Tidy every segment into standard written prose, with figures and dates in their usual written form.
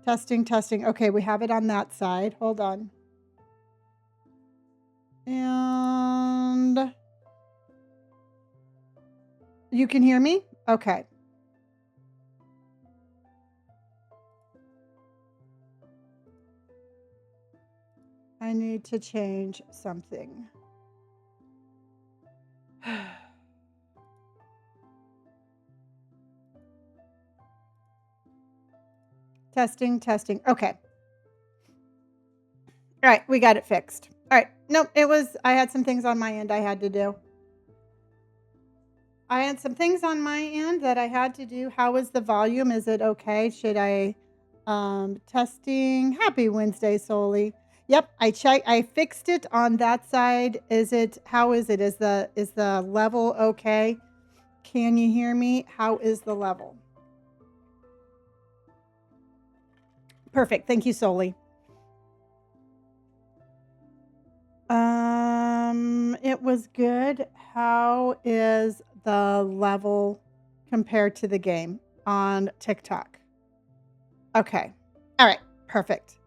Testing, testing. Okay, we have it on that side. Hold on. And you can hear me? Okay. I need to change something. Testing, testing. Okay. All right, we got it fixed. All right. Nope, I had some things on my end I had to do. I had some things on my end that I had to do. How is the volume? Is it okay? Should I testing? Happy Wednesday, Soli. Yep, I fixed it on that side. How is it? Is the level okay? Can you hear me? How is the level? Perfect. Thank you, Soli. It was good. How is the level compared to the game on TikTok? Okay. All right. Perfect.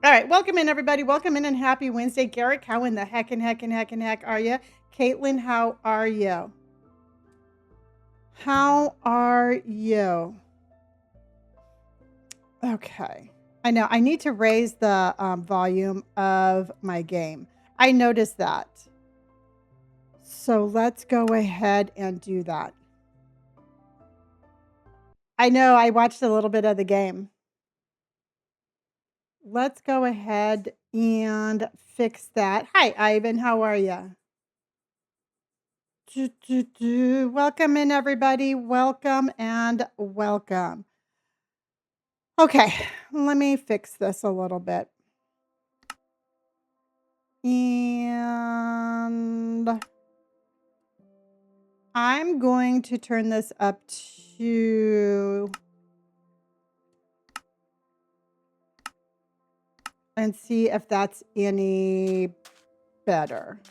All right. Welcome in, everybody. Welcome in and happy Wednesday. Garrick, how in the heck are you? Caitlin, how are you? How are you? Okay. I know. I need to raise the volume of my game. I noticed that. So let's go ahead and do that. I know. I watched a little bit of the game. Let's go ahead and fix that. Hi, Ivan. How are you? Welcome in, everybody. Welcome and welcome. Okay, let me fix this a little bit. And I'm going to turn this up to... and see if that's any better.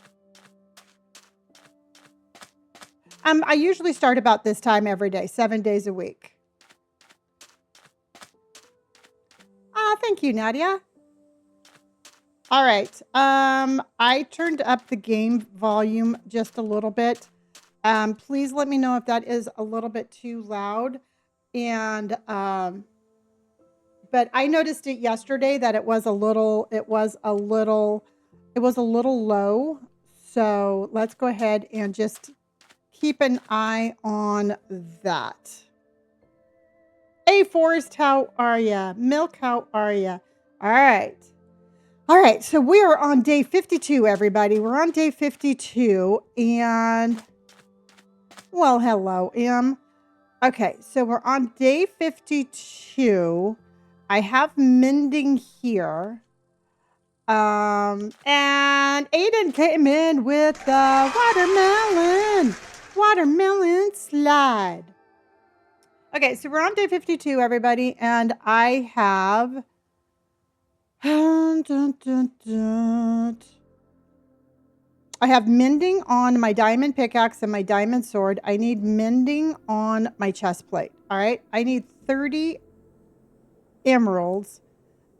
I usually start about this time every day, 7 days a week. Thank you, Nadia. All right. I turned up the game volume just a little bit. Please let me know if that is a little bit too loud. And but I noticed it yesterday that it was a little low. So let's go ahead and just keep an eye on that. Hey, Forrest, how are ya? Milk, how are ya? All right. All right. So we are on day 52, everybody. We're on day 52. And, well, hello, Em. Okay. So we're on day 52. I have mending here. And Aiden came in with the watermelon slide. Okay, so we're on day 52, everybody, and I have I have mending on my diamond pickaxe and my diamond sword. I need mending on my chest plate. All right, I need 30 emeralds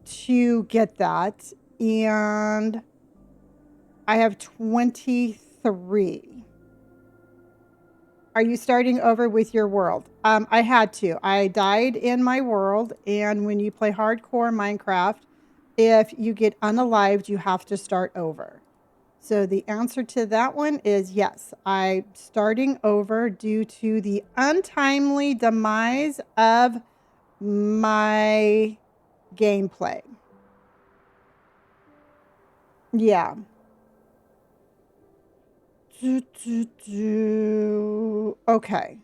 to get that, and I have 23. Are you starting over with your world? I had to. I died in my world, and when you play hardcore Minecraft, if you get unalived, you have to start over. So the answer to that one is yes. I'm starting over due to the untimely demise of my gameplay. Yeah. Okay.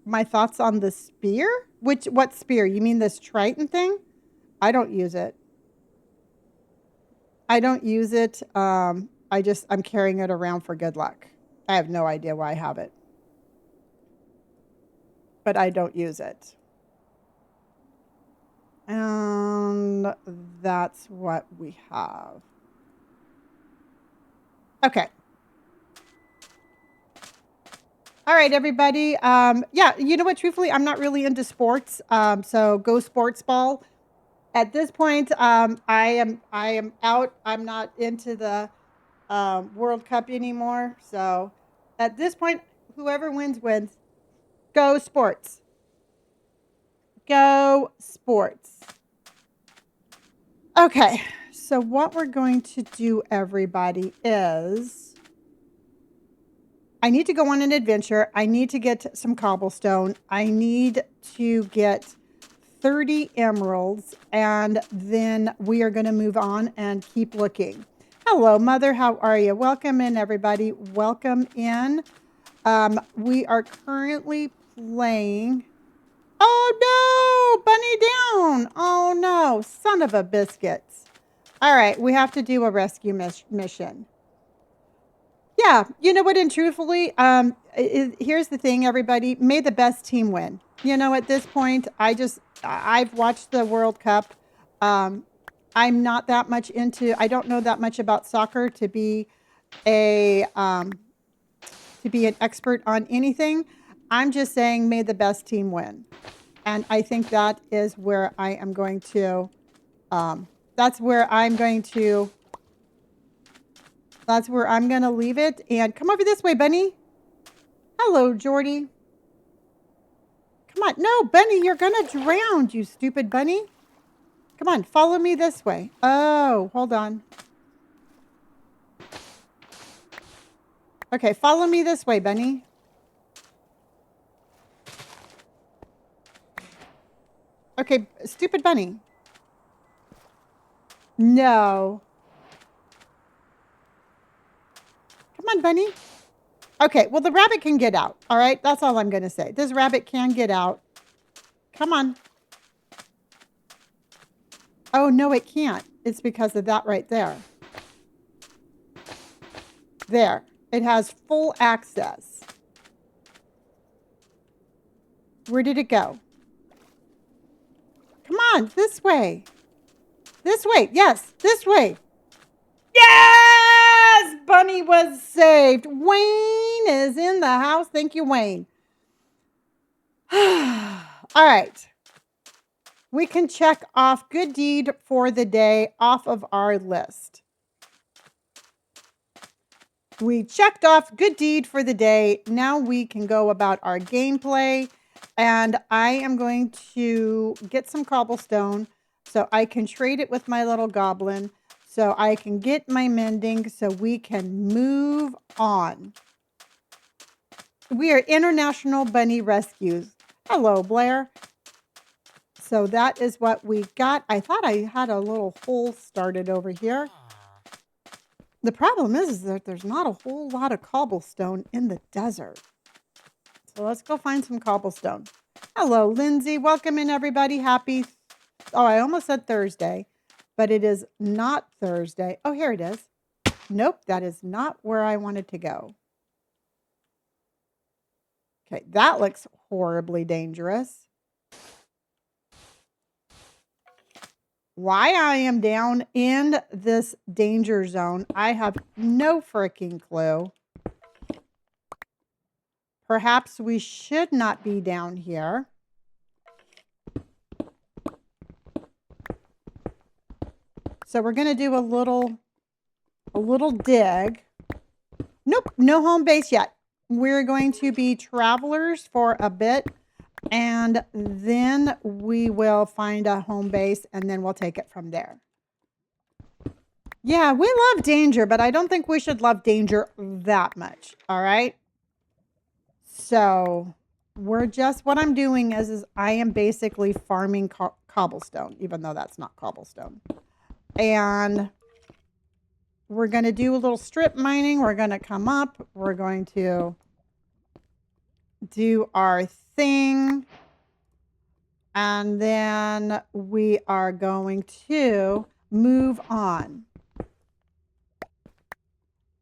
My thoughts on the spear? What spear? You mean this Triton thing? I don't use it. I don't use it. I'm carrying it around for good luck. I have no idea why I have it. But I don't use it. And that's what we have. Okay. All right, everybody. Yeah, you know what? Truthfully, I'm not really into sports. So go sports ball. At this point, I am out. I'm not into the World Cup anymore. So at this point, whoever wins wins. Go sports. Go sports. Okay. So what we're going to do, everybody, is I need to go on an adventure. I need to get some cobblestone. I need to get 30 emeralds, and then we are going to move on and keep looking. Hello, Mother. How are you? Welcome in, everybody. Welcome in. We are currently playing. Oh, no. Bunny down. Oh, no. Son of a biscuits. All right. We have to do a rescue mission. Yeah, you know what? And truthfully, here's the thing, everybody. May the best team win. You know, at this point, I've watched the World Cup. Um, I'm not that much into. I don't know that much about soccer to be a to be an expert on anything. I'm just saying, may the best team win, and I think that is where I am going to. That's where I'm going to. That's where I'm going to leave it. And come over this way, Bunny. Hello, Jordy. Come on. No, Bunny, you're going to drown, you stupid bunny. Come on, follow me this way. Oh, hold on. Okay, follow me this way, Bunny. Okay, stupid bunny. No. Come on, Bunny. Okay, well, the rabbit can get out. All right, that's all I'm going to say. This rabbit can get out. Come on. Oh, no, it can't. It's because of that right there. There. It has full access. Where did it go? Come on, this way. This way. Yes, this way. Yes! Bunny was saved. Wayne is in the house. Thank you, Wayne. All right. We can check off good deed for the day off of our list. We checked off good deed for the day. Now we can go about our gameplay. And I am going to get some cobblestone so I can trade it with my little goblin. So I can get my mending so we can move on. We are International Bunny Rescues. Hello, Blair. So that is what we got. I thought I had a little hole started over here. The problem is that there's not a whole lot of cobblestone in the desert. So let's go find some cobblestone. Hello, Lindsay. Welcome in, everybody. Happy. Oh, I almost said Thursday, but it is not Thursday. Oh, here it is. Nope, that is not where I wanted to go. Okay, that looks horribly dangerous. Why I am down in this danger zone, I have no freaking clue. Perhaps we should not be down here. So we're going to do a little dig. Nope, no home base yet. We're going to be travelers for a bit, and then we will find a home base, and then we'll take it from there. Yeah, we love danger, but I don't think we should love danger that much, all right? So what I'm doing is I am basically farming cobblestone, even though that's not cobblestone. And we're going to do a little strip mining. We're going to come up. We're going to do our thing. And then we are going to move on.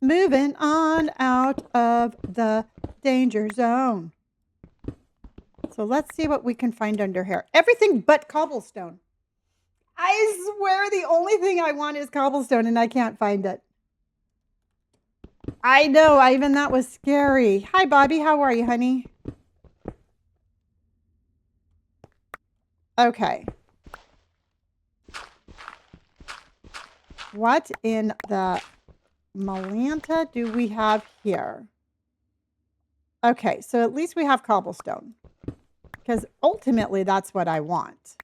Moving on out of the danger zone. So let's see what we can find under here. Everything but cobblestone. I swear the only thing I want is cobblestone and I can't find it. I know. Even that was scary. Hi, Bobby. How are you, honey? Okay. What in the Malanta do we have here? Okay, so at least we have cobblestone. Because ultimately, that's what I want.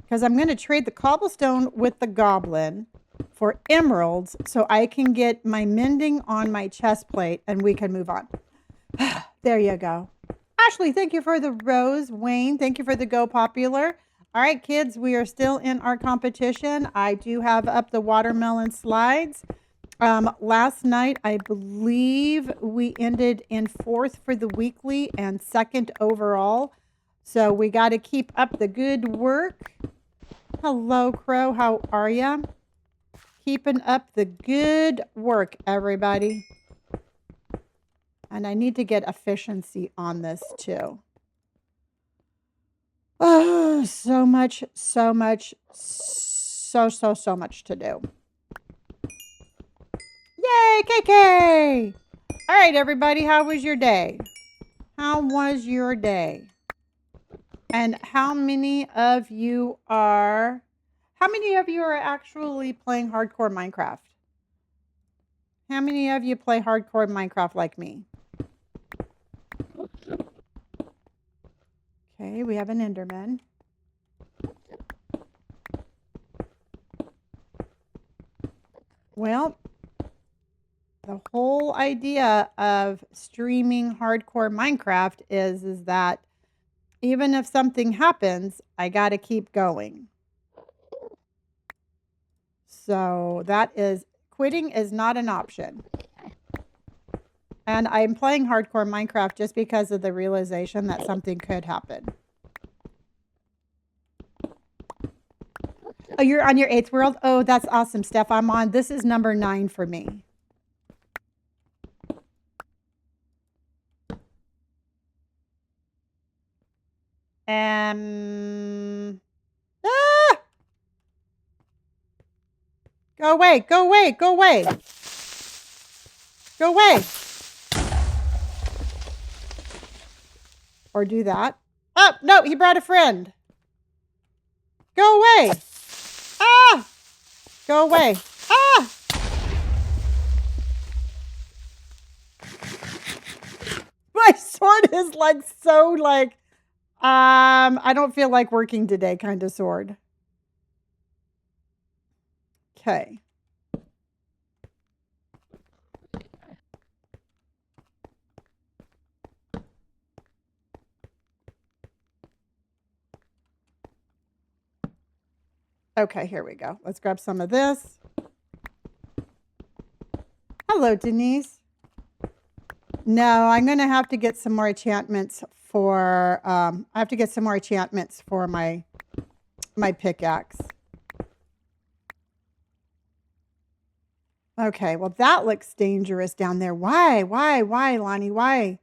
Because I'm going to trade the cobblestone with the goblin for emeralds so I can get my mending on my chest plate and we can move on. There you go. Ashley, thank you for the rose. Wayne, thank you for the go popular. All right, kids, we are still in our competition. I do have up the watermelon slides. Last night, I believe we ended in 4th for the weekly and 2nd overall. So we got to keep up the good work. Hello, Crow. How are ya? Keeping up the good work, everybody. And I need to get efficiency on this too. Oh, so much to do. Yay, KK! All right, everybody, how was your day? How was your day? And how many of you are actually playing hardcore Minecraft? How many of you play hardcore Minecraft like me? Okay, we have an Enderman. Well, the whole idea of streaming hardcore Minecraft is that even if something happens, I got to keep going. So quitting is not an option. And I'm playing hardcore Minecraft just because of the realization that something could happen. Oh, you're on your 8th world? Oh, that's awesome, Steph. I'm on. This is number 9 for me. Go away, go away, go away. Go away. Or do that. Oh, no, he brought a friend. Go away. Ah! Go away. Ah! My sword is like so like, I don't feel like working today kind of sword. Okay. Okay, here we go. Let's grab some of this. Hello, Denise. No, I'm going to have to get some more enchantments for, I have to get some more enchantments for my pickaxe. Okay, well, that looks dangerous down there. Why, Lonnie? Why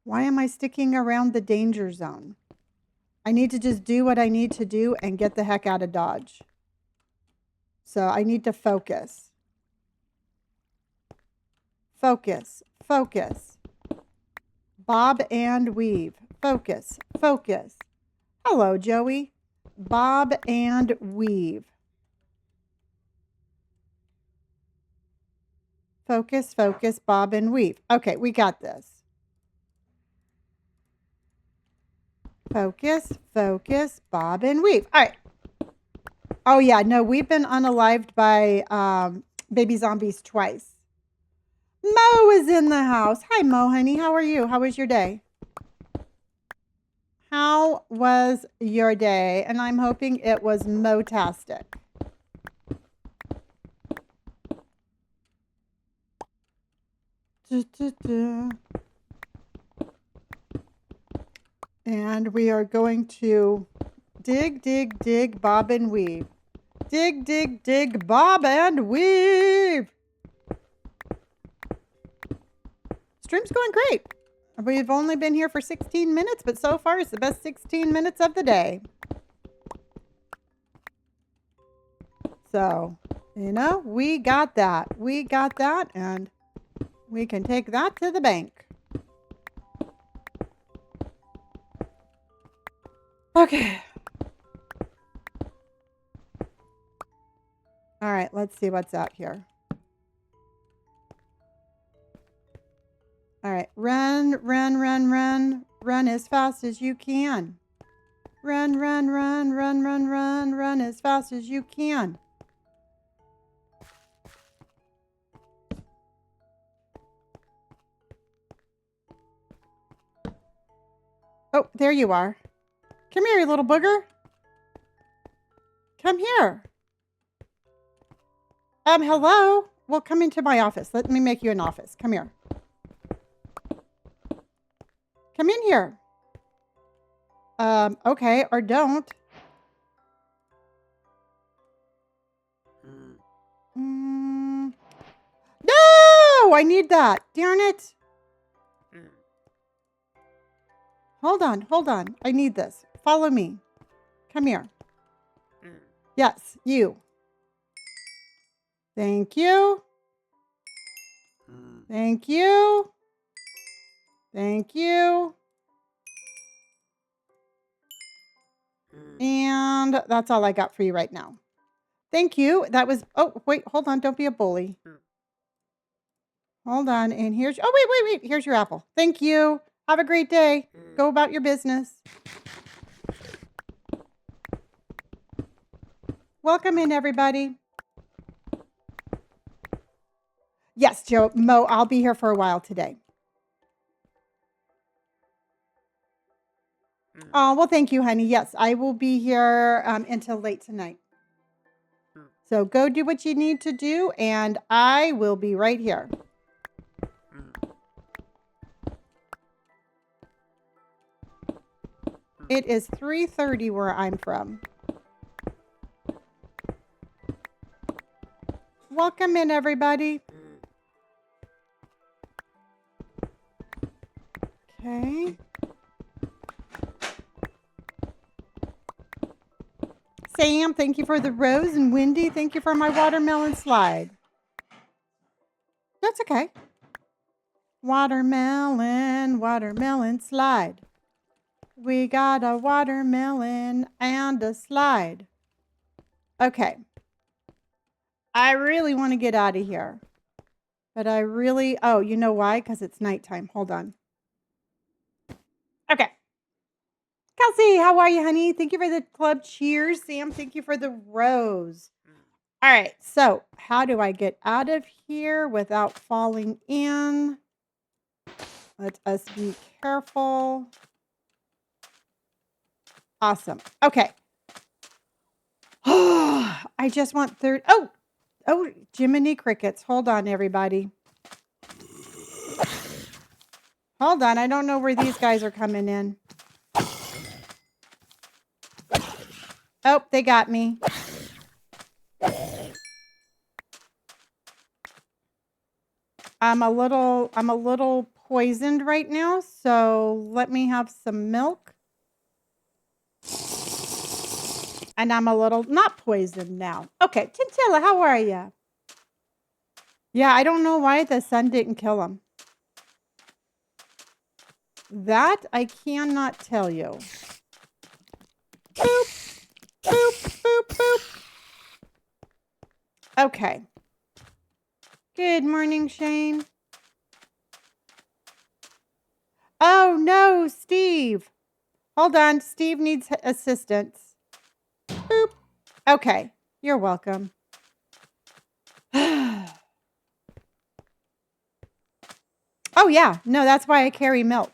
am I sticking around the danger zone? I need to just do what I need to do and get the heck out of Dodge. So I need to focus. Focus, focus. Bob and weave. Focus, focus. Hello, Joey. Bob and weave. Focus, focus, bob and weave. Okay, we got this. Focus, focus, bob and weave. All right. Oh, yeah. No, we've been unalived by baby zombies twice. Mo is in the house. Hi, Mo, honey. How are you? How was your day? How was your day? And I'm hoping it was Mo-tastic. And we are going to dig, dig, dig, bob and weave. Dig, dig, dig, bob and weave. Stream's going great. We've only been here for 16 minutes, but so far it's the best 16 minutes of the day. So, you know, we got that. We got that, and We can take that to the bank. Okay. All right, let's see what's out here. All right, run, run, run, run. Run as fast as you can. Run, run, run, run, run, run, run as fast as you can. Oh, there you are. Come here, you little booger. Come here. Hello? Well, come into my office. Let me make you an office. Come here. Come in here. Okay, or don't. No! I need that. Darn it. Hold on. I need this. Follow me. Come here. Yes, you. Thank you. Thank you. Thank you. And that's all I got for you right now. Thank you. That was, oh, wait, hold on. Don't be a bully. Hold on. And here's, oh, wait. Here's your apple. Thank you. Have a great day. Go about your business. Welcome in, everybody. Yes, Mo, I'll be here for a while today. Oh, well, thank you, honey. Yes, I will be here until late tonight. So go do what you need to do, and I will be right here. It is 3:30 where I'm from. Welcome in, everybody. Okay. Sam, thank you for the rose. And Wendy, thank you for my watermelon slide. That's okay. Watermelon slide. We got a watermelon and a slide. Okay. I really want to get out of here. But oh, you know why? Because it's nighttime. Hold on. Okay. Kelsey, how are you, honey? Thank you for the club cheers. Sam, thank you for the rose. All right. So how do I get out of here without falling in? Let us be careful. Awesome. Okay. I just want Oh, Jiminy Crickets. Hold on, everybody. Hold on. I don't know where these guys are coming in. Oh, they got me. I'm a little poisoned right now, so let me have some milk. And I'm a little not poisoned now. Okay, Chinchilla, how are you? Yeah, I don't know why the sun didn't kill him. That I cannot tell you. Boop, boop, boop, boop. Okay. Good morning, Shane. Oh, no, Steve. Hold on. Steve needs assistance. Boop. Okay. You're welcome. Oh, yeah. No, that's why I carry milk.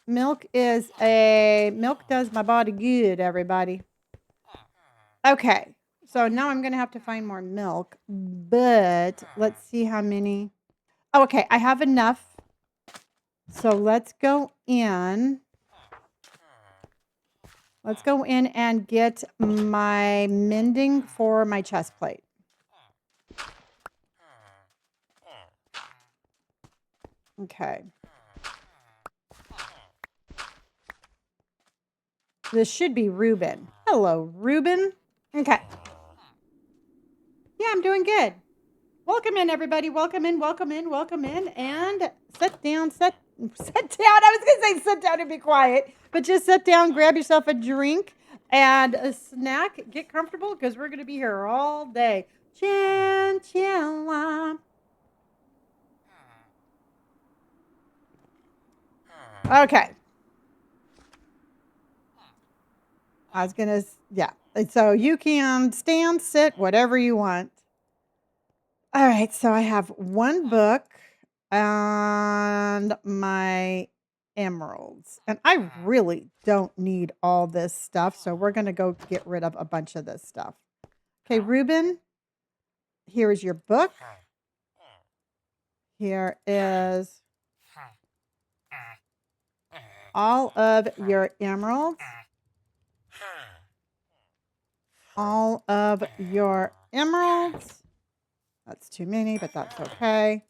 Milk does my body good, everybody. Okay. So now I'm going to have to find more milk, but let's see how many. Oh, okay. I have enough. So let's go in. Let's go in and get my mending for my chest plate. Okay. This should be Ruben. Hello, Ruben. Okay. Yeah, I'm doing good. Welcome in, everybody. Welcome in, welcome in, welcome in. And sit down, sit down. I was going to say sit down and be quiet, but just sit down, grab yourself a drink and a snack. Get comfortable because we're going to be here all day. Chinchilla. Okay. I was going to, yeah. So you can stand, sit, whatever you want. All right. So I have one book and my emeralds. And I really don't need all this stuff. So we're going to go get rid of a bunch of this stuff. Okay, Ruben, here is your book. Here is all of your emeralds. All of your emeralds. That's too many, but that's okay.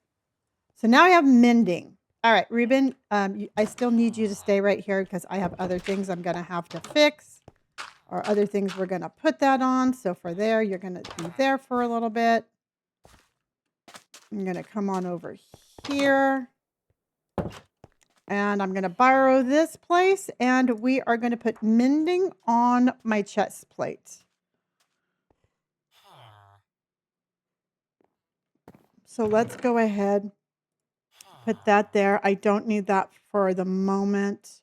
So now I have mending. All right, Ruben, I still need you to stay right here because I have other things I'm going to have to fix or other things we're going to put that on. So for there, you're going to be there for a little bit. I'm going to come on over here. And I'm going to borrow this place. And we are going to put mending on my chest plate. So let's go ahead. Put that there. I don't need that for the moment.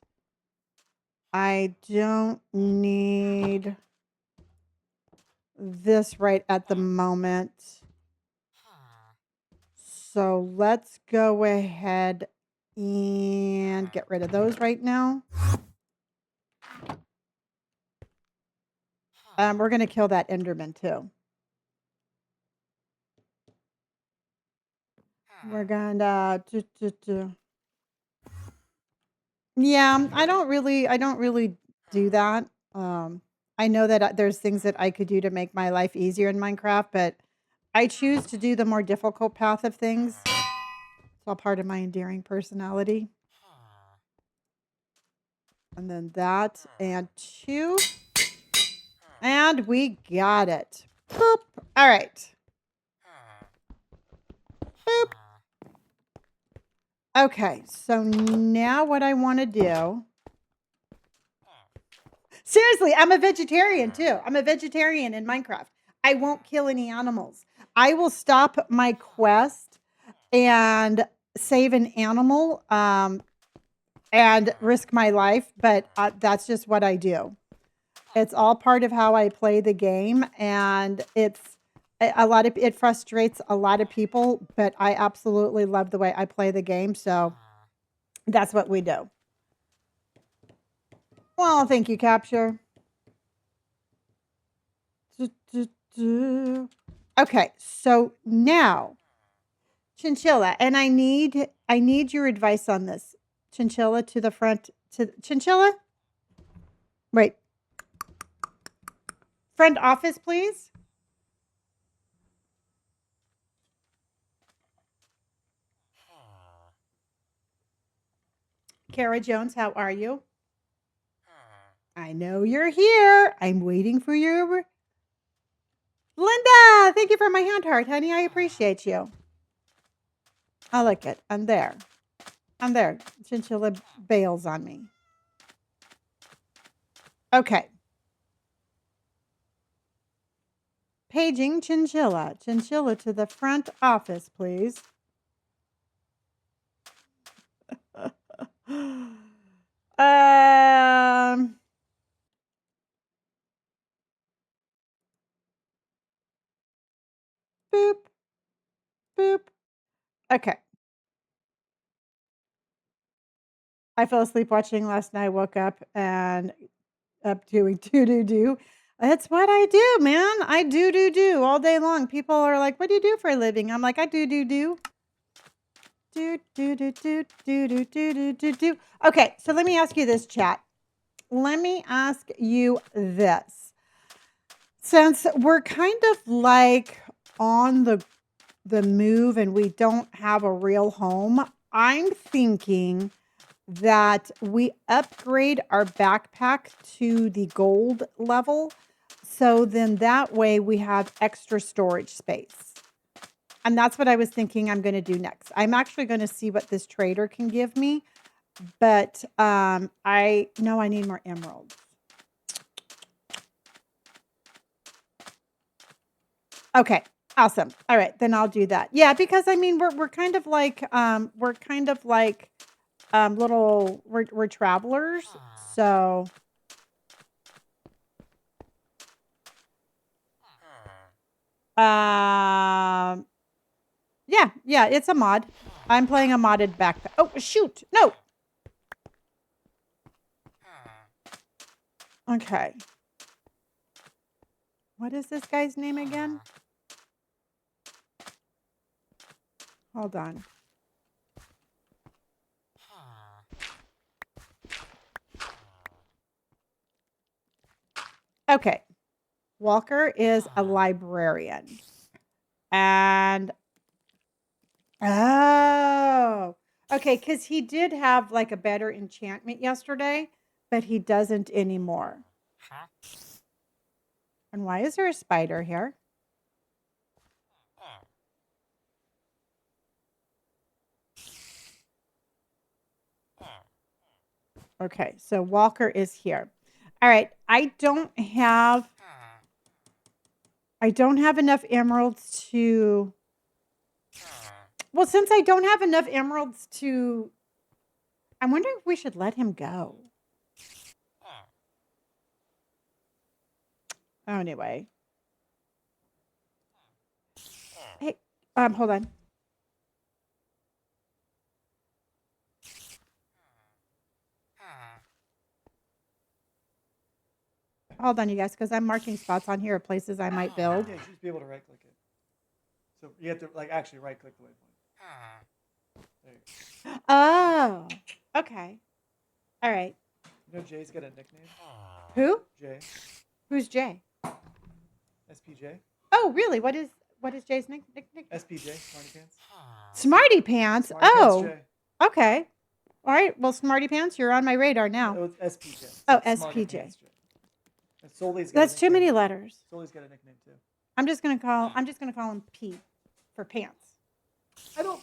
I don't need this right at the moment. So let's go ahead and get rid of those right now. We're going to kill that Enderman too. We're going to... Yeah, I don't really do that. I know that there's things that I could do to make my life easier in Minecraft, but I choose to do the more difficult path of things. It's all part of my endearing personality. And then that and 2. And we got it. Boop. All right. Boop. Okay, so now what I want to do... Seriously, I'm a vegetarian too. I'm a vegetarian in Minecraft. I won't kill any animals. I will stop my quest and save an animal and risk my life, but that's just what I do. It's all part of how I play the game, and it frustrates a lot of people, but I absolutely love the way I play the game, so that's what we do. Well, thank you, Capture. Okay, so now Chinchilla, and I need your advice on this. Chinchilla to the front. Chinchilla? Wait. Front office, please. Kara Jones, how are you? I know you're here. I'm waiting for you. Linda, thank you for my hand heart, honey. I appreciate you. I like it. I'm there. I'm there. Chinchilla bails on me. Okay. Paging Chinchilla. Chinchilla to the front office, please. Boop. Boop. Okay. I fell asleep watching last night, woke up and up doing do. That's what I do, man. I do all day long. People are like, what do you do for a living? I'm like, I do. Do. Okay, so let me ask you this, chat. Let me ask you this. Since we're kind of like on the move and we don't have a real home, I'm thinking that we upgrade our backpack to the gold level. So then that way we have extra storage space. And that's what I was thinking I'm going to do next. I'm actually going to see what this trader can give me. But I know I need more emeralds. Okay, awesome. All right, then I'll do that. Yeah, because I mean we're kind of like little we're travelers. So yeah, it's a mod. I'm playing a modded backpack. Oh, shoot. No. Okay. What is this guy's name again? Hold on. Okay. Walker is a librarian. And oh. Okay, cuz he did have like a better enchantment yesterday, but he doesn't anymore. And why is there a spider here? Okay, so Walker is here. All right, I don't have enough emeralds to well, since I don't have enough emeralds to I'm wondering if we should let him go. Oh, anyway. Hey, hold on. Hold on, you guys, because I'm marking spots on here of places I might build. Yeah, you should be able to right click it. So you have to like actually right click the waypoint. There you go. Oh, okay. All right. You know Jay's got a nickname? Who? Jay. Who's Jay? SPJ. Oh, really? What is Jay's nickname? SPJ, Smarty Pants. Smarty Pants. Smarty Oh, Pants Jay. okay. All right. Well, Smarty Pants, you're on my radar now. No, it's SPJ. Oh, Smarty SPJ. Pants Jay. And Soli's got That's a too nickname. many letters. Soli's got a nickname too. I'm just gonna call him P for pants. I mean,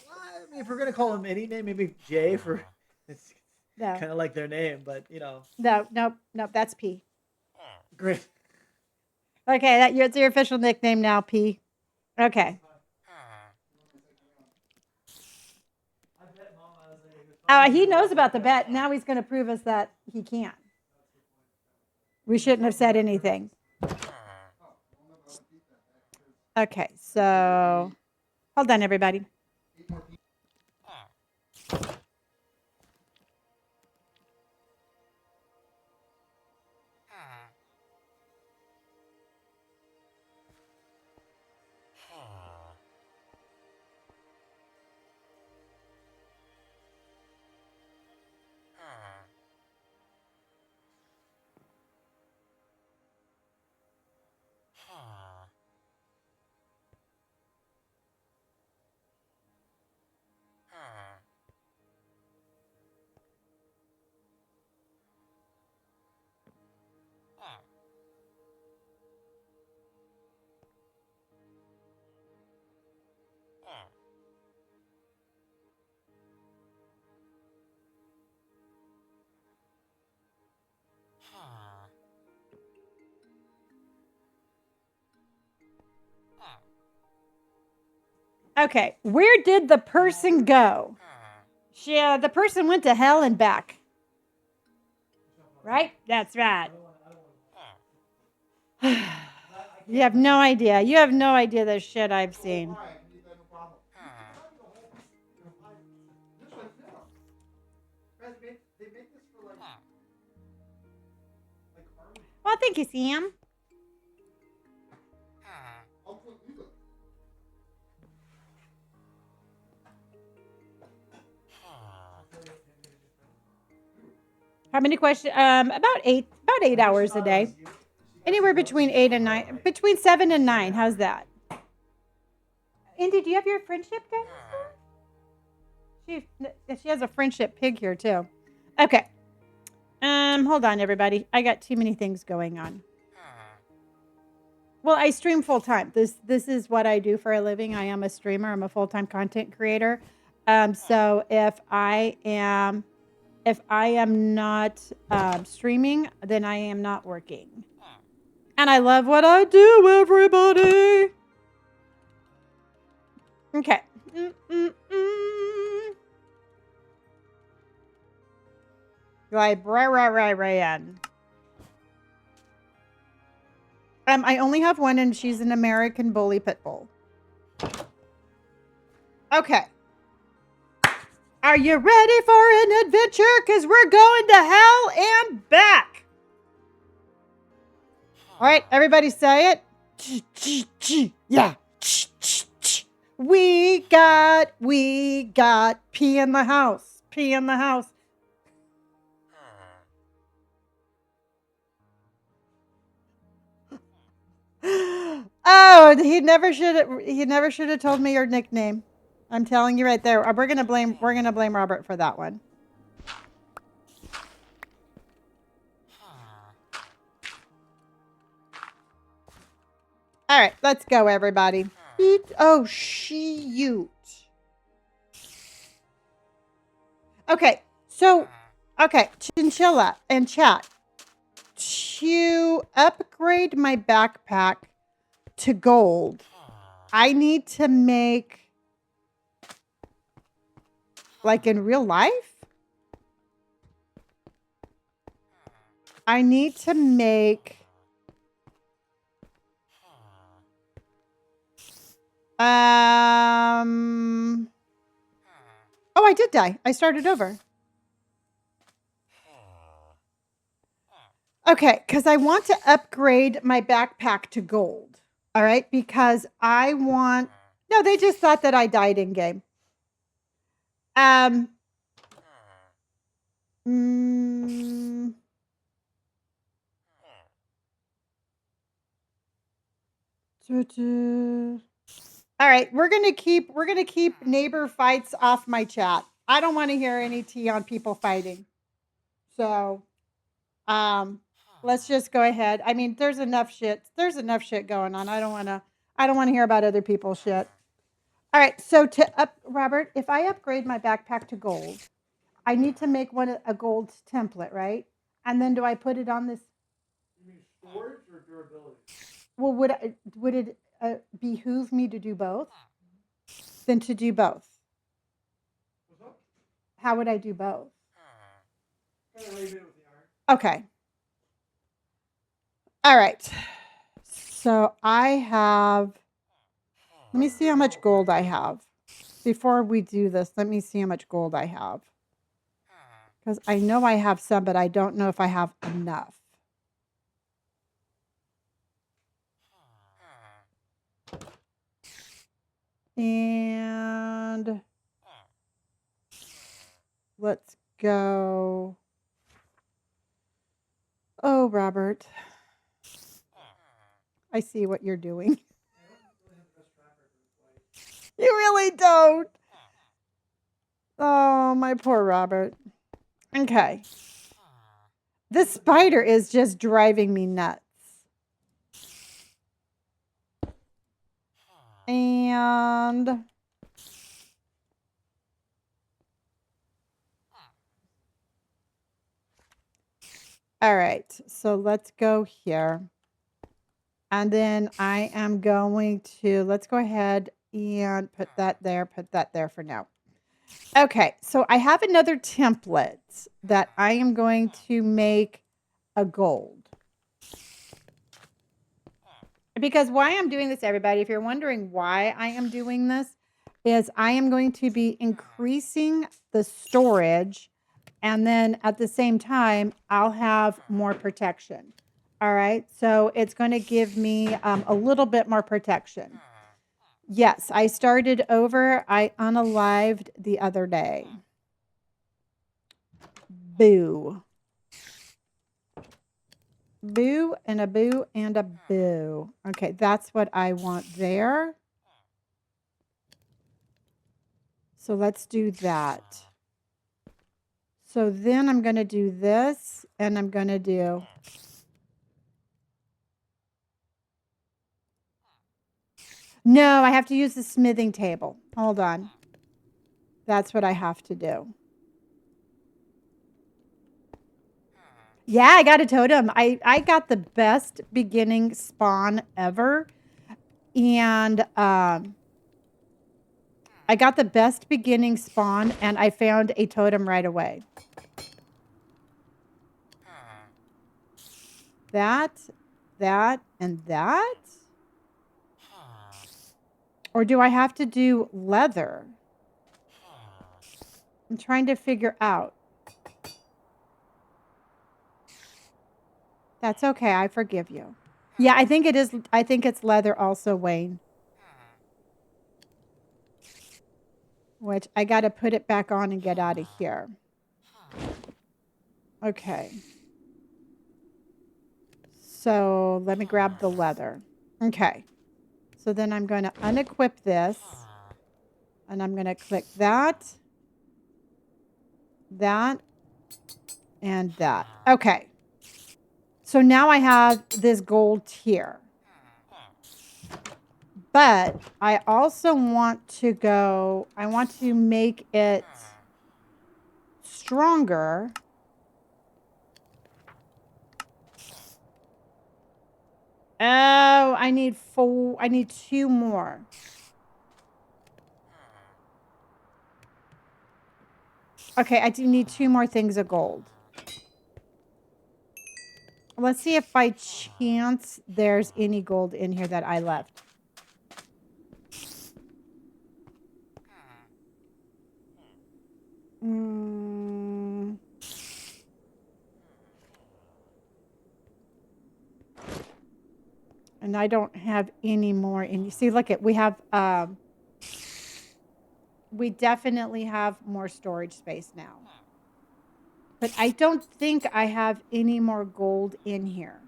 if we're gonna call him any name, maybe Jay for it's No. kind of like their name, but you know. No, nope. That's P. Great. Okay, it's your official nickname now, P. Okay. He knows about the bet. Now he's going to prove us that he can. We shouldn't have said anything. Okay, so hold on, everybody. Okay, where did the person go? The person went to hell and back. Right? That's right. You have no idea. You have no idea the shit I've seen. Well, thank you, Sam. How many questions? About 8 hours a day. Anywhere between 8 and 9, between 7 and 9. How's that? Indy, do you have your friendship dinosaur? She has a friendship pig here too. Okay. Hold on, everybody. I got too many things going on. Well, I stream full time. This is what I do for a living. I am a streamer. I'm a full time content creator. So if I am not streaming, then I am not working. And I love what I do, everybody. Okay. Librarian. I only have one, and she's an American Bully Pit Bull. Okay. Are you ready for an adventure? Because we're going to hell and back. All right, everybody say it. Yeah. We got pee in the house. Pee in the house. Oh, he never should have told me your nickname. I'm telling you right there. We're gonna blame Robert for that one. All right, let's go, everybody. Oh, shoot. Okay, so, Chinchilla and chat. To upgrade my backpack to gold, I need to make, like in real life, I need to make oh, I did die. I started over. Okay, because I want to upgrade my backpack to gold. All right, because I want. No, they just thought that I died in game. All right, we're gonna keep neighbor fights off my chat. I don't want to hear any tea on people fighting. So, let's just go ahead. I mean, there's enough shit. There's enough shit going on. I don't want to hear about other people's shit. All right, so Robert, if I upgrade my backpack to gold, I need to make a gold template, right? And then do I put it on this? You mean storage or durability? Well, would it behoove me to do both? Then to do both. How would I do both? Okay. All right. So I have. Let me see how much gold I have. Before we do this, let me see how much gold I have. Because I know I have some, but I don't know if I have enough. And let's go. Oh, Robert. I see what you're doing. You really don't. Oh, my poor Robert. Okay. This spider is just driving me nuts. And all right, so let's go here. And then I am going to, let's go ahead and put that there for now. Okay, so I have another template that I am going to make a gold. Because why I'm doing this, everybody, if you're wondering why I am doing this, is I am going to be increasing the storage, and then at the same time, I'll have more protection. All right, so it's going to give me a little bit more protection. Yes, I started over. I unalived the other day. Boo. Boo and a boo and a boo. Okay, that's what I want there. So let's do that. So then I'm going to do this, and I'm going to do. No, I have to use the smithing table. Hold on. That's what I have to do. Yeah, I got a totem. I got the best beginning spawn ever. And I got the best beginning spawn and I found a totem right away. That, and that? Or do I have to do leather? I'm trying to figure out. That's okay. I forgive you. Yeah, I think it is. I think it's leather also, Wayne. Which I got to put it back on and get out of here. Okay. So let me grab the leather. Okay. So then I'm going to unequip this. And I'm going to click that, and that. Okay. So now I have this gold tier. But I also want to go, I want to make it stronger. Oh, I need 2 more. Okay, I do need 2 more things of gold. Let's see if by chance there's any gold in here that I left. And I don't have any more in. You see, look at, we have, we definitely have more storage space now. But I don't think I have any more gold in here.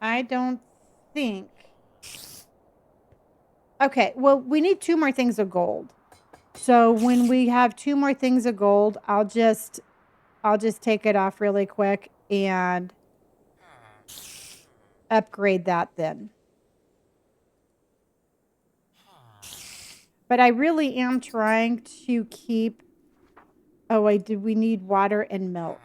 I don't think. Okay, well, we need 2 more things of gold. So when we have 2 more things of gold, I'll just take it off really quick and upgrade that then. But I really am trying to keep, oh, we need water and milk.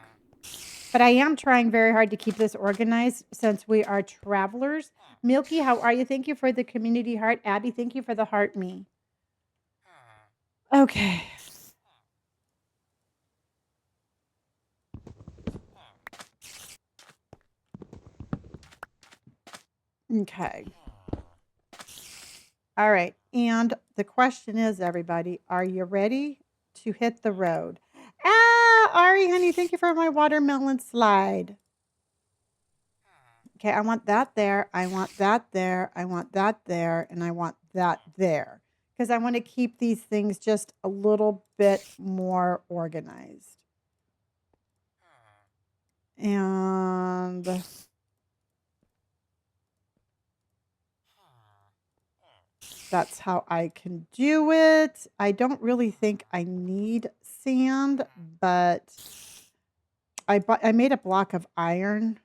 But I am trying very hard to keep this organized since we are travelers. Milky, how are you? Thank you for the community heart. Abby, thank you for the heart me. Okay. Okay. All right. And the question is, everybody, are you ready to hit the road? Ah, Ari, honey, thank you for my watermelon slide. Okay, I want that there. I want that there. I want that there. And I want that there. Because I want to keep these things just a little bit more organized. And that's how I can do it. I don't really think I need sand, but I made a block of iron.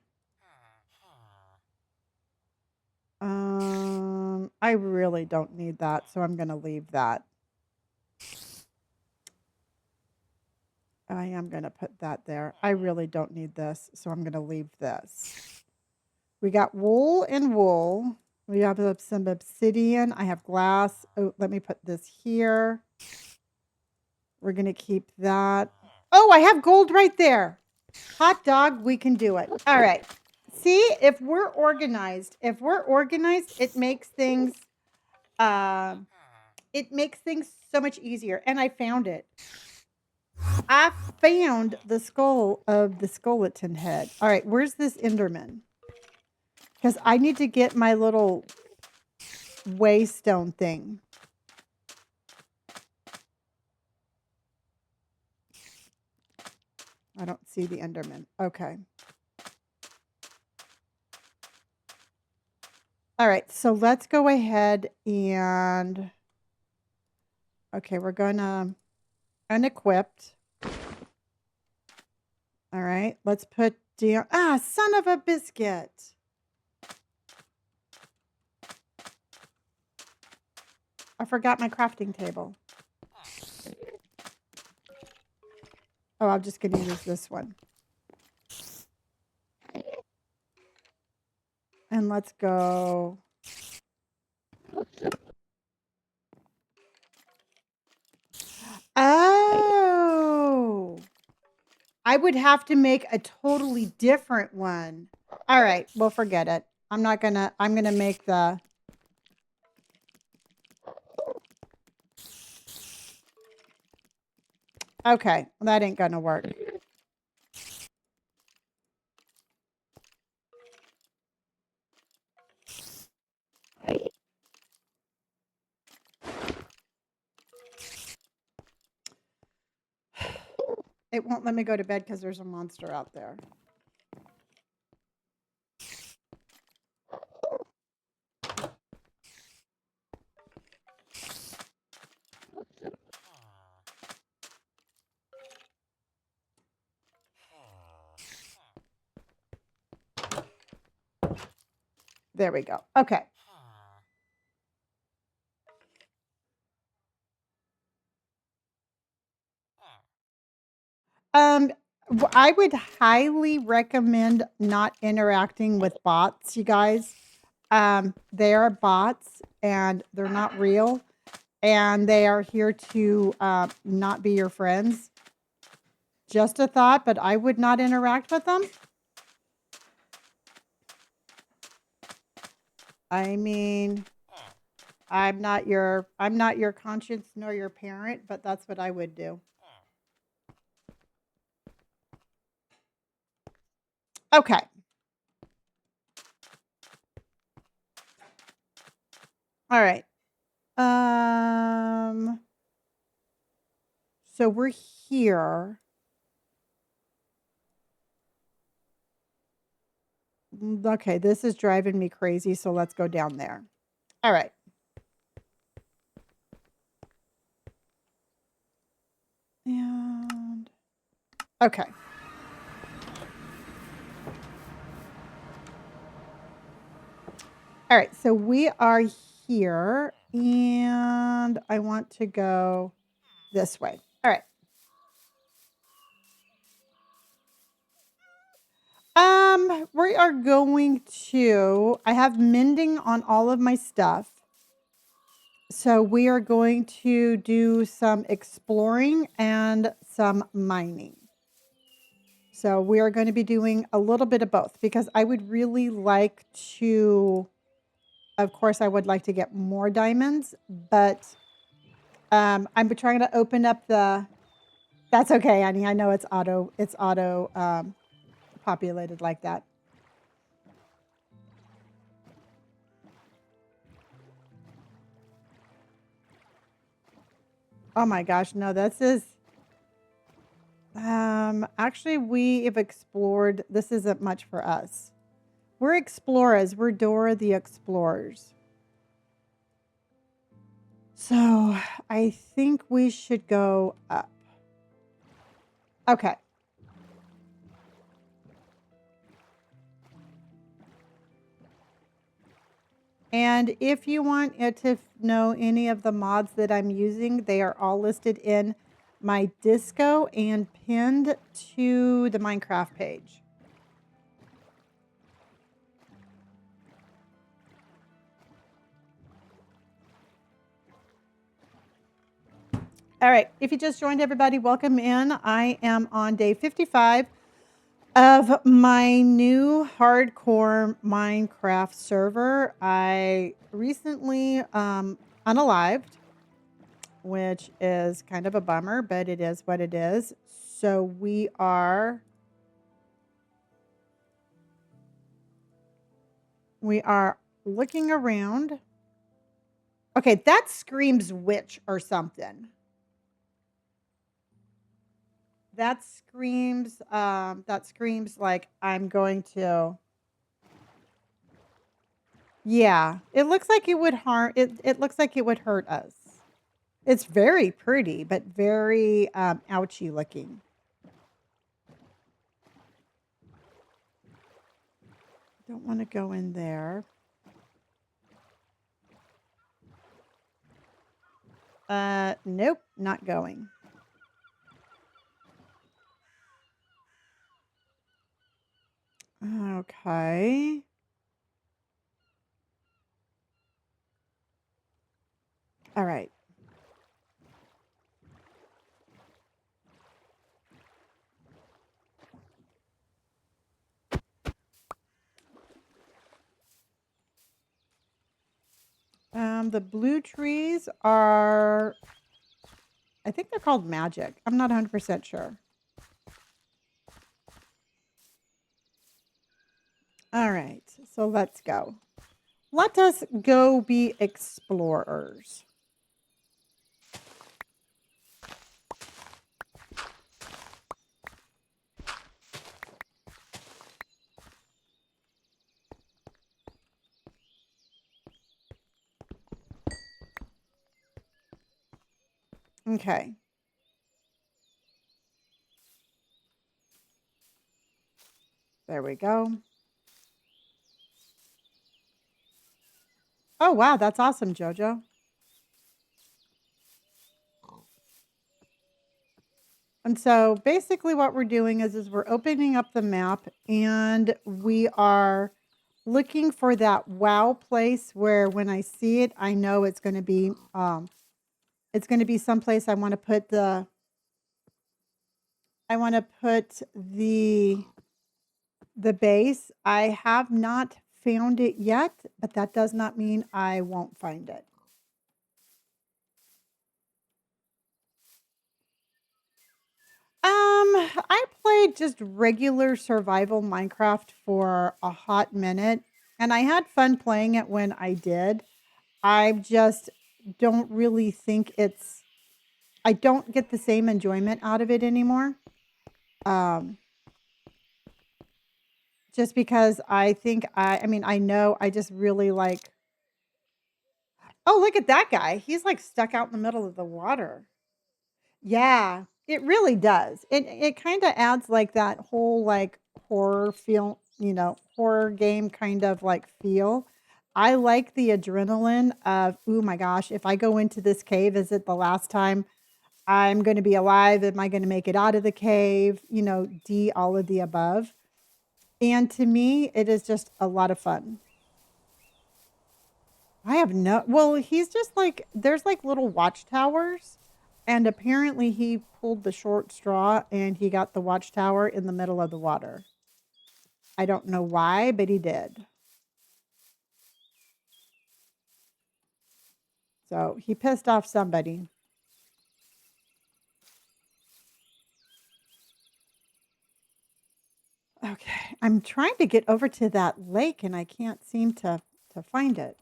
I really don't need that, so I'm going to leave that. I am going to put that there. I really don't need this, so I'm going to leave this. We got wool and wool. We have some obsidian. I have glass. Oh, let me put this here. We're going to keep that. Oh, I have gold right there. Hot dog, we can do it. All right. See, if we're organized, it makes things so much easier. And I found it. I found the skull of the skeleton head. All right, where's this Enderman? Because I need to get my little waystone thing. I don't see the Enderman. Okay. All right, so let's go ahead and... Okay, we're going to unequipped. All right, let's put damn. Ah, son of a biscuit. I forgot my crafting table. Oh, I'm just going to use this one. And let's go. Oh. I would have to make a totally different one. All right, well, forget it. I'm going to make the. Okay, that ain't going to work. It won't let me go to bed because there's a monster out there. There we go. Okay. I would highly recommend not interacting with bots, you guys. They are bots and they're not real, and they are here to not be your friends. Just a thought, but I would not interact with them. I mean, I'm not your conscience nor your parent, but that's what I would do. Okay. All right. So we're here. Okay, this is driving me crazy, so let's go down there. All right. And okay. All right, so we are here and I want to go this way. All right. We are going to, I have mending on all of my stuff. So we are going to do some exploring and some mining. So we are going to be doing a little bit of both because I would really like to, of course, I would like to get more diamonds, but I'm trying to open up the, that's okay, Annie. I know it's auto populated like that. Oh my gosh, no, this is, actually we have explored, this isn't much for us. We're explorers, we're Dora the Explorers. So I think we should go up. Okay. And if you want to know any of the mods that I'm using, they are all listed in my Disco and pinned to the Minecraft page. All right, if you just joined, everybody, welcome in. I am on day 55 of my new hardcore Minecraft server. I recently unalived, which is kind of a bummer, but it is what it is. So we are looking around. Okay, that screams witch or something. That screams like I'm going to. Yeah, it looks like it would harm it looks like it would hurt us. It's very pretty, but very ouchy looking. Don't want to go in there. Nope, not going. Okay. All right. The blue trees are, I think they're called magic. I'm not 100% sure. All right, so let's go. Let us go be explorers. Okay. There we go. Oh, wow, that's awesome, Jojo. And so basically what we're doing is we're opening up the map and we are looking for that wow place where when I see it, I know it's going to be someplace I want to put the base. I have not found it yet, but that does not mean I won't find it. I played just regular survival Minecraft for a hot minute, and I had fun playing it when I did. I just don't really think I don't get the same enjoyment out of it anymore. Just because I think I mean, I know I just really like, oh, look at that guy. He's like stuck out in the middle of the water. Yeah, it really does. It kind of adds like that whole like horror feel, horror game kind of like feel. I like the adrenaline of, oh my gosh, if I go into this cave, is it the last time I'm going to be alive? Am I going to make it out of the cave? D, all of the above. And to me, it is just a lot of fun. I have no, well, he's just like, there's like little watchtowers. And apparently he pulled the short straw and he got the watchtower in the middle of the water. I don't know why, but he did. So he pissed off somebody. Okay, I'm trying to get over to that lake and I can't seem to find it.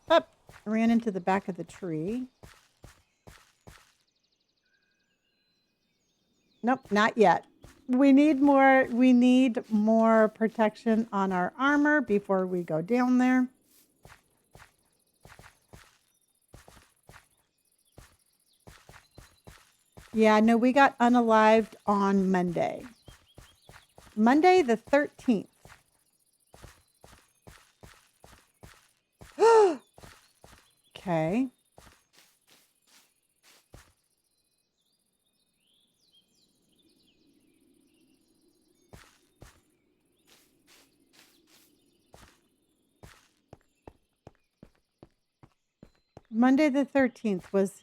Up, I ran into the back of the tree. Nope, not yet. We need more protection on our armor before we go down there. Yeah, no, we got unalived on Monday. Monday the 13th. Okay. Monday the 13th was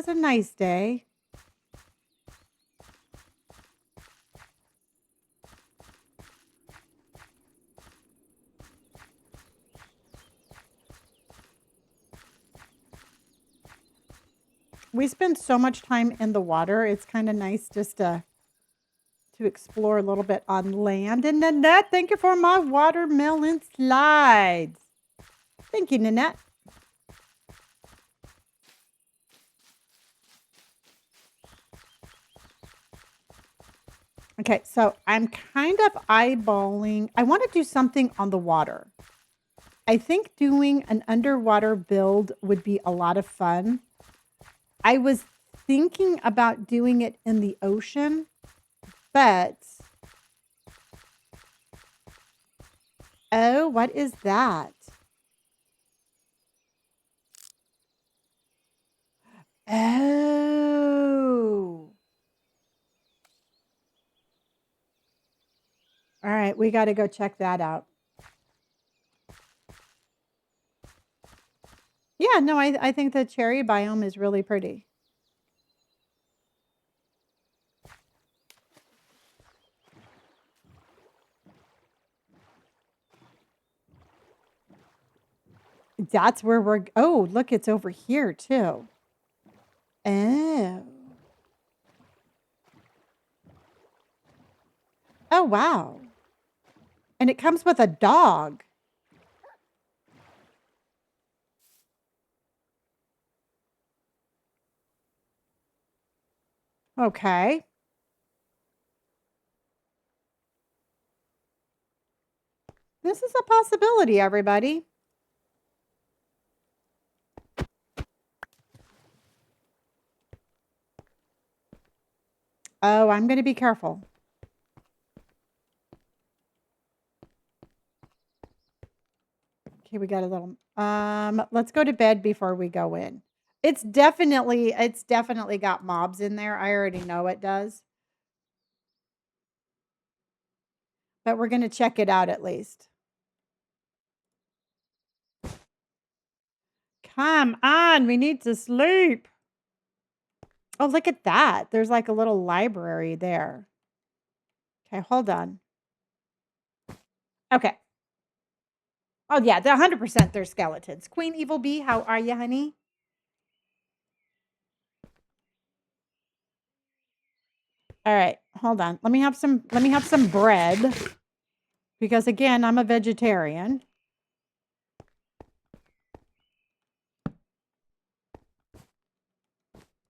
a nice day. We spend so much time in the water. It's kind of nice just to explore a little bit on land. And Nanette, thank you for my watermelon slides. Thank you, Nanette. Okay, so I'm kind of eyeballing. I want to do something on the water. I think doing an underwater build would be a lot of fun. I was thinking about doing it in the ocean, but... Oh, what is that? Oh. All right, we got to go check that out. Yeah, no, I think the cherry biome is really pretty. That's where we're... Oh, look, it's over here too. Oh. Oh, wow. And it comes with a dog. Okay. This is a possibility, everybody. Oh, I'm going to be careful. Okay, we got a little... let's go to bed before we go in. It's definitely got mobs in there. I already know it does. But we're going to check it out at least. Come on, we need to sleep. Oh, look at that. There's like a little library there. Okay, hold on. Okay. Oh, yeah, 100% they're skeletons. Queen Evil Bee, how are you, honey? All right, hold on. Let me have some bread because again, I'm a vegetarian.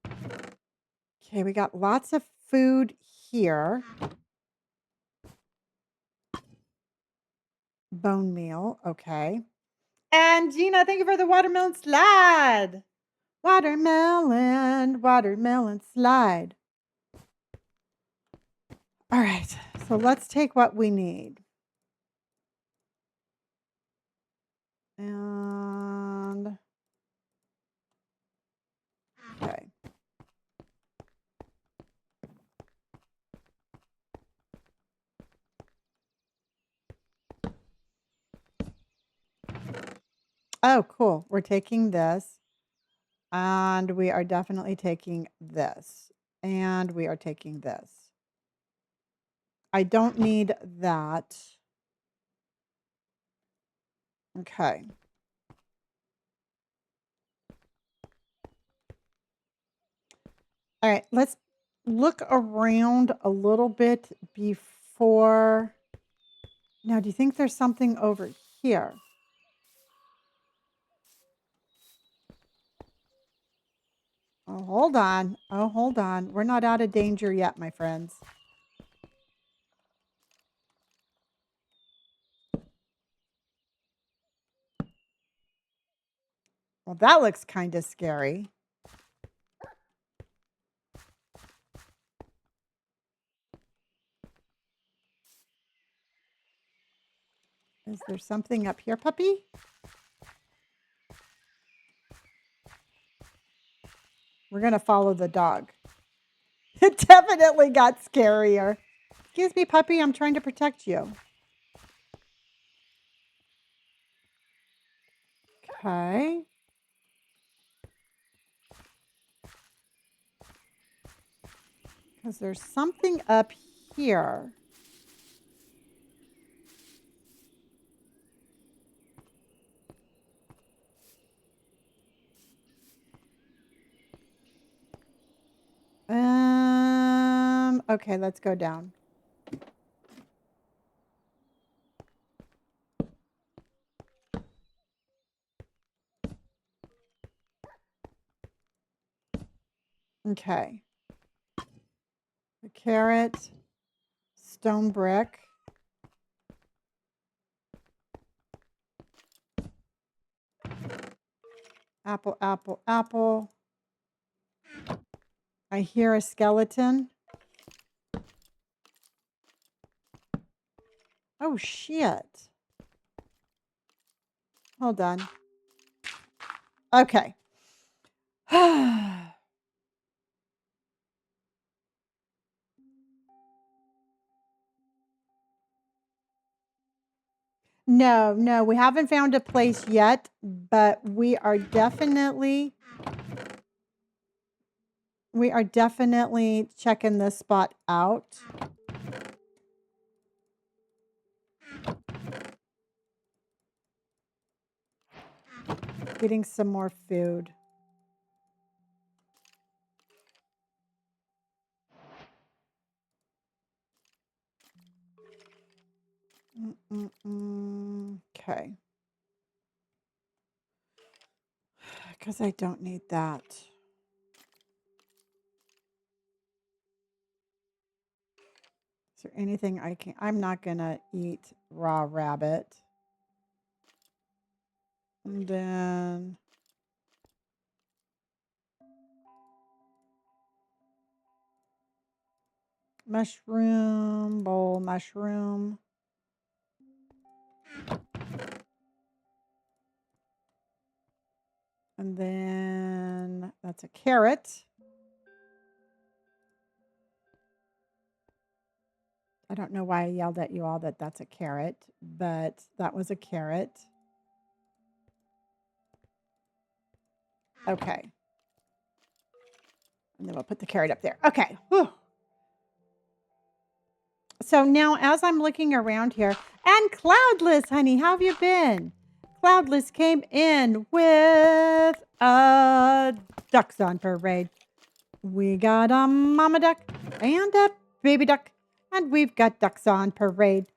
Okay, we got lots of food here. Bone meal, okay. And Gina, thank you for the watermelon slide. Watermelon slide. All right, so let's take what we need. And okay. Oh, cool. We're taking this. And we are definitely taking this. And we are taking this. I don't need that. Okay. All right, let's look around a little bit before. Now, do you think there's something over here? Oh, hold on. Oh, hold on. We're not out of danger yet, my friends. Well, that looks kind of scary. Is there something up here, puppy? We're going to follow the dog. It definitely got scarier. Excuse me, puppy. I'm trying to protect you. Okay. Because there's something up here. Okay, let's go down. Okay. The carrot, stone brick. Apple, apple, apple. I hear a skeleton. Oh, shit. Hold on. Okay. No, no, we haven't found a place yet, but we are definitely checking this spot out. Getting some more food. Okay. Because I don't need that. Is there anything I can... I'm not going to eat raw rabbit. And then... mushroom, bowl mushroom. And then that's a carrot. I don't know why I yelled at you all that that's a carrot, but that was a carrot. Okay. And then we'll put the carrot up there. Okay. Whew. So now as I'm looking around here, and Cloudless, honey, how have you been? Cloudless came in with ducks on parade. We got a mama duck and a baby duck, and we've got ducks on parade.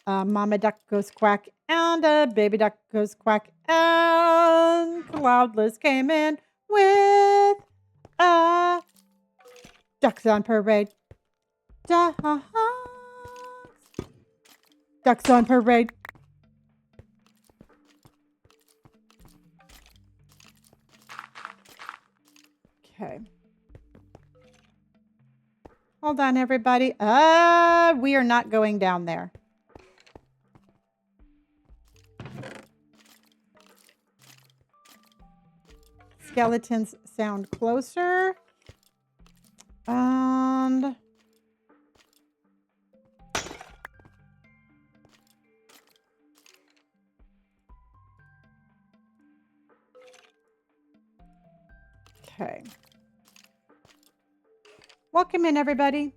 Mama duck goes quack, and a baby duck goes quack, and Cloudless came in with ducks on parade. Ducks on parade. Okay. Hold on, everybody. We are not going down there. Skeletons sound closer. And... okay. Welcome in, everybody.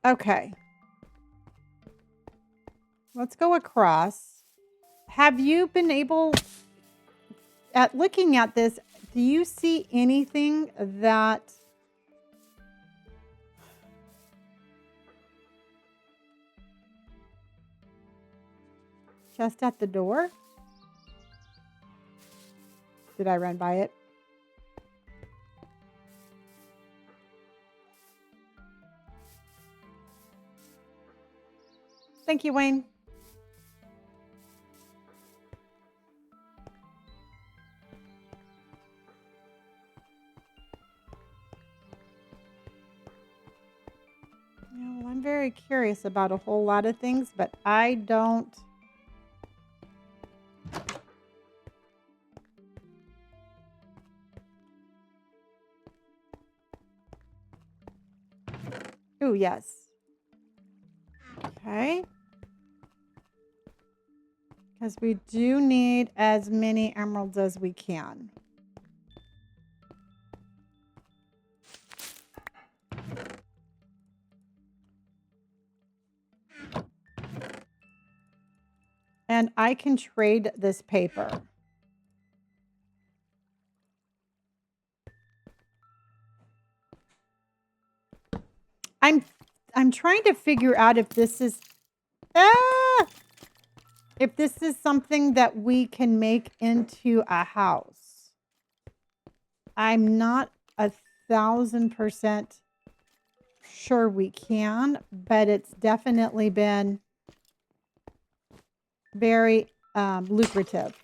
Okay. Let's go across. Have you been able, at looking at this, do you see anything that just at the door? Did I run by it? Thank you, Wayne. Yeah, well, I'm very curious about a whole lot of things, but I don't... Ooh, yes. Okay. Because we do need as many emeralds as we can. And I can trade this paper. I'm trying to figure out if this is if this is something that we can make into a house. I'm not 1,000% sure we can, but it's definitely been very lucrative.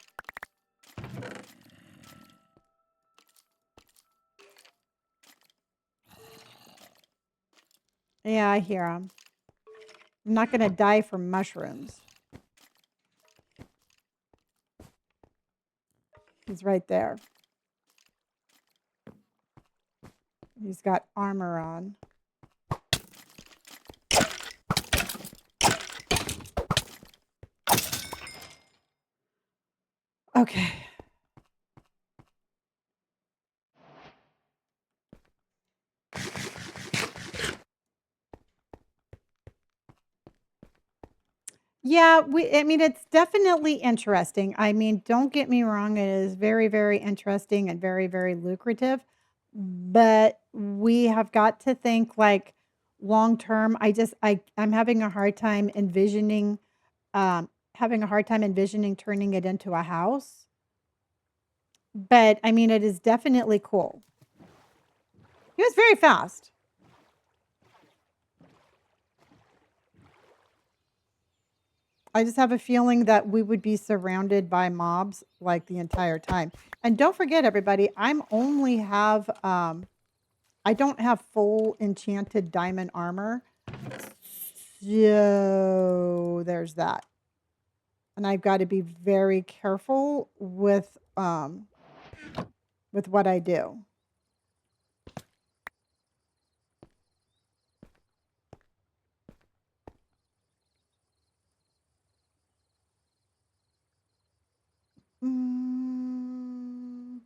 Yeah, I hear him. I'm not going to die from mushrooms. He's right there. He's got armor on. Okay. Yeah, I mean, it's definitely interesting. I mean, don't get me wrong, it is very, very interesting and very, very lucrative. But we have got to think like long term. I'm having a hard time envisioning turning it into a house. But I mean, it is definitely cool. It was very fast. I just have a feeling that we would be surrounded by mobs like the entire time. And don't forget, everybody, I don't have full enchanted diamond armor. So there's that. And I've got to be very careful with what I do. Mm,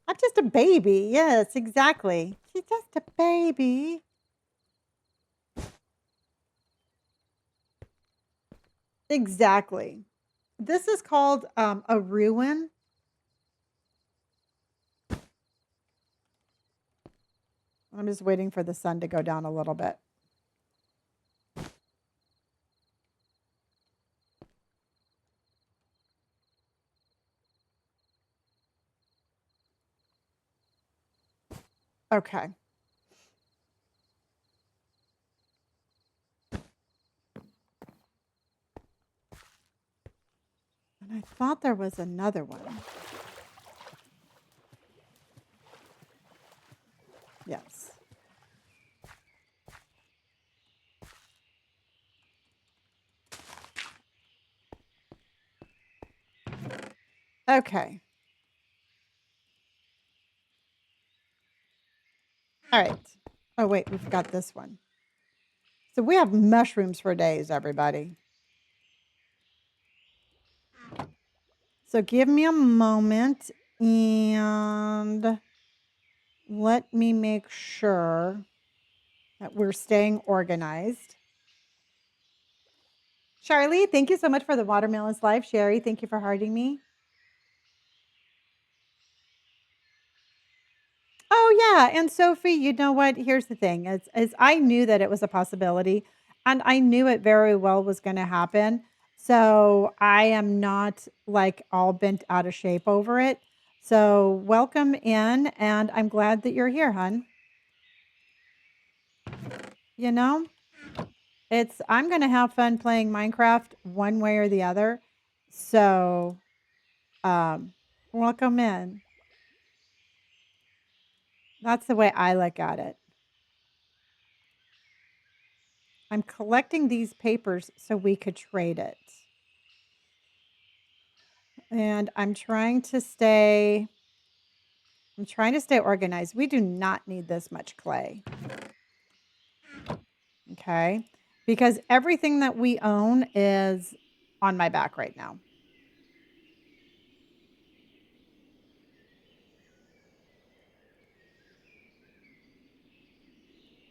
I'm just a baby. Yes, exactly. She's just a baby. Exactly. This is called a ruin. I'm just waiting for the sun to go down a little bit. Okay. And I thought there was another one. Yes. Okay. All right. Oh, wait, we forgot this one. So we have mushrooms for days, everybody. So give me a moment and let me make sure that we're staying organized. Charlie, thank you so much for the watermelons live. Sherry, thank you for hearting me. Oh yeah, and Sophie, you know what? Here's the thing: is I knew that it was a possibility, and I knew it very well was going to happen. So I am not like all bent out of shape over it. So welcome in, and I'm glad that you're here, hun. You know, I'm going to have fun playing Minecraft one way or the other. So welcome in. That's the way I look at it. I'm collecting these papers so we could trade it. And I'm trying to stay organized. We do not need this much clay. Okay? Because everything that we own is on my back right now.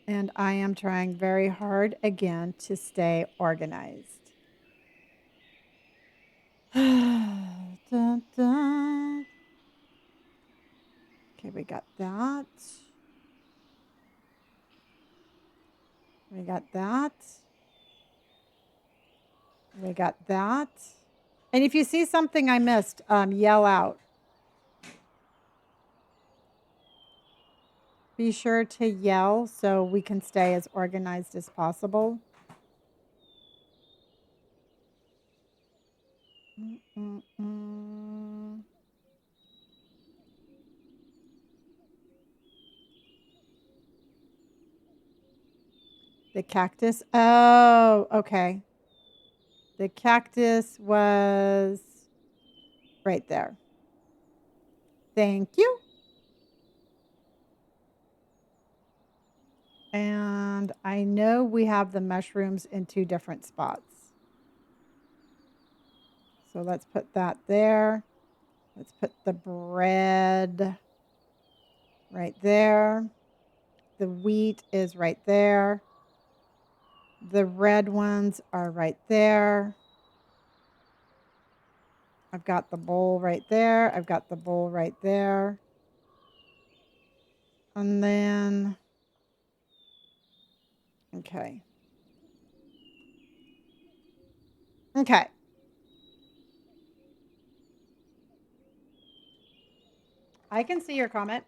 And I am trying very hard again to stay organized. Dun, dun. Okay, we got that. We got that. We got that. And if you see something I missed, yell out. Be sure to yell so we can stay as organized as possible. The cactus. Oh, okay. The cactus was right there. Thank you. And I know we have the mushrooms in 2 different spots. So let's put that there. Let's put the bread right there. The wheat is right there. The red ones are right there. I've got the bowl right there. I've got the bowl right there. And then, okay. Okay. I can see your comment.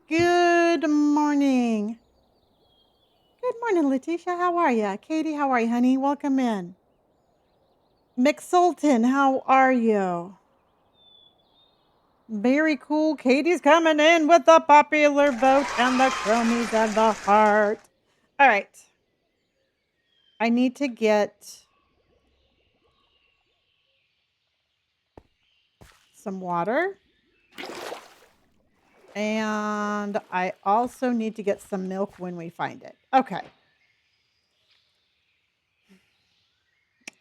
Good morning. Good morning, Letitia. How are you? Katie, how are you, honey? Welcome in. McSultan, how are you? Very cool. Katie's coming in with the popular vote and the chromies and the heart. All right. I need to get some water. And I also need to get some milk when we find it. Okay.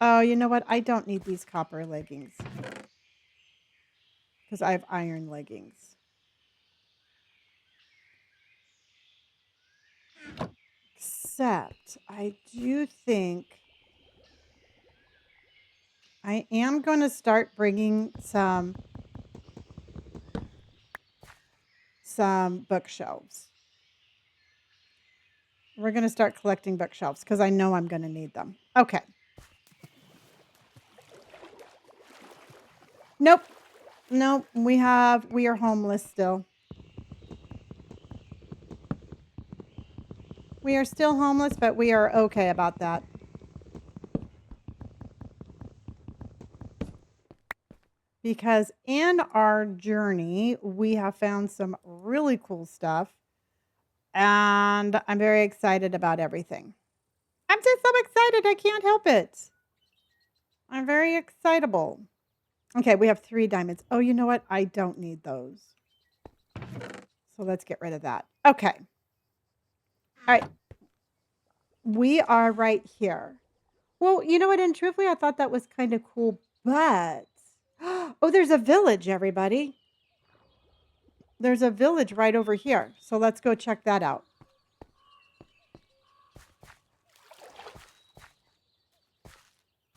Oh, you know what? I don't need these copper leggings because I have iron leggings. Except I do think I am going to start bringing some bookshelves. We're going to start collecting bookshelves because I know I'm going to need them. Okay. Nope. Nope. We are homeless still. We are still homeless, but we are okay about that. Because in our journey, we have found some really cool stuff. And I'm very excited about everything. I'm just so excited. I can't help it. I'm very excitable. Okay, we have 3 diamonds. Oh, you know what? I don't need those. So let's get rid of that. Okay. All right. We are right here. Well, you know what? And truthfully, I thought that was kind of cool. But, oh, there's a village, everybody. There's a village right over here. So let's go check that out.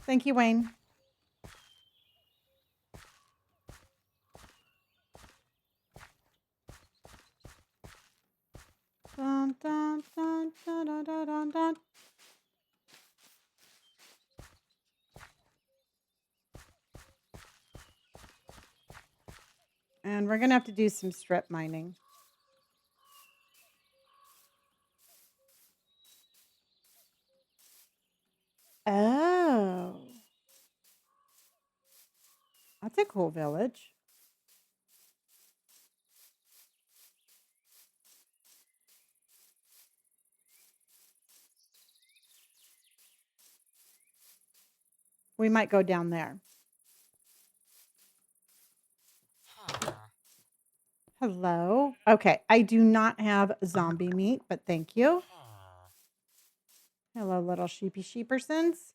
Thank you, Wayne. Dun, dun, dun, dun, dun, dun, dun, dun. And we're going to have to do some strip mining. Oh. That's a cool village. We might go down there. Hello. Okay. I do not have zombie meat, but thank you. Hello, little sheepy sheepersons.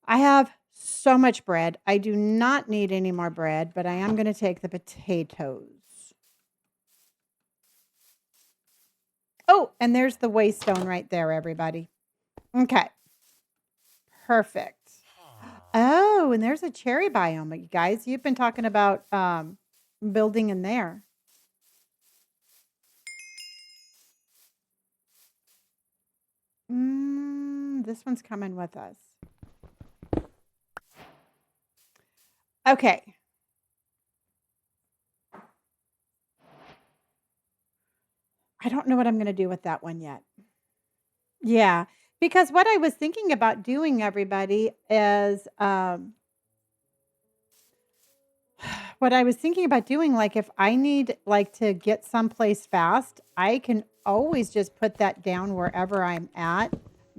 I have so much bread. I do not need any more bread, but I am going to take the potatoes. Oh, and there's the waystone right there, everybody. Okay. Perfect. Oh, and there's a cherry biome, you guys. You've been talking about building in there. This one's coming with us. Okay. I don't know what I'm going to do with that one yet. Yeah, because what I was thinking about doing, everybody, is what I was thinking about doing, like if I need like to get someplace fast, I can always just put that down wherever I'm at,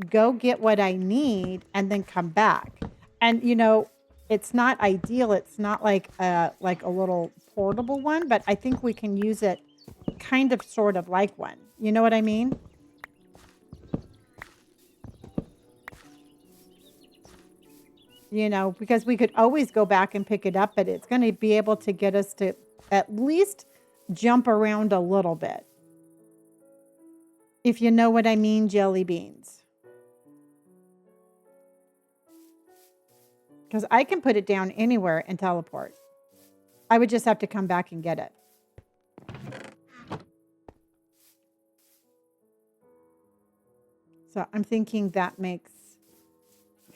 go get what I need, and then come back. And it's not ideal. It's not like a little portable one, but I think we can use it kind of sort of like one. You know what I mean? Because we could always go back and pick it up, but it's going to be able to get us to at least jump around a little bit. If you know what I mean, jelly beans. Because I can put it down anywhere and teleport. I would just have to come back and get it. So I'm thinking that makes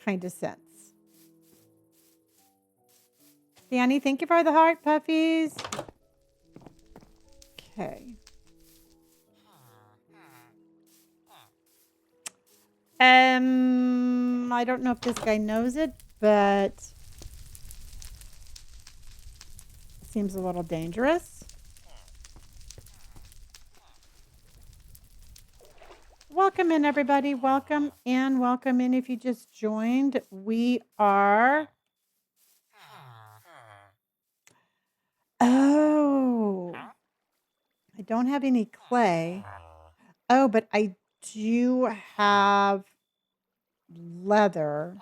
kind of sense. Danny, thank you for the heart puppies. Okay. I don't know if this guy knows it, but it seems a little dangerous. Welcome in, everybody. Welcome in. Welcome in. If you just joined, we are. Oh, I don't have any clay. Oh, but I do have leather.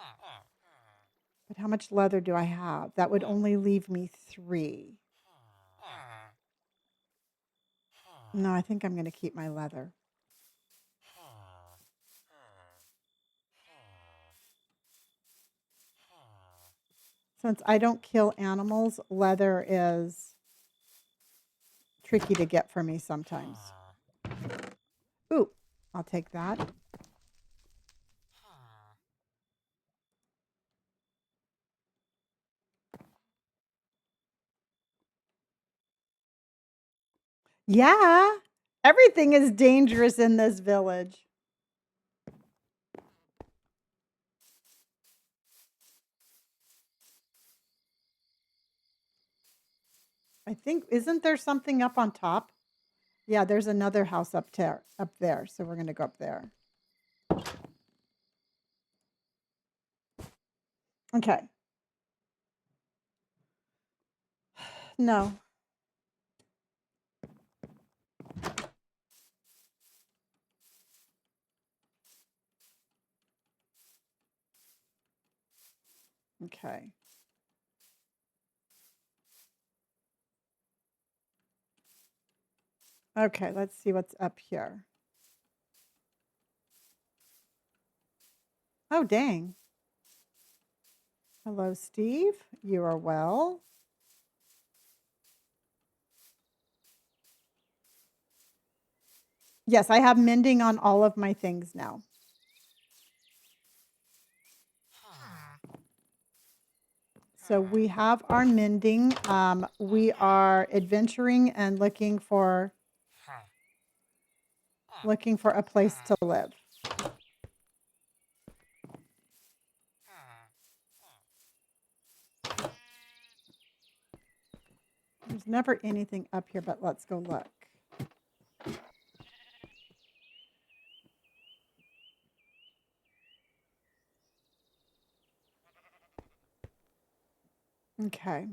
But how much leather do I have? That would only leave me 3. No, I think I'm going to keep my leather. Since I don't kill animals, leather is tricky to get for me sometimes. Ooh, I'll take that. Yeah, everything is dangerous in this village. I think, isn't there something up on top? Yeah, there's another house up there. So we're going to go up there. Okay. No. Okay. Okay, let's see what's up here. Oh, dang. Hello, Steve. You are well. Yes, I have mending on all of my things now. So we have our mending. We are adventuring and looking for a place to live. There's never anything up here, but let's go look. Okay.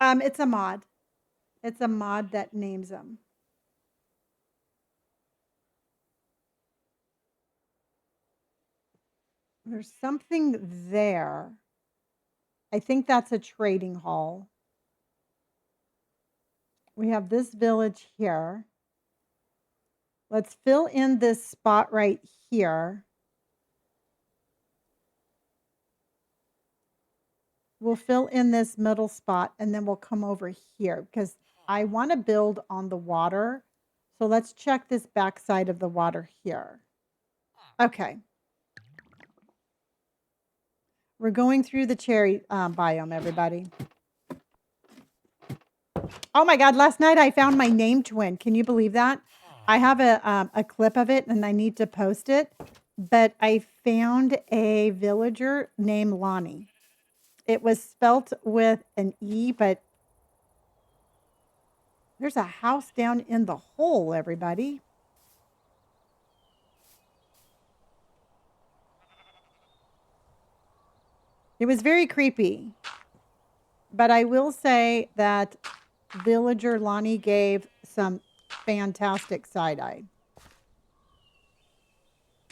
It's a mod. It's a mod that names them. There's something there. I think that's a trading hall. We have this village here. Let's fill in this spot right here. We'll fill in this middle spot and then we'll come over here because I want to build on the water. So let's check this back side of the water here. Okay. We're going through the cherry biome, everybody. Oh my God, last night I found my name twin. Can you believe that? I have a clip of it and I need to post it. But I found a villager named Lonnie. It was spelt with an E, but there's a house down in the hole, everybody. It was very creepy. But I will say that villager Lonnie gave some fantastic side-eye.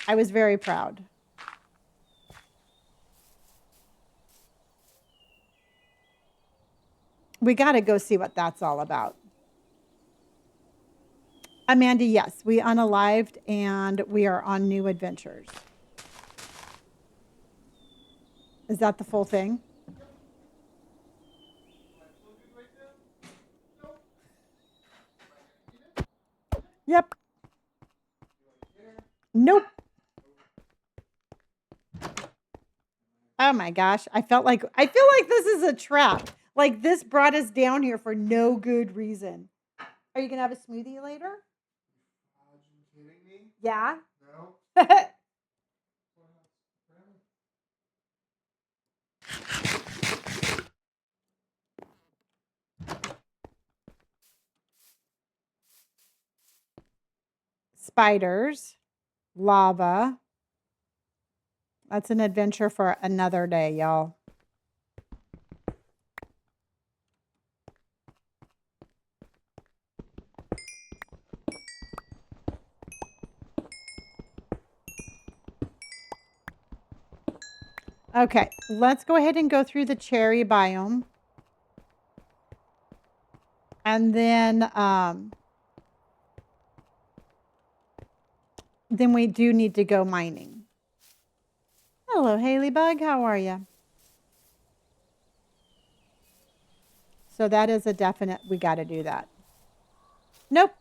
I was very proud. We got to go see what that's all about. Amanda, yes, we unalived and we are on new adventures. Is that the full thing? Yep. Nope. Oh my gosh. I feel like this is a trap. Like this brought us down here for no good reason. Are you going to have a smoothie later? Are you kidding me? Yeah. No. Spiders, lava. That's an adventure for another day, y'all. Okay, let's go ahead and go through the cherry biome. And then we do need to go mining. Hello, Haley Bug. How are you? So that is a definite, we got to do that. Nope.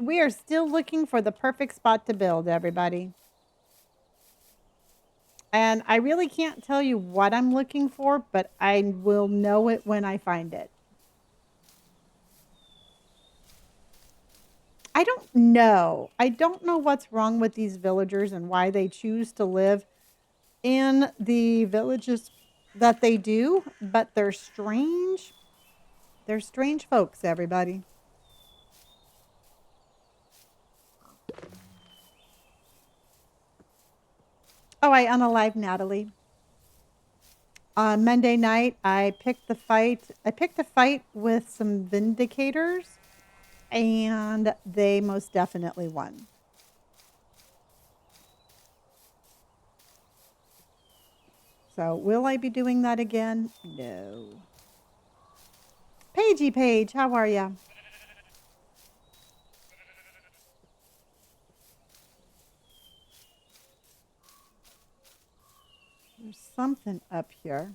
We are still looking for the perfect spot to build, everybody. And I really can't tell you what I'm looking for, but I will know it when I find it. I don't know. I don't know what's wrong with these villagers and why they choose to live in the villages that they do, but they're strange. They're strange folks, everybody. Oh, I unalived Natalie. On Monday night, I picked a fight with some vindicators, and they most definitely won. So will I be doing that again? No. Pagey Page, how are you? There's something up here.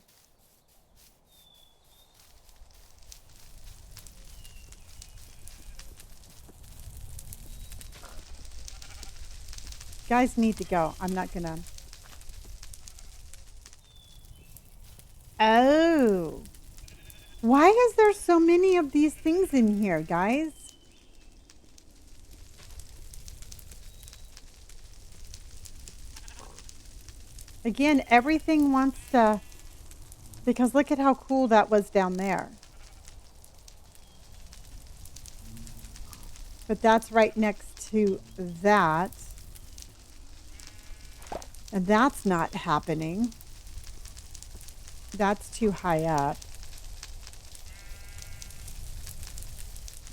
Guys need to go. I'm not gonna. Oh. Why is there so many of these things in here, guys? Again, everything wants to, because look at how cool that was down there. But that's right next to that. And that's not happening. That's too high up.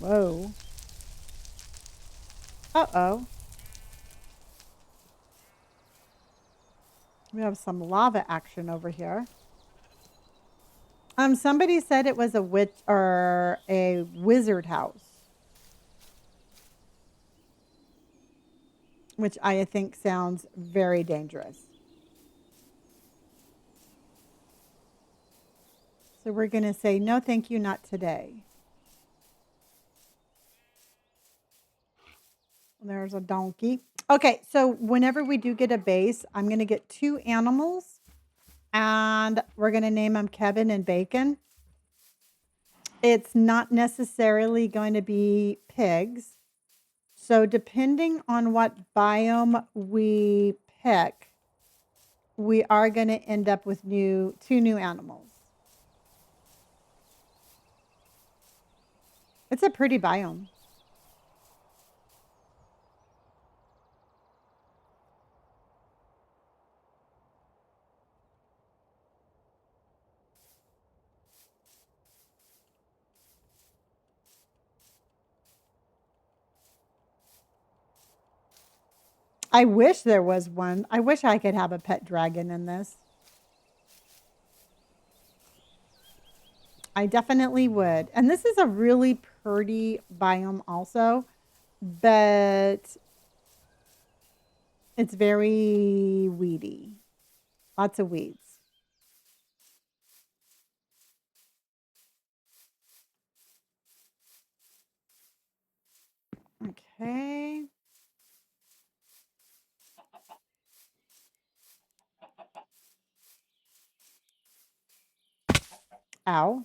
Whoa. Uh-oh. We have some lava action over here. Somebody said it was a witch or a wizard house, which I think sounds very dangerous. So we're going to say, no, thank you, not today. There's a donkey. Okay, so whenever we do get a base, I'm going to get 2 animals, and we're going to name them Kevin and Bacon. It's not necessarily going to be pigs. So depending on what biome we pick, we are going to end up with 2 new animals. It's a pretty biome. I wish there was one. I wish I could have a pet dragon in this. I definitely would. And this is a really pretty biome also, but it's very weedy. Lots of weeds. Okay. Ow.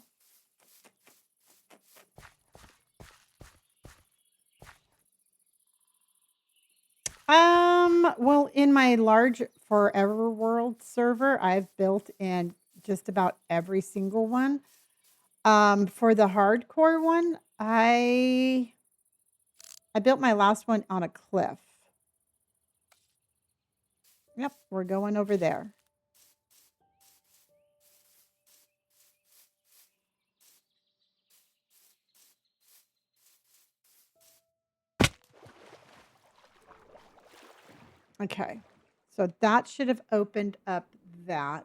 Well, in my large Forever World server, I've built in just about every single one. For the hardcore one, I built my last one on a cliff. Yep, we're going over there. Okay. So that should have opened up that.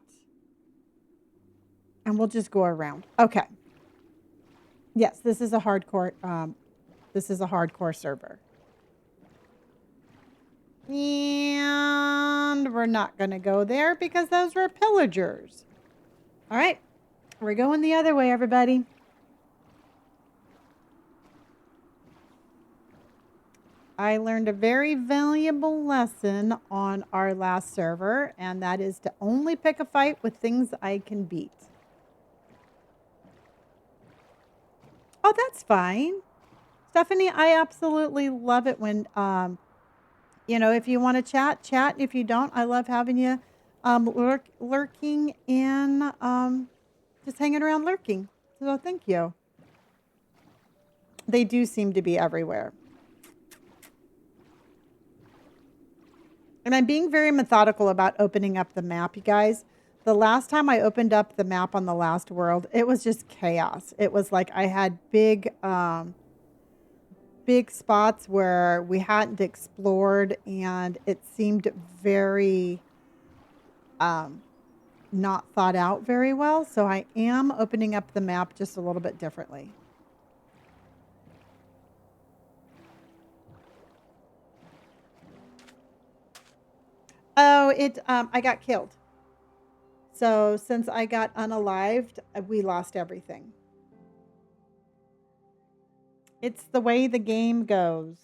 And we'll just go around. Okay. Yes, this is a hardcore server. And we're not going to go there because those were pillagers. All right. We're going the other way, everybody. I learned a very valuable lesson on our last server, and that is to only pick a fight with things I can beat. Oh, that's fine. Stephanie, I absolutely love it when, if you want to chat, chat. If you don't, I love having you lurking in, just hanging around lurking. So thank you. They do seem to be everywhere. And I'm being very methodical about opening up the map, you guys. The last time I opened up the map on the last world, it was just chaos. It was like I had big spots where we hadn't explored, and it seemed very not thought out very well. So I am opening up the map just a little bit differently. Oh, I got killed. So since I got unalived, we lost everything. It's the way the game goes.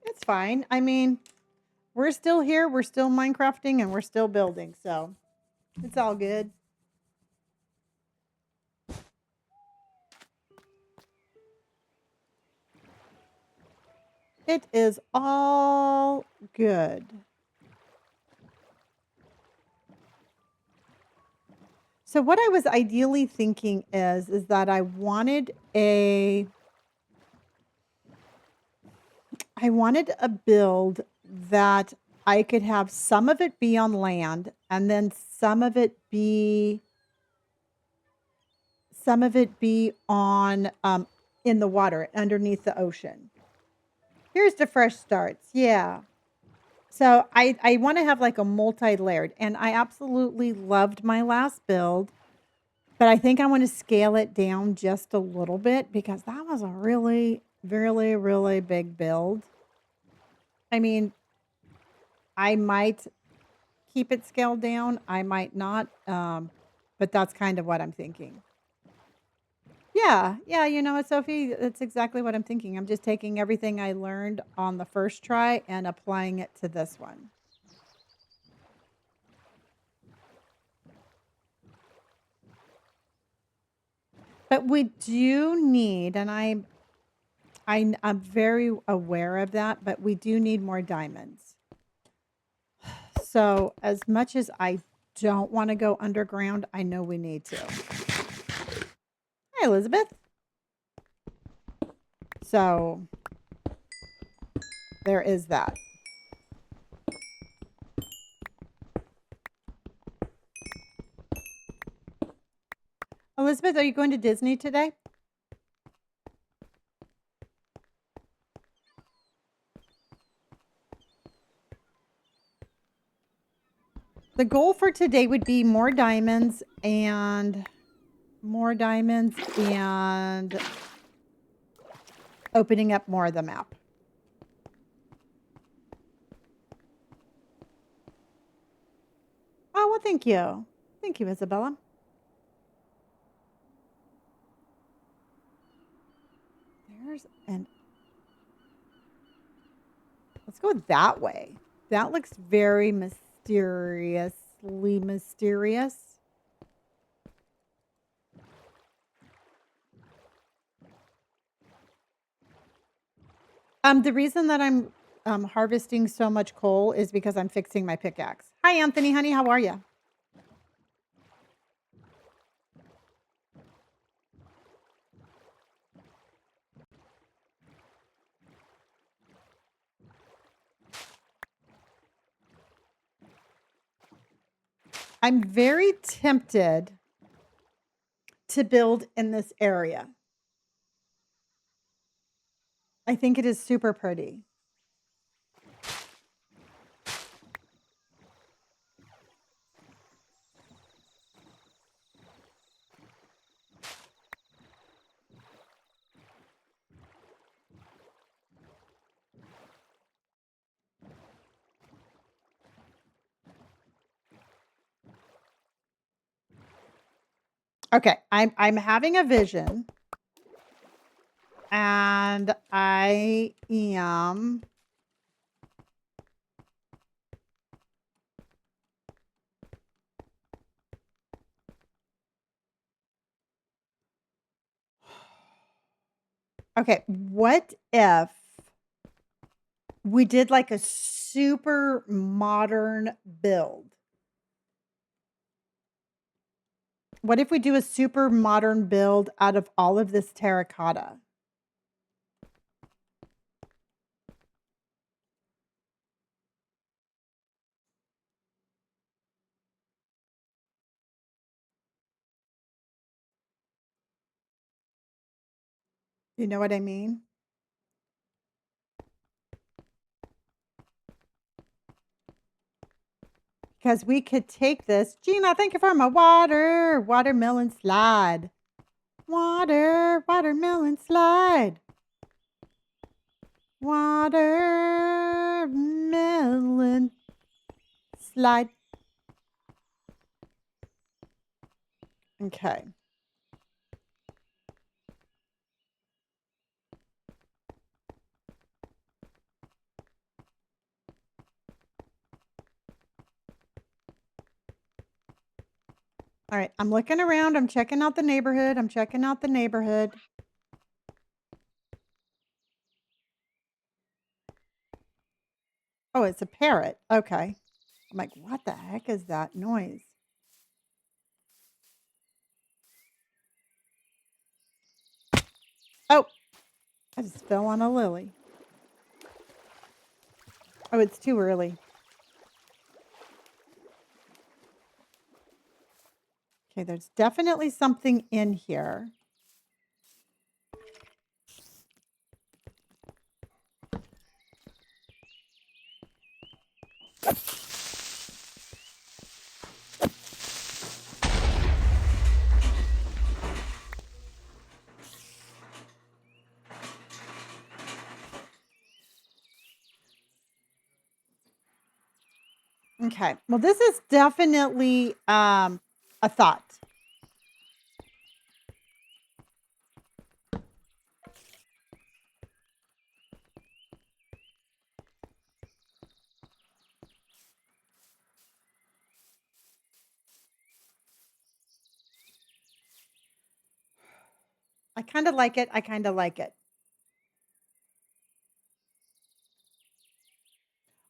It's fine. I mean, we're still here. We're still Minecrafting, and we're still building. So it's all good. It is all good. So what I was ideally thinking is that I wanted a build that I could have some of it be on land and then some of it be on in the water underneath the ocean. Here's the fresh starts. Yeah. So I want to have like a multi-layered, and I absolutely loved my last build, but I think I want to scale it down just a little bit because that was a really, really, really big build. I mean, I might keep it scaled down. I might not. But that's kind of what I'm thinking. Yeah, yeah, you know what, Sophie? That's exactly what I'm thinking. I'm just taking everything I learned on the first try and applying it to this one. But we do need, and I'm very aware of that, but we do need more diamonds. So as much as I don't want to go underground, I know we need to. Hi, Elizabeth. So there is that. Elizabeth, are you going to Disney today? The goal for today would be more diamonds and opening up more of the map. Oh, well, thank you. Thank you, Isabella. Let's go that way. That looks very mysteriously mysterious. The reason that I'm harvesting so much coal is because I'm fixing my pickaxe. Hi, Anthony, honey, how are you? I'm very tempted to build in this area. I think it is super pretty. Okay, I'm having a vision, and I am okay. What if we did like a super modern build? What if we do a super modern build out of all of this terracotta? You know what I mean? Because we could take this. Gina, thank you for my watermelon slide. Watermelon slide. Watermelon slide. Okay. All right. I'm looking around. I'm checking out the neighborhood. Oh, it's a parrot. Okay. I'm like, what the heck is that noise? Oh, I just fell on a lily. Oh, it's too early. Okay, there's definitely something in here. Okay. Well, this is definitely a thought. I kind of like it. I kind of like it.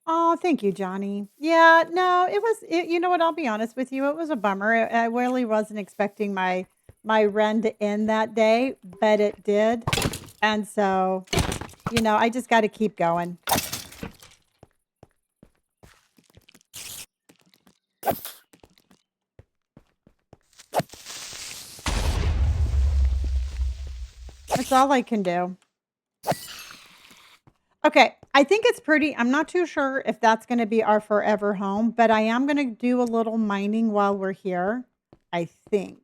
Oh, thank you, Johnny. Yeah, no, you know what? I'll be honest with you. It was a bummer. I really wasn't expecting my run to end that day, but it did. And so, I just got to keep going. That's all I can do. Okay, I think it's pretty. I'm not too sure if that's going to be our forever home, but I am going to do a little mining while we're here. I think.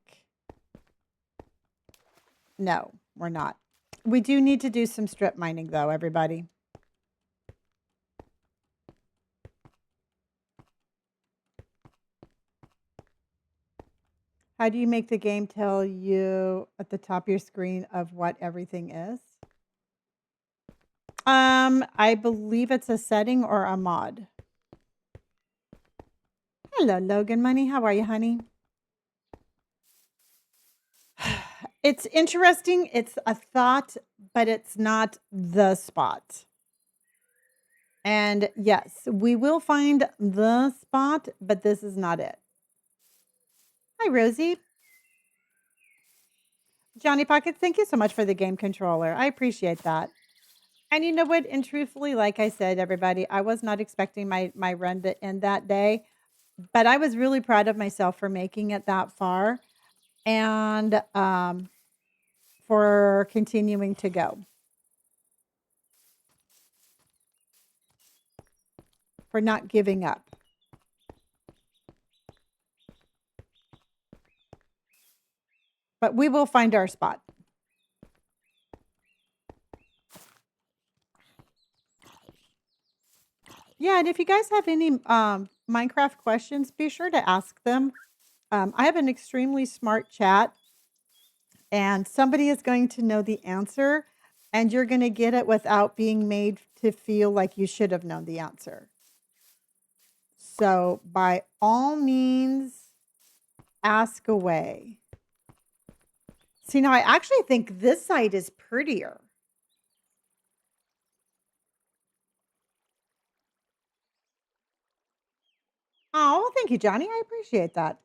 No, we're not. We do need to do some strip mining, though, everybody. How do you make the game tell you at the top of your screen of what everything is? I believe it's a setting or a mod. Hello, Logan Money. How are you, honey? It's interesting. It's a thought, but it's not the spot. And yes, we will find the spot, but this is not it. Hi, Rosie. Johnny Pockets, thank you so much for the game controller. I appreciate that. And you know what? And truthfully, like I said, everybody, I was not expecting my run to end that day, but I was really proud of myself for making it that far and for continuing to go, for not giving up. But we will find our spot. Yeah, and if you guys have any Minecraft questions, be sure to ask them. I have an extremely smart chat, and somebody is going to know the answer, and you're going to get it without being made to feel like you should have known the answer. So, by all means, ask away. See, now I actually think this side is prettier. Oh, well, thank you, Johnny. I appreciate that.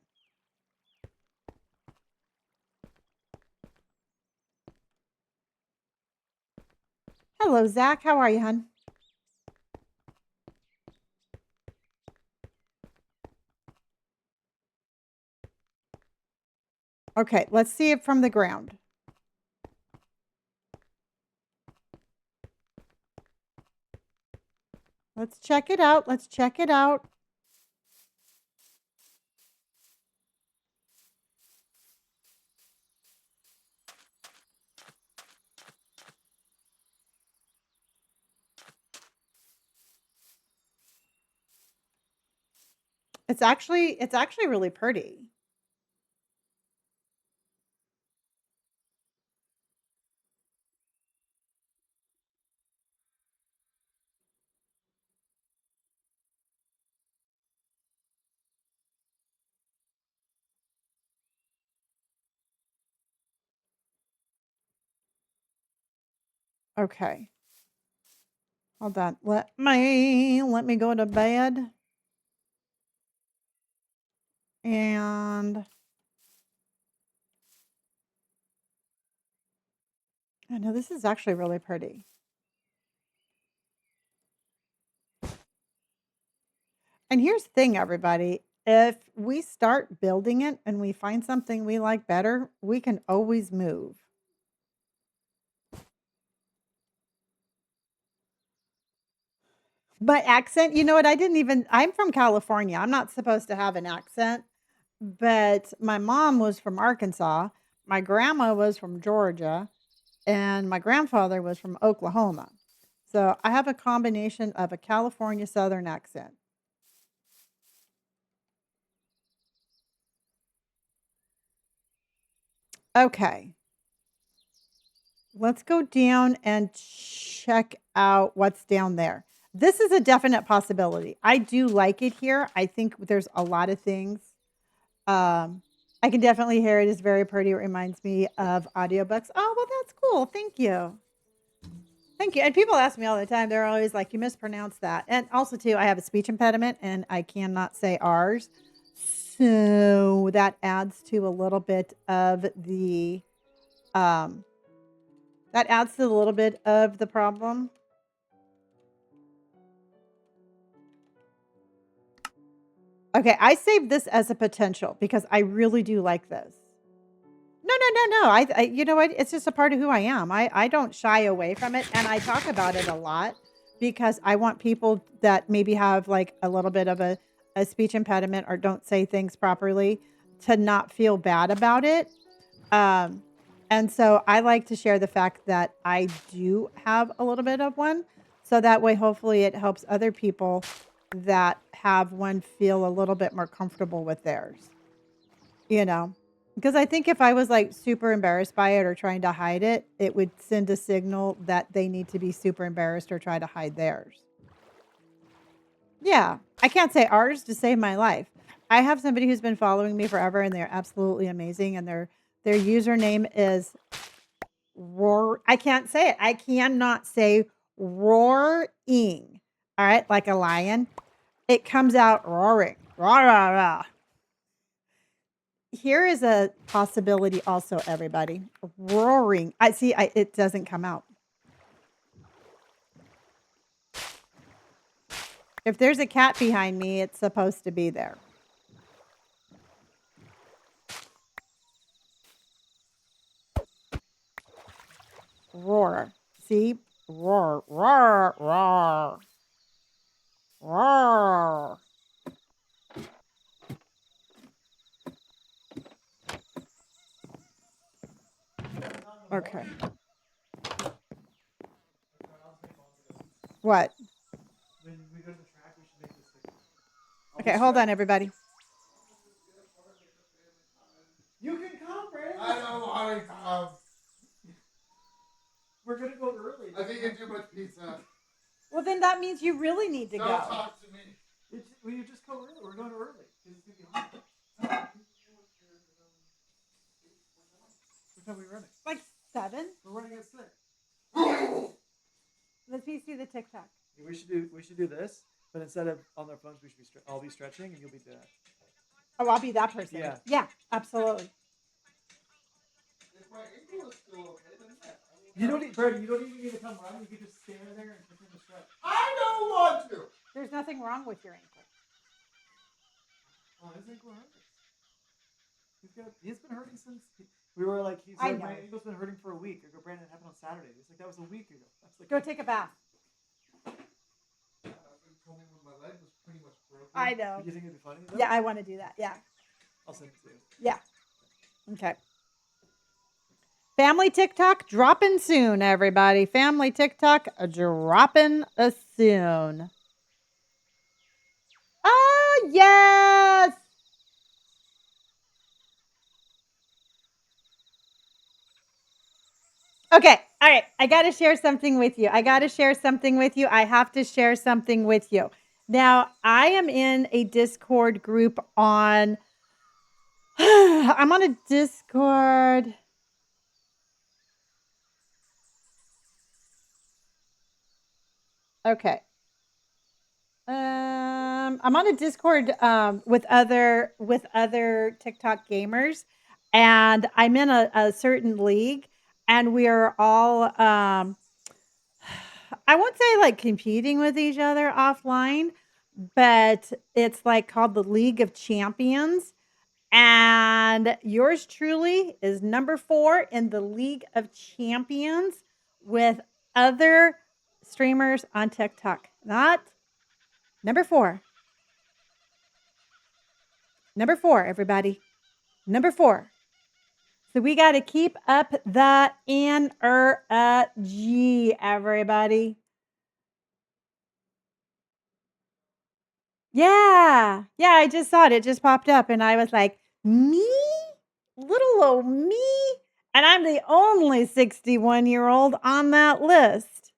Hello, Zach. How are you, hon? Okay, let's see it from the ground. Let's check it out. Let's check it out. It's actually really pretty. Okay. Hold on. Let me go to bed. And I know this is actually really pretty. And here's the thing, everybody. If we start building it and we find something we like better, we can always move. But accent, you know what? I'm from California. I'm not supposed to have an accent, but my mom was from Arkansas. My grandma was from Georgia, and my grandfather was from Oklahoma. So I have a combination of a California Southern accent. Okay. Let's go down and check out what's down there. This is a definite possibility. I do like it here. I think there's a lot of things. I can definitely hear it. It's very pretty. It reminds me of audiobooks. Oh, well, that's cool. Thank you. Thank you. And people ask me all the time. They're always like, you mispronounced that. And also, too, I have a speech impediment and I cannot say R's. So that adds to a little bit of the um problem. Okay, I saved this as a potential because I really do like this. No, no, no, no. You know what? It's just a part of who I am. I don't shy away from it, and I talk about it a lot because I want people that maybe have like a little bit of a speech impediment or don't say things properly to not feel bad about it. Um, and so I like to share the fact that I do have a little bit of one, so that way, hopefully, it helps other people that have one feel a little bit more comfortable with theirs. You know, because I think if I was like super embarrassed by it or trying to hide it, it would send a signal that they need to be super embarrassed or try to hide theirs. Yeah, I can't say ours to save my life. I have somebody who's been following me forever and they're absolutely amazing and their username is roar. I can't say it. I cannot say roaring. All right, like a lion. It comes out roaring. Rah, rah, rah. Here is a possibility also, everybody. Roaring. I see, it doesn't come out. If there's a cat behind me, it's supposed to be there. Roar. See? Roar, roar, roar. Roar. Okay. What? When we go to the track, we should make this thing. Okay, hold on, everybody. You can come, Brandon. I don't want to come. We're gonna go early. I think it's too much pizza. Well, then that means you really need to Don't go. talk to me. Will you just go early? We're going early because it's gonna be hot. What time are we running? Like 7? We're running at 6. Let me see the TikTok. We should do this, but instead of on their phones, we should be I'll be stretching and you'll be doing that. Oh, I'll be that person. Yeah. Yeah, absolutely. If my ankle is still okay, then yeah. You don't even need to come running. You can just stand there and continue to stretch. I don't want to. There's nothing wrong with your ankle. Oh, his ankle hurts. He's been hurting since we were like. He's I like, know. my ankle's been hurting for a week. I go, Brandon, it happened on Saturday. He's like, that was a week ago. I was like, Go take a bath. You told me when my leg was pretty much broken. I know. You think it'd be funny? Though? Yeah, I want to do that. Yeah. I'll send it to you. Yeah. Okay. Family TikTok dropping soon, everybody. Family TikTok dropping soon. Oh, yes. Okay. All right. I got to share something with you. I have to share something with you. Now, I am in a Discord group on. I'm on a Discord. Okay. I'm on a Discord with other TikTok gamers, and I'm in a certain league, and we are all I won't say like competing with each other offline, but it's like called the League of Champions. And yours truly is number 4 in the League of Champions with other streamers on TikTok. Not number 4. Number 4, everybody. Number 4. So we got to keep up the energy, everybody. Yeah. Yeah, I just saw it. It just popped up and I was like, me? Little old me? And I'm the only 61-year-old on that list.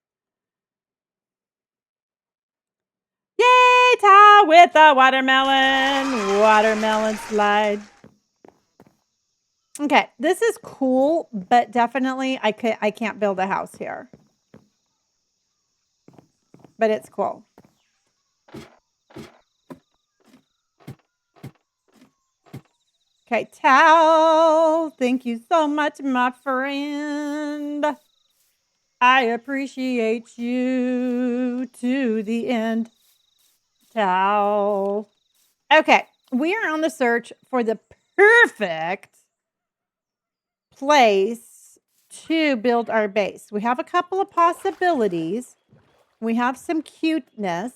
Yay, Tao with the watermelon slide. Okay, this is cool, but definitely I can't build a house here. But it's cool. Okay, Tao, thank you so much, my friend. I appreciate you to the end, Tao. Okay, we are on the search for the perfect place to build our base. We have a couple of possibilities. We have some cuteness.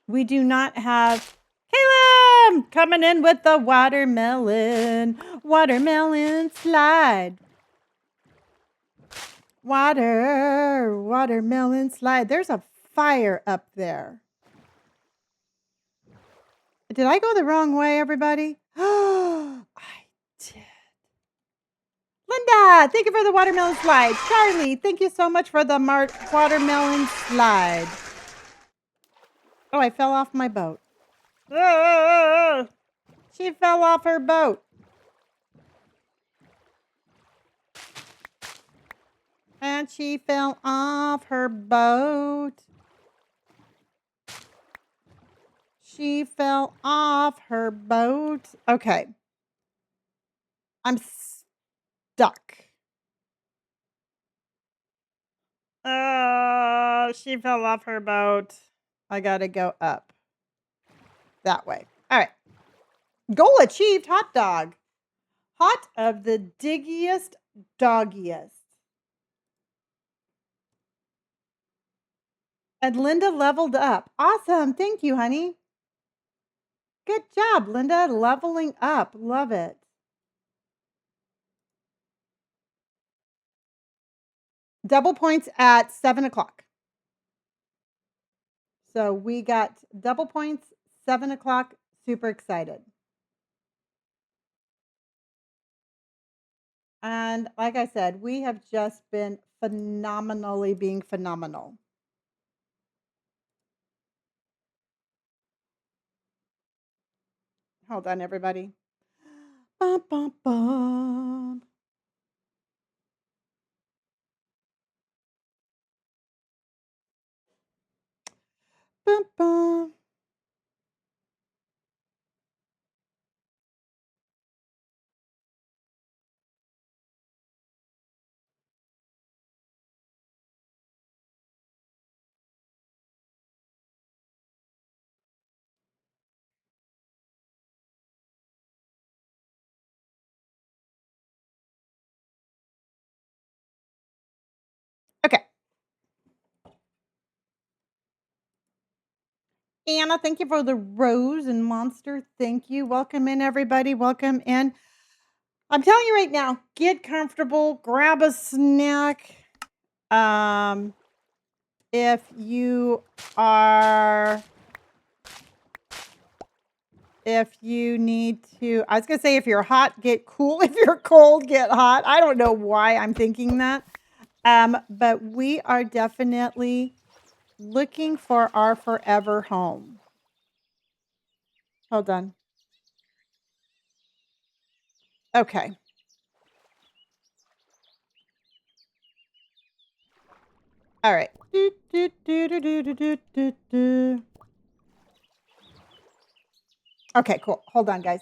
We do not have Caleb coming in with the watermelon slide. Watermelon slide. There's a fire up there. Did I go the wrong way, everybody? I did. Linda, thank you for the watermelon slide. Charlie, thank you so much for the watermelon slide. Oh, I fell off my boat. She fell off her boat. And she fell off her boat. She fell off her boat. Okay. I'm stuck. She fell off her boat. I gotta go up. That way. All right. Goal achieved, hot dog. Hot of the diggiest, doggiest. And Linda leveled up. Awesome. Thank you, honey. Good job, Linda. Leveling up. Love it. Double points at 7 o'clock. So we got double points, 7 o'clock. Super excited. And like I said, we have just been phenomenally being phenomenal. Hold on, everybody. Bum, bum, bum. Bum, bum. Okay. Anna, thank you for the rose, and Monster, thank you. Welcome in, everybody. Welcome in. I'm telling you right now, get comfortable, grab a snack. If you are, if you need to, I was going to say, if you're hot, get cool. If you're cold, get hot. I don't know why I'm thinking that. But we are definitely looking for our forever home. Hold on. Okay. All right. Okay, cool. Hold on, guys.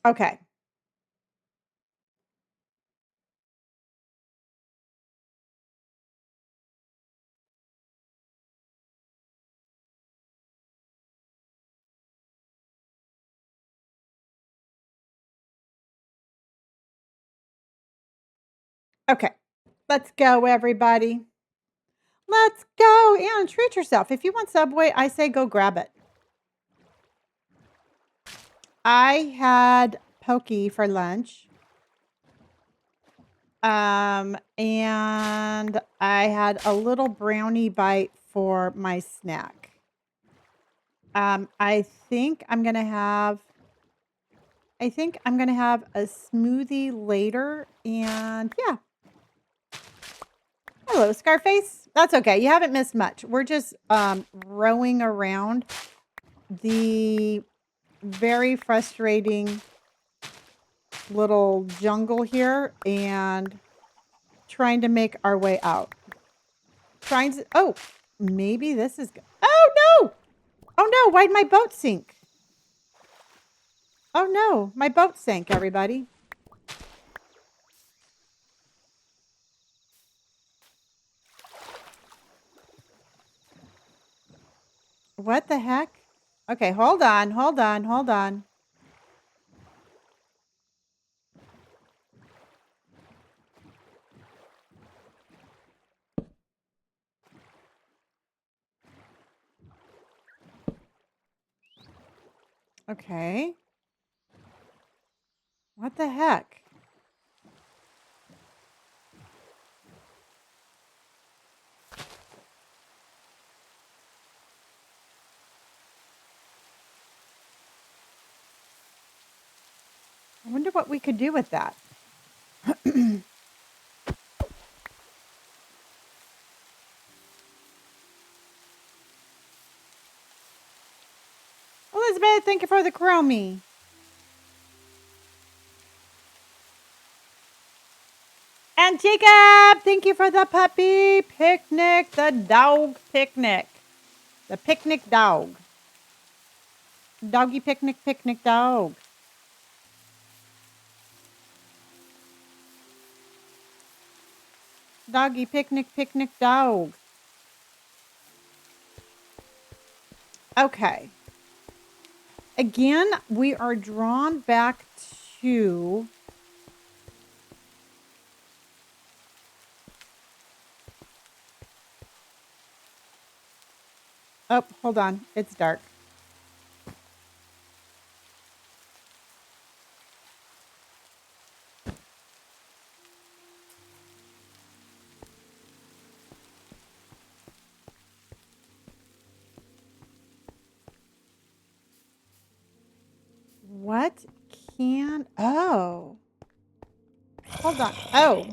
Okay. Okay. Let's go, everybody. Let's go. And treat yourself. If you want Subway, I say go grab it. I had pokey for lunch. And I had a little brownie bite for my snack. I think I'm gonna have a smoothie later, and yeah. Hello, Scarface. That's okay. You haven't missed much. We're just rowing around the very frustrating little jungle here and trying to make our way out. Oh, maybe this is good. Oh no! Oh no, why'd my boat sink? Oh no, my boat sank, everybody. What the heck? Okay, hold on, hold on, hold on. Okay. What the heck? I wonder what we could do with that. Elizabeth, thank you for the chromie. And Jacob, thank you for the puppy picnic, the dog picnic. The picnic dog. Doggy picnic, picnic dog. Doggy picnic, picnic dog. Okay. Again, we are drawn back to... Oh, hold on. It's dark. What can... Oh. Hold on. Oh.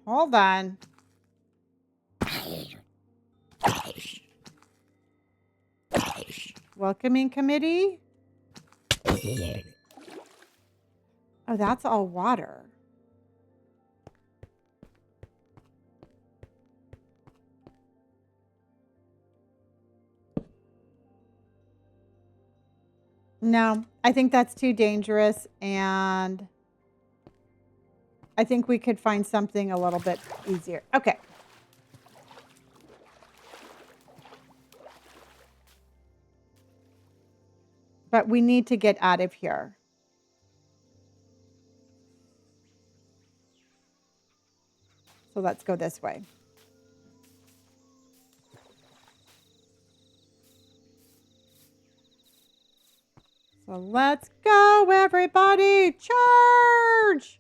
Hold on. Welcoming committee? Oh, that's all water. No, I think that's too dangerous, and I think we could find something a little bit easier. Okay. But we need to get out of here. So let's go this way. So let's go, everybody. Charge!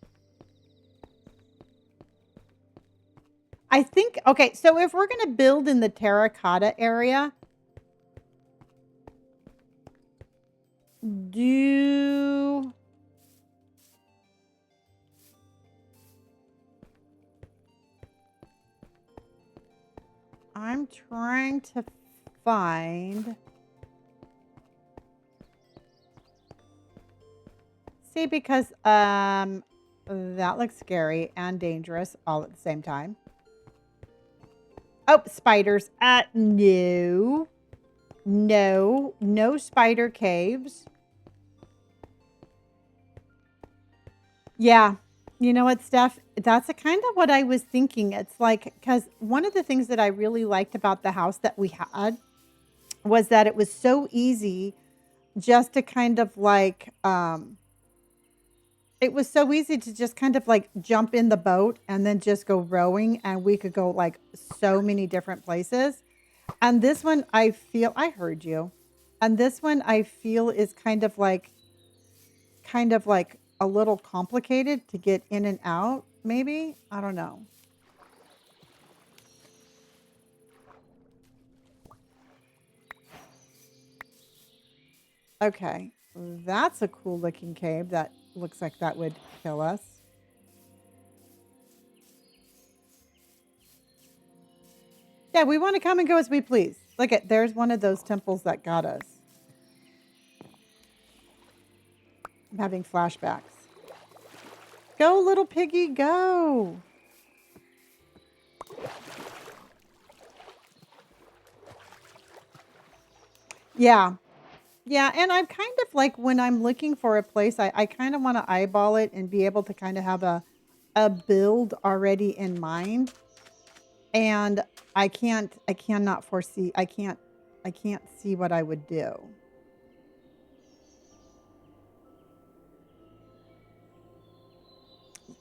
I think, okay, so if we're going to build in the terracotta area, I'm trying to find... See, because that looks scary and dangerous all at the same time. Oh, spiders. No. No. No spider caves. Yeah. You know what, Steph? That's kind of what I was thinking. It's like, because one of the things that I really liked about the house that we had was that it was so easy just to kind of like, it was so easy to just kind of like jump in the boat and then just go rowing, and we could go like so many different places. And this one, I feel, I heard you. And this one, I feel is kind of like kind of like a little complicated to get in and out, maybe? I don't know. Okay, that's a cool looking cave that looks like that would kill us. Yeah, we want to come and go as we please. Look at, there's one of those temples that got us. I'm having flashbacks. Go, little piggy, go. Yeah. Yeah, and I'm kind of like when I'm looking for a place, I kind of want to eyeball it and be able to kind of have a build already in mind. And I cannot foresee, I can't see what I would do.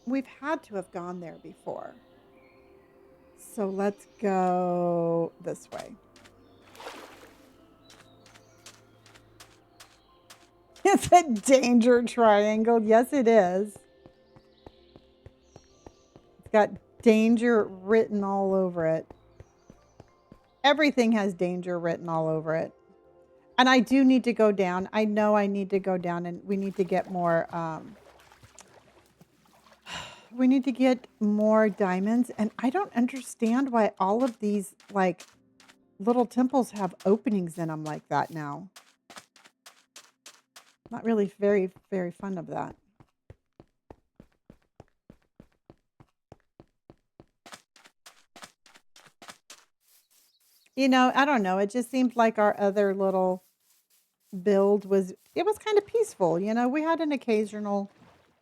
We've had to have gone there before. So let's go this way. It's a danger triangle. Yes, it is. It's got danger written all over it. Everything has danger written all over it. And I do need to go down. I know I need to go down and we need to get more, we need to get more diamonds. And I don't understand why all of these like little temples have openings in them like that now. Not really very, very fond of that. You know, I don't know. It just seemed like our other little build was, it was kind of peaceful. You know, we had an occasional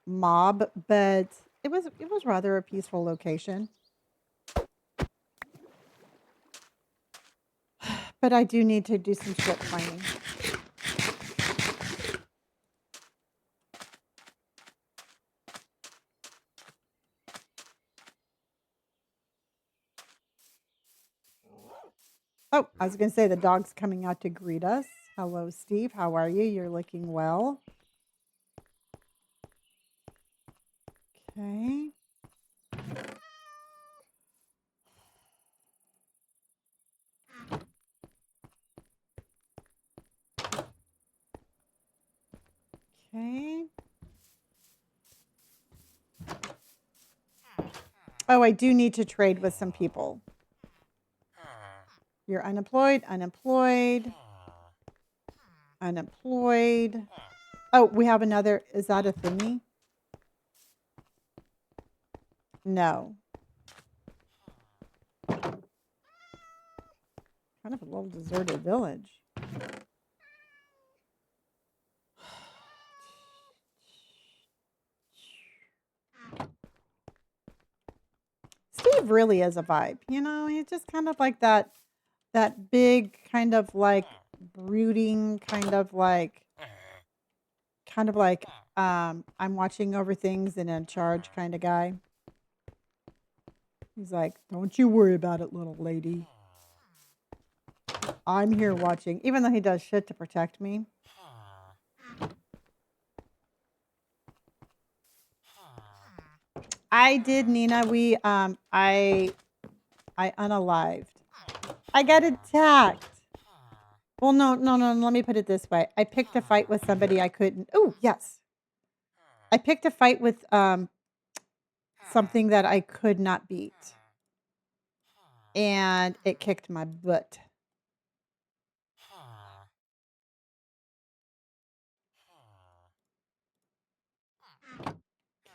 mob, but it was rather a peaceful location. But I do need to do some strip mining. Oh, I was going to say the dog's coming out to greet us. Hello, Steve. How are you? You're looking well. Okay. Okay. Oh, I do need to trade with some people. You're unemployed, unemployed, unemployed. Oh, we have another. Is that a thingy? No. Kind of a little deserted village. Steve really is a vibe. You know, he's just kind of like that big kind of like brooding kind of like I'm watching over things and in charge kind of guy. He's like, don't you worry about it, little lady. I'm here watching, even though he does shit to protect me. I did, Nina. We I unalived. I got attacked. Well, no. Let me put it this way. I picked a fight with somebody I couldn't. Oh, yes. I picked a fight with something that I could not beat. And it kicked my butt.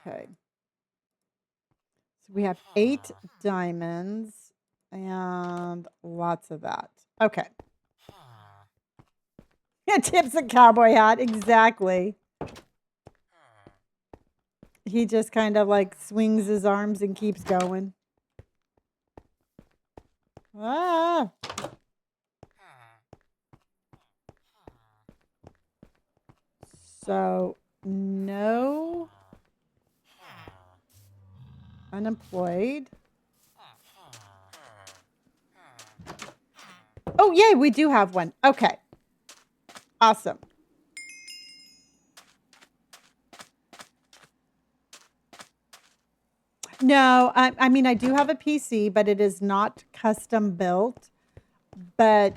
Okay. So we have 8 diamonds and lots of that. Okay. Tips a cowboy hat. Exactly. He just kind of like swings his arms and keeps going. Ah. So, no. Unemployed. Oh, yay, we do have one. Okay. Awesome. No, I mean, I do have a PC, but it is not custom built. But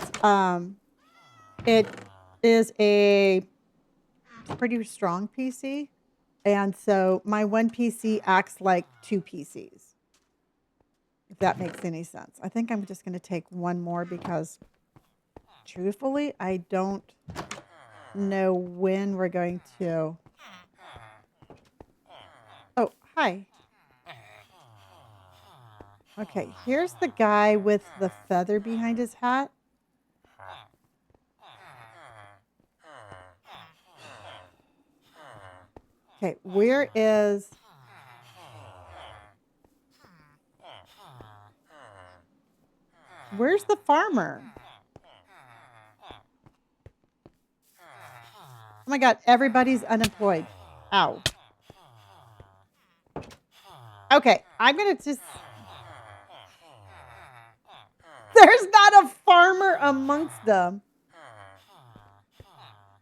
it is a pretty strong PC. And so my one PC acts like two PCs, if that makes any sense. I think I'm just going to take one more because truthfully, I don't know when we're going to. Oh, hi. Okay, here's the guy with the feather behind his hat. Okay, where's the farmer? Oh my God, everybody's unemployed. Ow. Okay, I'm going to just. There's not a farmer amongst them.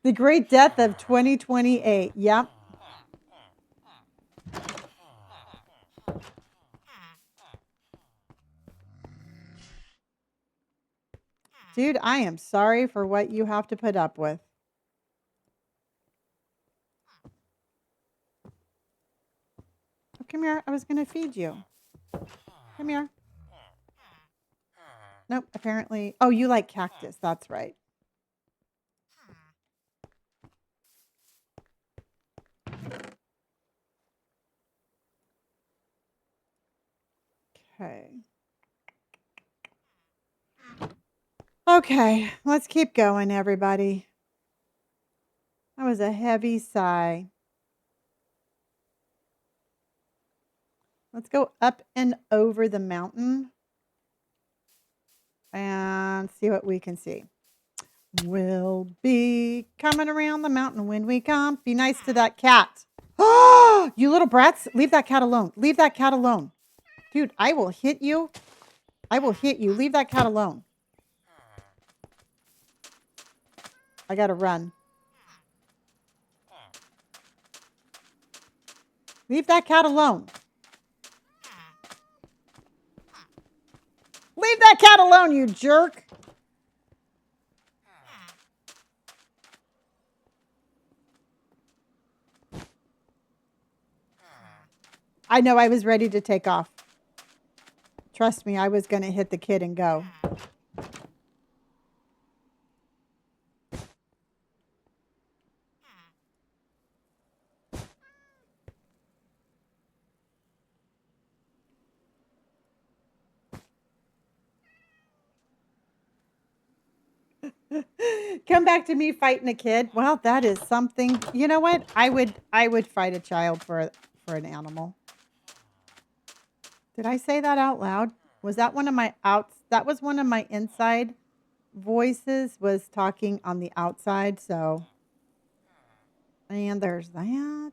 The Great Death of 2028. Yep. Dude, I am sorry for what you have to put up with. Oh, come here. I was going to feed you. Come here. Nope, apparently. Oh, you like cactus. That's right. Okay. Okay, let's keep going, everybody. That was a heavy sigh. Let's go up and over the mountain and see what we can see. We'll be coming around the mountain when we come. Be nice to that cat. Oh, you little brats. Leave that cat alone. Leave that cat alone. Dude, I will hit you. I will hit you. Leave that cat alone. I gotta run. Leave that cat alone. Leave that cat alone, you jerk. I know, I was ready to take off. Trust me, I was going to hit the kid and go. Come back to me fighting a kid. Well, that is something. You know what? I would fight a child for an animal. Did I say that out loud? Was that one of my outs? That was one of my inside voices was talking on the outside. So, and there's that.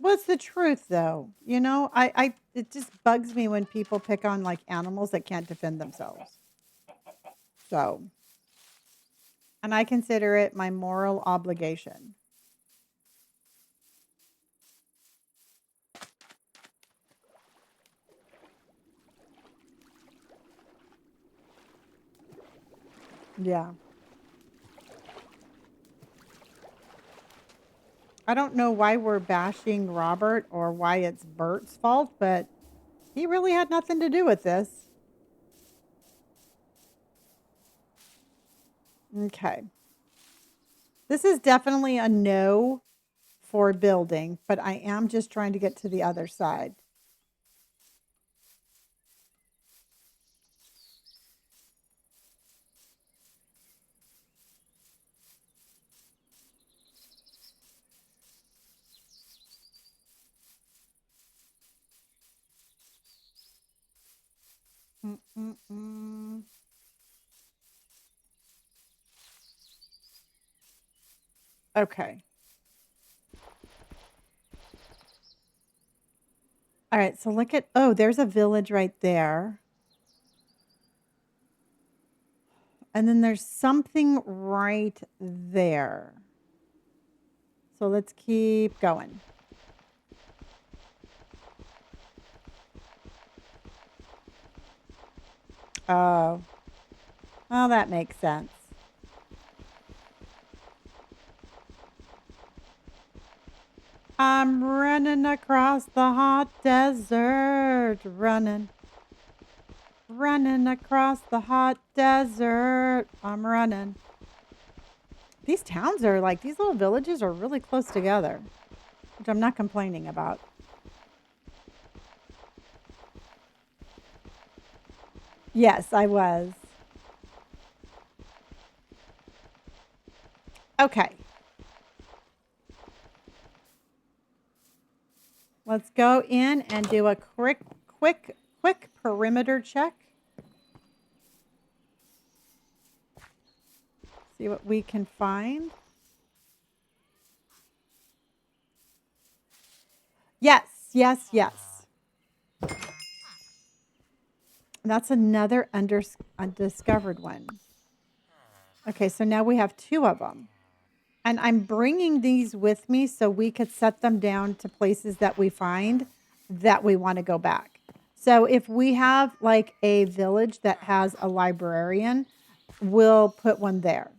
What's the truth, though? You know, it just bugs me when people pick on like animals that can't defend themselves. So, and I consider it my moral obligation. Yeah. I don't know why we're bashing Robert or why it's Bert's fault, but he really had nothing to do with this. Okay. This is definitely a no for building, but I am just trying to get to the other side. Mm-mm-mm. Okay. All right, so look at, oh, there's a village right there. and then there's something right there. So let's keep going. Oh, well, that makes sense. I'm running across the hot desert, running across the hot desert. I'm running. These towns are like, these little villages are really close together, which I'm not complaining about. Yes, I was. Okay. Let's go in and do a quick perimeter check. See what we can find. Yes, yes, yes. That's another undiscovered one. Okay, so now we have 2 of them. And I'm bringing these with me so we could set them down to places that we find that we want to go back. So if we have like a village that has a librarian, we'll put one there.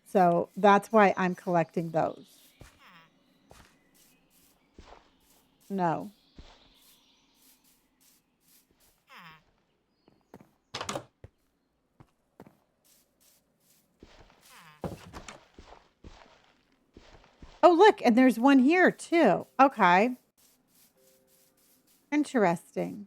So that's why I'm collecting those. No. Oh, look, and there's one here too. Okay. Interesting.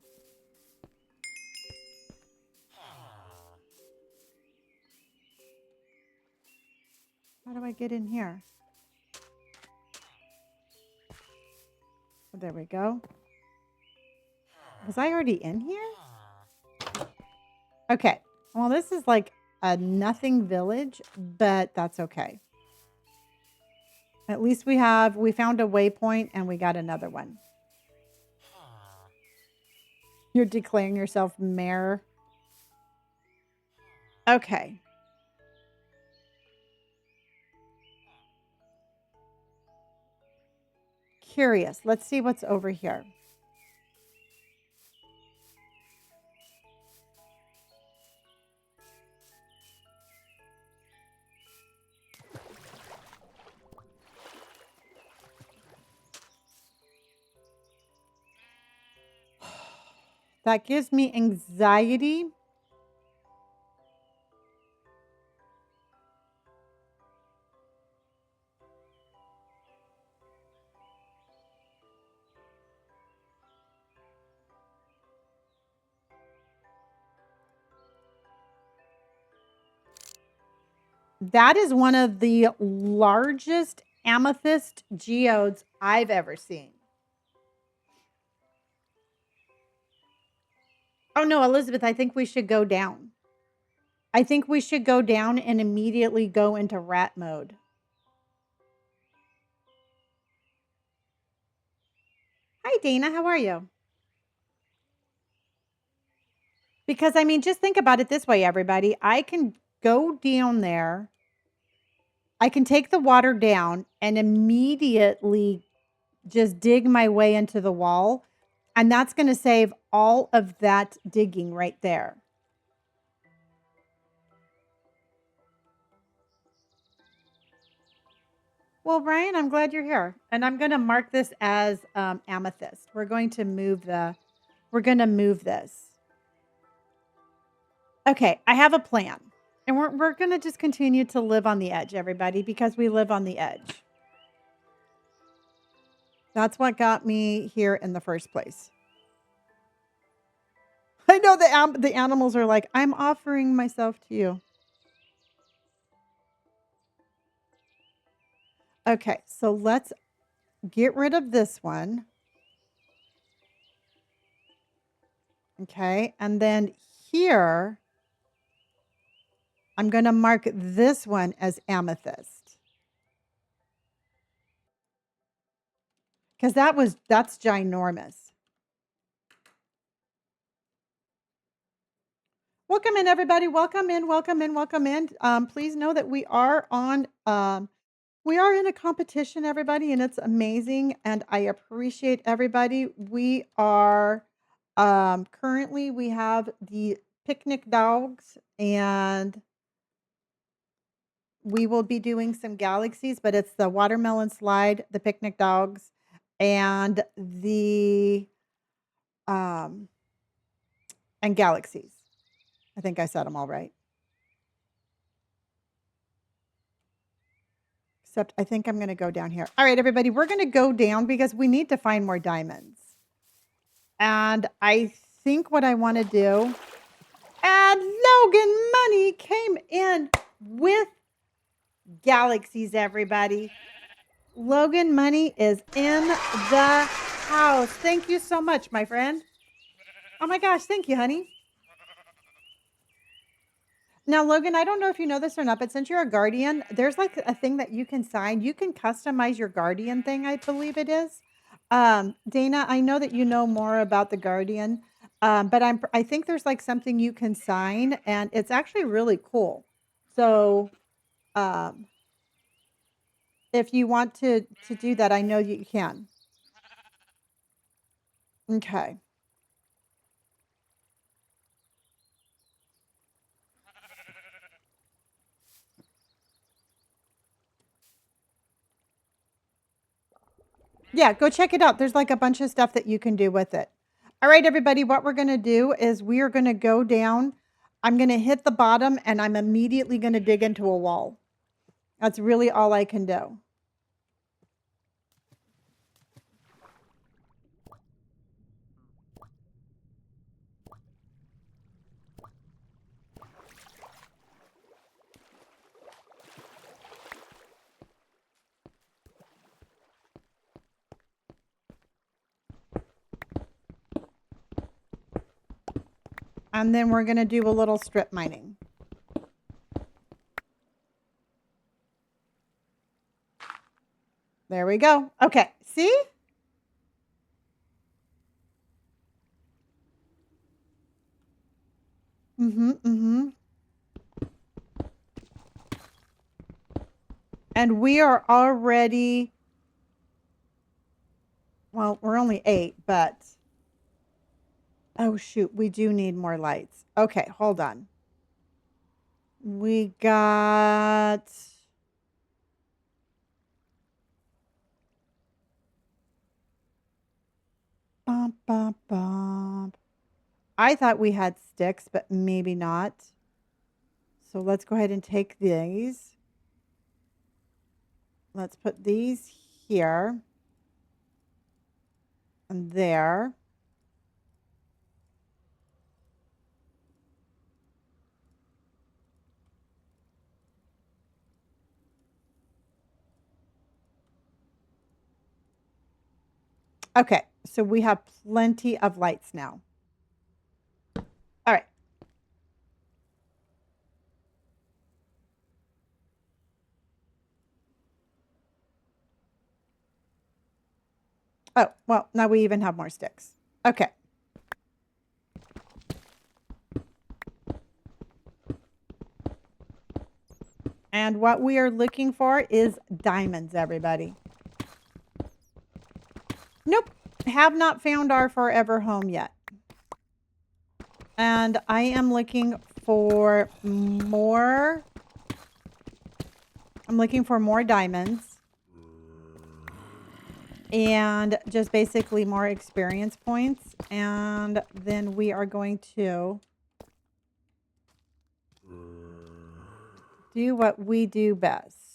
How do I get in here? Oh, there we go. Was I already in here? Okay. Well, this is like a nothing village, but that's okay. At least we found a waypoint and we got another one. You're declaring yourself mayor. Okay. Curious. Let's see what's over here. That gives me anxiety. That is one of the largest amethyst geodes I've ever seen. Oh no, Elizabeth, I think we should go down. I think we should go down and immediately go into rat mode. Hi, Dana. How are you? Because, I mean, just think about it this way, everybody. I can go down there. I can take the water down and immediately just dig my way into the wall. And that's going to save all of that digging right there. Well, Brian, I'm glad you're here. And I'm going to mark this as amethyst. We're going to move this. Okay, I have a plan. And we're going to just continue to live on the edge, everybody, because we live on the edge. That's what got me here in the first place. I know the animals are like, I'm offering myself to you. Okay, so let's get rid of this one. Okay, and then here, I'm going to mark this one as amethyst. Because that's ginormous. Welcome in, everybody. Welcome in, welcome in, welcome in. Please know that we are in a competition, everybody, and it's amazing. And I appreciate everybody. We are currently we have the picnic dogs, and we will be doing some galaxies, but it's the watermelon slide, the picnic dogs, and the um and galaxies. I think I said them all right. Except I think I'm going to go down here. All right, everybody, we're going to go down because we need to find more diamonds. And I think what I want to do, and Logan Money came in with galaxies, everybody. Logan Money is in the house. Thank you so much, my friend. Oh my gosh, thank you, honey. Now, Logan, I don't know if you know this or not, but since you're a guardian, there's like a thing that you can sign. You can customize your guardian thing, I believe it is. Dana, I know that you know more about the guardian, but I think there's like something you can sign, and it's actually really cool. So, um, if you want to do that, I know you can. Okay. Yeah, go check it out. There's like a bunch of stuff that you can do with it. All right, everybody, what we're going to do is we are going to go down. I'm going to hit the bottom, and I'm immediately going to dig into a wall. That's really all I can do. And then we're going to do a little strip mining. There we go. Okay, see? Mm-hmm. And we are already, well, we're only 8, but, oh shoot, we do need more lights. Okay, hold on. We got, bump, bump, bump. I thought we had sticks, but maybe not. So let's go ahead and take these. Let's put these here and there. Okay, so we have plenty of lights now. All right. Oh, well, now we even have more sticks. Okay. And what we are looking for is diamonds, everybody. Nope, have not found our forever home yet. And I am looking for more. I'm looking for more diamonds. And just basically more experience points. And then we are going to do what we do best.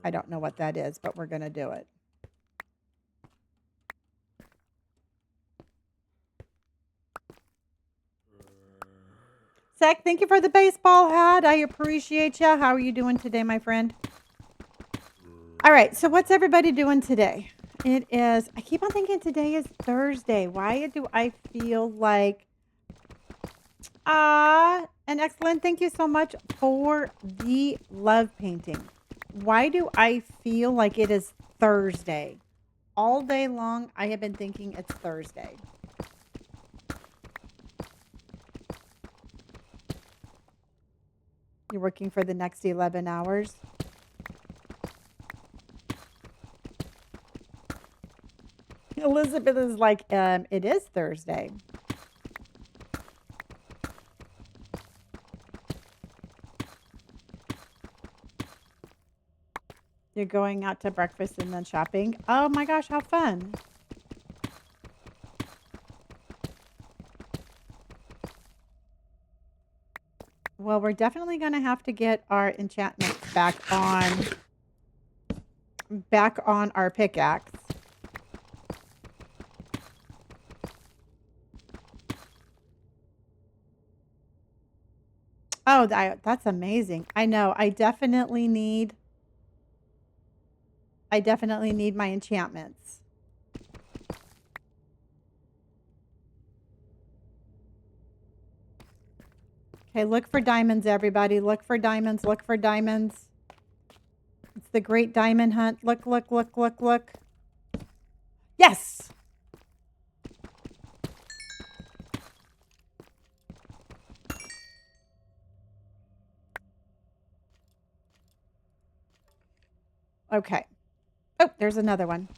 I don't know what that is, but we're going to do it. Zach, thank you for the baseball hat. I appreciate you. How are you doing today, my friend? All right, so what's everybody doing today? It is, I keep on thinking today is Thursday. Why do I feel like, and excellent. Thank you so much for the love painting. Why do I feel like it is Thursday? All day long, I have been thinking it's Thursday. You're working for the next 11 hours. Elizabeth is like, it is Thursday. You're going out to breakfast and then shopping. Oh my gosh, how fun. Well, we're definitely going to have to get our enchantments back on our pickaxe. Oh, that's amazing. I know. I definitely need my enchantments. Okay, look for diamonds, everybody. Look for diamonds. Look for diamonds. It's the great diamond hunt. Look, look, look, look, look. Yes! Okay. Oh, there's another one.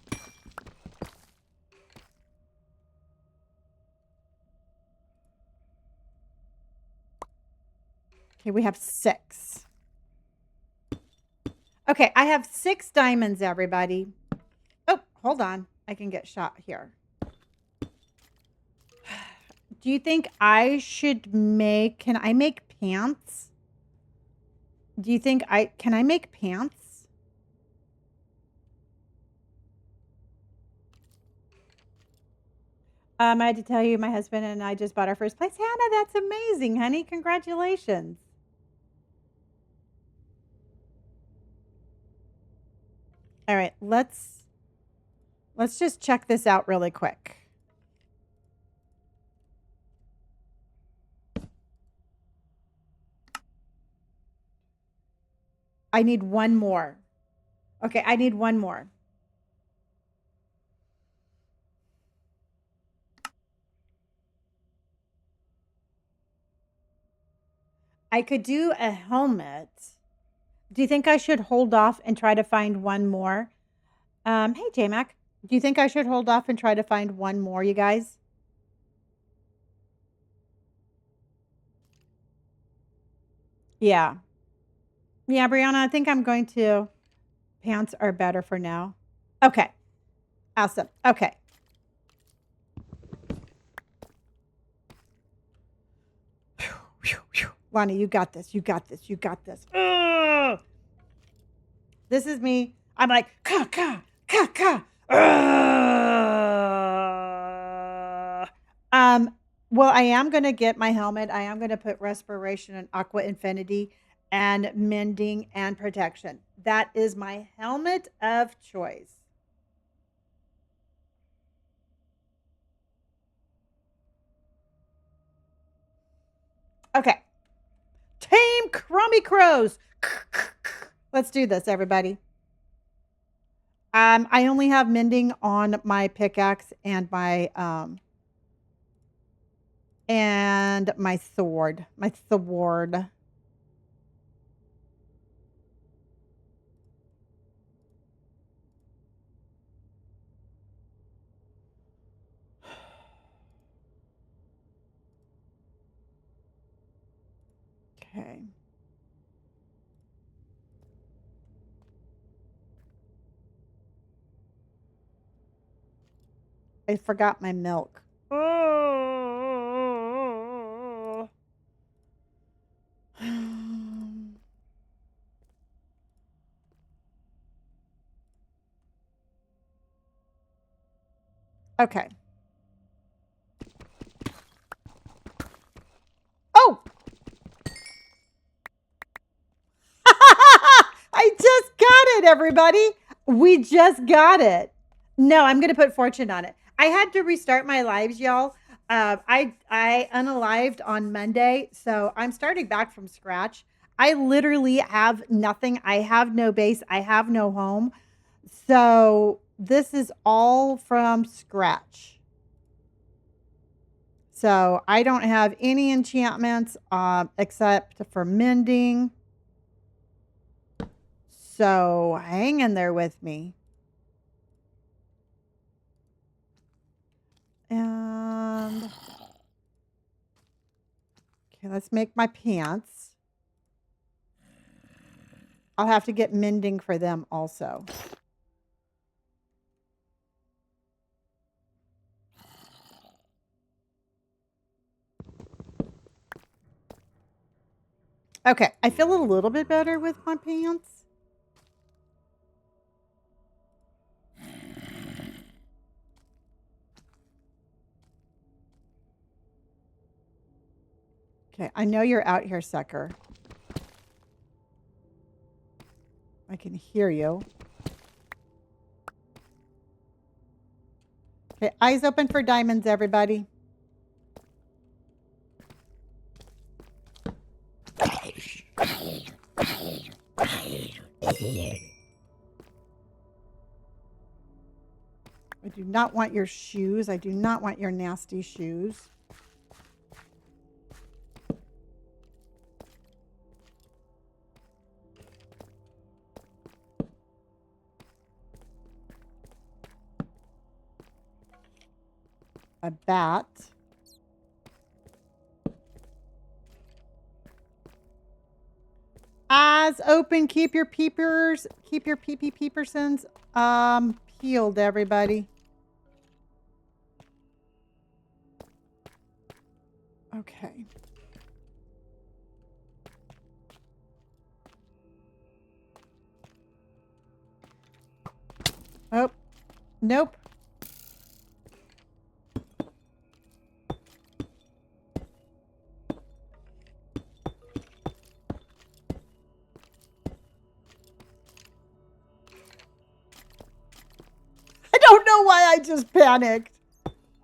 Okay, we have 6. Okay, I have 6 diamonds, everybody. Oh, hold on. I can get shot here. Do you think I should can I make pants? Do you think can I make pants? I had to tell you, my husband and I just bought our first place. Hannah, that's amazing, honey. Congratulations. All right, let's just check this out really quick. I need one more. Okay, I need one more. I could do a helmet. Do you think I should hold off and try to find one more? Hey, J-Mac. Do you think I should hold off and try to find one more, you guys? Yeah. Yeah, Brianna, I think I'm going to. Pants are better for now. Okay. Awesome. Okay. Lonnie, you got this. You got this. You got this. Ugh! This is me. I'm like, ka, ka, ka, ka. Well, I am going to get my helmet. I am going to put respiration and aqua infinity and mending and protection. That is my helmet of choice. Okay. Tame crummy crows. Let's do this, everybody. I only have mending on my pickaxe and my sword. My sword. Okay. I forgot my milk. Oh. Okay. Oh! I just got it, everybody. We just got it. No, I'm going to put fortune on it. I had to restart my lives, y'all. I unalived on Monday, so I'm starting back from scratch. I literally have nothing. I have no base. I have no home. So this is all from scratch. So I don't have any enchantments except for mending. So hang in there with me. And okay, let's make my pants. I'll have to get mending for them also. Okay, I feel a little bit better with my pants. Okay, I know you're out here, sucker. I can hear you. Okay, eyes open for diamonds, everybody. I do not want your shoes. I do not want your nasty shoes. A bat. Eyes open. Keep your peepers. Keep your peepersons peeled, everybody. Okay. Oh, nope. I don't know why I just panicked.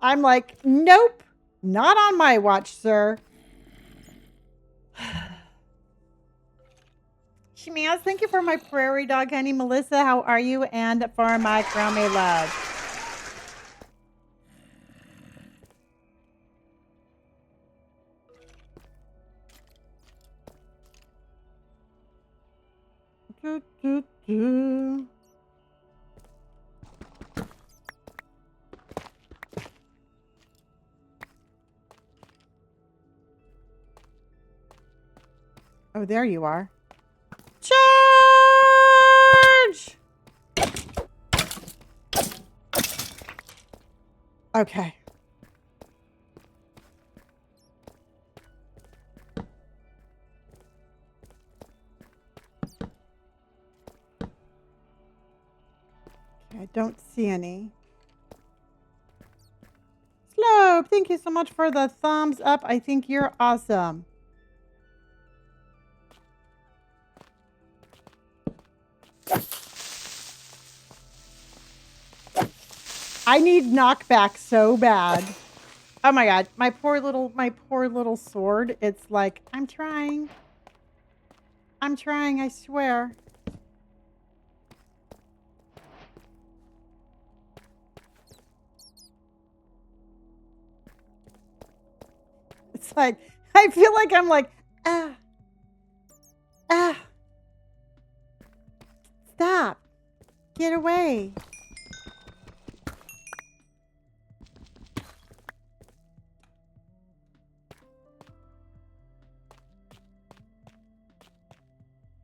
I'm like, nope, not on my watch, sir. Shemaz, thank you for my prairie dog, honey. Melissa, how are you? And for my Grommy love. Do, do, do. Oh, there you are. Charge! Okay. I don't see any. Slope, thank you so much for the thumbs up. I think you're awesome. I need knockback so bad. Oh my god, my poor little sword. It's like, I'm trying, I swear. It's like, I feel like I'm like, stop, get away.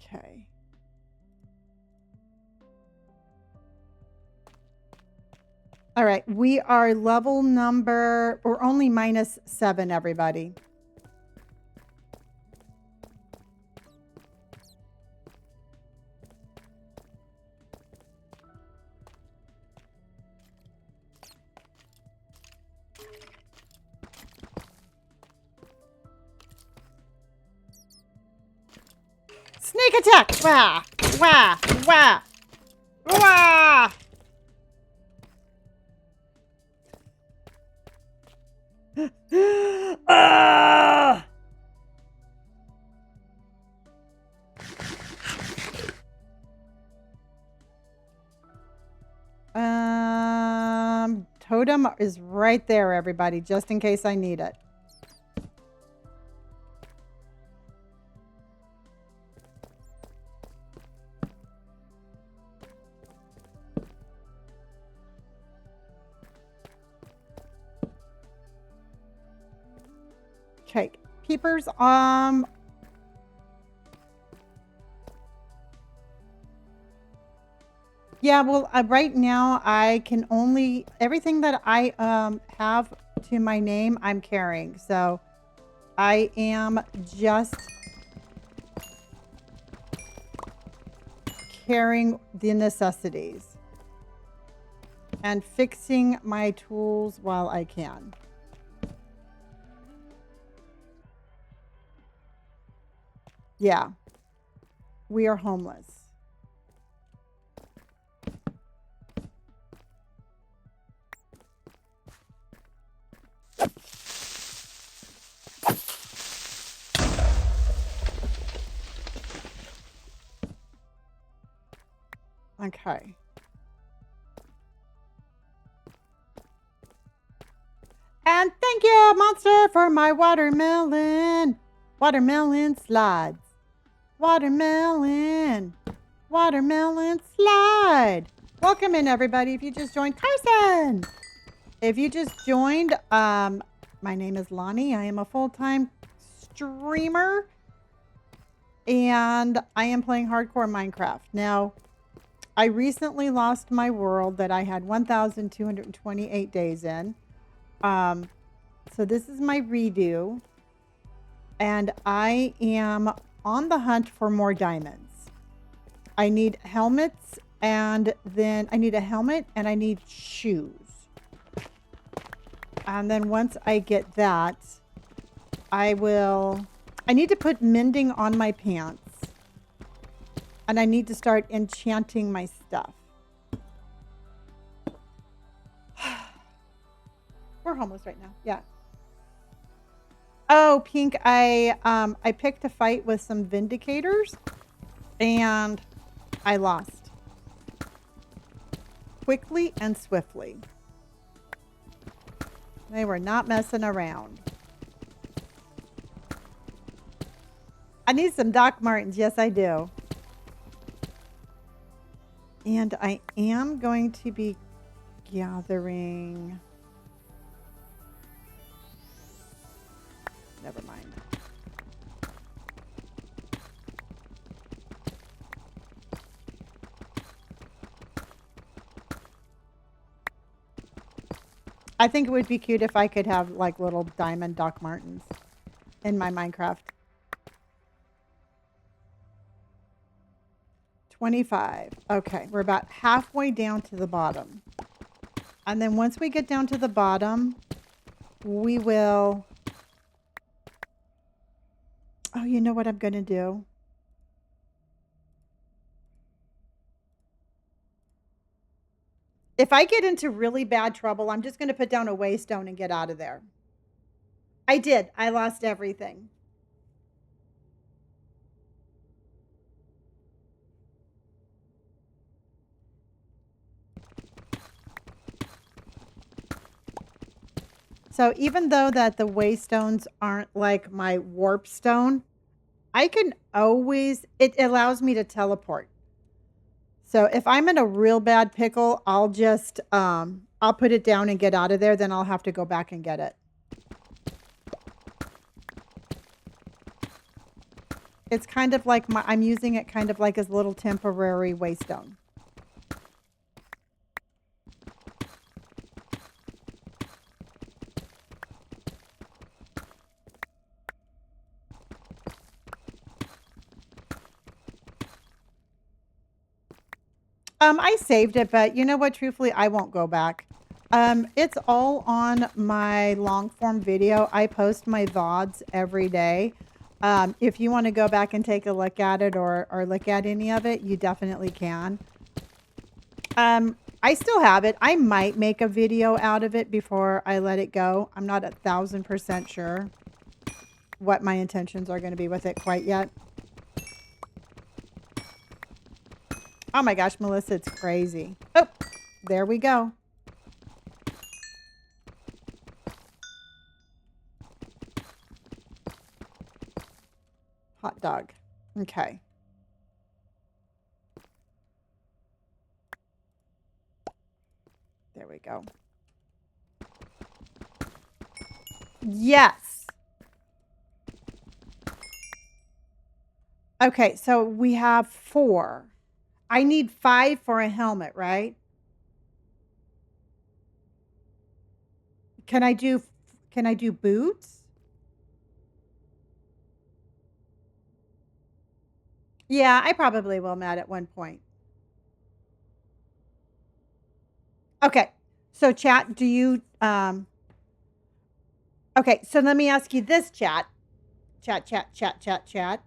Okay. All right, we are level number, we're only -7, everybody. Sneak attack! Wah! Wah! Wah! Wah! Ah! Totem is right there, everybody, just in case I need it. shopkeepers. Yeah, well, right now I can only everything that I have to my name I'm carrying. So I am just carrying the necessities and fixing my tools while I can. Yeah. We are homeless. Okay. And thank you, Monster, for my watermelon. Watermelon slides. Watermelon. Watermelon slide. Welcome in, everybody. If you just joined, Carson. If you just joined, my name is Lonnie. I am a full-time streamer. And I am playing hardcore Minecraft. Now, I recently lost my world that I had 1,228 days in. So this is my redo. And I am on the hunt for more diamonds. I need helmets, and then I need a helmet and I need shoes. And then once I get that, I need to put mending on my pants. And I need to start enchanting my stuff. We're homeless right now. Yeah. Oh, Pink, I picked a fight with some Vindicators and I lost. Quickly and swiftly. They were not messing around. I need some Doc Martens. Yes, I do. And I am going to be gathering. Never mind. I think it would be cute if I could have like little diamond Doc Martens in my Minecraft. 25. Okay, we're about halfway down to the bottom. And then once we get down to the bottom, we will... Oh, you know what I'm going to do? If I get into really bad trouble, I'm just going to put down a waystone and get out of there. I did. I lost everything. So even though that the waystones aren't like my warp stone, I can always, it allows me to teleport. So if I'm in a real bad pickle, I'll just, I'll put it down and get out of there. Then I'll have to go back and get it. It's kind of like I'm using it kind of like as a little temporary waystone. I saved it, but you know what? Truthfully, I won't go back. It's all on my long form video. I post my VODs every day. If you want to go back and take a look at it or look at any of it, you definitely can. I still have it. I might make a video out of it before I let it go. I'm not 1,000% sure what my intentions are going to be with it quite yet. Oh my gosh, Melissa, it's crazy. Oh, there we go. Hot dog. Okay. There we go. Yes. Okay, so we have 4. I need 5 for a helmet, right? Can I do boots? Yeah, I probably will, Matt, at one point. Okay. So chat, do you okay, so let me ask you this, chat. Chat.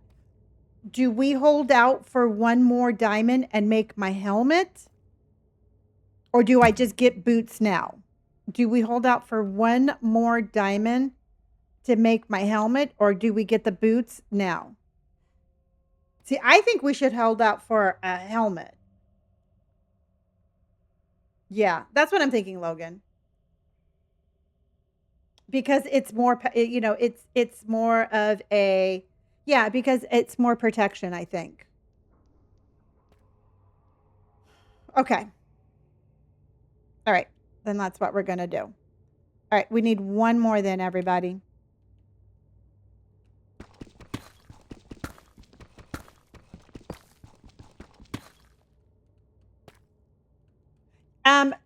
Do we hold out for one more diamond and make my helmet? Or do I just get boots now? Do we hold out for one more diamond to make my helmet, or do we get the boots now? See, I think we should hold out for a helmet. Yeah, that's what I'm thinking, Logan. Because it's more, it's more of a, yeah, because it's more protection, I think. Okay. All right. Then that's what we're going to do. All right. We need one more then, everybody.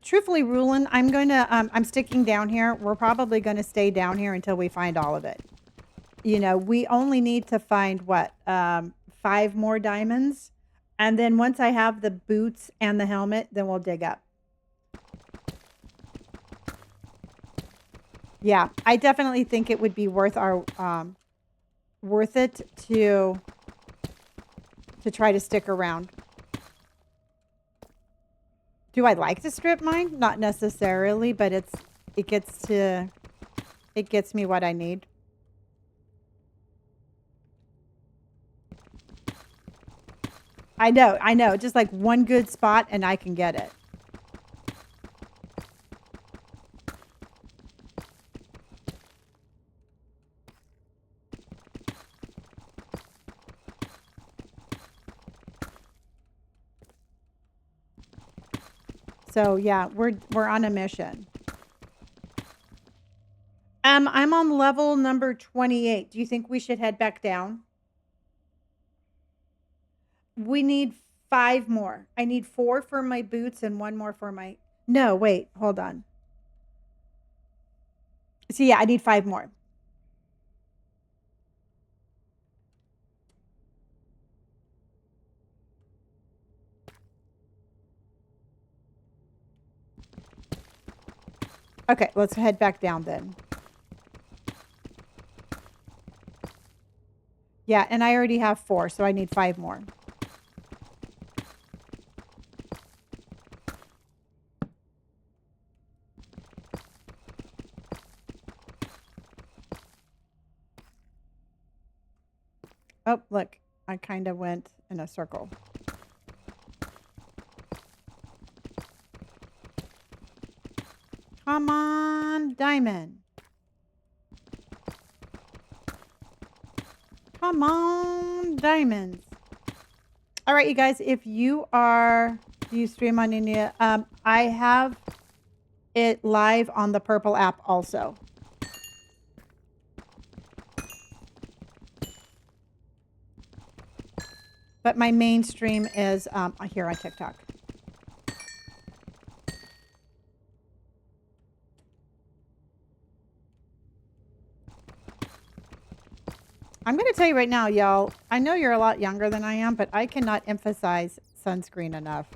Truthfully, Rulin, I'm sticking down here. We're probably going to stay down here until we find all of it. We only need to find what, 5 more diamonds. And then once I have the boots and the helmet, then we'll dig up. Yeah, I definitely think it would be worth it to try to stick around. Do I like to strip mine? Not necessarily, but it gets me what I need. I know. Just like one good spot and I can get it. So yeah, we're on a mission. I'm on level number 28. Do you think we should head back down? We need 5 more. I need 4 for my boots and 1 more for my... No, wait, hold on. So yeah, I need 5 more. Okay, let's head back down then. Yeah, and I already have 4, so I need 5 more. Oh, look, I kind of went in a circle. Come on, diamond. Come on, diamonds. All right, you guys, if you do you stream on India? I have it live on the Purple app also. But my main stream is here on TikTok. I'm going to tell you right now, y'all, I know you're a lot younger than I am, but I cannot emphasize sunscreen enough.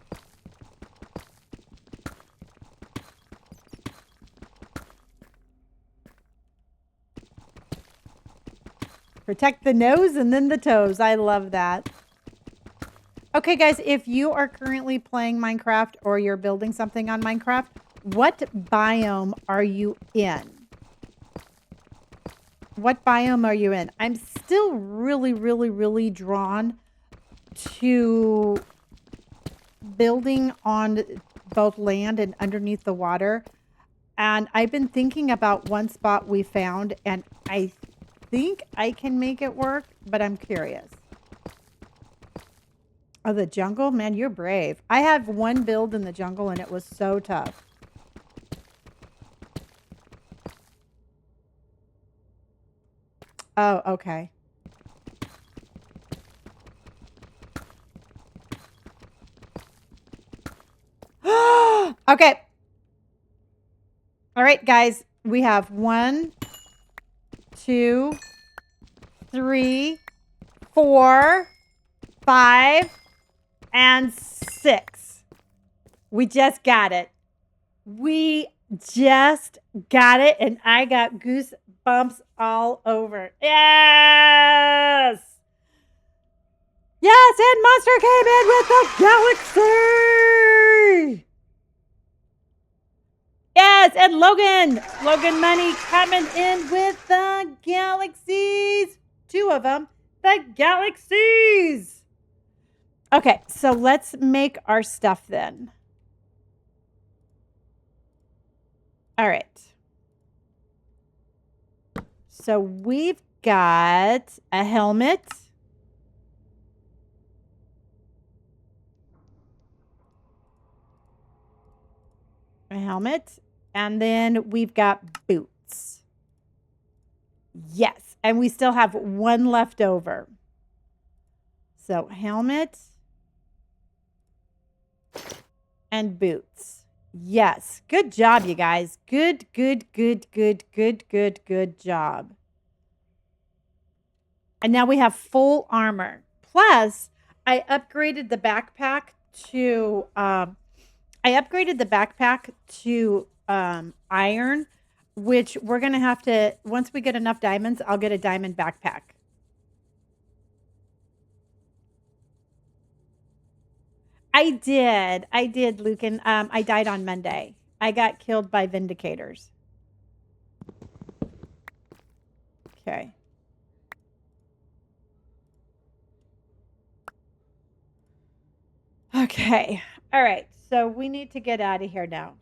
Protect the nose and then the toes. I love that. Okay, guys, if you are currently playing Minecraft or you're building something on Minecraft, what biome are you in? What biome are you in? I'm still really, really, really drawn to building on both land and underneath the water. And I've been thinking about one spot we found, and I think I can make it work, but I'm curious. Oh, the jungle? Man, you're brave. I have one build in the jungle, and it was so tough. Oh, okay. Okay. All right, guys. We have 1, 2, 3, 4, 5, and 6. We just got it. We just got it, and I got goosebumps all over. Yes! Yes, and Monster came in with the galaxy! Yes, and Logan Money coming in with the galaxies. 2 of them, the galaxies. Okay, so let's make our stuff then. All right. So we've got a helmet. A helmet. And then we've got boots. Yes. And we still have 1 left over. So helmet and boots. Yes. Good job, you guys. Good job. And now we have full armor. Plus, I upgraded the backpack to iron, which we're going to have to, once we get enough diamonds, I'll get a diamond backpack. I did, Lucan. I died on Monday. I got killed by Vindicators. Okay. Okay. All right. So we need to get out of here now.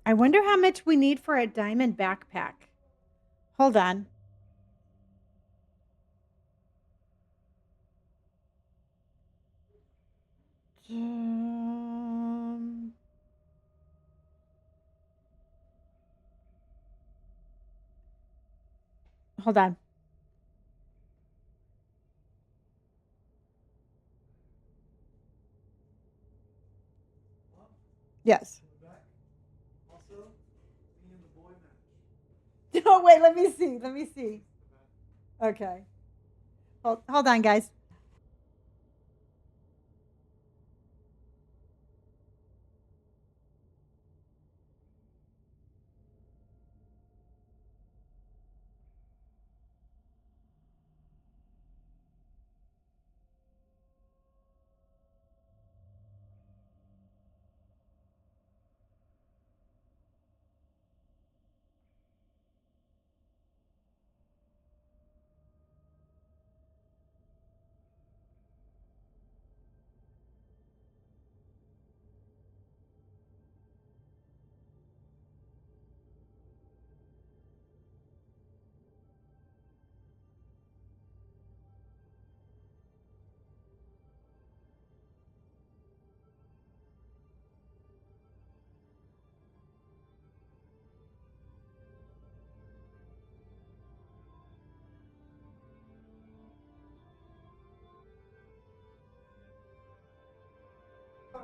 I wonder how much we need for a diamond backpack. Hold on. Hold on. Yes. Also, me and the boy match. Oh, wait, let me see. Okay. Hold on, guys.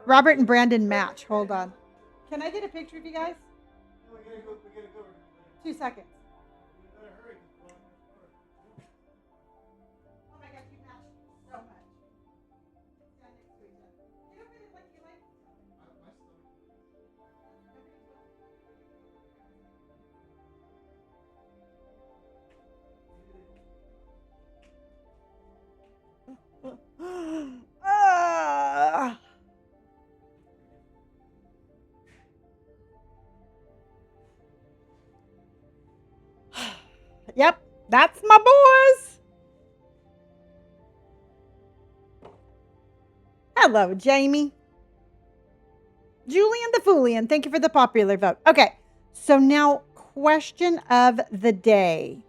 Robert and Brandon match. Hold on. Can I get a picture of you guys? No, we gotta go. 2 seconds. We better hurry. 'Cause we're on this part. Oh my God, you match so much. Stand next to each other. Get over there like you like each other. My stomach. Nobody told you. Ah. Yep, that's my boys. Hello, Jamie. Julian the Foolian, thank you for the popular vote. Okay, so now question of the day.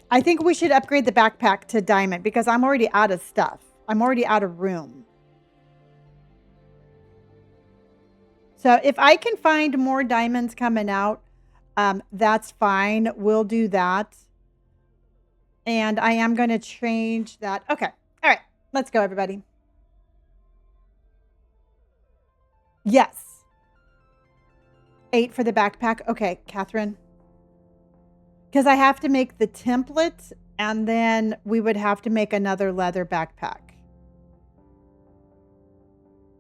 I think we should upgrade the backpack to diamond because I'm already out of stuff. I'm already out of room. So if I can find more diamonds coming out, that's fine. We'll do that. And I am going to change that. Okay. All right. Let's go, everybody. Yes. 8 for the backpack. Okay, Catherine. Because I have to make the template, and then we would have to make another leather backpack.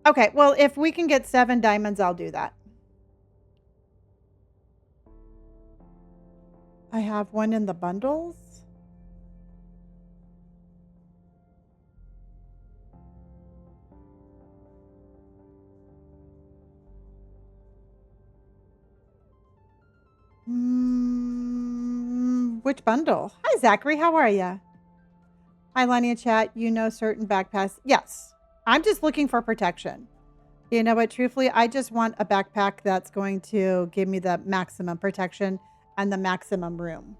Okay, well, if we can get 7 diamonds, I'll do that. I have one in the bundles. Which bundle? Hi, Zachary. How are you? Hi, Lenny in chat. You know certain backpacks. Yes. I'm just looking for protection. You know what? Truthfully, I just want a backpack that's going to give me the maximum protection and the maximum room.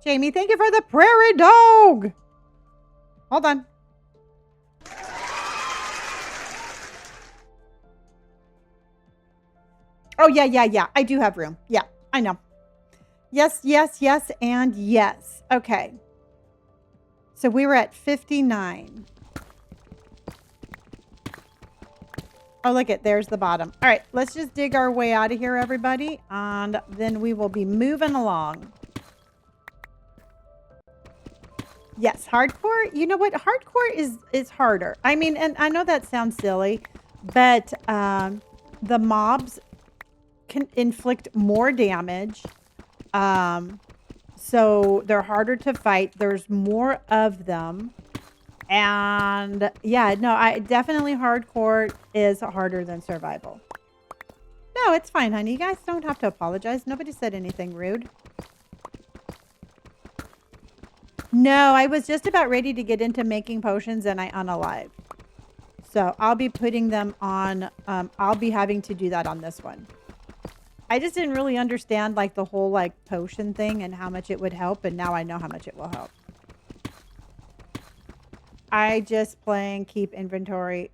Jamie, thank you for the prairie dog. Hold on. Oh, yeah. I do have room. Yeah, I know. Yes, and yes. Okay. So we were at 59. Oh, look it. There's the bottom. All right. Let's just dig our way out of here, everybody. And then we will be moving along. Yes, hardcore. You know what? Hardcore is harder. I mean, and I know that sounds silly, but the mobs can inflict more damage. So they're harder to fight. There's more of them. And yeah, no, I definitely hardcore is harder than survival. No, it's fine, honey. You guys don't have to apologize. Nobody said anything rude. No, I was just about ready to get into making potions and I unalived. So I'll be putting them on, I'll be having to do that on this one. I just didn't really understand like the whole like potion thing and how much it would help. And now I know how much it will help. I just play and keep inventory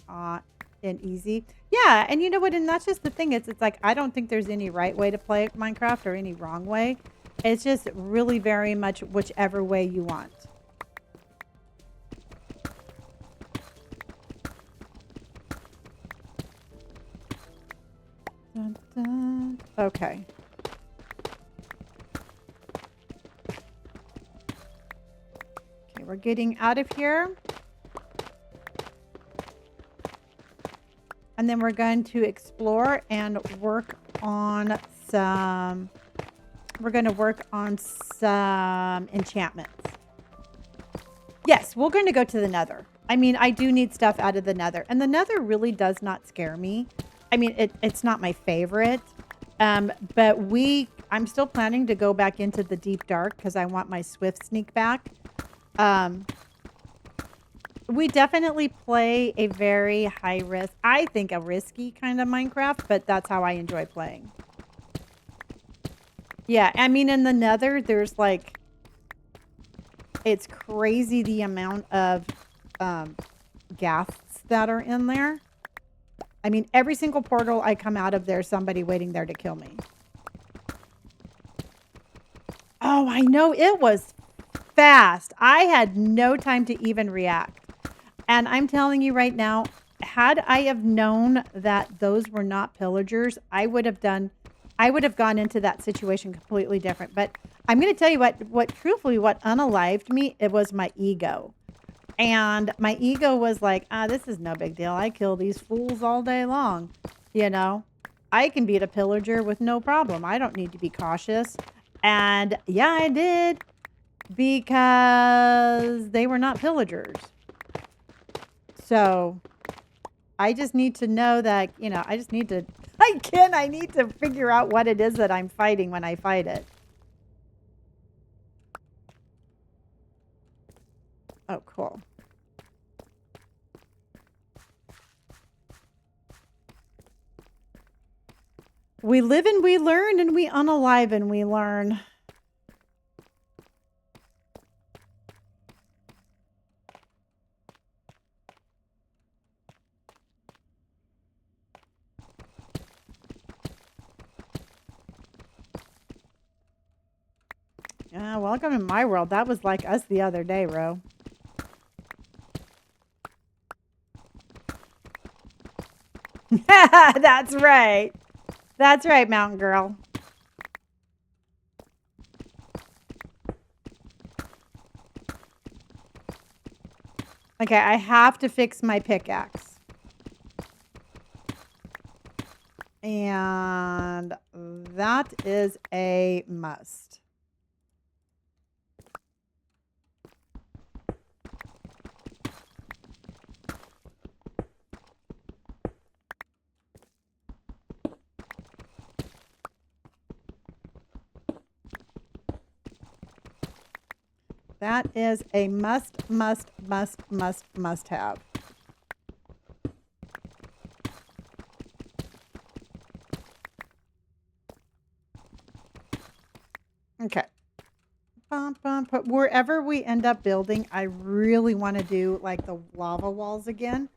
in easy. Yeah, and you know what? And that's just the thing. It's like I don't think there's any right way to play Minecraft or any wrong way. It's just really very much whichever way you want. Dun, dun. Okay. Okay, we're getting out of here. And then we're going to explore and work on some... We're going to work on some enchantments. Yes, we're going to go to the Nether. I mean, I do need stuff out of the Nether. And the Nether really does not scare me. I mean, it's not my favorite. But I'm still planning to go back into the deep dark because I want my swift sneak back. We definitely play a very high risk, I think a risky kind of Minecraft, but that's how I enjoy playing. Yeah, I mean, in the Nether, there's like, it's crazy the amount of ghasts that are in there. I mean, every single portal I come out of, there's somebody waiting there to kill me. Oh, I know, it was fast. I had no time to even react. And I'm telling you right now, had I have known that those were not pillagers, I would have gone into that situation completely different. But I'm going to tell you what truthfully, what unalived me, it was my ego. And my ego was like, this is no big deal. I kill these fools all day long. You know, I can beat a pillager with no problem. I don't need to be cautious. And yeah, I did, because they were not pillagers. So I just need to know that, you know, I need to figure out what it is that I'm fighting when I fight it. Oh, cool. We live and we learn, and we unalive and we learn. Welcome to my world. That was like us the other day, Ro. That's right. That's right, Mountain Girl. Okay, I have to fix my pickaxe. And that is a must. That is a must have. Okay. But wherever we end up building, I really want to do like the lava walls again.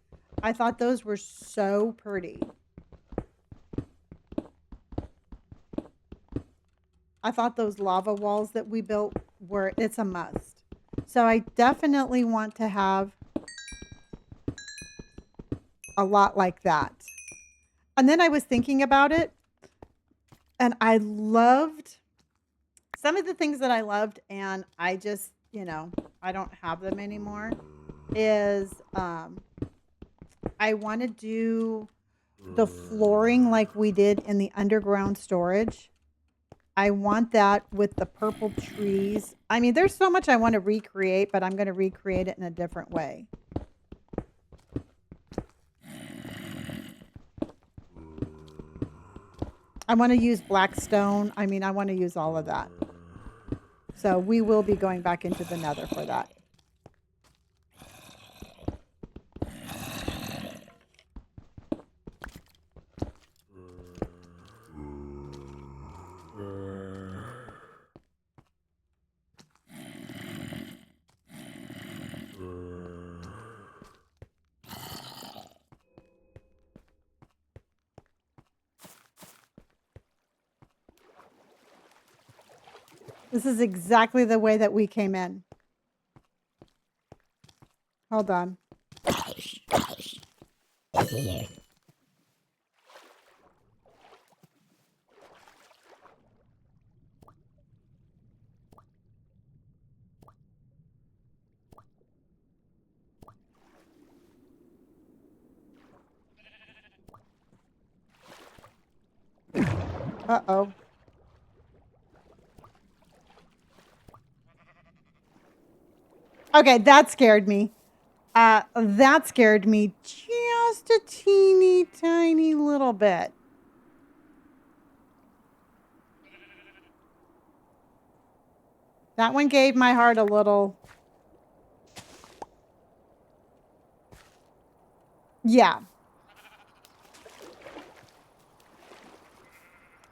I thought those were so pretty. I thought those lava walls that we built were, it's a must. So I definitely want to have a lot like that. And then I was thinking about it, and I loved some of the things that I loved, and I just, I don't have them anymore, is I want to do the flooring like we did in the underground storage. I want that with the purple trees. I mean, there's so much I want to recreate, but I'm going to recreate it in a different way. I want to use black stone. I mean, I want to use all of that. So we will be going back into the nether for that. This is exactly the way that we came in. Hold on. Uh-oh. Okay, that scared me. That scared me just a teeny tiny little bit. That one gave my heart a little. Yeah.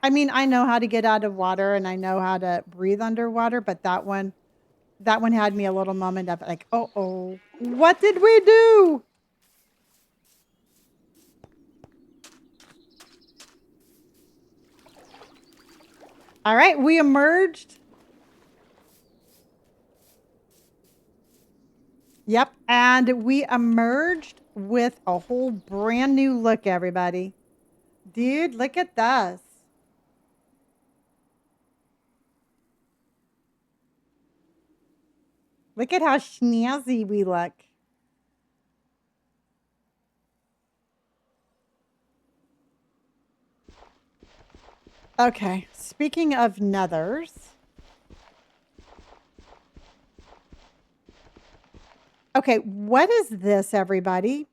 I mean, I know how to get out of water and I know how to breathe underwater, but that one had me a little moment of like, oh, what did we do? All right, we emerged. Yep, and we emerged with a whole brand new look, everybody. Dude, look at this. Look at how snazzy we look. Okay, speaking of nethers. Okay, what is this, everybody?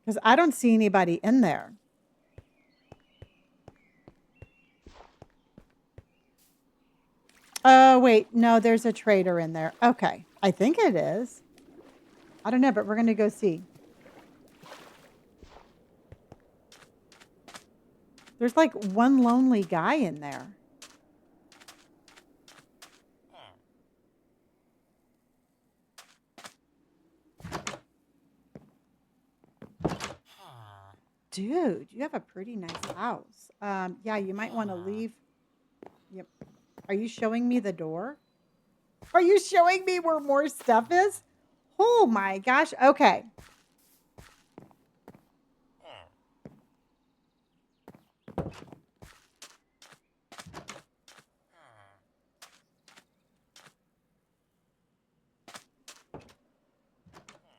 Because I don't see anybody in there. Oh, wait. No, there's a trader in there. Okay. I think it is. I don't know, but we're going to go see. There's like one lonely guy in there. Dude, you have a pretty nice house. Yeah, you might want to leave. Yep. Are you showing me the door? Are you showing me where more stuff is? Oh my gosh. Okay.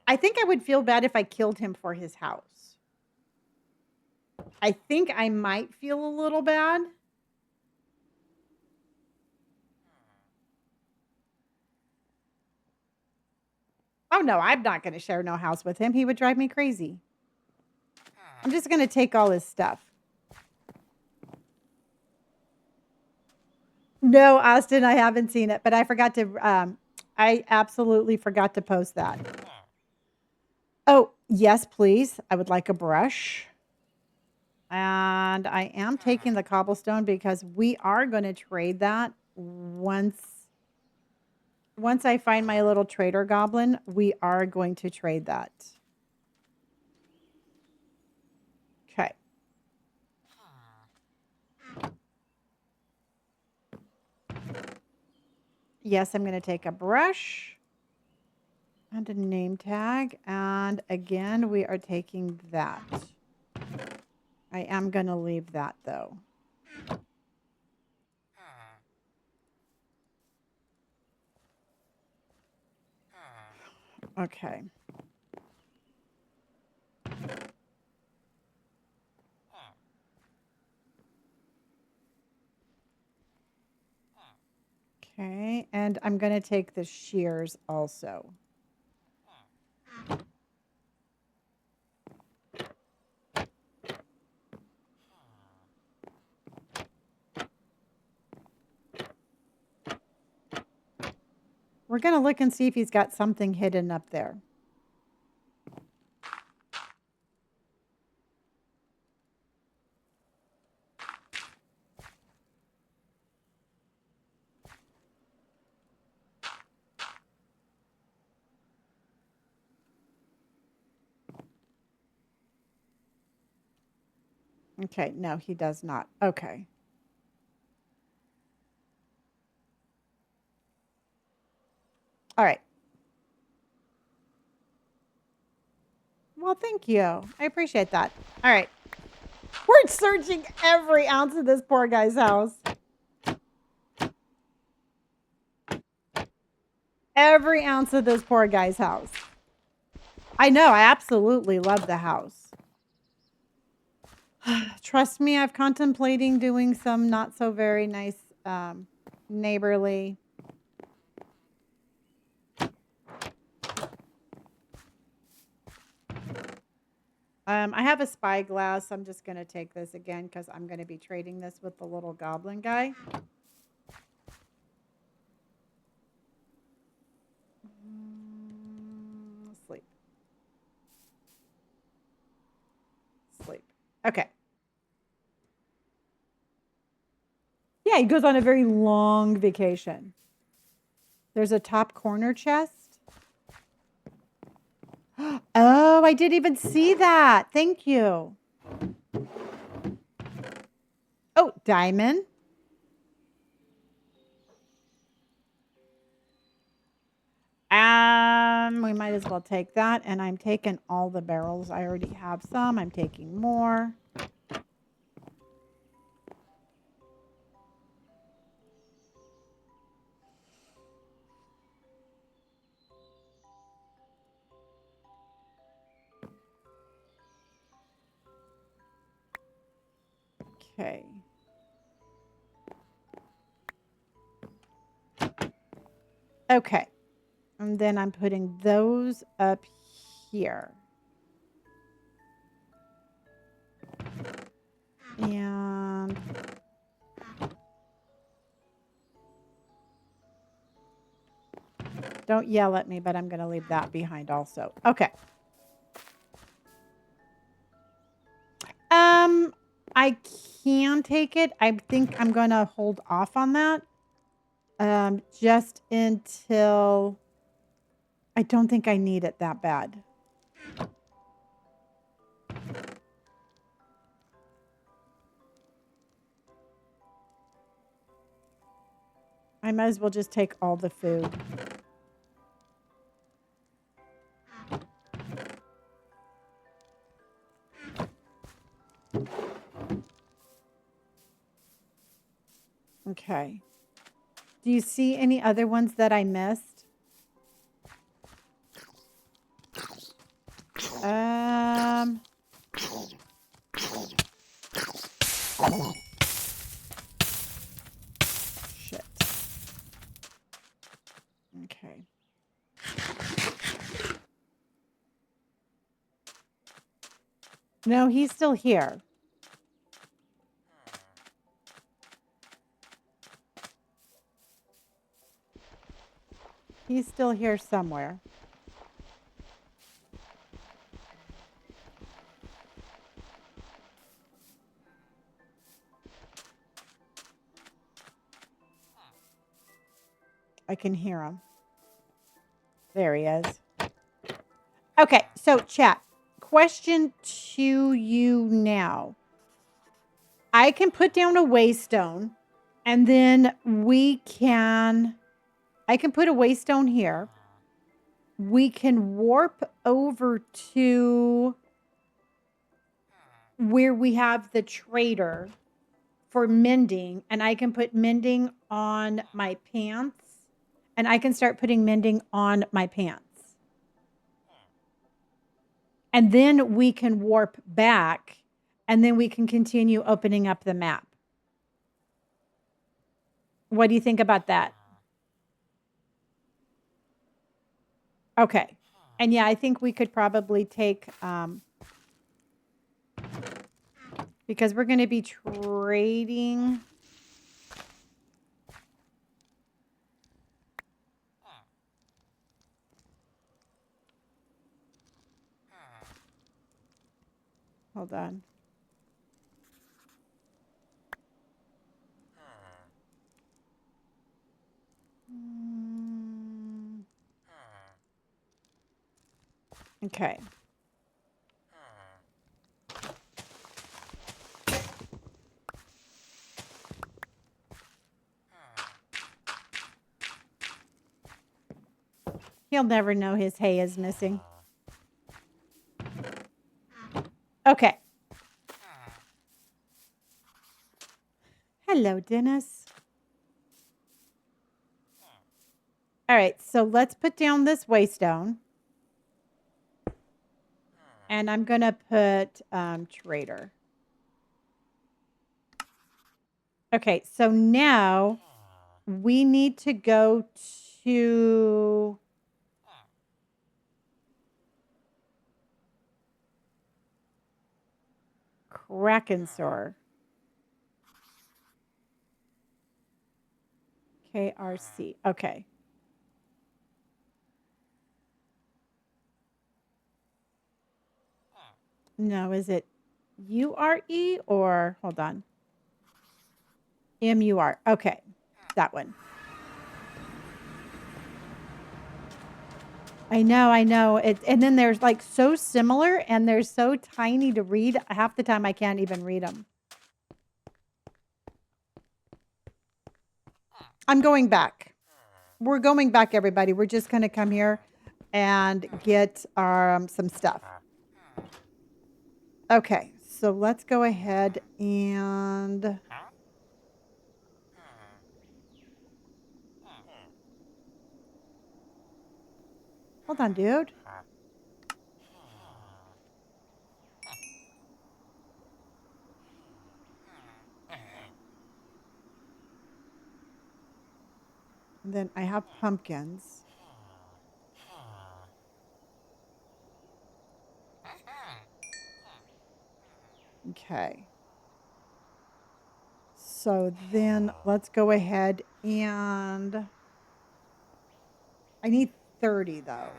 I think I would feel bad if I killed him for his house. I think I might feel a little bad. Oh no, I'm not going to share no house with him. He would drive me crazy. I'm just going to take all his stuff. No, Austin, I haven't seen it, but I forgot to, I absolutely forgot to post that. Oh, yes, please. I would like a brush. And I am taking the cobblestone because we are going to trade that once I find my little trader goblin, we are going to trade that. Okay. Yes, I'm going to take a brush and a name tag. And again, we are taking that. I am going to leave that though. Okay. Okay, and I'm going to take the shears also. We're going to look and see if he's got something hidden up there. Okay, no, he does not. Okay. All right. Well, thank you. I appreciate that. All right. We're searching every ounce of this poor guy's house. Every ounce of this poor guy's house. I know. I absolutely love the house. Trust me, I've contemplating doing some not so very nice neighborly. I have a spyglass. I'm just going to take this again because I'm going to be trading this with the little goblin guy. Sleep. Sleep. Okay. Yeah, he goes on a very long vacation. There's a top corner chest. Oh, I didn't even see that. Thank you. Oh, diamond. We might as well take that. And I'm taking all the barrels. I already have some. I'm taking more. Okay. Okay. And then I'm putting those up here. And Don't yell at me, but I'm going to leave that behind also. Okay. I can take it. I think I'm going to hold off on that. Just until I don't think I need it that bad. I might as well just take all the food. Okay. Do you see any other ones that I missed? Shit. Okay. No, he's still here. He's still here somewhere. I can hear him. There he is. Okay, so chat. Question to you now. I can put down a waystone, and then I can put a waystone here. We can warp over to where we have the trader for mending, and I can put mending on my pants, and I can start putting mending on my pants. And then we can warp back, and then we can continue opening up the map. What do you think about that? Okay. And yeah, I think we could probably take, because we're going to be trading. Hold on. Okay. He'll never know his hay is missing. Okay. Hello, Dennis. All right, so let's put down this waystone. And I'm going to put trader. Okay, so now we need to go to Krakensaur. KRC. Okay. No, is it URE or hold on? MUR. Okay. That one. I know. And then there's like so similar and they're so tiny to read. Half the time I can't even read them. I'm going back. We're going back, everybody. We're just going to come here and get some stuff. Okay, so let's go ahead and... Hold on, dude. And then I have pumpkins. Okay. So then let's go ahead and I need 30 though.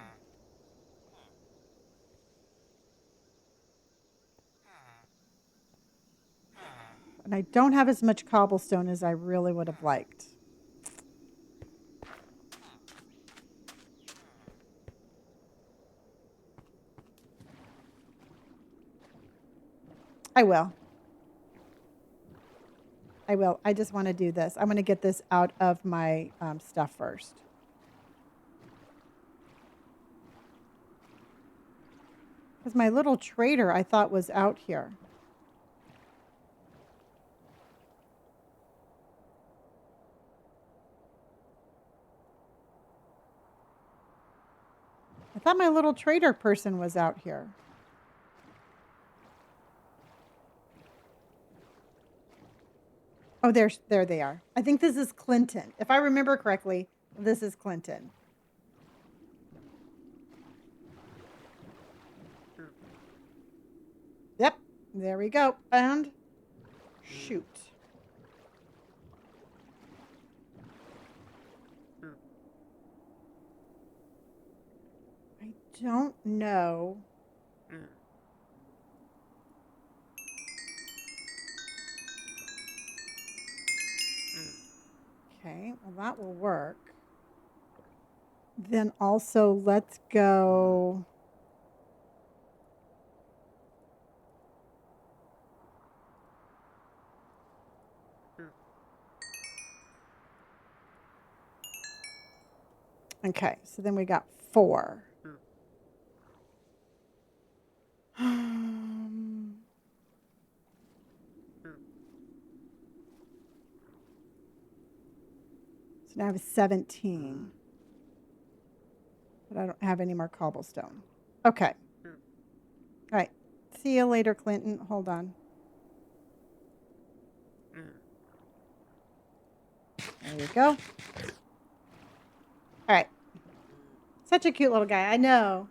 And I don't have as much cobblestone as I really would have liked. I will. I will. I just want to do this. I'm going to get this out of my stuff first. Because my little trader I thought was out here. I thought my little trader person was out here. Oh, there they are. I think this is Clinton. If I remember correctly, this is Clinton. Yep, there we go. And shoot. I don't know. Okay, well, that will work. Then also, let's go. Okay, so then we got 4. So now I have 17. But I don't have any more cobblestone. Okay. All right. See you later, Clinton. Hold on. There you go. All right. Such a cute little guy. I know.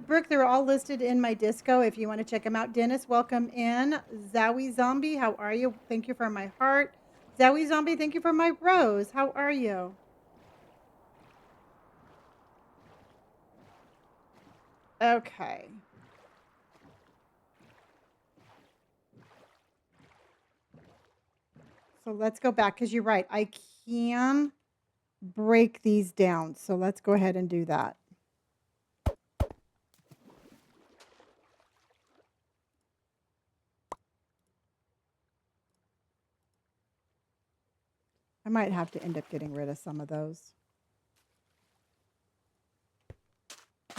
Brooke, they're all listed in my disco if you want to check them out. Dennis, welcome in. Zowie Zombie, how are you? Thank you for my heart. Zowie Zombie, thank you for my rose. How are you? Okay. So let's go back because you're right. I can break these down. So let's go ahead and do that. I might have to end up getting rid of some of those.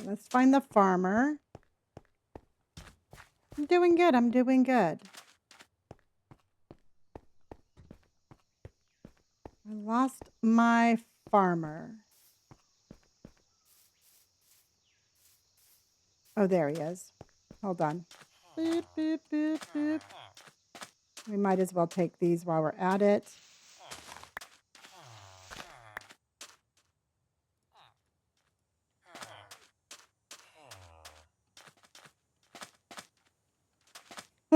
Let's find the farmer. I'm doing good. I'm doing good. I lost my farmer. Oh, there he is. Hold on. Boop, boop, boop, boop. We might as well take these while we're at it.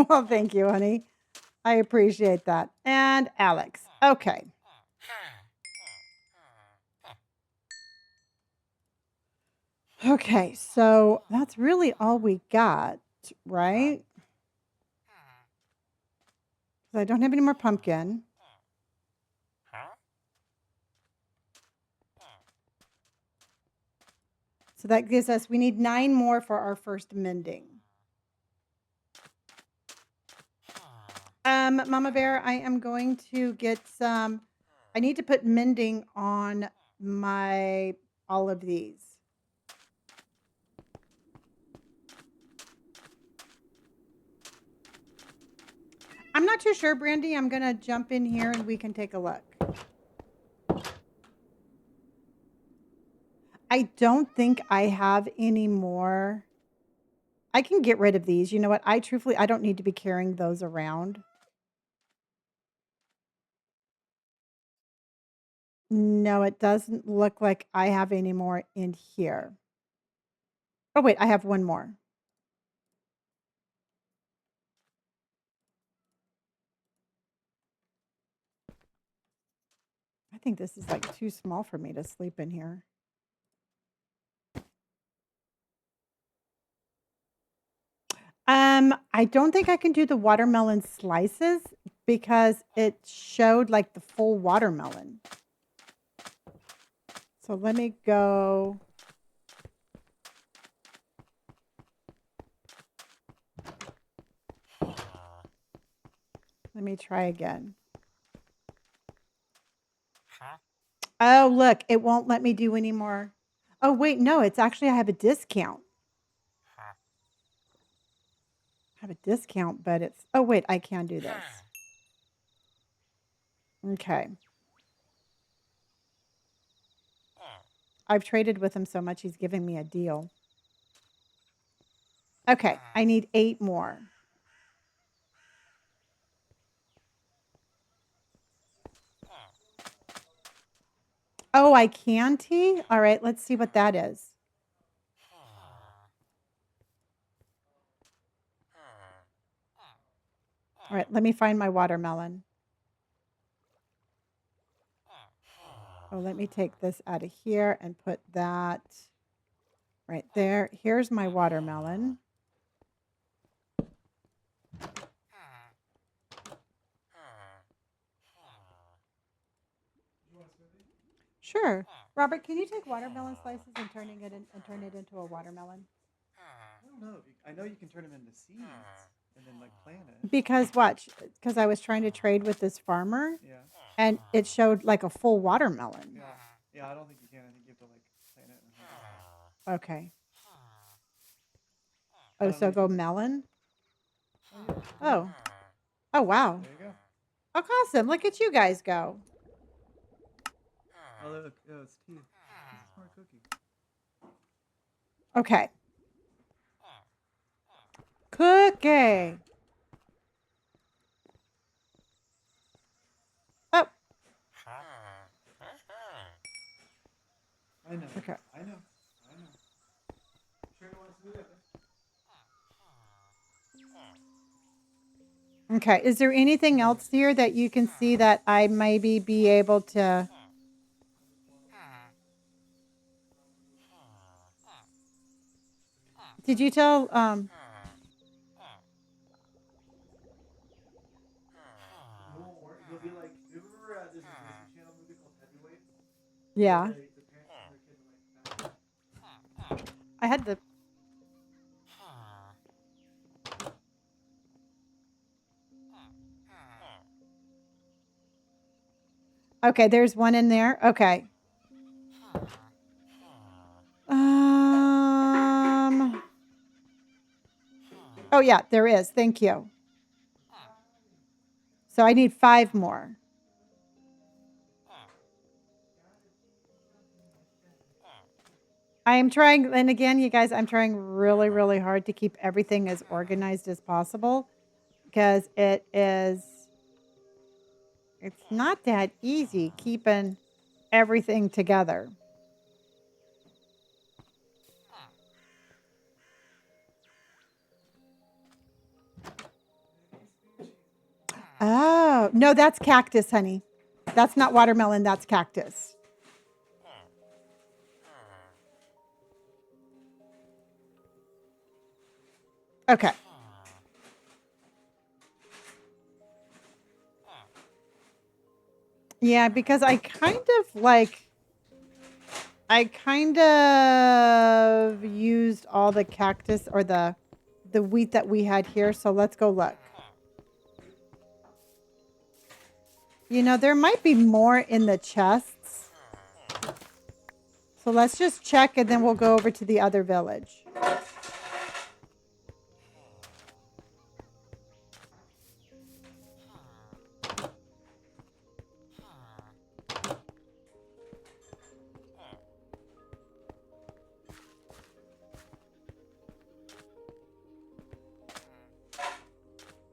Well, thank you, honey. I appreciate that. And Alex. Okay. Okay, so that's really all we got, right? I don't have any more pumpkin. So that gives us, we need 9 more for our first mending. Mama Bear, I am going to get some, I need to put mending on all of these. I'm not too sure, Brandy. I'm going to jump in here and we can take a look. I don't think I have any more. I can get rid of these. You know what? I don't need to be carrying those around. No, it doesn't look like I have any more in here. Oh, wait, I have one more. I think this is like too small for me to sleep in here. I don't think I can do the watermelon slices because it showed like the full watermelon. So let me go. Let me try again. Oh, look, it won't let me do any more. Oh, wait, no, it's actually, I have a discount. I have a discount, but it's, oh, wait, I can do this. Okay. I've traded with him so much, he's giving me a deal. Okay, I need 8 more. Oh, I can tea? All right, let's see what that is. All right, let me find my watermelon. Oh, let me take this out of here and put that right there. Here's my watermelon. Sure. Robert, can you take watermelon slices and turn it into a watermelon? I don't know. I know you can turn them into seeds and then like plant it. Because watch, because I was trying to trade with this farmer. Yeah. And it showed like a full watermelon. Yeah. Yeah, I don't think you can. I think you have to like plant it. Okay. Oh, so go melon? Oh. Oh, wow. There you go. Oh, awesome. Look at you guys go. Oh, look. Oh, it's tea. It's a smart cookie. Okay. Cookie. Oh. I know. Okay. I know. Trina wants to do that. Okay. Is there anything else here that you can see that I maybe be able to? Did you tell? You'll be like, remember there's a Disney Channel movie called Heavyweights? Yeah. The parents and their kids are like, I had the. Okay, there's one in there. Okay. Oh yeah, there is. Thank you. So I need 5 more. I am trying, and again, you guys, I'm trying really, really hard to keep everything as organized as possible because it's not that easy keeping everything together. Oh, no, that's cactus, honey. That's not watermelon, that's cactus. Okay. Yeah, because I kind of used all the cactus or the wheat that we had here. So let's go look. You know, there might be more in the chests. So let's just check and then we'll go over to the other village.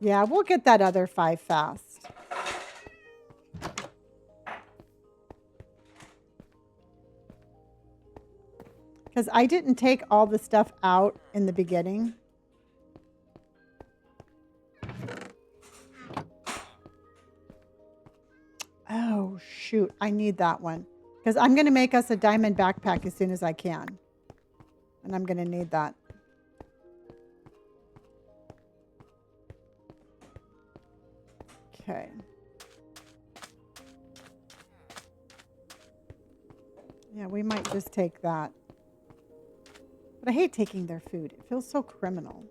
Yeah, we'll get that other 5 fast. Because I didn't take all the stuff out in the beginning. Oh, shoot. I need that one. Because I'm going to make us a diamond backpack as soon as I can. And I'm going to need that. Okay. Yeah, we might just take that. But I hate taking their food. It feels so criminal.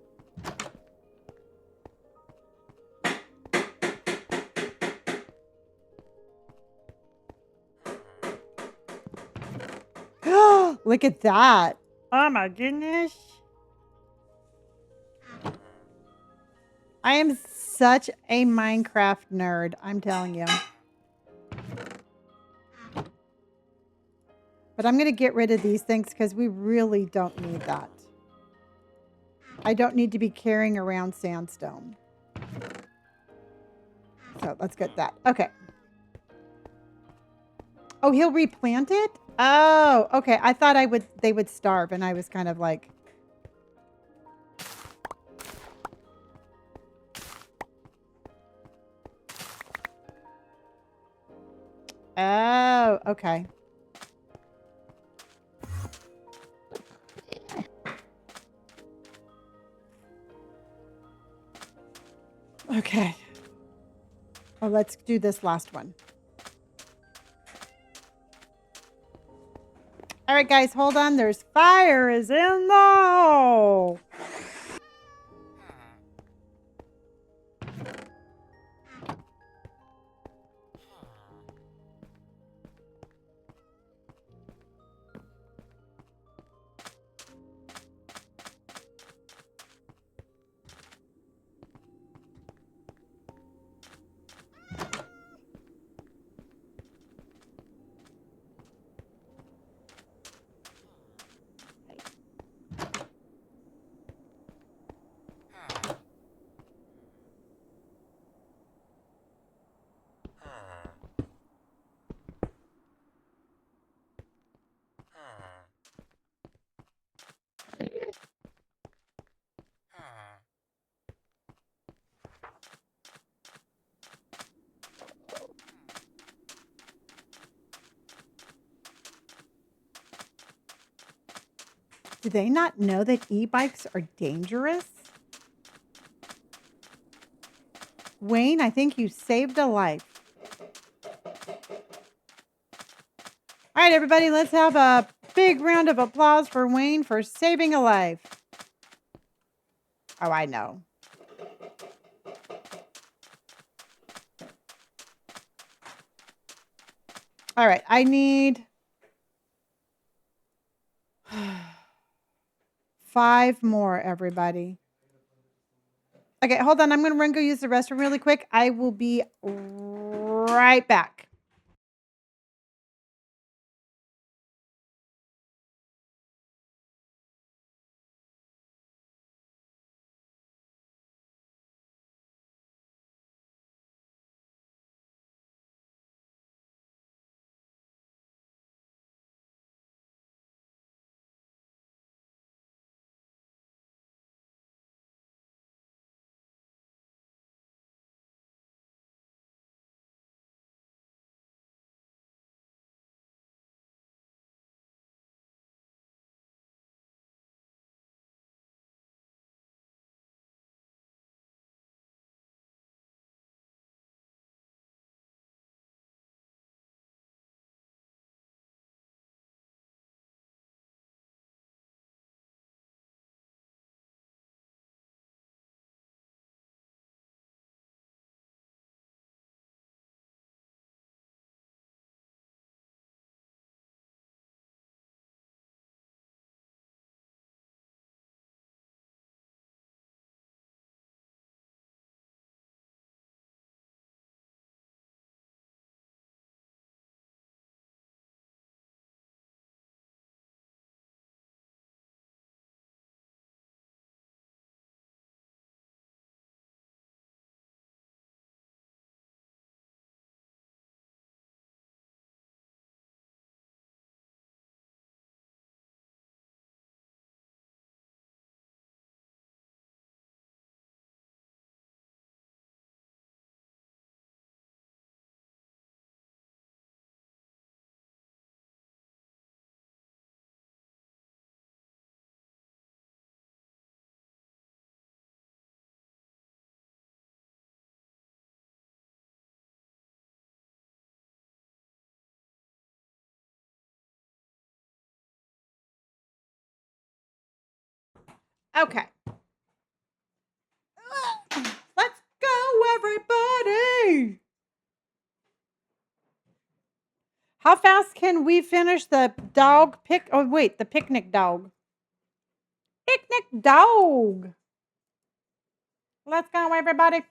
Look at that. Oh my goodness. I am such a Minecraft nerd. I'm telling you. But I'm going to get rid of these things because we really don't need that. I don't need to be carrying around sandstone. So let's get that. Okay. Oh, he'll replant it? Oh, okay. I thought they would starve, and I was kind of like... Oh, okay. Okay. Oh, let's do this last one. All right, guys, hold on. There's fire is in the hole. Do they not know that e-bikes are dangerous? Wayne, I think you saved a life. All right, everybody, let's have a big round of applause for Wayne for saving a life. Oh, I know. All right, I need 5 more, everybody. Okay, hold on. I'm going to run go use the restroom really quick. I will be right back. Okay. Let's go, everybody. How fast can we finish the dog pic? Oh, wait, the picnic dog. Picnic dog. Let's go, everybody.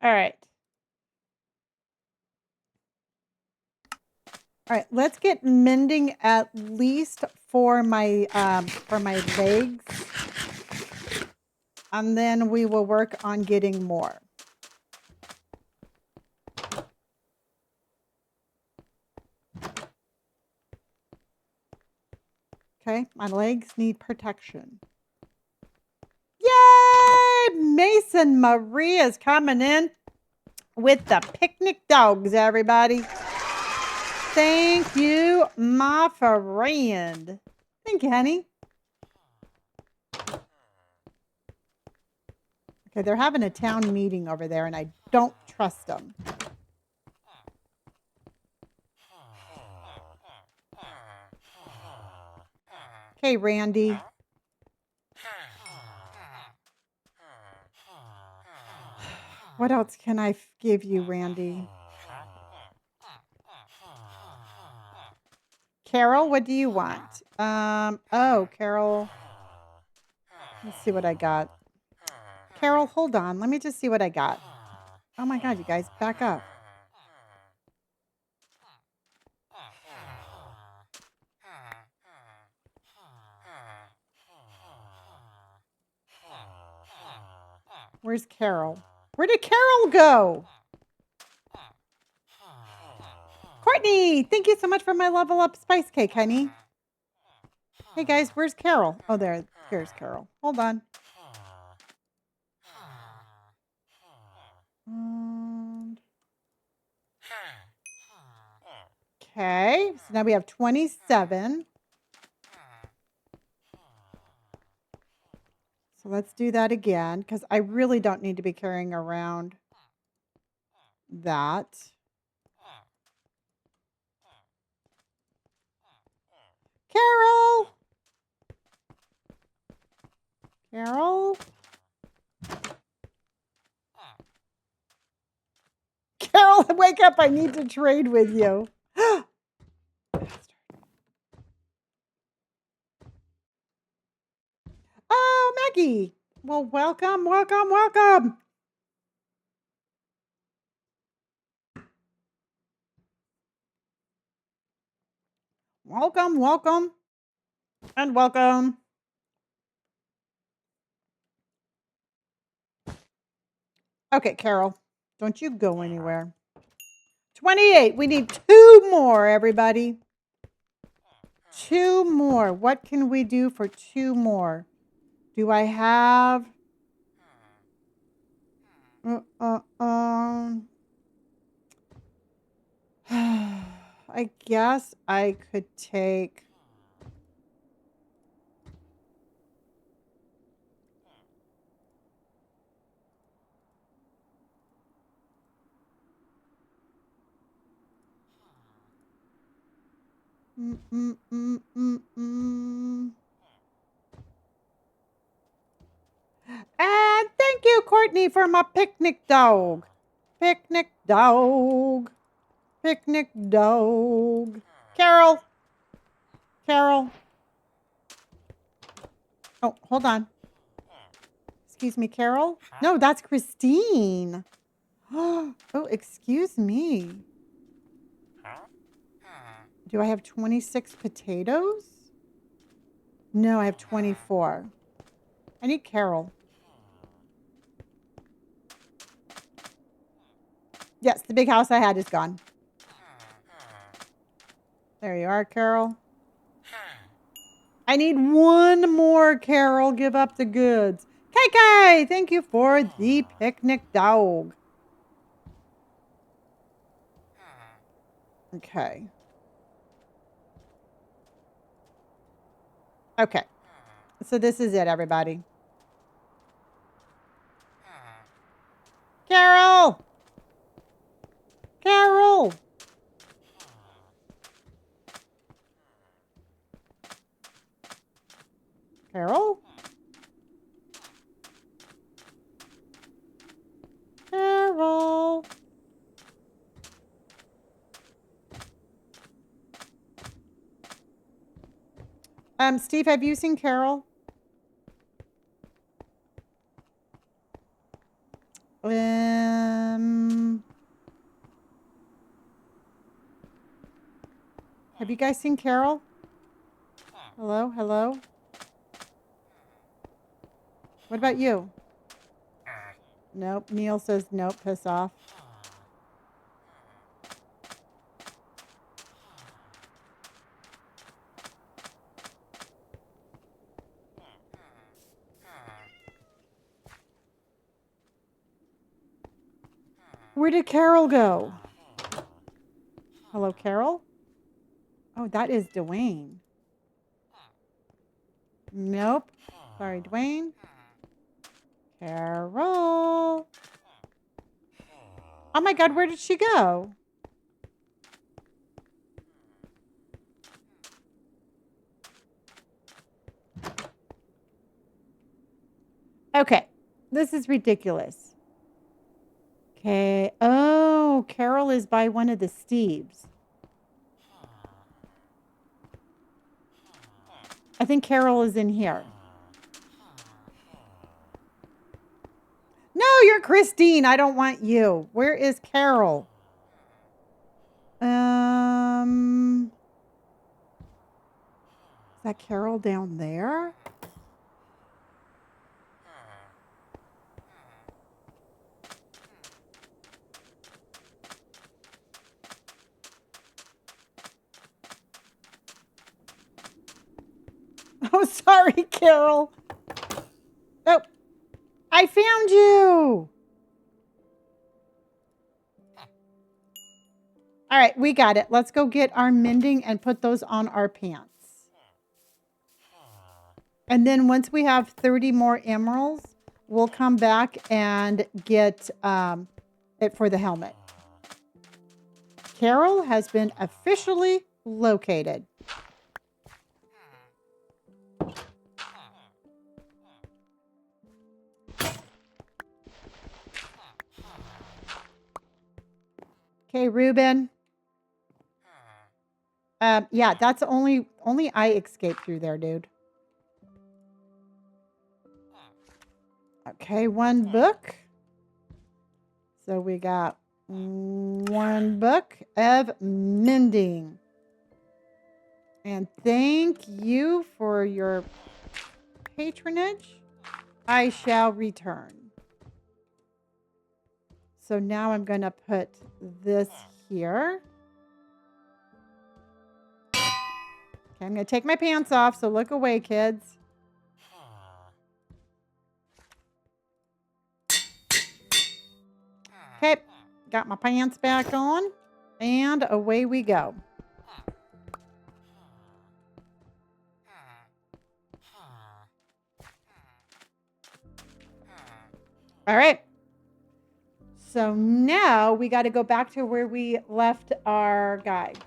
All right. All right, let's get mending at least for my legs. And then we will work on getting more. Okay, my legs need protection. Yay! Mason Marie is coming in with the picnic dogs, everybody. Thank you, my friend. Thank you, honey. Okay, they're having a town meeting over there, and I don't trust them. Okay, Randy. What else can I give you, Randy? Carol, what do you want? Oh, Carol. Let's see what I got. Carol, hold on. Let me just see what I got. Oh my God, you guys, back up. Where's Carol? Where did Carol go? Courtney, thank you so much for my level up spice cake, honey. Hey guys, where's Carol? Oh, here's Carol. Hold on. Okay, so now we have 27. So let's do that again, because I really don't need to be carrying around that. Carol! Carol? Carol, wake up. I need to trade with you. Oh, Maggie. Well, welcome, welcome, welcome. Welcome, welcome, and welcome. Okay, Carol, don't you go anywhere. 28. We need 2 more, everybody. 2 more. What can we do for 2 more? Do I have... I guess I could take... And thank you, Courtney, for my picnic dog. Picnic dog. Picnic dog. Carol. Carol. Oh, hold on. Excuse me, Carol? No, that's Christine. Oh, excuse me. Do I have 26 potatoes? No, I have 24. I need Carol. Yes, the big house I had is gone. There you are, Carol. I need 1 more, Carol. Give up the goods. KK, thank you for the picnic dog. Okay. Okay. So this is it, everybody. Carol! Carol! Carol? Carol. Steve, have you seen Carol? Have you guys seen Carol? Hello? Hello? What about you? Nope. Neil says nope. Piss off. Where did Carol go? Hello, Carol? Oh, that is Dwayne. Nope. Sorry, Dwayne. Carol. Oh my God, where did she go? Okay, this is ridiculous. Okay. Oh, Carol is by one of the Steves. I think Carol is in here. No, you're Christine. I don't want you. Where is Carol? Is that Carol down there? Oh, sorry, Carol. Oh, I found you. All right, we got it. Let's go get our mending and put those on our pants. And then once we have 30 more emeralds, we'll come back and get it for the helmet. Carol has been officially located. Okay, Ruben. Yeah, that's only I escaped through there, dude. Okay, one book. So we got one book of mending. And thank you for your patronage. I shall return. So now I'm going to put this here. Okay, I'm going to take my pants off, so look away, kids. Okay, got my pants back on, and away we go. All right. So now we got to go back to where we left our guide.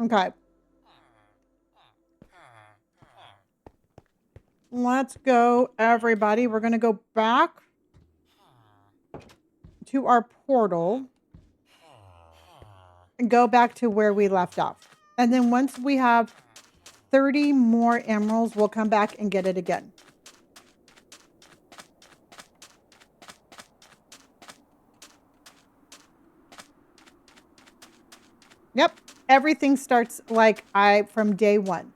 Okay. Let's go, everybody. We're going to go back to our portal and go back to where we left off. And then once we have 30 more emeralds, we'll come back and get it again. Yep. Everything starts like from day one.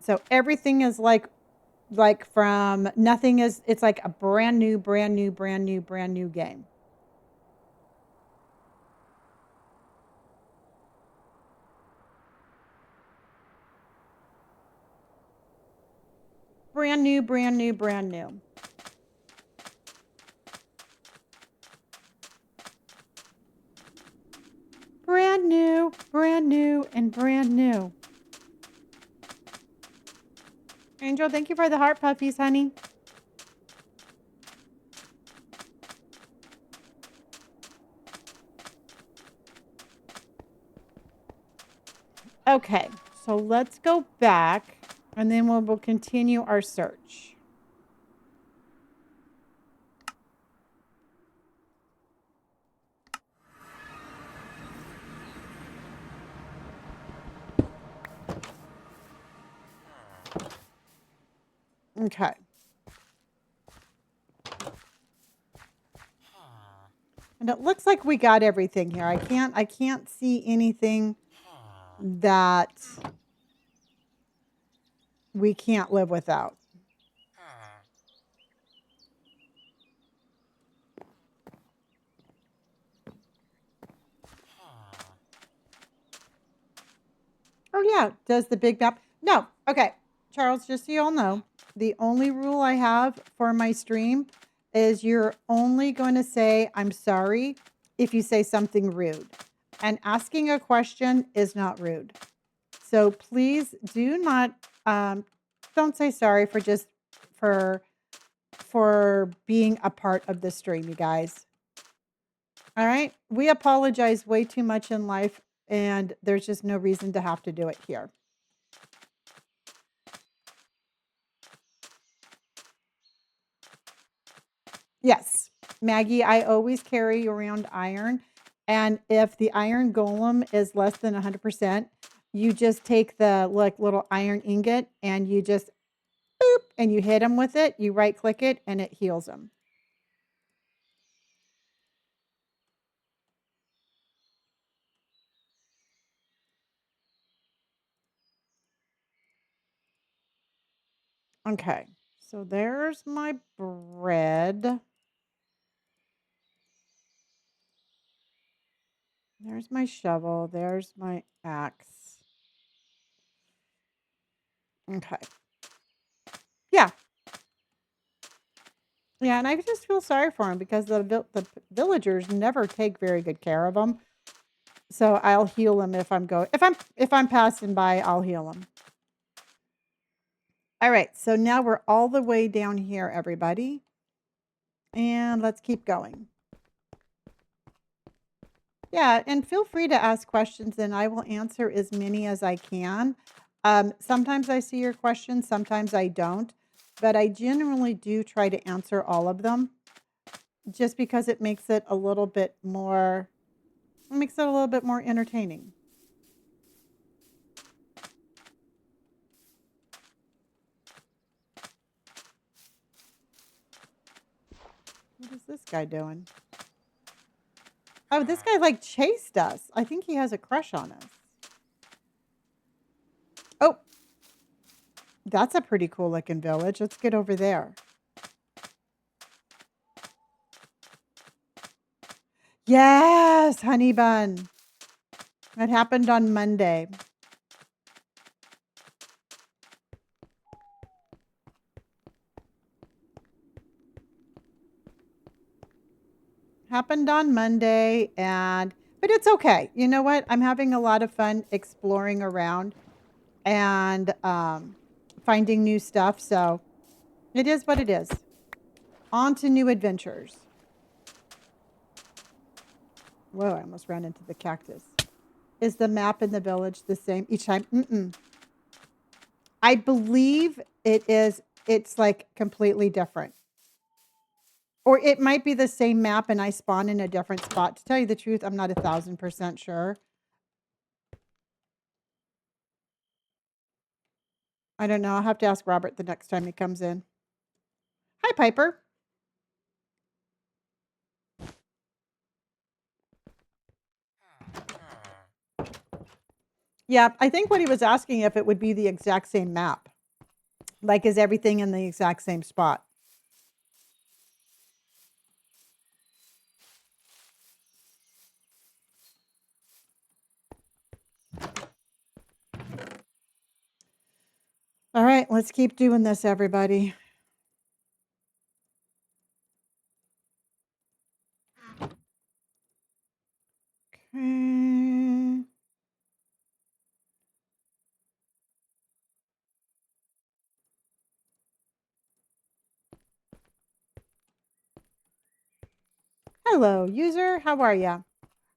So everything is like Like from nothing is, it's like a brand new game. Brand new. Brand new, and brand new. Angel, thank you for the heart puppies, honey. Okay, so let's go back and then we'll continue our search. Okay. And it looks like we got everything here. I can't see anything that we can't live without. Oh yeah, does the big map? No. Okay, Charles, just so you all know, the only rule I have for my stream is you're only going to say I'm sorry if you say something rude. And asking a question is not rude. So please do not don't say sorry for just for being a part of the stream, you guys. All right? We apologize way too much in life and there's just no reason to have to do it here. Yes, Maggie, I always carry around iron. And if the iron golem is less than 100%, you just take the like little iron ingot and you just boop and you hit them with it. You right click it and it heals them. Okay, so there's my bread. There's my shovel. There's my axe. Okay. Yeah. Yeah, and I just feel sorry for him because the villagers never take very good care of him. So I'll heal him if I'm passing by, I'll heal him. All right, so now we're all the way down here, everybody. And let's keep going. Yeah, and feel free to ask questions and I will answer as many as I can. Sometimes I see your questions, sometimes I don't, but I generally do try to answer all of them just because it makes it a little bit more entertaining. What is this guy doing? Oh, this guy like chased us. I think he has a crush on us. Oh, that's a pretty cool looking village. Let's get over there. Yes, honey bun. That happened on Monday. Happened on Monday but it's okay. You know what? I'm having a lot of fun exploring around and finding new stuff. So it is what it is. On to new adventures. Whoa, I almost ran into the cactus. Is the map in the village the same each time? Mm-mm. I believe it is. It's like completely different. Or it might be the same map and I spawn in a different spot. To tell you the truth, I'm not 1,000% sure. I don't know. I'll have to ask Robert the next time he comes in. Hi, Piper. Yeah, I think what he was asking if it would be the exact same map. Like, is everything in the exact same spot? All right, let's keep doing this, everybody. Okay. Hello, user. How are ya?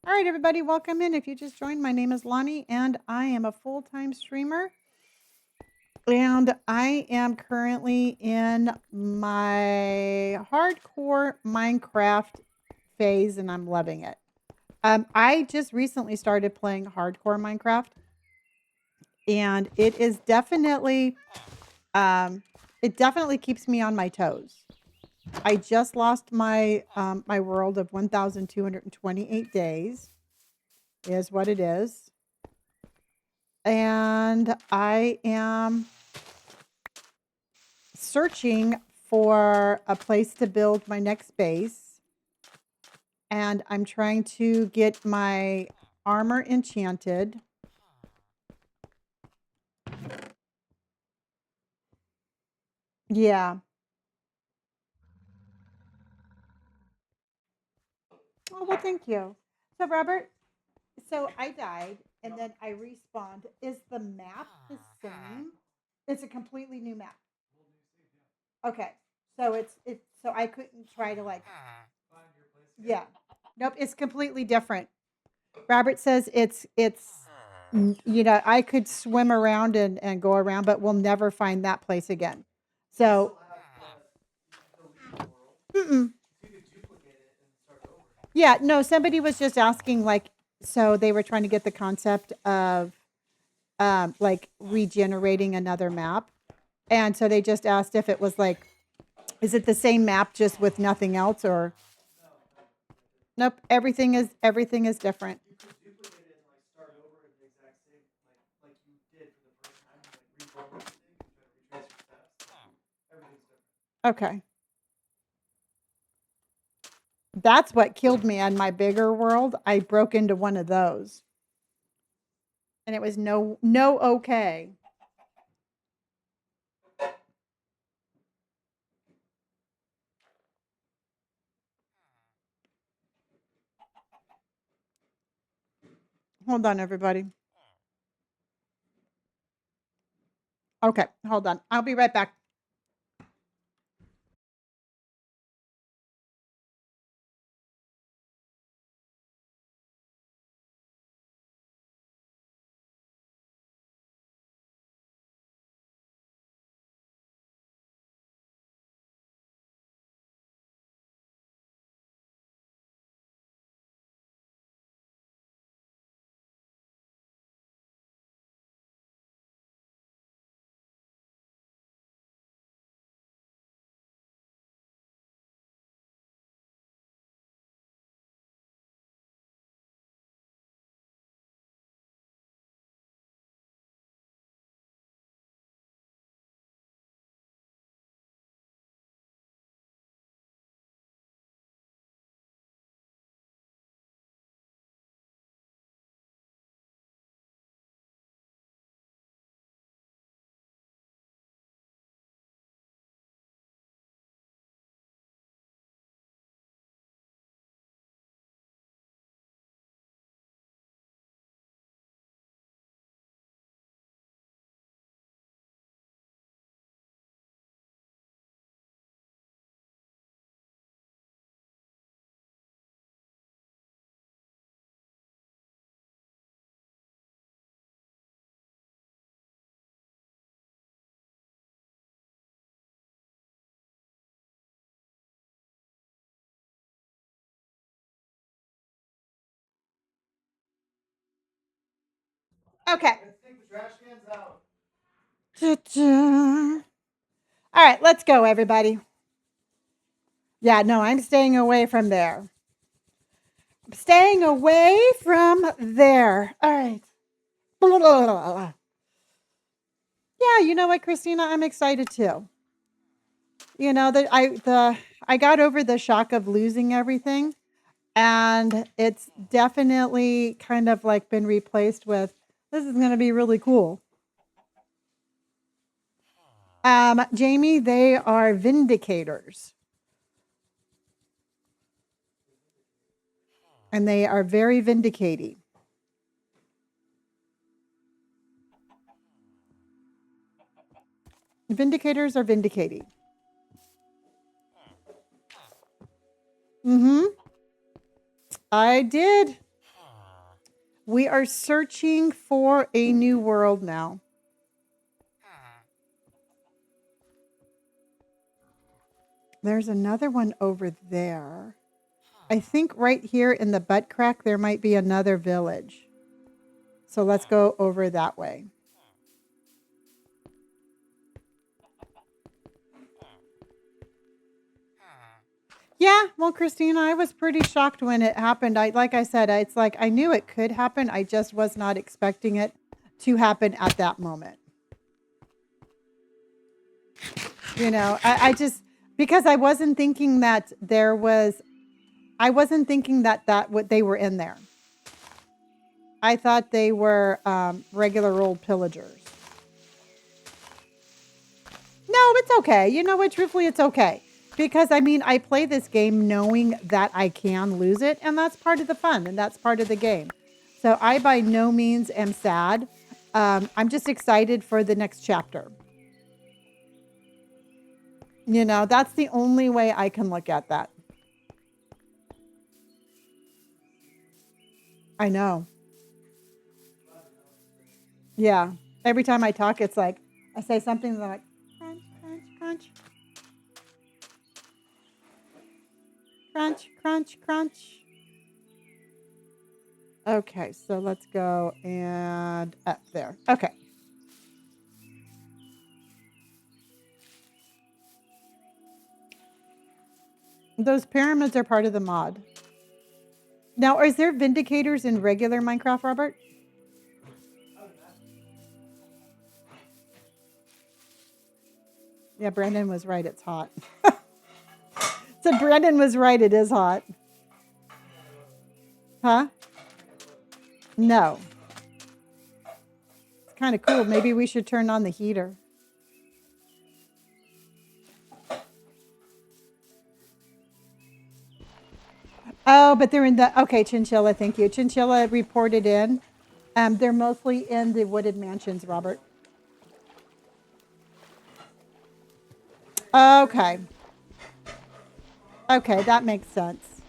All right, everybody, welcome in. If you just joined, my name is Lonnie, and I am a full-time streamer. And I am currently in my hardcore Minecraft phase, and I'm loving it. I just recently started playing hardcore Minecraft, and it definitely keeps me on my toes. I just lost my my world of 1,228 days, is what it is, and I am searching for a place to build my next base, and I'm trying to get my armor enchanted. Yeah. Oh, well, thank you. So, Robert, so I died and then I respawned. Is the map the same? It's a completely new map. Okay. So it's so I couldn't try to like yeah. Nope, it's completely different. Robert says you know, I could swim around and go around, but we'll never find that place again. So, mm-mm. Yeah, no, somebody was just asking, like, so they were trying to get the concept of like regenerating another map. And so they just asked if it was like, is it the same map just with nothing else, or nope, everything is different. You could duplicate it and like start over at the exact same like you did for the first time, and like reprogram everything and try to retrace your steps. Everything's different. Okay. That's what killed me on my bigger world. I broke into one of those. And it was no okay. Hold on, everybody. Okay, hold on. I'll be right back. Okay. Let's take the trash cans out. Ta-da. All right, let's go, everybody. Yeah, no, I'm staying away from there. I'm staying away from there. All right. Yeah, you know what, Christina? I'm excited too. You know, that I got over the shock of losing everything, and it's definitely kind of like been replaced with this is going to be really cool. Jamie, they are vindicators. And they are very vindicating. Vindicators are vindicating. Mm-hmm. I did. We are searching for a new world now. There's another one over there. I think right here in the butt crack, there might be another village. So let's go over that way. Yeah, well, Christina, I was pretty shocked when it happened. Like I said, it's like I knew it could happen. I just was not expecting it to happen at that moment. You know, I just because I wasn't thinking that I wasn't thinking that what they were in there. I thought they were regular old pillagers. No, it's okay. You know what? Truthfully, it's okay. Because I mean, I play this game knowing that I can lose it, and that's part of the fun, and that's part of the game. So I by no means am sad. I'm just excited for the next chapter. You know, that's the only way I can look at that. I know. Yeah. Every time I talk, it's like I say something and I'm like crunch, crunch, crunch, crunch, crunch, crunch. Okay, so let's go and up there. Okay. Those pyramids are part of the mod. Now, is there vindicators in regular Minecraft, Robert? Yeah, Brandon was right. It's hot. So Brandon was right. It is hot. Huh? No. It's kind of cool. Maybe we should turn on the heater. Oh, but they're in the, okay, Chinchilla, thank you. Chinchilla reported in. They're mostly in the wooded mansions, Robert. Okay. Okay, that makes sense.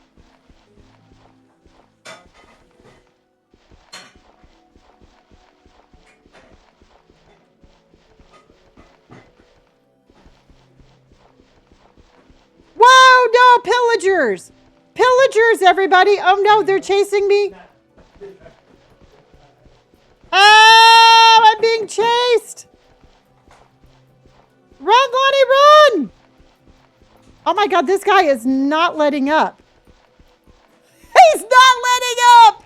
Whoa, no, pillagers! Pillagers, everybody! Oh no, they're chasing me! Oh, I'm being chased! Run, Lonnie, run! Oh my god, this guy is not letting up. He's not letting up!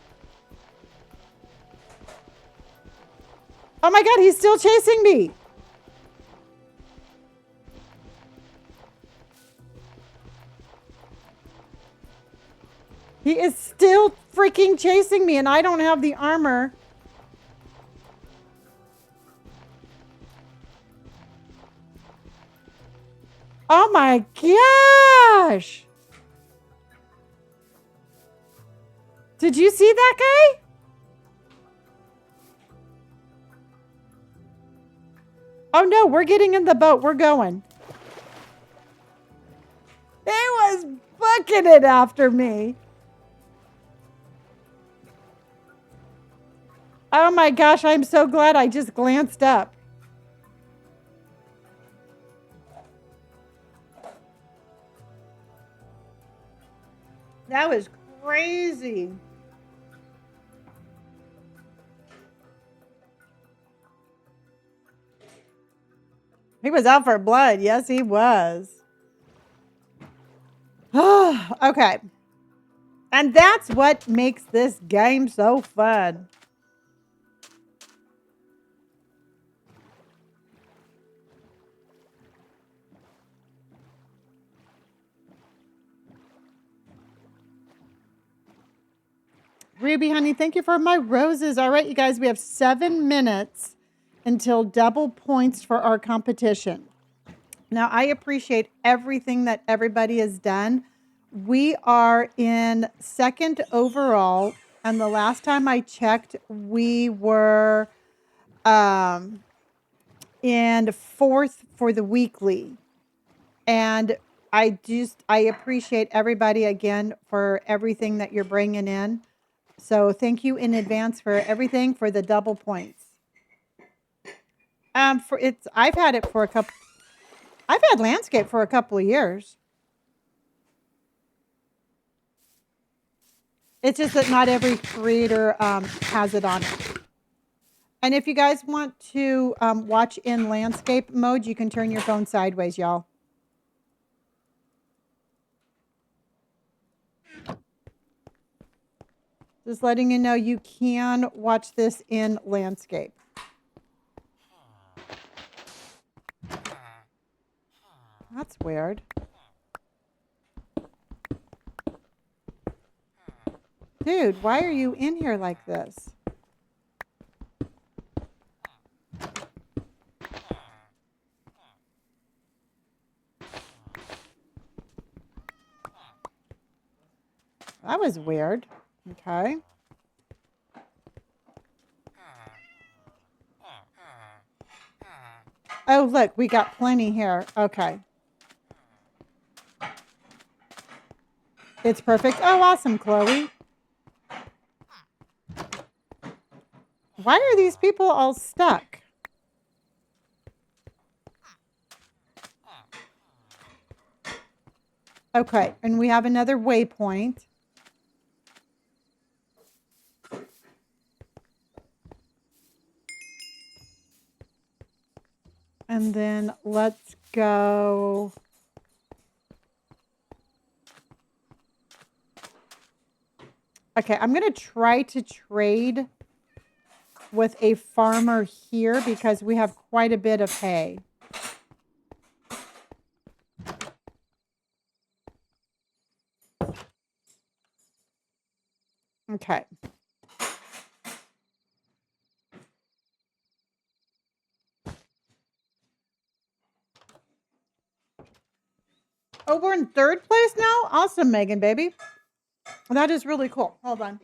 Oh my god, he's still chasing me. He is still freaking chasing me, and I don't have the armor. Oh my gosh! Did you see that guy? Oh no, we're getting in the boat. We're going. He was booking it after me. Oh my gosh, I'm so glad I just glanced up. That was crazy. He was out for blood. Yes, he was. Okay. And that's what makes this game so fun. Ruby, honey, thank you for my roses. All right, you guys, we have 7 minutes until double points for our competition. Now, I appreciate everything that everybody has done. We are in second overall, and the last time I checked, we were in fourth for the weekly. And I appreciate everybody again for everything that you're bringing in. So thank you in advance for everything for the double points. I've had landscape for a couple of years. It's just that not every creator has it on it. And if you guys want to watch in landscape mode, you can turn your phone sideways, y'all. Just letting you know you can watch this in landscape. That's weird. Dude, why are you in here like this? That was weird. Okay. Oh, look, we got plenty here. Okay. It's perfect. Oh, awesome, Chloe. Why are these people all stuck? Okay, and we have another waypoint. And then let's go. Okay, I'm going to try to trade with a farmer here because we have quite a bit of hay. Okay. Oh, we're in third place now? Awesome, Megan, baby. That is really cool. Hold on.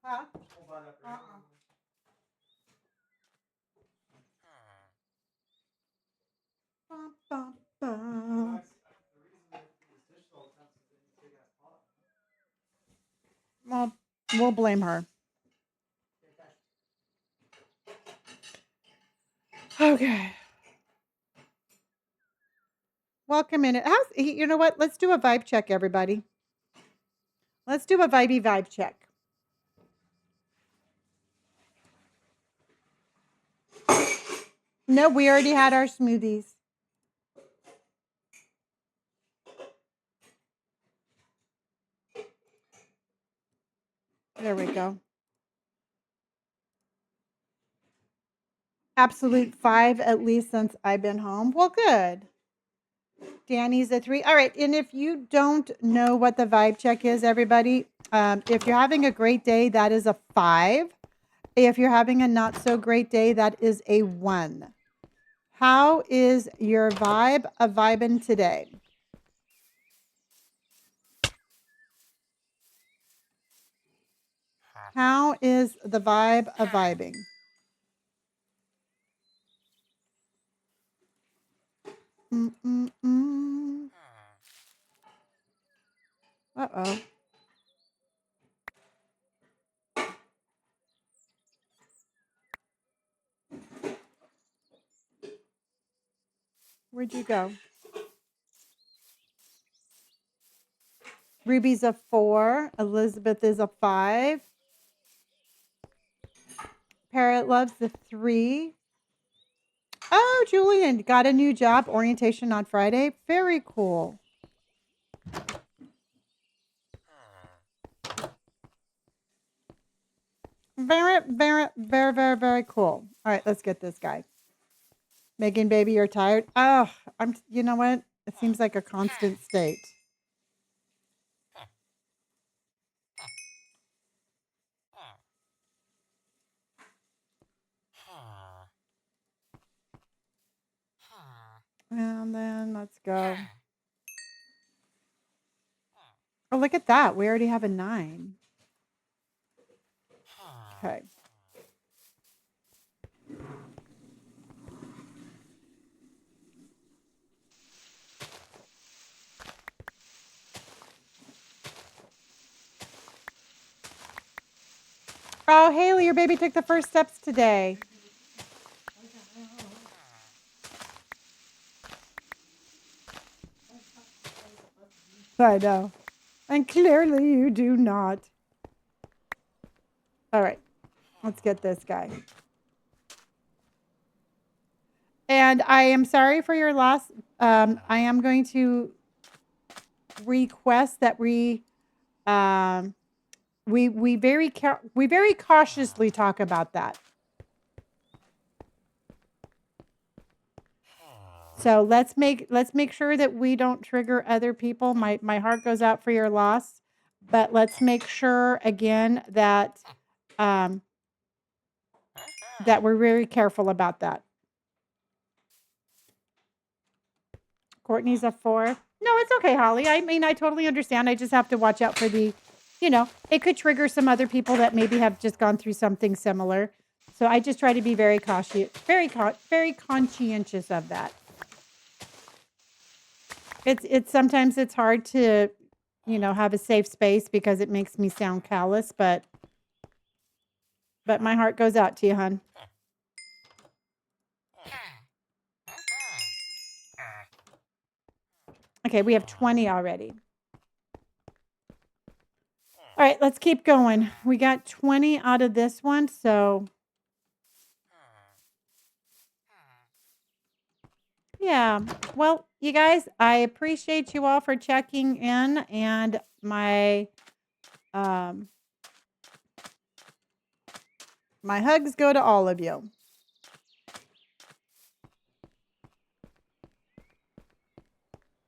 Huh? Bum, bum, bum. Well, we'll blame her. Okay. Welcome in. You know what? Let's do a vibe check, everybody. Let's do a vibe check. No, we already had our smoothies. There we go. Absolute 5 at least since I've been home. Well, good. Danny's a 3. All right. And if you don't know what the vibe check is, everybody, if you're having a great day, that is a 5. If you're having a not so great day, that is a 1. How is your vibe a vibing today? How is the vibe a vibing? Uh-oh. Where'd you go? Ruby's a 4. Elizabeth is a 5. Parrot loves the 3. Oh, Julian got a new job, orientation on Friday. Very cool. Very, very, very, very, very cool. All right, let's get this guy. Megan, baby, you're tired. Oh, you know what? It seems like a constant state. And then let's go. Oh, look at that. We already have a 9. Okay. Oh, Haley, your baby took the first steps today. I know. And clearly you do not. All right. Let's get this guy. And I am sorry for your loss. I am going to request that we very cautiously talk about that. So let's make sure that we don't trigger other people. My heart goes out for your loss, but let's make sure again that that we're very careful about that. Courtney's a 4. No, it's okay, Holly. I mean, I totally understand. I just have to watch out for the, it could trigger some other people that maybe have just gone through something similar. So I just try to be very cautious, very conscientious of that. It's sometimes it's hard to, have a safe space because it makes me sound callous, but my heart goes out to you, hon. Okay, we have 20 already. All right, let's keep going. We got 20 out of this one, so yeah. Well, you guys, I appreciate you all for checking in, and my my hugs go to all of you.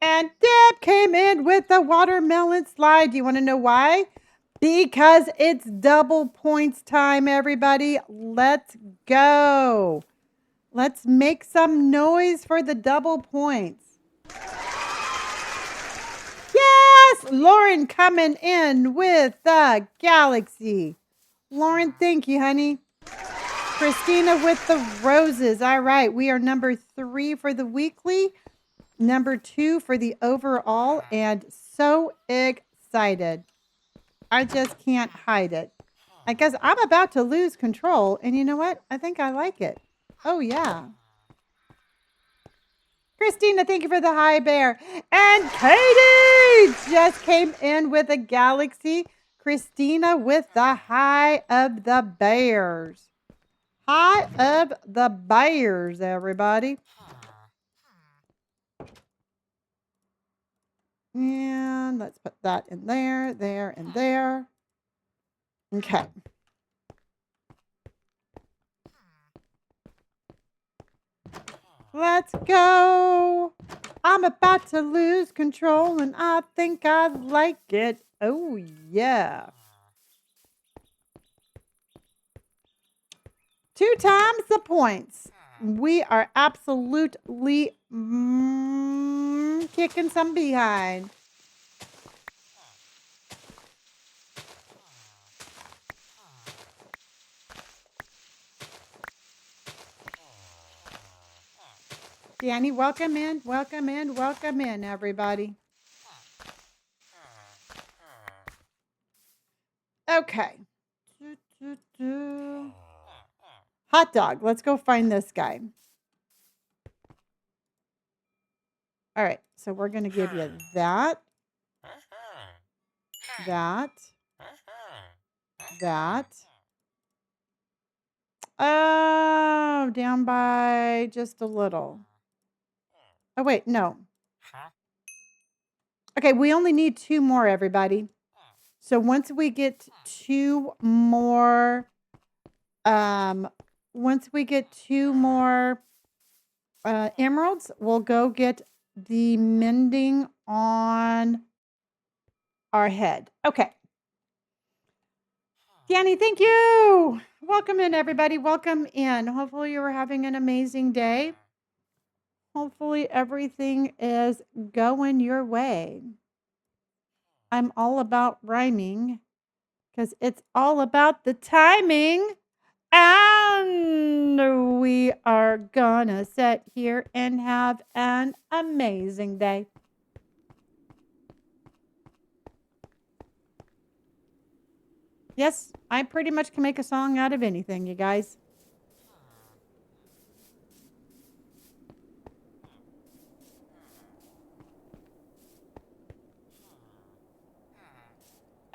And Deb came in with the watermelon slide. Do you want to know why? Because it's double points time, everybody. Let's go. Let's make some noise for the double points. Yes, Lauren coming in with the galaxy. Lauren, thank you, honey. Christina with the roses. All right, we are number 3 for the weekly, number 2 for the overall, and so excited. I just can't hide it. I guess I'm about to lose control, and you know what? I think I like it. Oh, yeah. Christina, thank you for the high bear. And Katie just came in with a galaxy. Christina with the high of the bears. High of the bears, everybody. And let's put that in there, there, and there. Okay. Let's go. I'm about to lose control, and I think I like it. Oh, yeah. 2 times the points. We are absolutely kicking some behind. Danny, welcome in, welcome in, welcome in, everybody. Okay. Hot dog. Let's go find this guy. All right. So we're going to give you that. That. That. Oh, down by just a little. Oh, wait. No. Okay. We only need 2 more, everybody. So once we get 2 more Once we get 2 more emeralds, we'll go get the mending on our head. Okay. Danny, thank you. Welcome in, everybody. Welcome in. Hopefully, you are having an amazing day. Hopefully, everything is going your way. I'm all about rhyming because it's all about the timing. And we are gonna sit here and have an amazing day. Yes, I pretty much can make a song out of anything, you guys.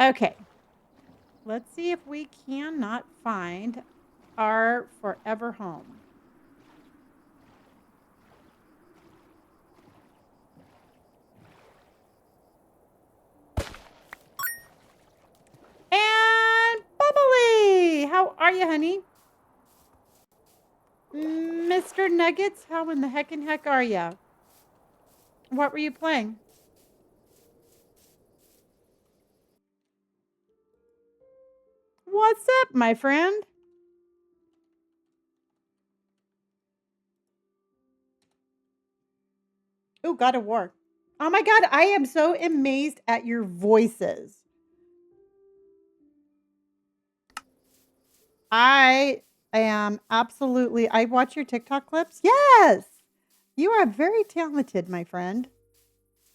Okay. Let's see if we cannot find our forever home. And Bubbly! How are you, honey? Mr. Nuggets, how in the heck are you? What were you playing? What's up, my friend? Oh, God of War. Oh my God, I am so amazed at your voices. I am absolutely, I watch your TikTok clips. Yes, you are very talented, my friend.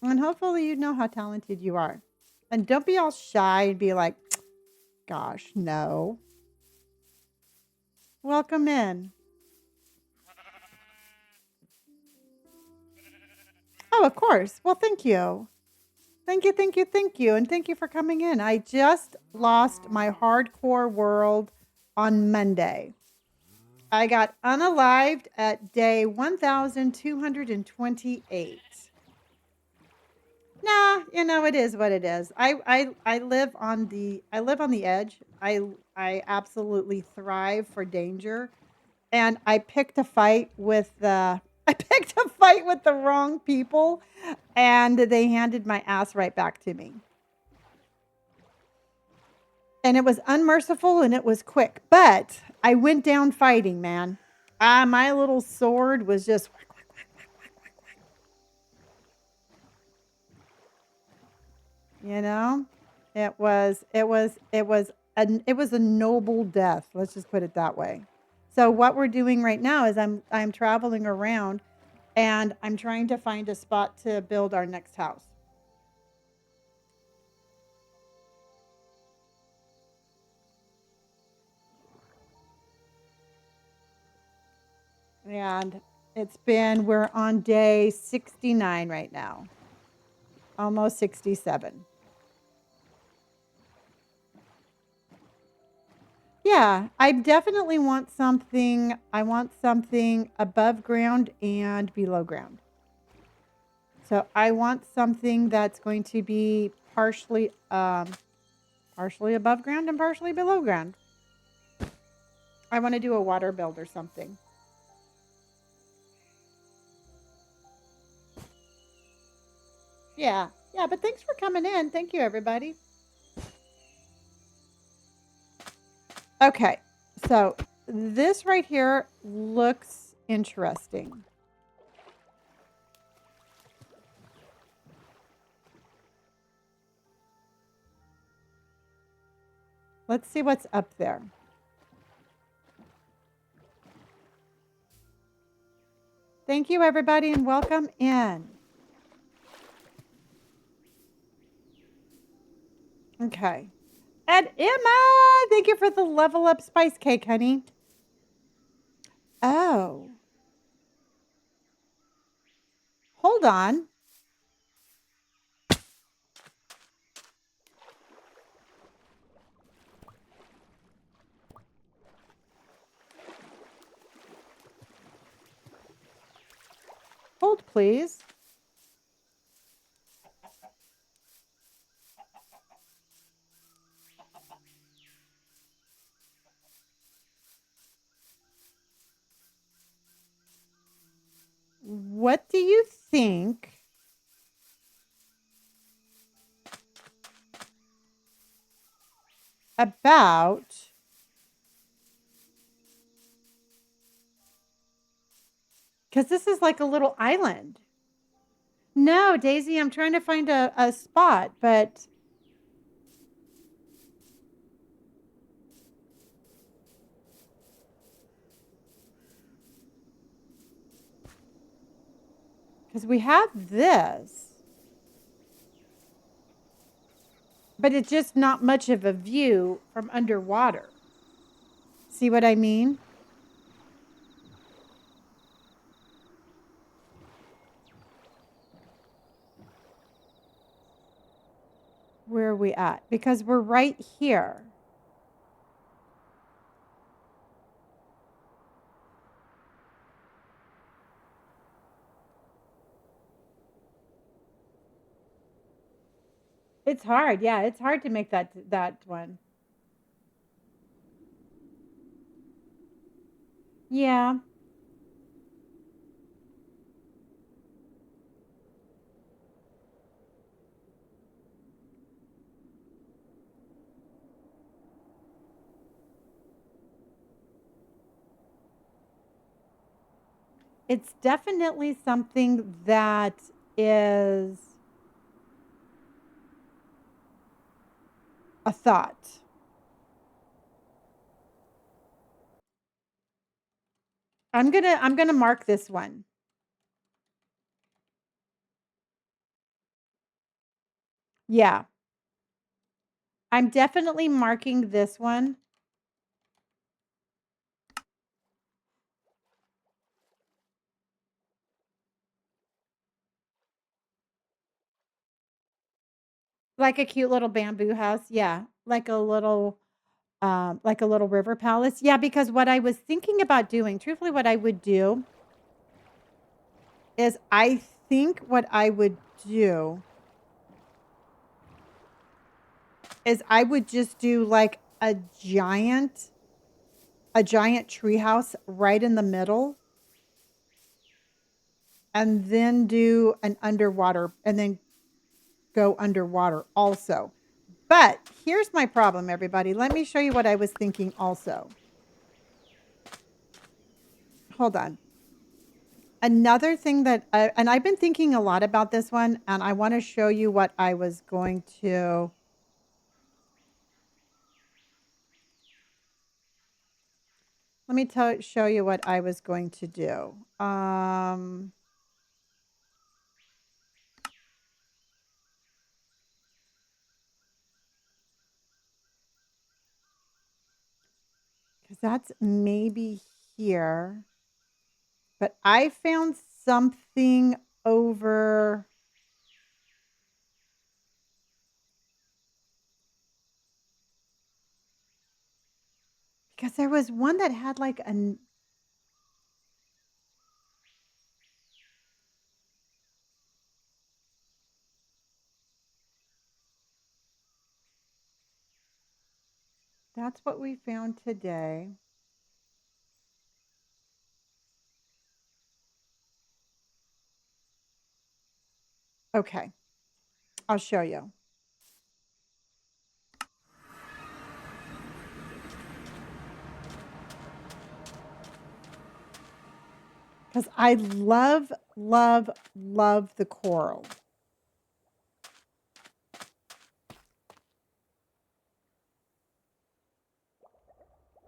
And hopefully you know how talented you are. And don't be all shy and be like, gosh, no. Welcome in. Oh, of course. Well, thank you. Thank you, thank you, thank you. And thank you for coming in. I just lost my hardcore world on Monday. I got unalived at day 1228. Nah, you know it is what it is. I live on the edge. I absolutely thrive for danger, and I picked a fight with the I picked a fight with the wrong people, and they handed my ass right back to me. And it was unmerciful and it was quick, but I went down fighting, man. My little sword was just you know, it was a noble death. Let's just put it that way. So what we're doing right now is I'm traveling around and I'm trying to find a spot to build our next house. And we're on day 69 right now. Almost 67. Yeah, I definitely want something. I want something above ground and below ground. So I want something that's going to be partially above ground and partially below ground. I want to do a water build or something. Yeah. Yeah, but thanks for coming in. Thank you, everybody. Okay. So this right here looks interesting. Let's see what's up there. Thank you, everybody, and welcome in. Okay. And Emma, thank you for the level up spice cake, honey. Oh. Hold on. Hold, please. what do you think about because this is like a little island. No, Daisy, I'm trying to find a spot, but because we have this, but it's just not much of a view from underwater. See what I mean? Where are we at? Because we're right here. It's hard. Yeah, it's hard to make that one. Yeah. It's definitely something that is a thought. I'm gonna mark this one. Yeah. I'm definitely marking this one. Like a cute little bamboo house. Yeah. Like a little river palace. Yeah, because what I was thinking about doing, truthfully, what I would do is I think what I would do is I would just do like a giant tree house right in the middle and then do an underwater and then go underwater also. But here's my problem, everybody. Let me show you what I was thinking also. Hold on. Another thing that, and I've been thinking a lot about this one, and I want to show you what I was going to. Let me show you what I was going to do. Because that's maybe here. But I found something over. Because there was one that had like a. That's what we found today. Okay, I'll show you. Because I love, love, love the coral.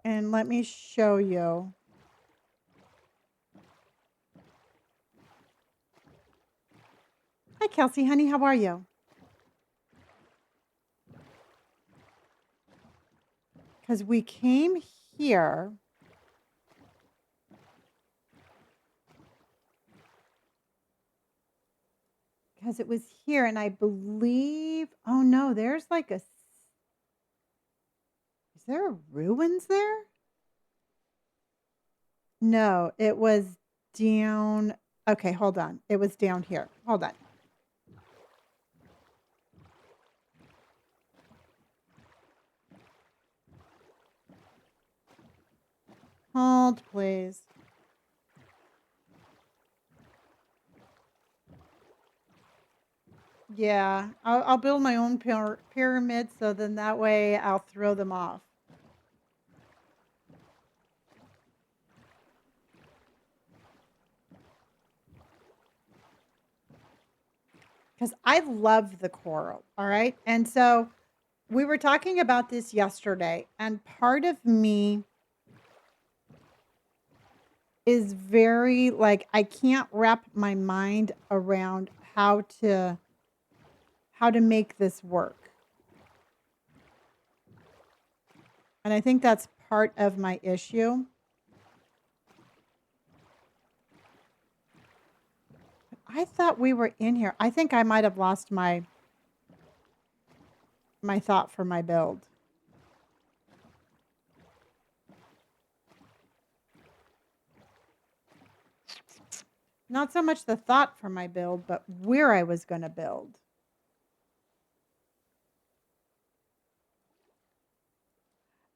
And let me show you. Hi, Kelsey, honey. How are you? Because we came here. Because it was here, and I believe. Oh no, there's like a. Is there a ruins there? No, it was down. Okay, hold on. It was down here. Hold on. Hold, please. Yeah, I'll build my own pyramid, so then that way I'll throw them off. Because I love the coral, all right? And so we were talking about this yesterday, and part of me is very like I can't wrap my mind around how to make this work. And I think that's part of my issue. I thought we were in here. I think I might have lost my thought for my build. Not so much the thought for my build, but where I was going to build.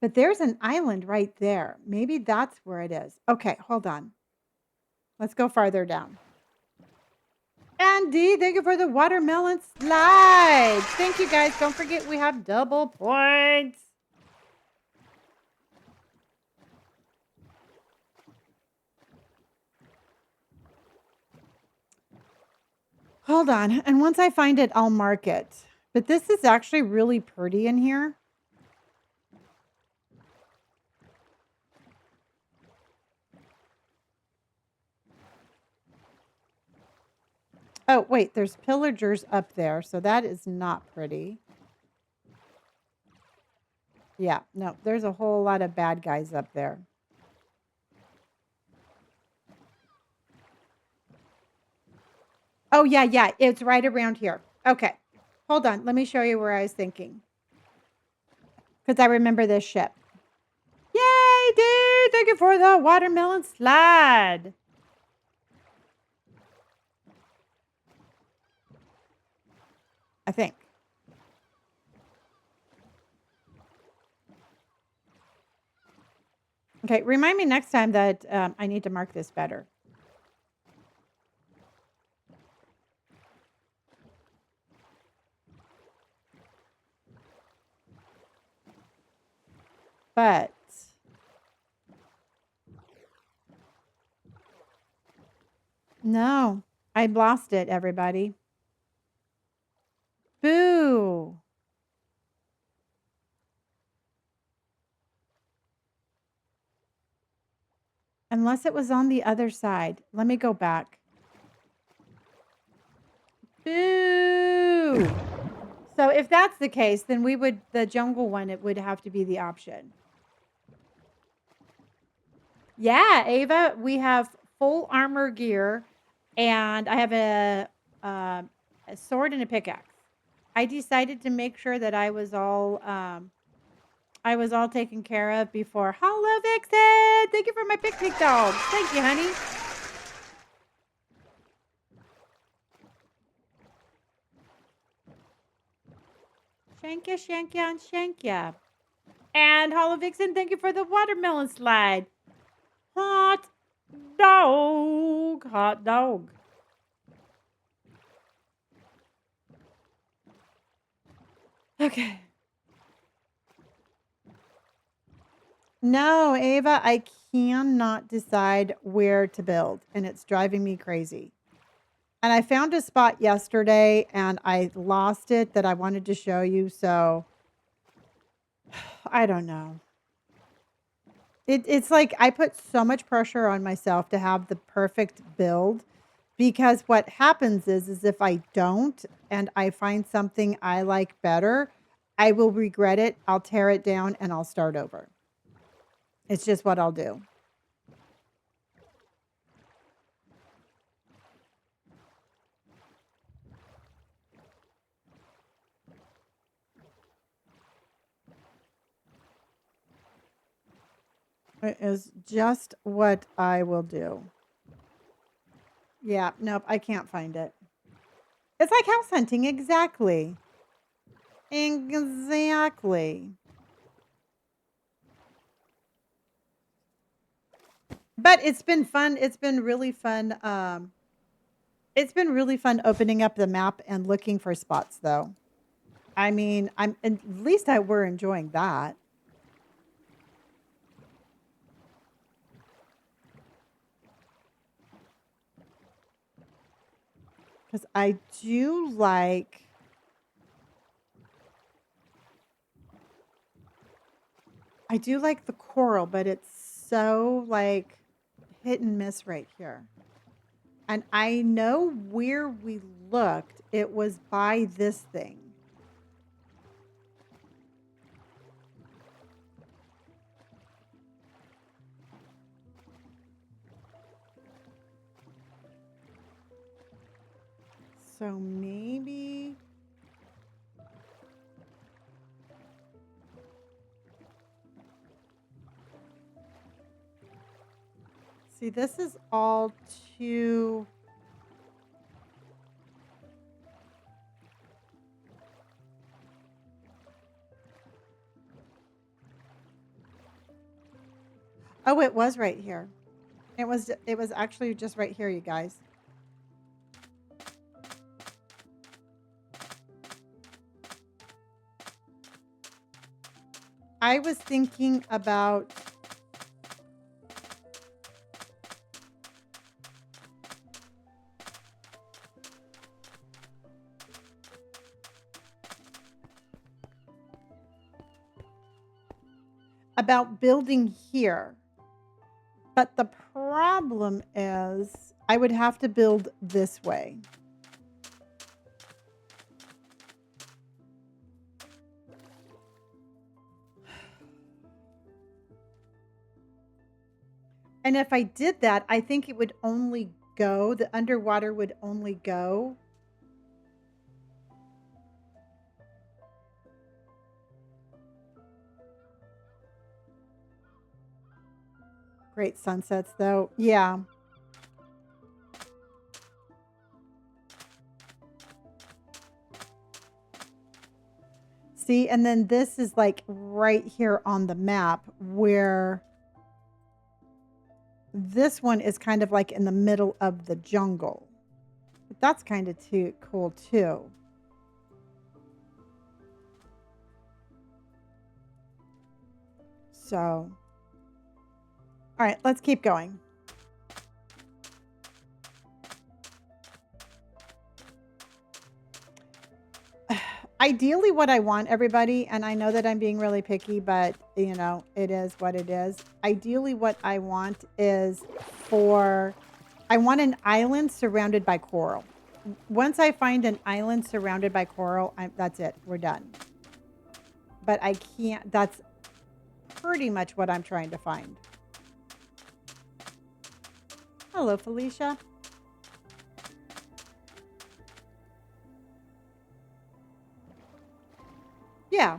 But there's an island right there. Maybe that's where it is. Okay, hold on. Let's go farther down. Andy, thank you for the watermelon slide. Thank you, guys. Don't forget we have double points. Hold on. And once I find it, I'll mark it. But this is actually really pretty in here. Oh, wait, there's pillagers up there, so that is not pretty. Yeah, no, there's a whole lot of bad guys up there. Oh, yeah, it's right around here. Okay, hold on. Let me show you where I was thinking. Because I remember this ship. Yay, dude! Thank you for the watermelon slide. I think. Okay, remind me next time that I need to mark this better. But no, I lost it, everybody. Boo. Unless it was on the other side. Let me go back. Boo. So if that's the case, then the jungle one, it would have to be the option. Yeah, Ava, we have full armor gear, and I have a sword and a pickaxe. I decided to make sure that I was all taken care of before. Hello, Vixen! Thank you for my picnic dog. Thank you, honey. Shank ya, and shank ya. And Hollow Vixen, thank you for the watermelon slide. Hot dog. Hot dog. Okay. No, Ava, I cannot decide where to build, and it's driving me crazy. And I found a spot yesterday, and I lost it that I wanted to show you, so I don't know. It's like I put so much pressure on myself to have the perfect build because what happens is if I don't and I find something I like better, I will regret it. I'll tear it down and I'll start over. It's just what I'll do. It is just what I will do. Yeah, nope, I can't find it. It's like house hunting, exactly. Exactly. But it's been fun. It's been really fun It's been really fun opening up the map and looking for spots, though. I mean, at least we're enjoying that. Because I do like the coral, but it's so like hit and miss right here. And I know where we looked, it was by this thing. So maybe. See, this is all too. Oh, it was right here. It was actually just right here, you guys. I was thinking about building here. But the problem is I would have to build this way. And if I did that, I think it would only go, the underwater would only go. Great sunsets, though. Yeah. See, and then this is like right here on the map where this one is kind of like in the middle of the jungle. But that's kind of too cool too. So, all right, let's keep going. Ideally, what I want, everybody, and I know that I'm being really picky, but you know, it is what it is. Ideally, what I want is I want an island surrounded by coral. Once I find an island surrounded by coral, that's it. We're done. But I can't, that's pretty much what I'm trying to find. Hello, Felicia. Yeah.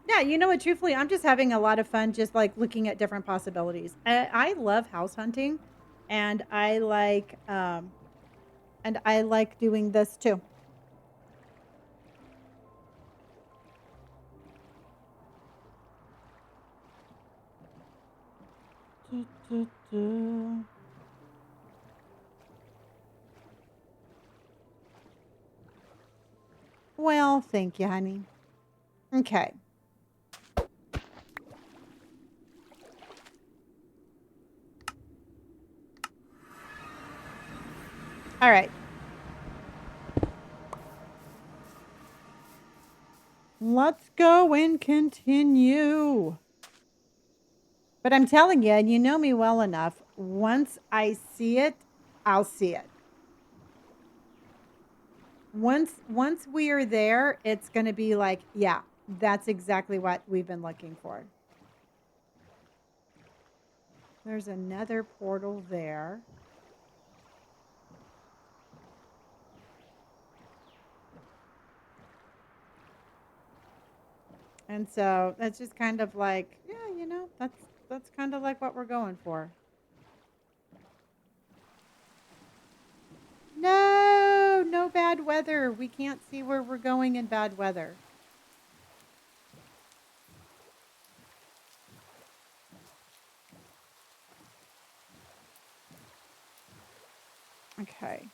Yeah, you know what? Truthfully, I'm just having a lot of fun just like looking at different possibilities. I love house hunting, and I like doing this too. Well, thank you, honey. Okay. All right. Let's go and continue. But I'm telling you, and you know me well enough, once I see it, I'll see it. Once we are there, it's going to be like, yeah, that's exactly what we've been looking for. There's another portal there. And so that's just kind of like, yeah, you know, that's kind of like what we're going for. No, no bad weather. We can't see where we're going in bad weather. Okay.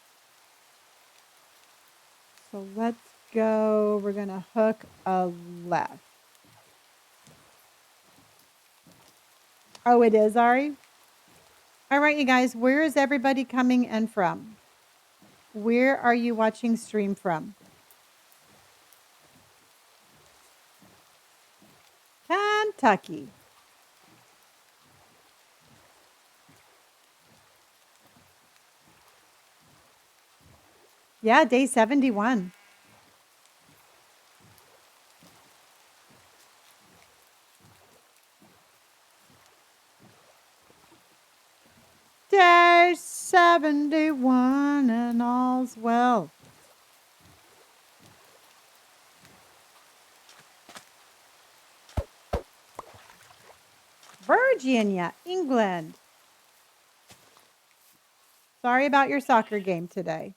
So let's go. We're going to hook a left. Oh, it is, Ari? All right, you guys, where is everybody coming in from? Where are you watching stream from? Kentucky. Yeah, day 71. Day 71 and all's well. Virginia, England. Sorry about your soccer game today.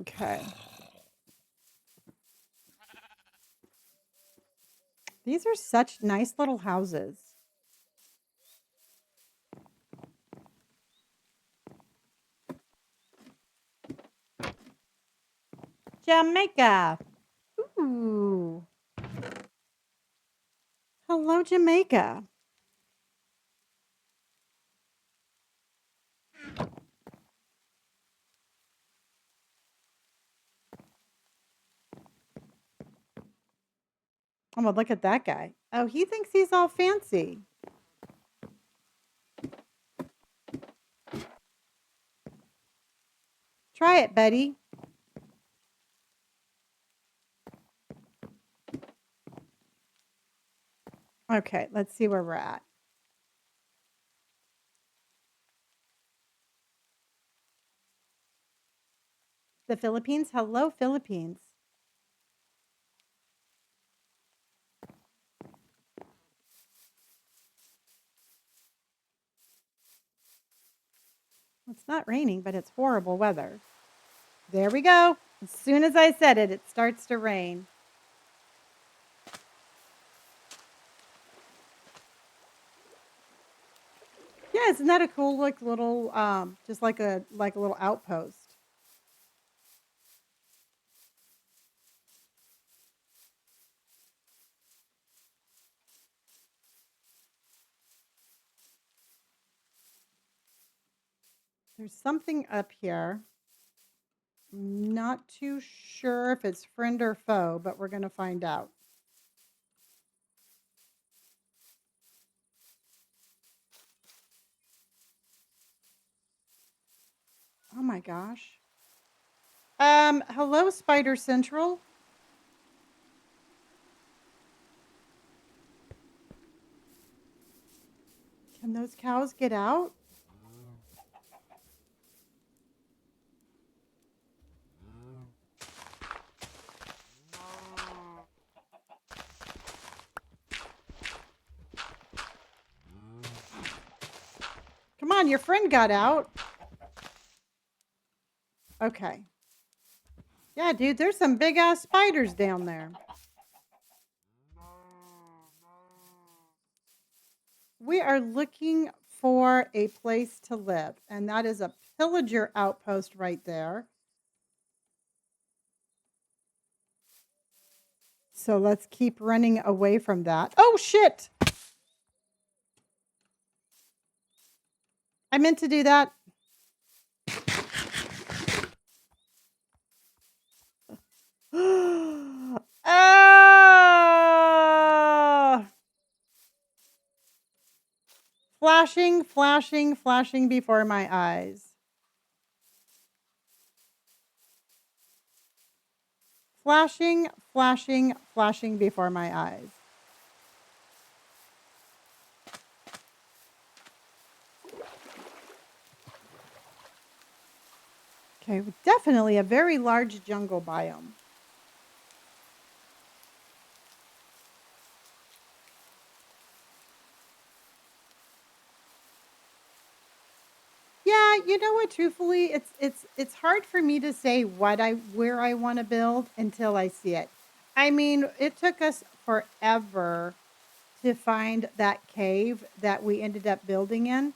Okay. These are such nice little houses. Jamaica. Ooh. Hello, Jamaica. Oh, well, look at that guy. Oh, he thinks he's all fancy. Try it, Betty. Okay, let's see where we're at. The Philippines? Hello, Philippines. It's not raining, but it's horrible weather. There we go. As soon as I said it, it starts to rain. Yeah, isn't that a cool like little just like a little outpost? There's something up here. Not too sure if it's friend or foe, but we're going to find out. Oh my gosh. Hello, Spider Central. Can those cows get out? Come on, your friend got out. Okay. Yeah, dude, there's some big ass spiders down there. We are looking for a place to live, and that is a pillager outpost right there. So let's keep running away from that. Oh, shit! I meant to do that. Ah! Flashing, flashing, flashing before my eyes. Flashing, flashing, flashing before my eyes. Okay, definitely a very large jungle biome. Yeah, you know what, truthfully, it's hard for me to say where I want to build until I see it. I mean, it took us forever to find that cave that we ended up building in.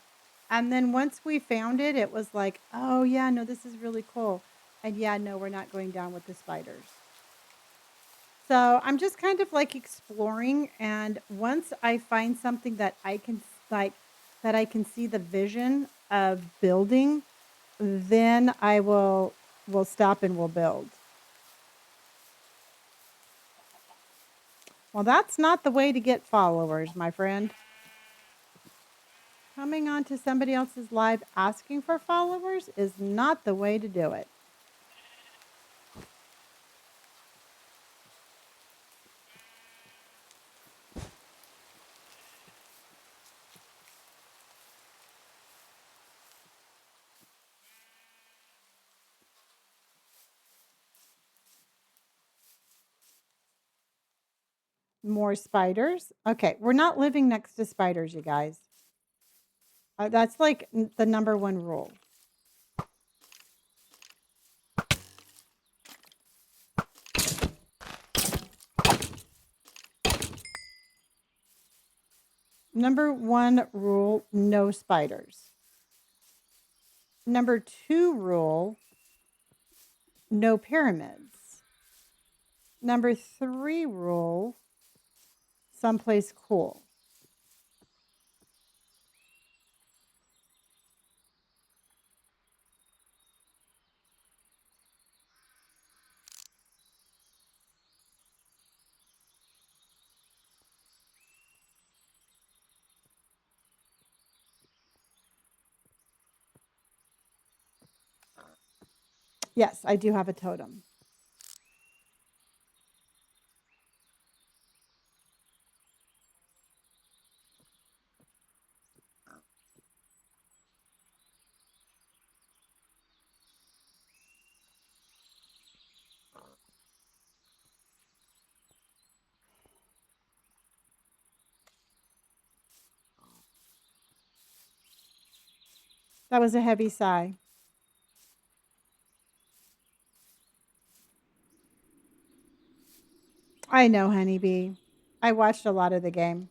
And then once we found it, it was like, oh yeah, no, this is really cool. And yeah, no, we're not going down with the spiders. So I'm just kind of like exploring, and once I find something that I can like that I can see the vision of building, then I will stop and we'll build. Well, that's not the way to get followers, my friend. Coming on to somebody else's live asking for followers is not the way to do it. More spiders. Okay, we're not living next to spiders, you guys. That's like the number one rule. Number one rule, no spiders. Number two rule, no pyramids. Number three rule, someplace cool. Yes, I do have a totem. That was a heavy sigh. I know, honeybee. I watched a lot of the game.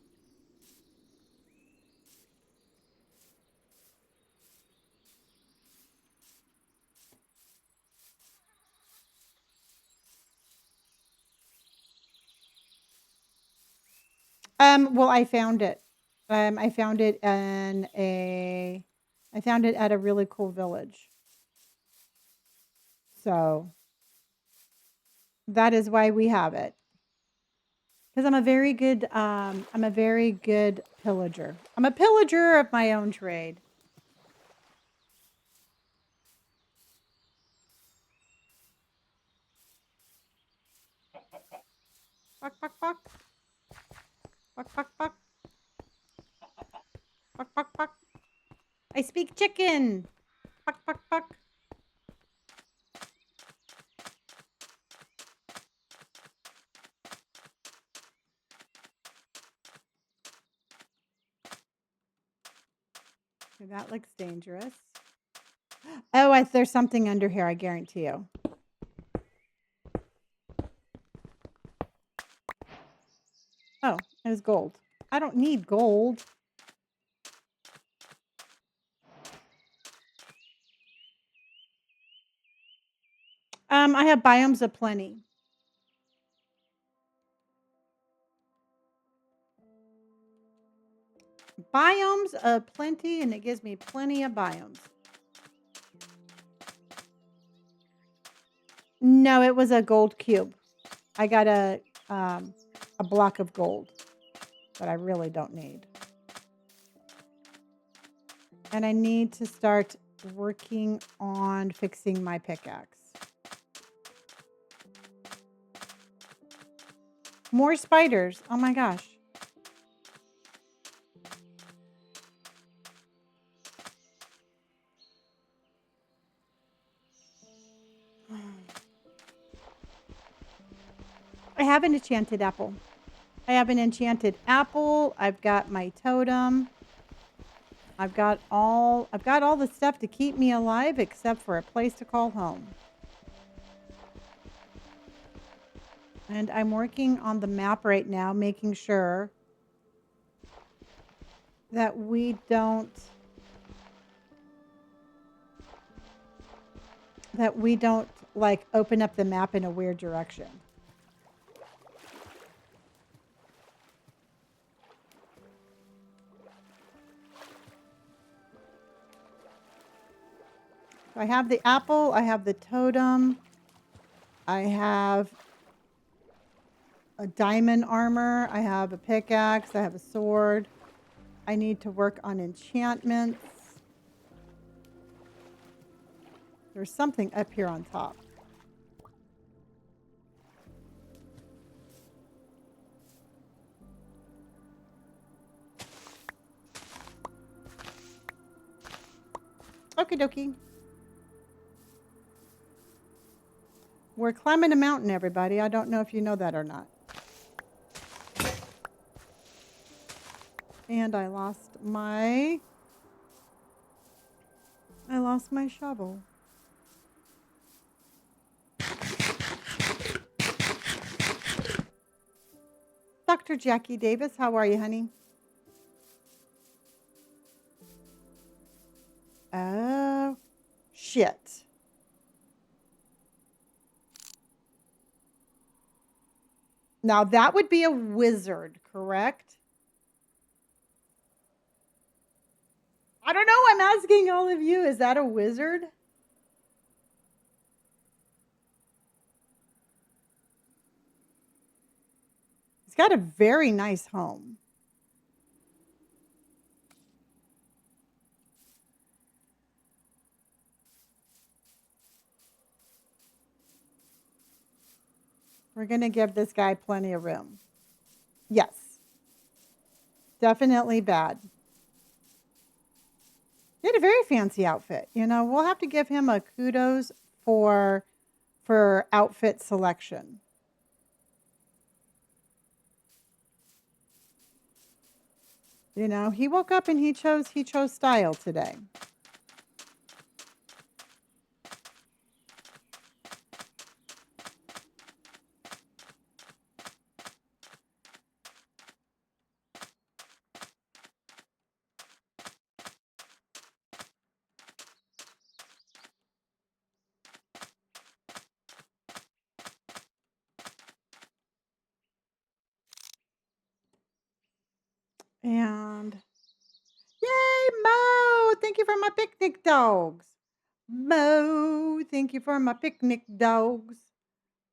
Well, I found it. I found it I found it at a really cool village. So that is why we have it. Because I'm a very good pillager. I'm a pillager of my own trade. Buck, buck, buck. Buck, buck, buck. Buck, buck, buck. I speak chicken. Buck, buck, buck. Okay, that looks dangerous. Oh, there's something under here, I guarantee you. Oh, it was gold. I don't need gold. I have biomes of plenty. Biomes of plenty, and it gives me plenty of biomes. No, it was a gold cube. I got a block of gold that I really don't need. And I need to start working on fixing my pickaxe. More spiders. Oh my gosh. I have an enchanted apple. I have an enchanted apple. I've got my totem. I've got all the stuff to keep me alive except for a place to call home. And I'm working on the map right now, making sure that we don't like open up the map in a weird direction. I have the apple, I have the totem, I have a diamond armor, I have a pickaxe, I have a sword. I need to work on enchantments. There's something up here on top. Okie dokie. We're climbing a mountain, everybody. I don't know if you know that or not. And I lost my shovel. Dr. Jackie Davis, how are you, honey? Oh, shit. Now that would be a wizard, correct? I don't know. I'm asking all of you. Is that a wizard? He's got a very nice home. We're going to give this guy plenty of room. Yes. Definitely bad. He had a very fancy outfit. You know, we'll have to give him a kudos for outfit selection. You know, he woke up and he chose style today. And yay, Mo! Thank you for my picnic dogs. Mo, thank you for my picnic dogs.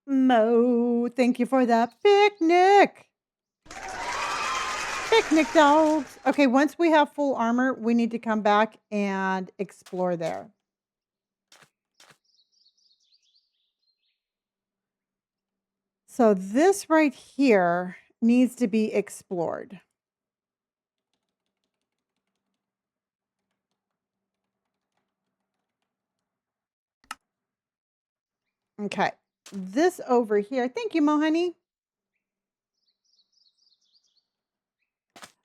Mo, thank you for the picnic. Picnic dogs. Okay, once we have full armor, we need to come back and explore there. So this right here needs to be explored. Okay, this over here. Thank you, Mo, honey.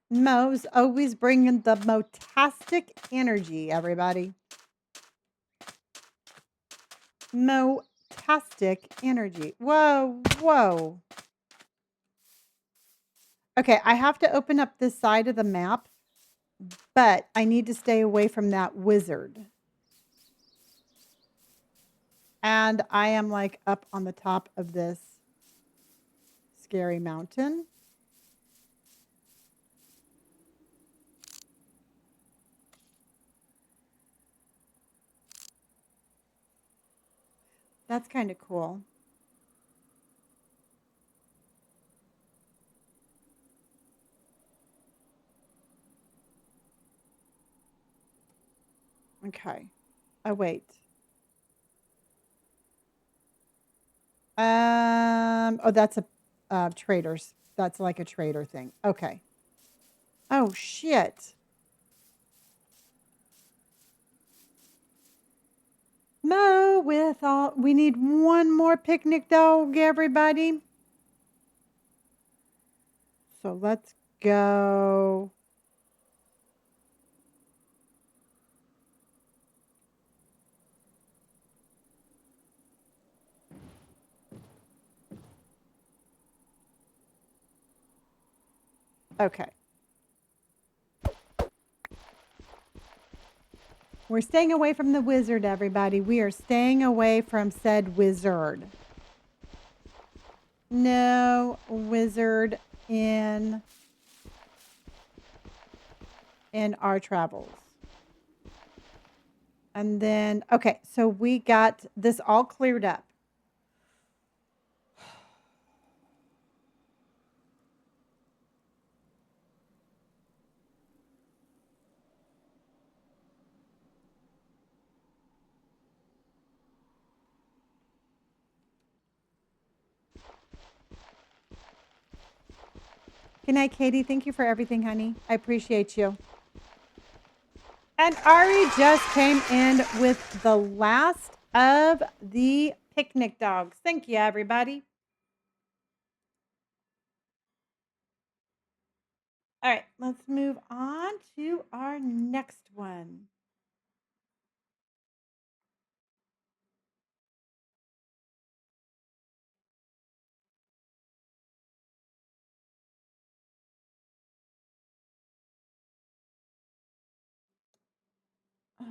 Mo's always bringing the motastic energy, everybody. Motastic energy. Whoa, whoa. Okay, I have to open up this side of the map, but I need to stay away from that wizard. And I am like up on the top of this scary mountain. That's kind of cool. Okay. Oh, wait. Oh, that's a traders. That's like a trader thing. Okay. Oh, shit. Mo with all, we need one more picnic dog, everybody. So let's go. Okay. We're staying away from the wizard, everybody. We are staying away from said wizard. No wizard in our travels. And then, okay, so we got this all cleared up. Good night, Katie. Thank you for everything, honey. I appreciate you. And Ari just came in with the last of the picnic dogs. Thank you, everybody. All right, let's move on to our next one.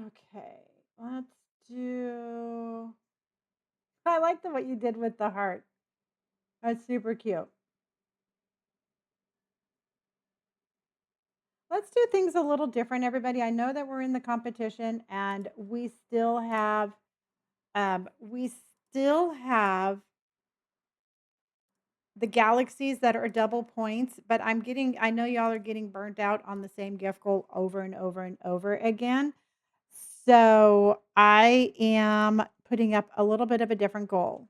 Okay, let's do. I like what you did with the heart. That's super cute. Let's do things a little different, everybody. I know that we're in the competition and we still have the galaxies that are double points, but I know y'all are getting burnt out on the same gift goal over and over and over again. So I am putting up a little bit of a different goal.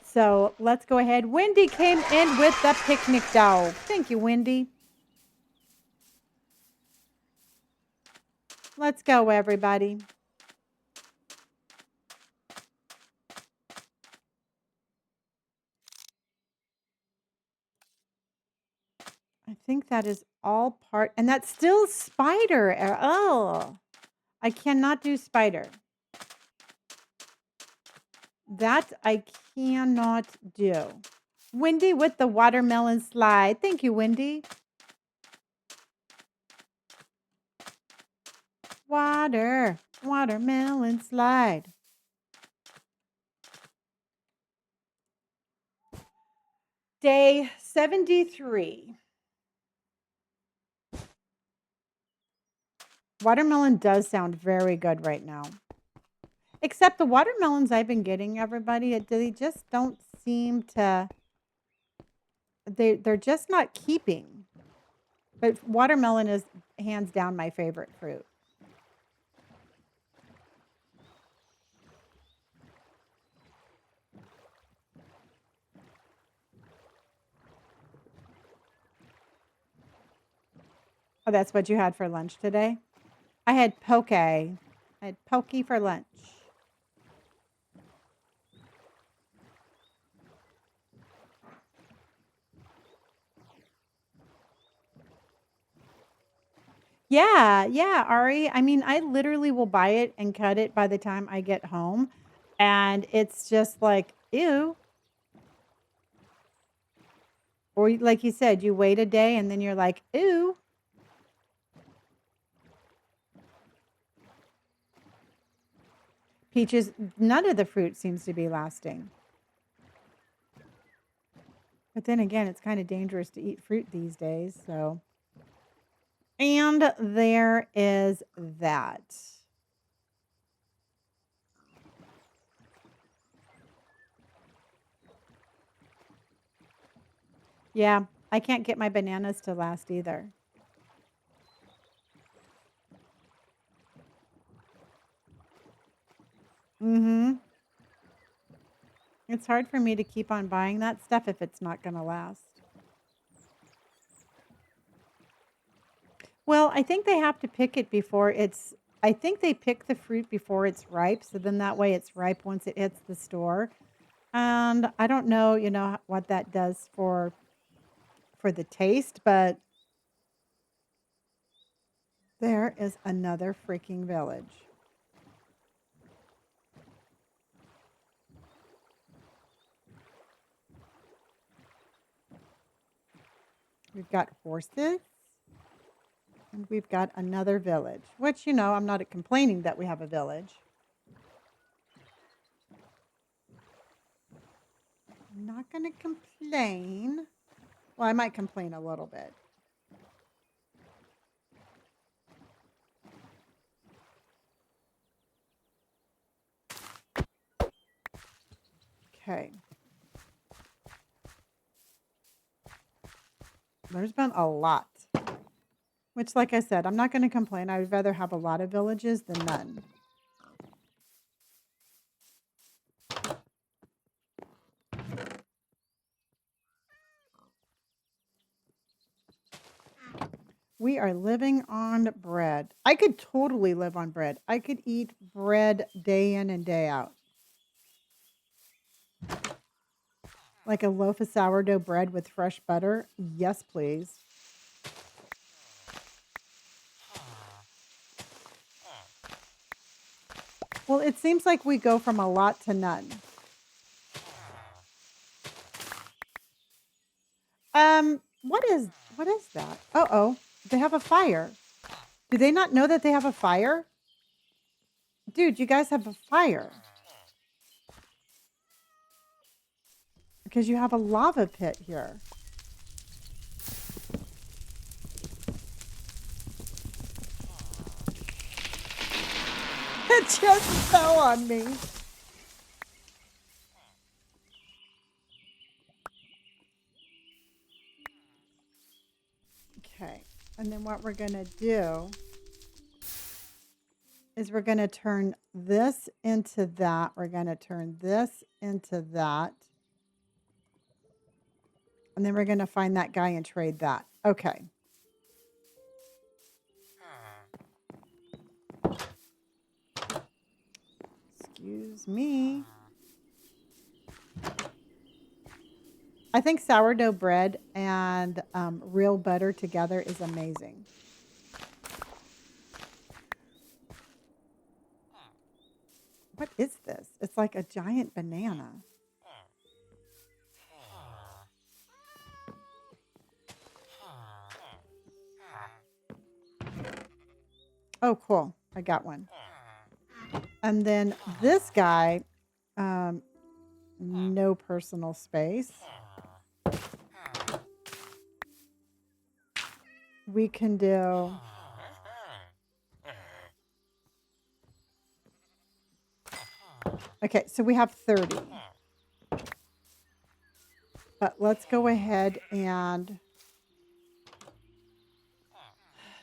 So let's go ahead. Wendy came in with the picnic dog. Thank you, Wendy. Let's go, everybody. I think that is all part, and that's still spider. Oh, I cannot do spider. That I cannot do. Wendy with the watermelon slide. Thank you, Wendy. Watermelon slide. Day 73. Watermelon does sound very good right now. Except the watermelons I've been getting, everybody, they just don't seem to, they're just not keeping. But watermelon is hands down my favorite fruit. Oh, that's what you had for lunch today? I had poke. I had pokey for lunch. Yeah, Ari. I mean, I literally will buy it and cut it by the time I get home. And it's just like, ew. Or like you said, you wait a day and then you're like, ew. Peaches, none of the fruit seems to be lasting. But then again, it's kind of dangerous to eat fruit these days. So, and there is that. Yeah, I can't get my bananas to last either. Mm-hmm. It's hard for me to keep on buying that stuff if it's not going to last. Well, I think they have to pick it before it's, I think they pick the fruit before it's ripe. So then that way it's ripe once it hits the store. And I don't know, what that does for the taste, but there is another freaking village. We've got horses. And we've got another village, which, you know, I'm not complaining that we have a village. I'm not going to complain. Well, I might complain a little bit. Okay. There's been a lot. Which, like I said, I'm not going to complain. I would rather have a lot of villages than none. We are living on bread. I could totally live on bread. I could eat bread day in and day out. Like a loaf of sourdough bread with fresh butter? Yes, please. Well, it seems like we go from a lot to none. What is that? Uh-oh. They have a fire. Do they not know that they have a fire? Dude, you guys have a fire. Because you have a lava pit here. It just fell on me. Okay. And then what we're going to do is we're going to turn this into that. We're going to turn this into that. And then we're going to find that guy and trade that. Okay. Excuse me. I think sourdough bread and real butter together is amazing. What is this? It's like a giant banana. Oh, cool. I got one. And then this guy, no personal space. We can do... Okay, so we have 30. But let's go ahead and...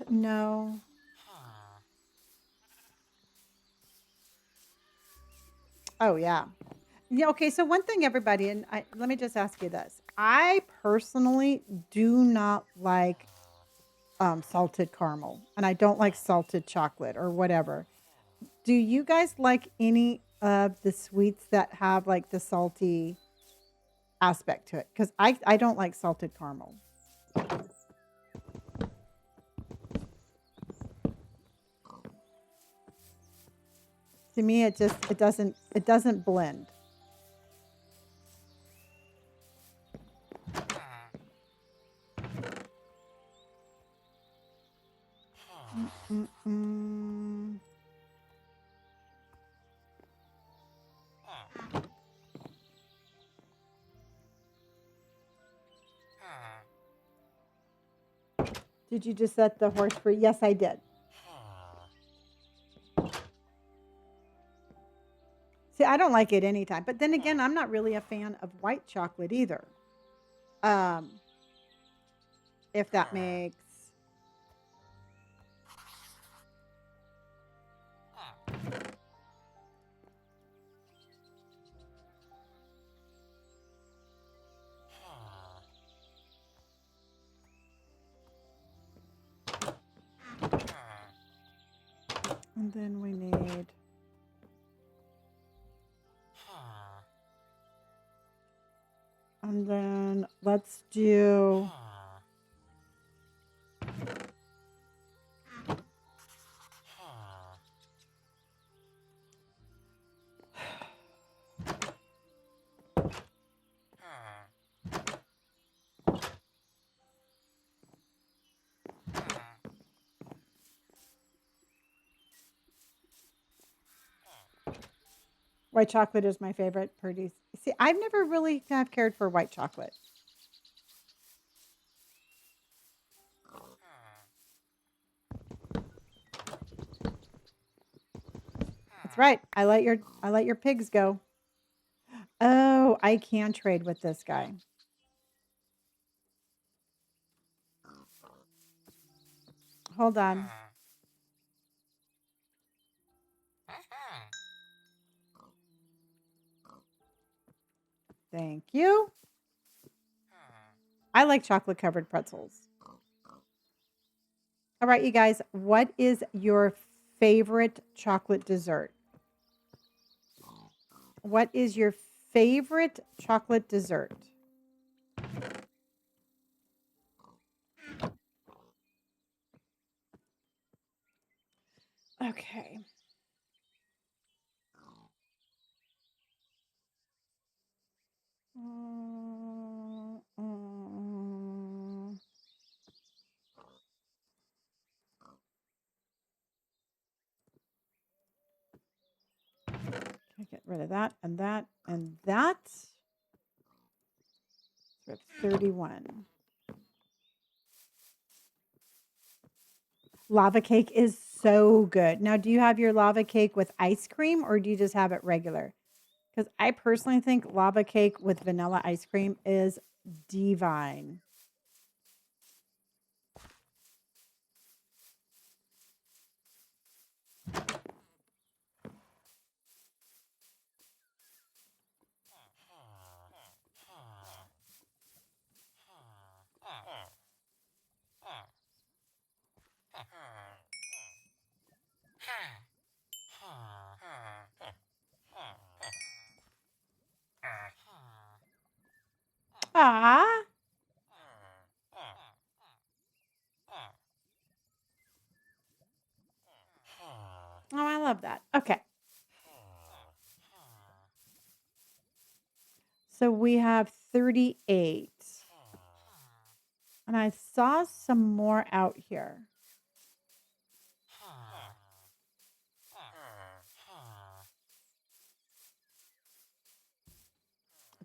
No. Oh, yeah. Yeah, okay, so one thing, everybody, and let me just ask you this. I personally do not like salted caramel, and I don't like salted chocolate or whatever. Do you guys like any of the sweets that have like the salty aspect to it? Because I don't like salted caramel. To me, it doesn't blend. Mm-mm. Did you just set the horse free? Yes, I did. See, I don't like it anytime. But then again, I'm not really a fan of white chocolate either. If that makes... And then we need... And then let's do... White chocolate is my favorite. Purdy's. See, I've never really have cared for white chocolate. That's right. I let your pigs go. Oh, I can trade with this guy. Hold on. Thank you. I like chocolate covered pretzels. All right, you guys, what is your favorite chocolate dessert? What is your favorite chocolate dessert? Okay. Mm, mm. Okay, get rid of that and that and that. So we have 31. Lava cake is so good. Now, do you have your lava cake with ice cream or do you just have it regular? Because I personally think lava cake with vanilla ice cream is divine. Ah, oh, I love that. Okay. So we have 38. And I saw some more out here.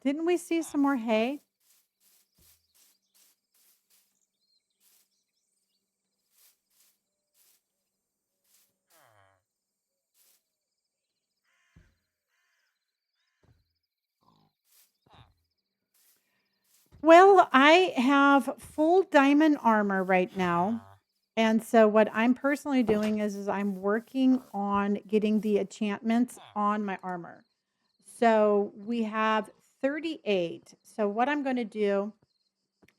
Didn't we see some more hay? Well, I have full diamond armor right now. And so what I'm personally doing is I'm working on getting the enchantments on my armor. So we have 38. So what I'm going to do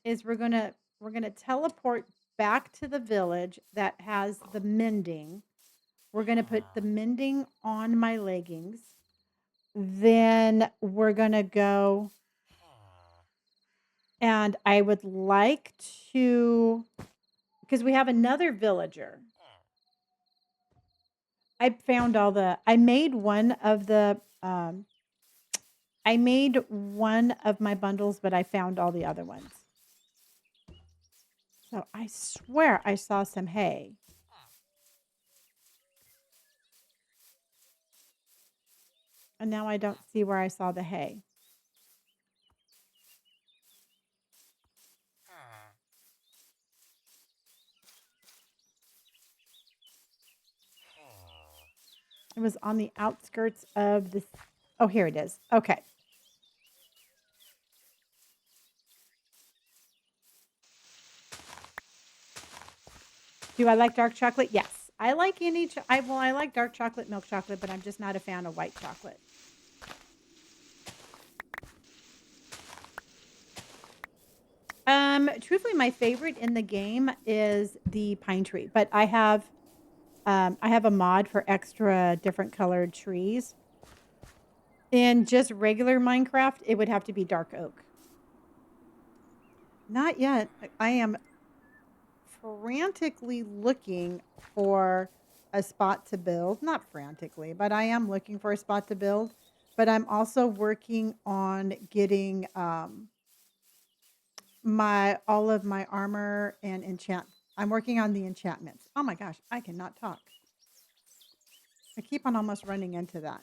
is we're going to teleport back to the village that has the mending. We're going to put the mending on my leggings. Then we're going to go and I would like to because we have another villager. I made one of the I made one of my bundles, but I found all the other ones. So I swear I saw some hay. And now I don't see where I saw the hay. It was on the outskirts of this. Oh, here it is. Okay. Do I like dark chocolate? Yes. I like I like dark chocolate, milk chocolate, but I'm just not a fan of white chocolate. Truthfully, my favorite in the game is the pine tree, but I have a mod for extra different colored trees. In just regular Minecraft, it would have to be dark oak. Not yet. I am frantically looking for a spot to build. Not frantically, but I am looking for a spot to build. But I'm also working on getting my all of my armor and enchant. I'm working on the enchantments. Oh my gosh, I cannot talk. I keep on almost running into that.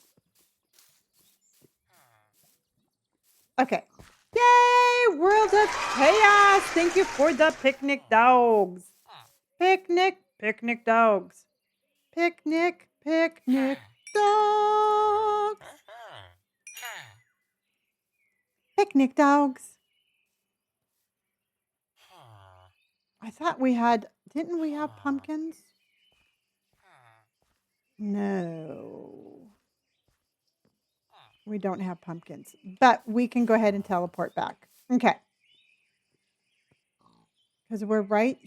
Okay. Yay! World of Chaos! Thank you for the picnic dogs. Picnic dogs. Picnic dogs. Picnic dogs. I thought we had, didn't we have pumpkins? No. We don't have pumpkins, but we can go ahead and teleport back. Okay. Because we're right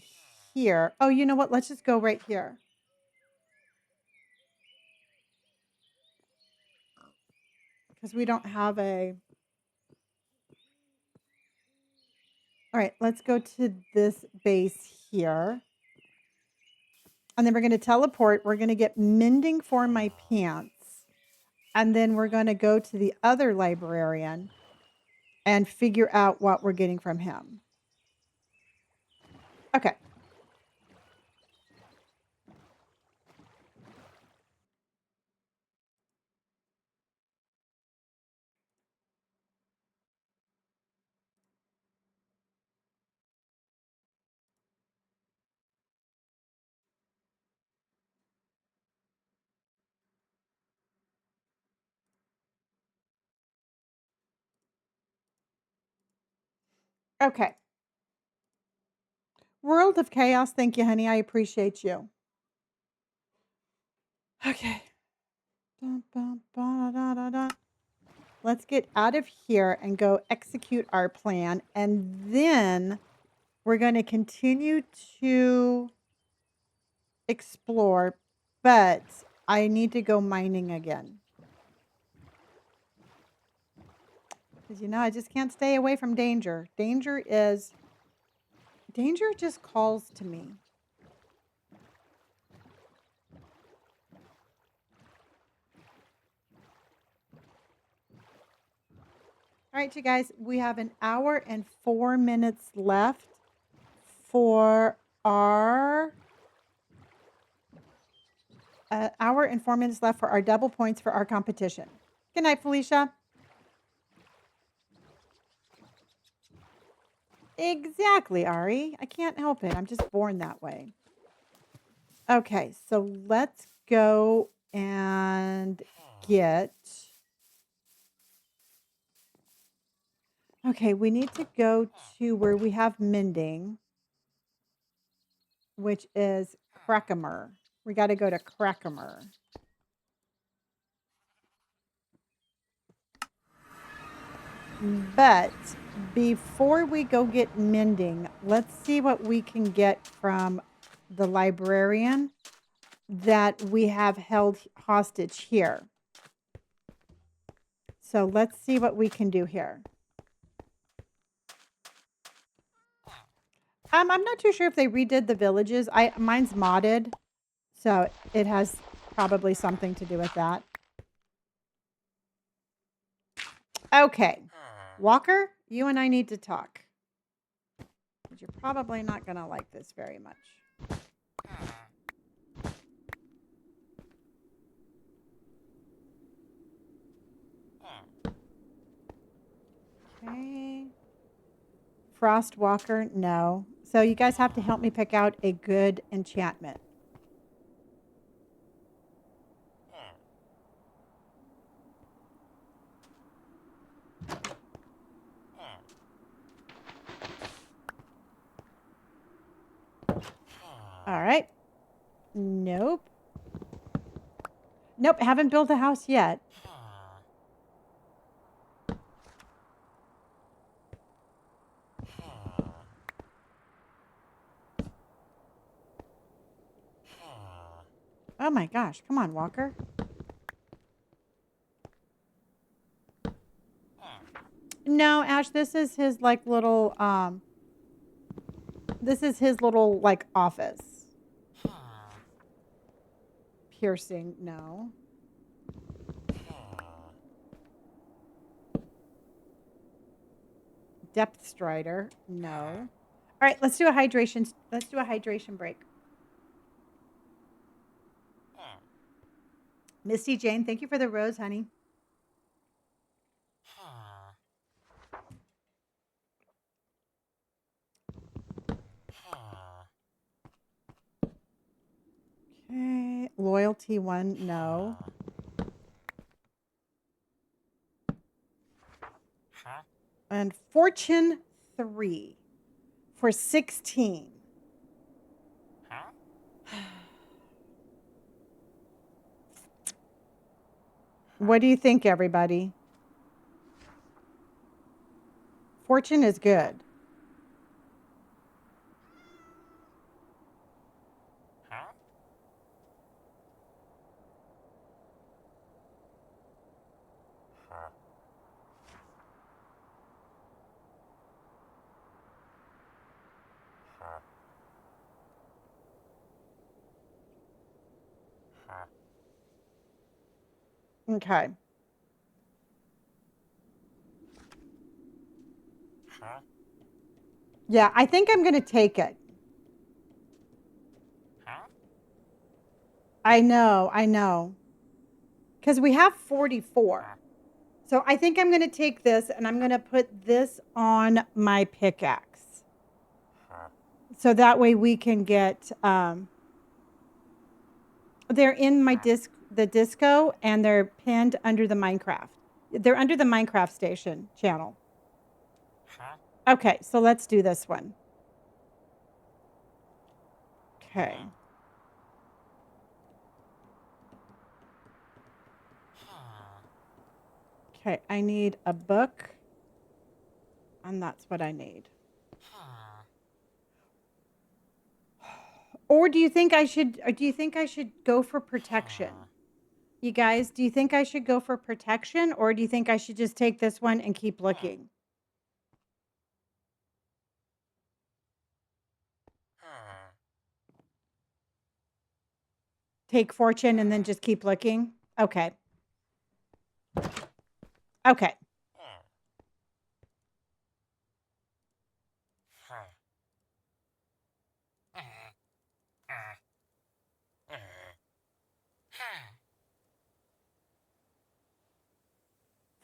here. Oh, you know what? Let's just go right here. Because we don't have a... All right, let's go to this base here. And then we're going to teleport. We're going to get mending for my pants. And then we're going to go to the other librarian and figure out what we're getting from him. Okay. Okay. World of Chaos. Thank you, honey. I appreciate you. Okay. Dun, dun, ba, da, da, da. Let's get out of here and go execute our plan. And then we're going to continue to explore, but I need to go mining again. Because, you know, I just can't stay away from danger. Danger just calls to me. All right, you guys, we have an hour and 4 minutes left for our hour and 4 minutes left for our double points for our competition. Good night, Felicia. Exactly, Ari. I can't help it. I'm just born that way. Okay, so let's go and get... Okay, we need to go to where we have mending, which is Crackamer. We got to go to Crackamer. But before we go get mending, let's see what we can get from the librarian that we have held hostage here. So let's see what we can do here. I'm not too sure if they redid the villages. Mine's modded, so it has probably something to do with that. Okay, Walker, you and I need to talk. But you're probably not going to like this very much. Okay. Frost Walker, no. So you guys have to help me pick out a good enchantment. All right. Nope. Nope, haven't built a house yet. Oh my gosh, come on, Walker. No, Ash, this is his like little this is his little like office. Piercing, no. Depth Strider, no. All right, let's do a hydration. Let's do a hydration break. Misty Jane, thank you for the rose, honey. Loyalty 1, no. And Fortune 3 for 16. What do you think, everybody? Fortune is good. Okay. Yeah, I think I'm going to take it. I know. Because we have 44. So I think I'm going to take this and I'm going to put this on my pickaxe. So that way we can get, they're in my the disco, and they're pinned under the Minecraft. They're under the Minecraft station channel. Okay, so let's do this one. Okay. Okay, I need a book, and that's what I need. Or do you think I should go for protection? You guys, do you think I should go for protection, or do you think I should just take this one and keep looking? Take fortune and then just keep looking? Okay. Okay.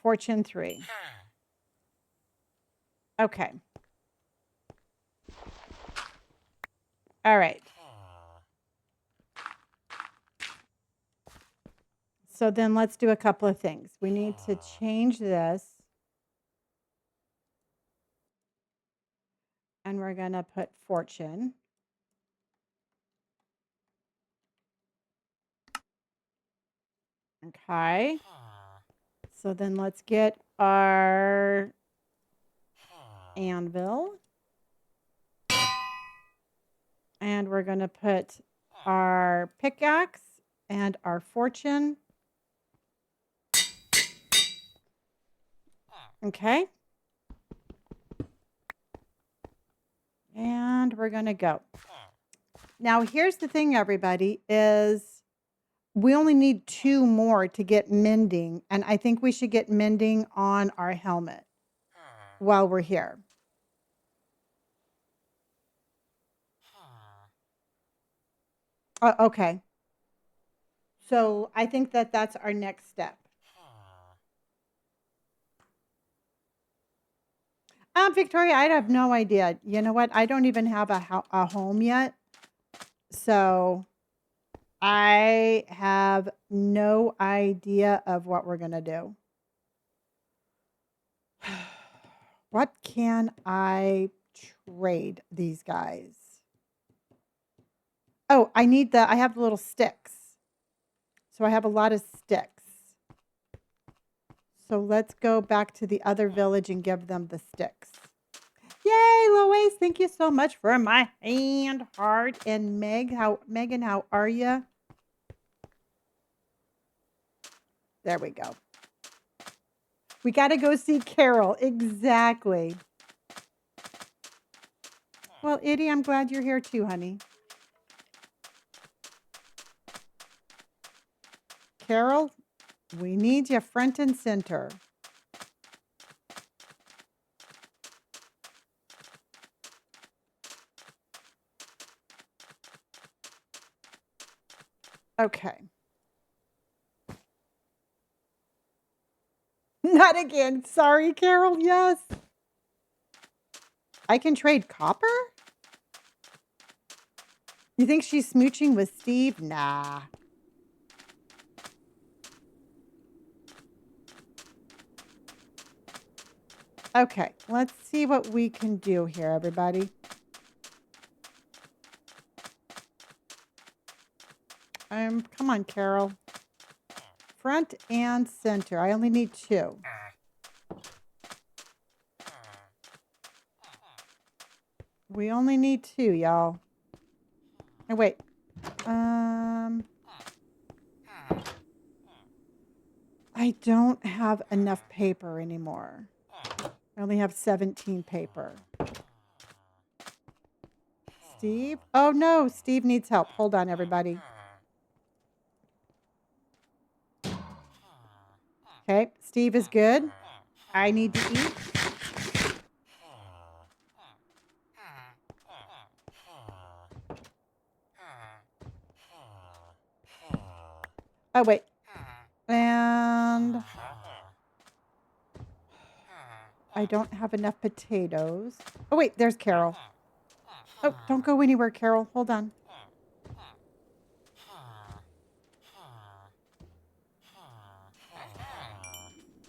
Fortune 3. Okay. All right. So then let's do a couple of things. We need to change this. And we're going to put fortune. Okay. So then let's get our anvil. And we're going to put our pickaxe and our fortune. Okay. And we're going to go. Now, here's the thing, everybody, is we only need 2 more to get mending. And I think we should get mending on our helmet while we're here. Okay. So I think that that's our next step. Victoria, I have no idea. You know what? I don't even have a home yet. So I have no idea of what we're going to do. What can I trade these guys? Oh, I have the little sticks. So I have a lot of sticks. So let's go back to the other village and give them the sticks. Yay, Louise, thank you so much for my hand heart. And Megan, how are you? There we go. We got to go see Carol. Exactly. Well, Itty, I'm glad you're here too, honey. Carol, we need you front and center. Okay. Not again. Sorry, Carol. Yes. I can trade copper? You think she's smooching with Steve? Nah. Okay, let's see what we can do here, everybody. Come on, Carol. Front and center. I only need 2. We only need 2, y'all. And wait. I don't have enough paper anymore. I only have 17 paper. Steve? Oh, no. Steve needs help. Hold on, everybody. Okay. Steve is good. I need to eat. Oh, wait. And I don't have enough potatoes. Oh, wait. There's Carol. Oh, don't go anywhere, Carol. Hold on.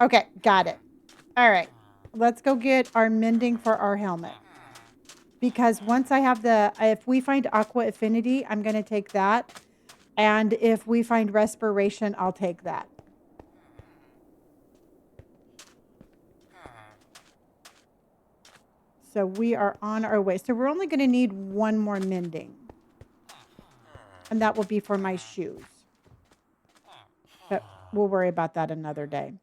Okay, got it. All right. Let's go get our mending for our helmet. Because once I have if we find Aqua Affinity, I'm going to take that. And if we find Respiration, I'll take that. So we are on our way. So we're only going to need 1 more mending. And that will be for my shoes. But we'll worry about that another day.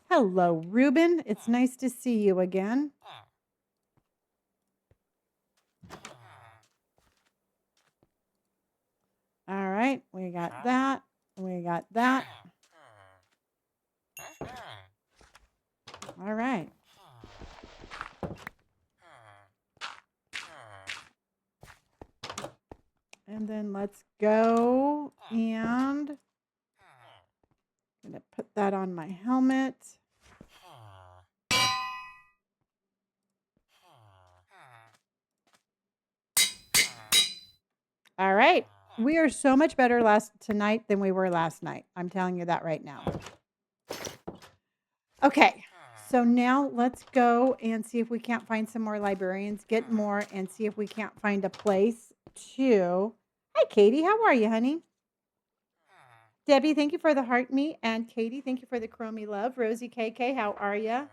Hello, Ruben. It's nice to see you again. All right, we got that. We got that. All right. And then let's go and I'm going to put that on my helmet. All right. We are so much better tonight than we were last night. I'm telling you that right now. Okay. So now let's go and see if we can't find some more librarians, get more, and see if we can't find a place to. Hi, Katie. How are you, honey? Debbie, thank you for the heart meat. And Katie, thank you for the chromie love. Rosie KK, how are you?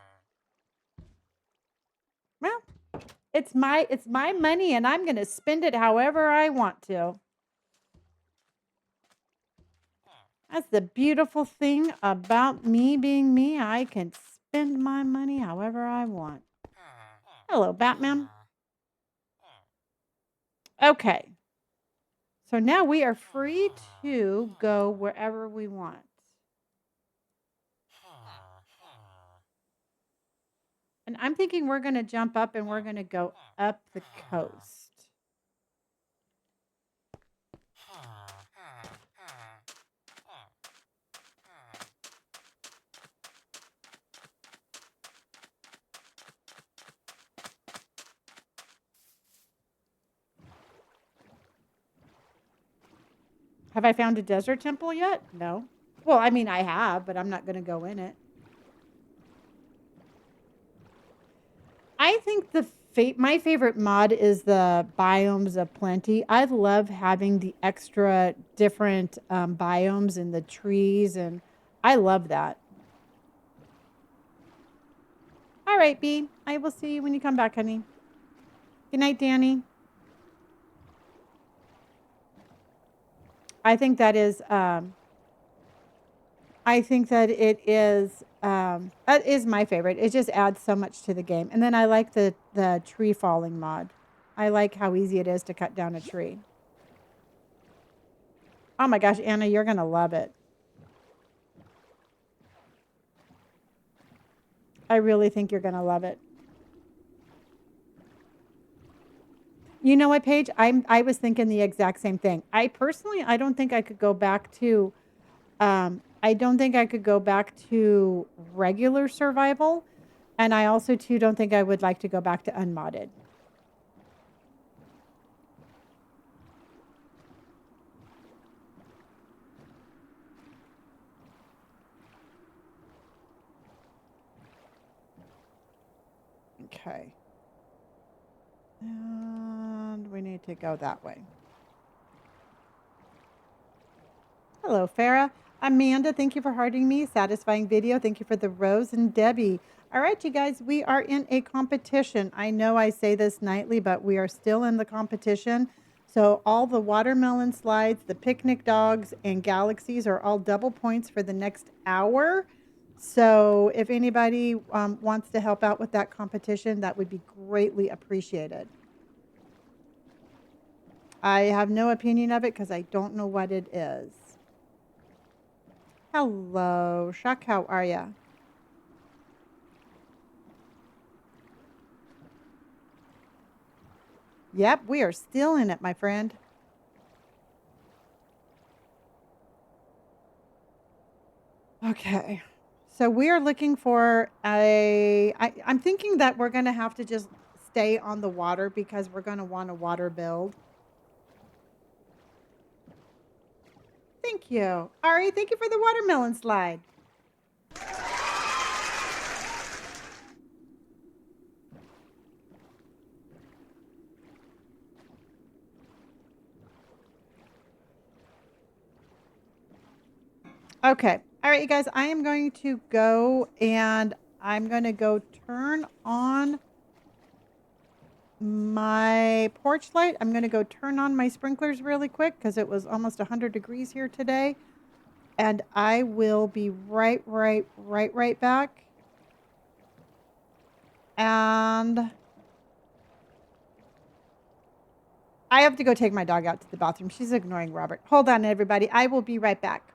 Well, it's my money and I'm going to spend it however I want to. That's the beautiful thing about me being me. I can spend my money however I want. Hello, Batman. Okay. So now we are free to go wherever we want. And I'm thinking we're going to jump up and we're going to go up the coast. Have I found a desert temple yet? No. Well, I mean, I have, but I'm not going to go in it. I think my favorite mod is the biomes of plenty. I love having the extra different biomes and the trees, and I love that. All right, B. I will see you when you come back, honey. Good night, Danny. I think that is. I think that it is. That is my favorite. It just adds so much to the game, and then I like the tree falling mod. I like how easy it is to cut down a tree. Oh my gosh, Anna, you're gonna love it. I really think you're gonna love it. You know what, Paige? I was thinking the exact same thing. I don't think I could go back to. I don't think I could go back to regular survival And I also, too, don't think I would like to go back to unmodded. Okay. And we need to go that way. Hello, Farah. Amanda, thank you for hearting me. Satisfying video. Thank you for the rose. And Debbie. All right, you guys, we are in a competition. I know I say this nightly, but we are still in the competition. So all the watermelon slides, the picnic dogs, and galaxies are all double points for the next hour. So if anybody wants to help out with that competition, that would be greatly appreciated. I have no opinion of it because I don't know what it is. Hello, Shuck. How are ya? Yep, we are still in it, my friend. Okay. So we are looking for I'm thinking that we're going to have to just stay on the water because we're going to want a water build. Thank you. Ari, thank you for the watermelon slide. Okay. All right, you guys, I am going to go and I'm going to go turn on my porch light. I'm going to go turn on my sprinklers really quick because it was almost 100 degrees here today. And I will be right back. And I have to go take my dog out to the bathroom. She's ignoring Robert. Hold on, everybody. I will be right back.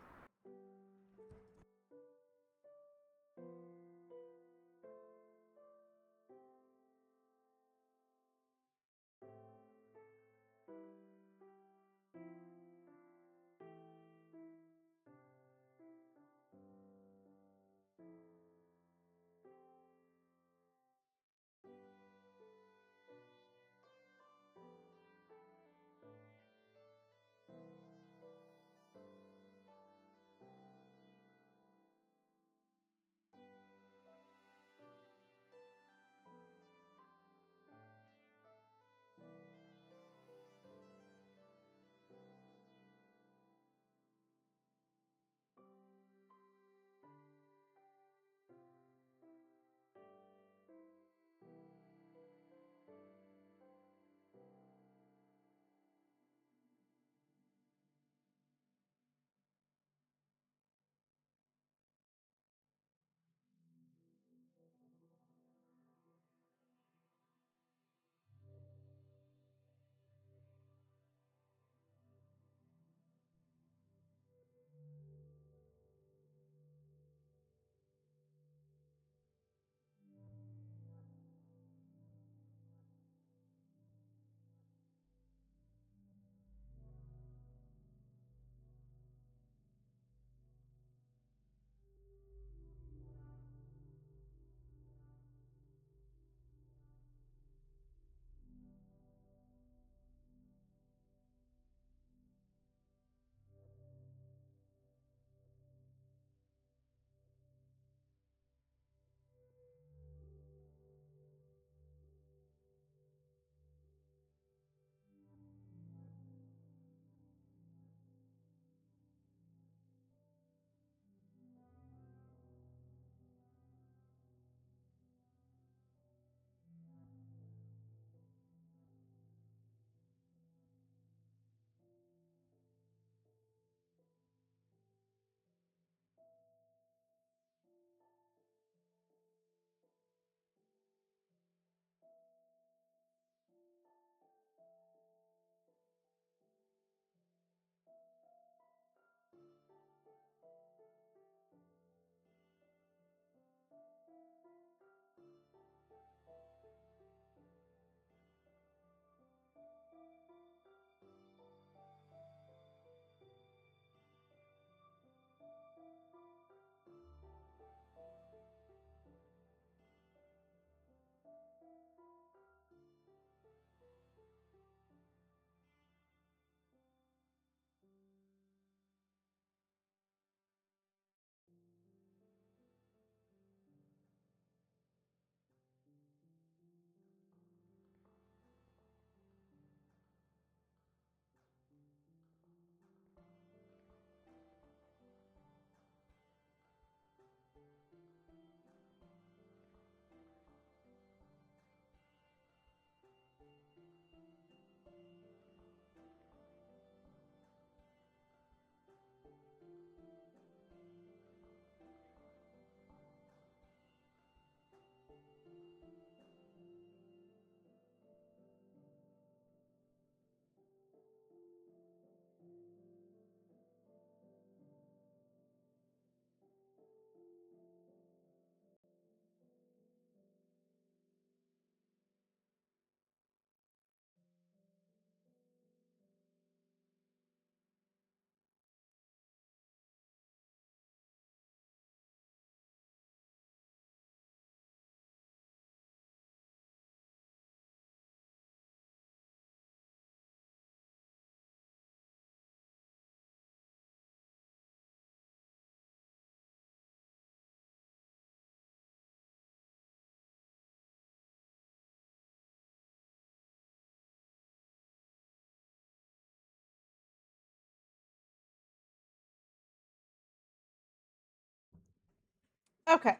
Okay.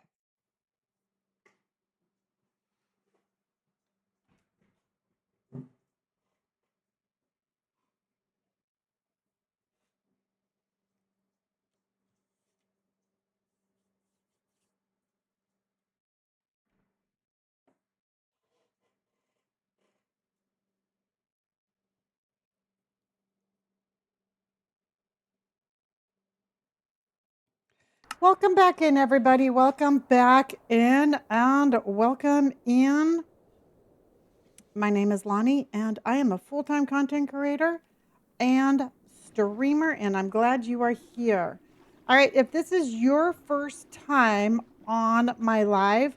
Welcome back in, everybody. Welcome back in and welcome in. My name is Lonnie, and I am a full-time content creator and streamer, and I'm glad you are here. All right, if this is your first time on my live,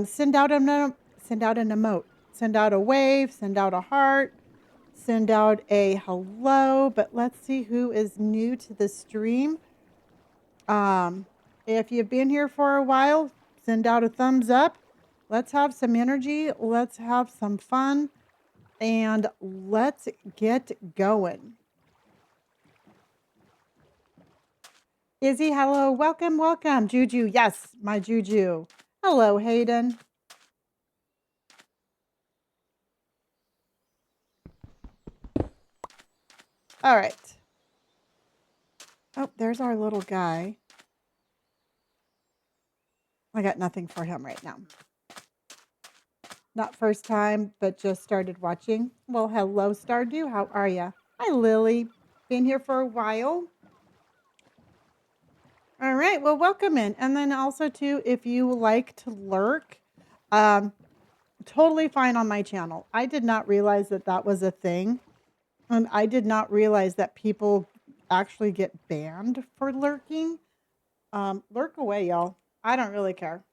send out an emote, send out a wave, send out a heart, send out a hello. But let's see who is new to the stream. If you've been here for a while, send out a thumbs up. Let's have some energy. Let's have some fun. And let's get going. Izzy, hello. Welcome, welcome. Juju, yes, my Juju. Hello, Hayden. All right. Oh, there's our little guy. I got nothing for him right now. Not first time, but just started watching. Well, hello, Stardew. How are ya? Hi, Lily. Been here for a while. All right. Well, welcome in. And then also, too, if you like to lurk, totally fine on my channel. I did not realize that that was a thing. And I did not realize that people actually get banned for lurking. Lurk away, y'all. I don't really care.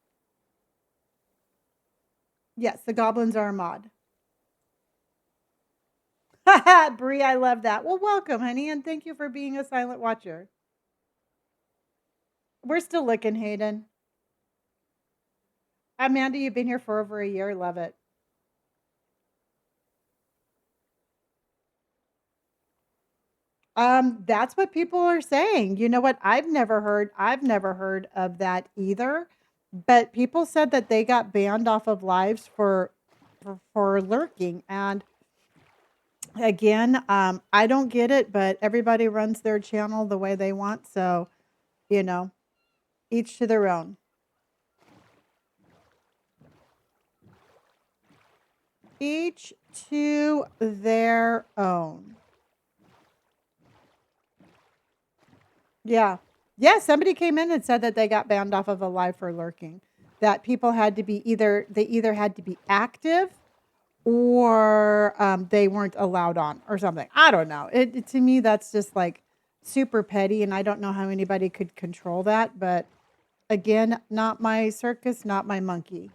Yes, the goblins are a mod. Bree, I love that. Well, welcome, honey, and thank you for being a silent watcher. We're still looking, Hayden. Amanda, you've been here for over a year. Love it. That's what people are saying. You know what? I've never heard of that either. But people said that they got banned off of lives for lurking. And again, I don't get it, but everybody runs their channel the way they want. So, you know, each to their own. Each to their own. Yeah. Yeah, somebody came in and said that they got banned off of a live for lurking. That people had to be either had to be active or they weren't allowed on or something. I don't know. To me, that's just like super petty, and I don't know how anybody could control that. But again, not my circus, not my monkey.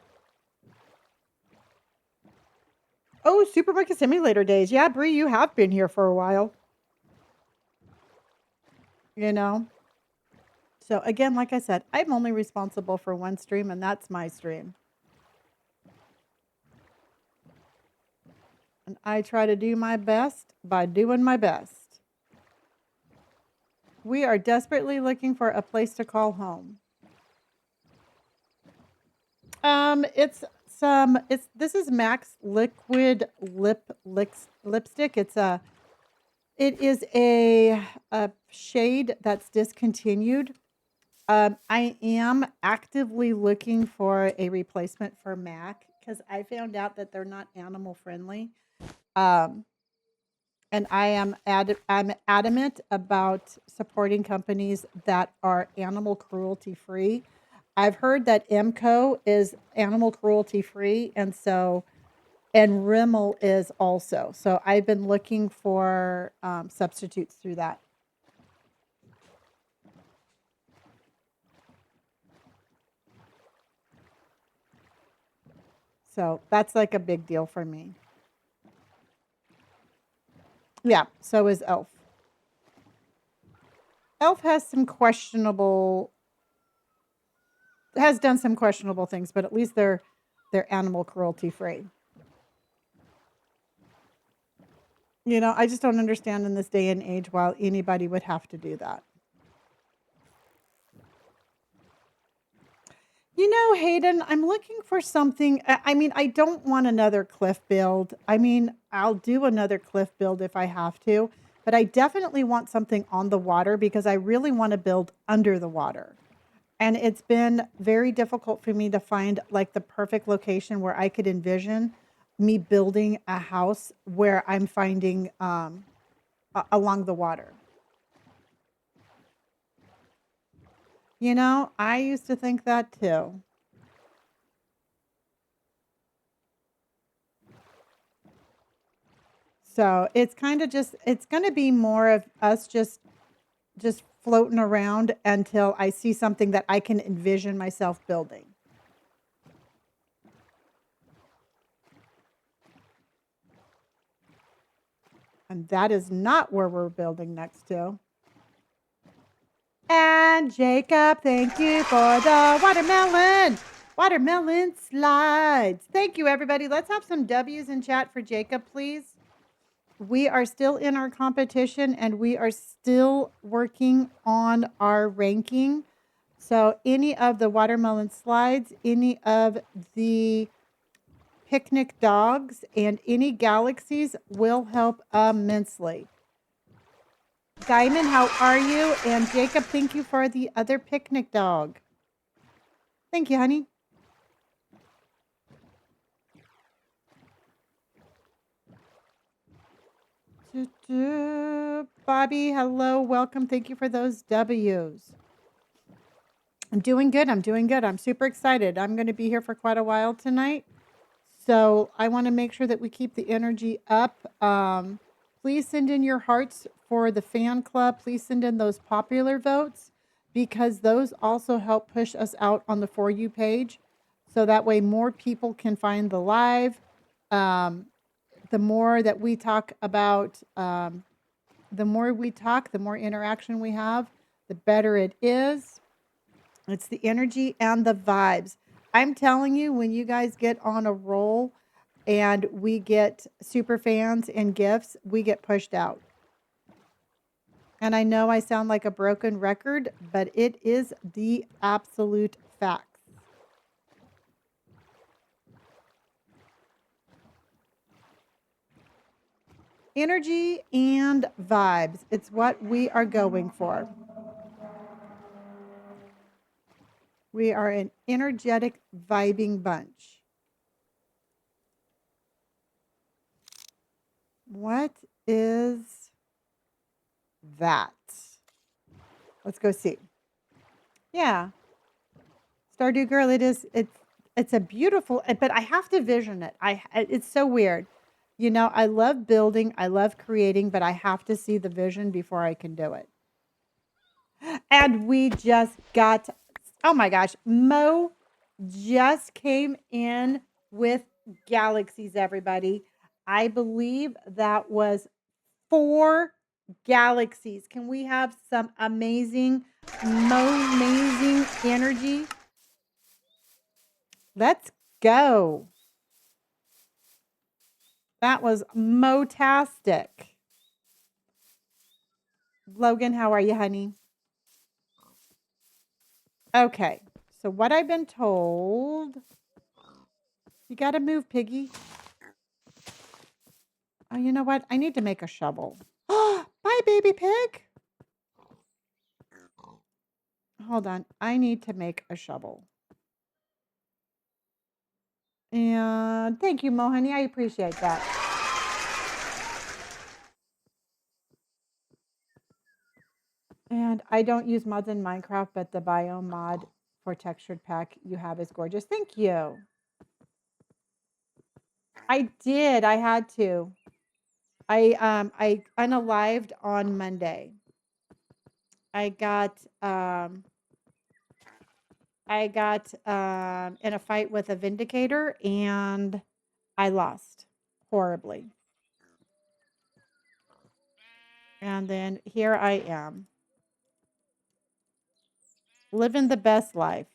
Oh, Supermarket Simulator days. Yeah, Bree, you have been here for a while. You know? So again, like I said, I'm only responsible for one stream, and that's my stream. And I try to do my best by doing my best. We are desperately looking for a place to call home. This is Max Liquid Lipstick. It is a shade that's discontinued. I am actively looking for a replacement for MAC because I found out that they're not animal friendly. And I'm adamant about supporting companies that are animal cruelty free. I've heard that MCO is animal cruelty free, and Rimmel is also. So I've been looking for substitutes through that. So that's like a big deal for me. Yeah, so is Elf. Elf has done some questionable things, but at least they're animal cruelty free. You know, I just don't understand in this day and age why anybody would have to do that. You know, Hayden, I'm looking for something. I mean, I don't want another cliff build. I mean, I'll do another cliff build if I have to, but I definitely want something on the water because I really want to build under the water. And it's been very difficult for me to find like the perfect location where I could envision me building a house where I'm finding along the water. You know, I used to think that too. So it's kind of just, it's going to be more of us just floating around until I see something that I can envision myself building. And that is not where we're building next to. And Jacob, thank you for the watermelon. Watermelon slides. Thank you, everybody. Let's have some W's in chat for Jacob, please. We are still in our competition and we are still working on our ranking. So any of the watermelon slides, any of the picnic dogs, and any galaxies will help immensely. Diamond, how are you? And Jacob, thank you for the other picnic dog. Thank you, honey. Bobby, hello, welcome. Thank you for those W's. I'm doing good. I'm doing good. I'm super excited. I'm going to be here for quite a while tonight. So I want to make sure that we keep the energy up. Please send in your hearts for the fan club. Please send in those popular votes because those also help push us out on the For You page. So that way more people can find the live. The more that we talk about, the more we talk, the more interaction we have, the better it is. It's the energy and the vibes. I'm telling you, when you guys get on a roll and we get super fans and gifts, we get pushed out. And I know I sound like a broken record, but it is the absolute facts. Energy and vibes. It's what we are going for. We are an energetic, vibing bunch. What is that? Let's go see. Yeah. Stardew Girl, it is. It's a beautiful, but I have to vision it. It's so weird. You know, I love building, I love creating, but I have to see the vision before I can do it. And we just got, oh my gosh, Mo just came in with galaxies, everybody. I believe that was 4 galaxies. Can we have some amazing energy? Let's go. That was motastic. Logan, how are you, honey? Okay. So what I've been told, you got to move, Piggy. Oh, you know what? I need to make a shovel. Bye, baby pig. Hold on. I need to make a shovel. And thank you, Mo, honey. I appreciate that. And I don't use mods in Minecraft, but the biome mod for textured pack you have is gorgeous. Thank you. I did. I had to. I unalived on Monday. I got in a fight with a vindicator and I lost horribly. And then here I am, living the best life.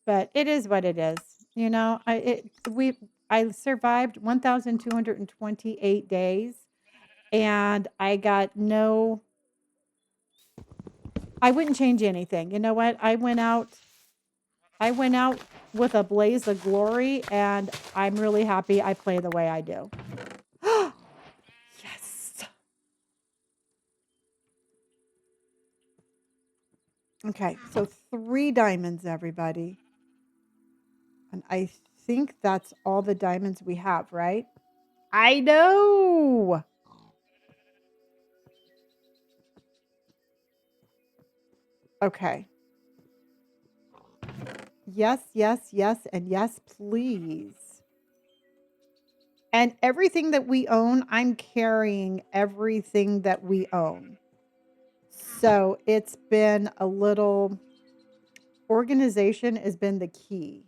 But it is what it is. You know, I survived 1,228 days and I got no I wouldn't change anything. You know what? I went out with a blaze of glory, and I'm really happy I play the way I do. Yes. Okay, so 3 diamonds, everybody. And I think that's all the diamonds we have, right? I know. Okay. Yes, yes, yes, and yes, please. And everything that we own, I'm carrying everything that we own. So it's been a little organization has been the key.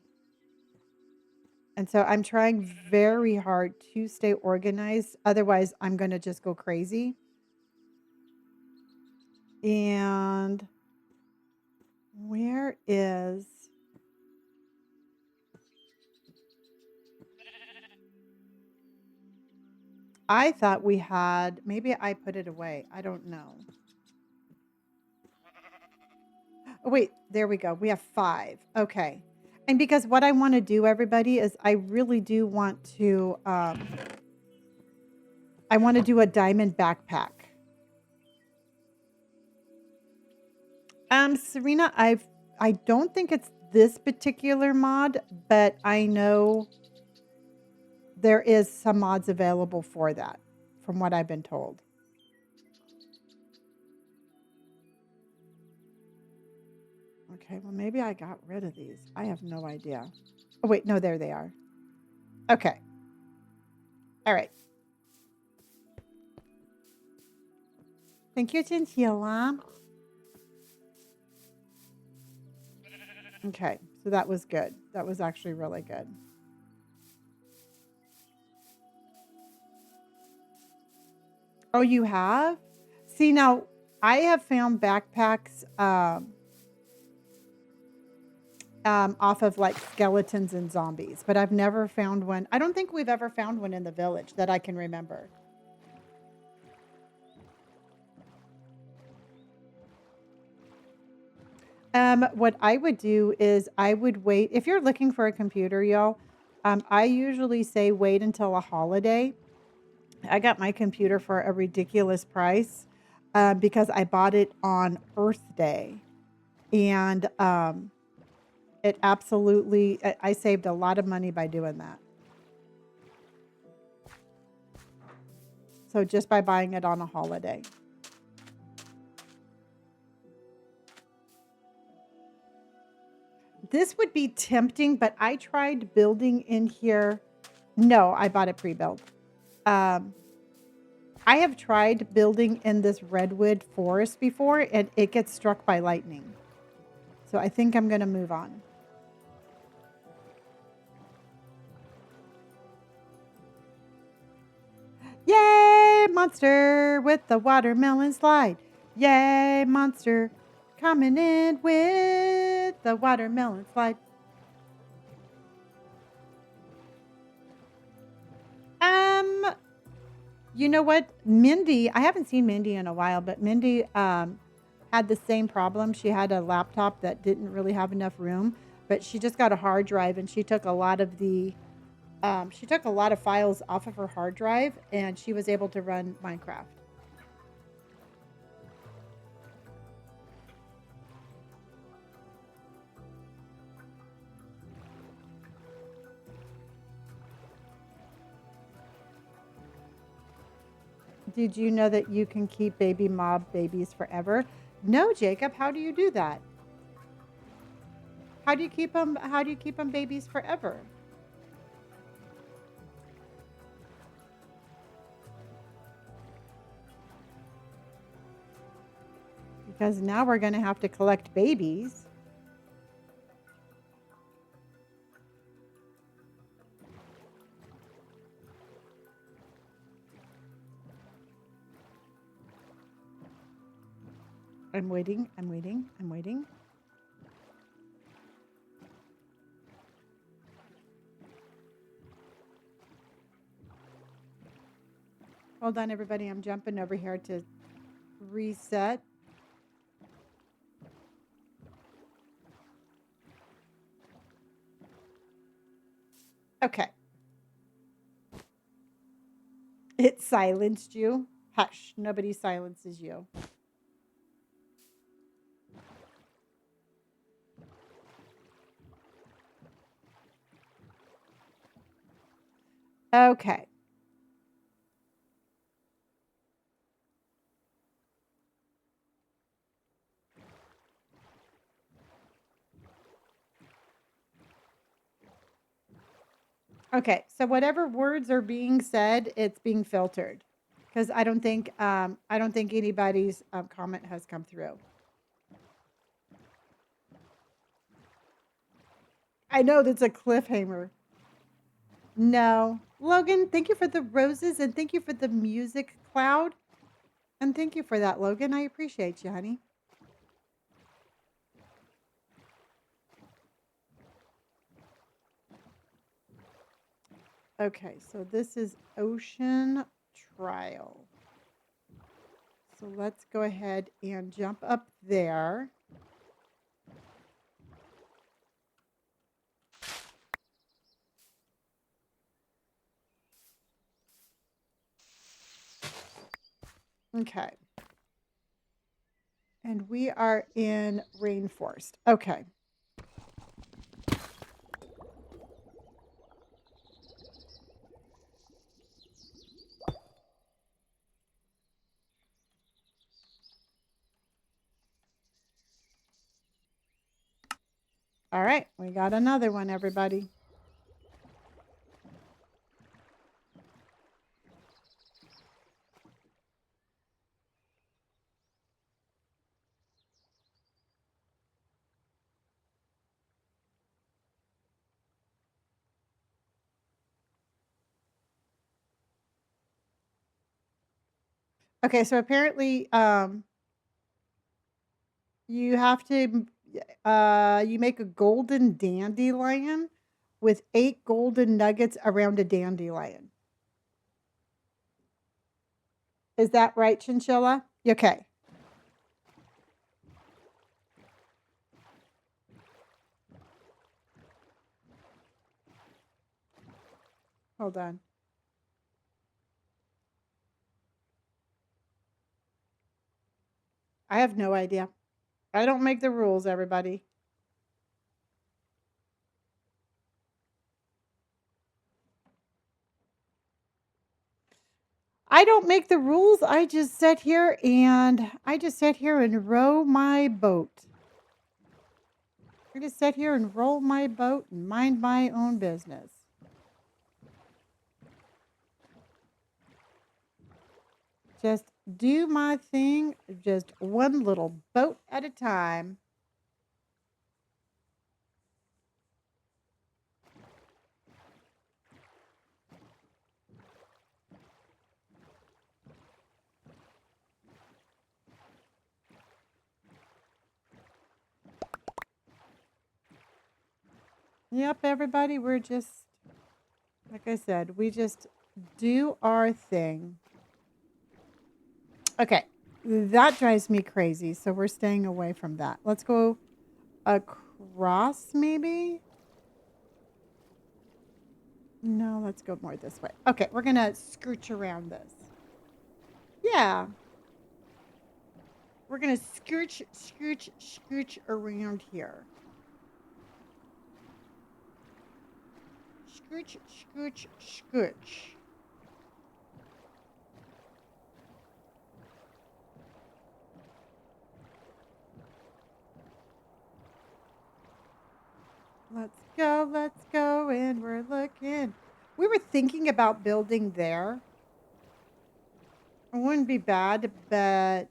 And so I'm trying very hard to stay organized. Otherwise, I'm going to just go crazy. And where is. I thought we had. Maybe I put it away. I don't know. Oh, wait. There we go. We have 5. Okay. And because what I want to do, everybody, is I really do want to. I want to do a diamond backpack. Serena, I don't think it's this particular mod, but I know there is some mods available for that, from what I've been told. Okay, well maybe I got rid of these. I have no idea. Oh wait, no, there they are. Okay. All right. Thank you, Chinchilla. Okay, so that was good. That was actually really good. Oh, you have? See, now I have found backpacks off of like skeletons and zombies, but I've never found one. I don't think we've ever found one in the village that I can remember. What I would do is I would wait. If you're looking for a computer, y'all, I usually say wait until a holiday. I got my computer for a ridiculous price because I bought it on Earth Day. And it absolutely, I saved a lot of money by doing that. So just by buying it on a holiday. This would be tempting, but I tried building in here. No, I bought it pre-built. I have tried building in this redwood forest before, and it gets struck by lightning. So I think I'm going to move on. Yay, monster with the watermelon slide. Yay, monster coming in with the watermelon slide. You know what? Mindy, I haven't seen Mindy in a while, but Mindy had the same problem. She had a laptop that didn't really have enough room, but she just got a hard drive, and she took a lot of files off of her hard drive, and she was able to run Minecraft. Did you know that you can keep baby mob babies forever? No, Jacob. How do you do that? How do you keep them? How do you keep them babies forever? Because now we're going to have to collect babies. I'm waiting. I'm waiting. I'm waiting. Hold on, everybody. I'm jumping over here to reset. Okay. It silenced you. Hush. Nobody silences you. Okay. Okay. So whatever words are being said, it's being filtered because I don't think anybody's comment has come through. I know that's a cliffhanger. No. Logan, thank you for the roses and thank you for the music cloud. And thank you for that, Logan. I appreciate you, honey. Okay, so this is Ocean Trial. So let's go ahead and jump up there. Okay. And we are in Rainforest. Okay. All right, we got another one, everybody. Okay, so apparently you have to you make a golden dandelion with 8 golden nuggets around a dandelion. Is that right, Chinchilla? Okay. Hold on. I have no idea. I don't make the rules, everybody. I don't make the rules. I just sit here and row my boat. I just sit here and roll my boat and mind my own business. Just do my thing, just one little boat at a time. Yep, everybody, we're just, like I said, we just do our thing. Okay, that drives me crazy, so we're staying away from that. Let's go across, maybe? No, let's go more this way. Okay, we're going to scooch around this. Yeah. We're going to scooch around here. Scooch. Let's go, and we're looking. We were thinking about building there. It wouldn't be bad, but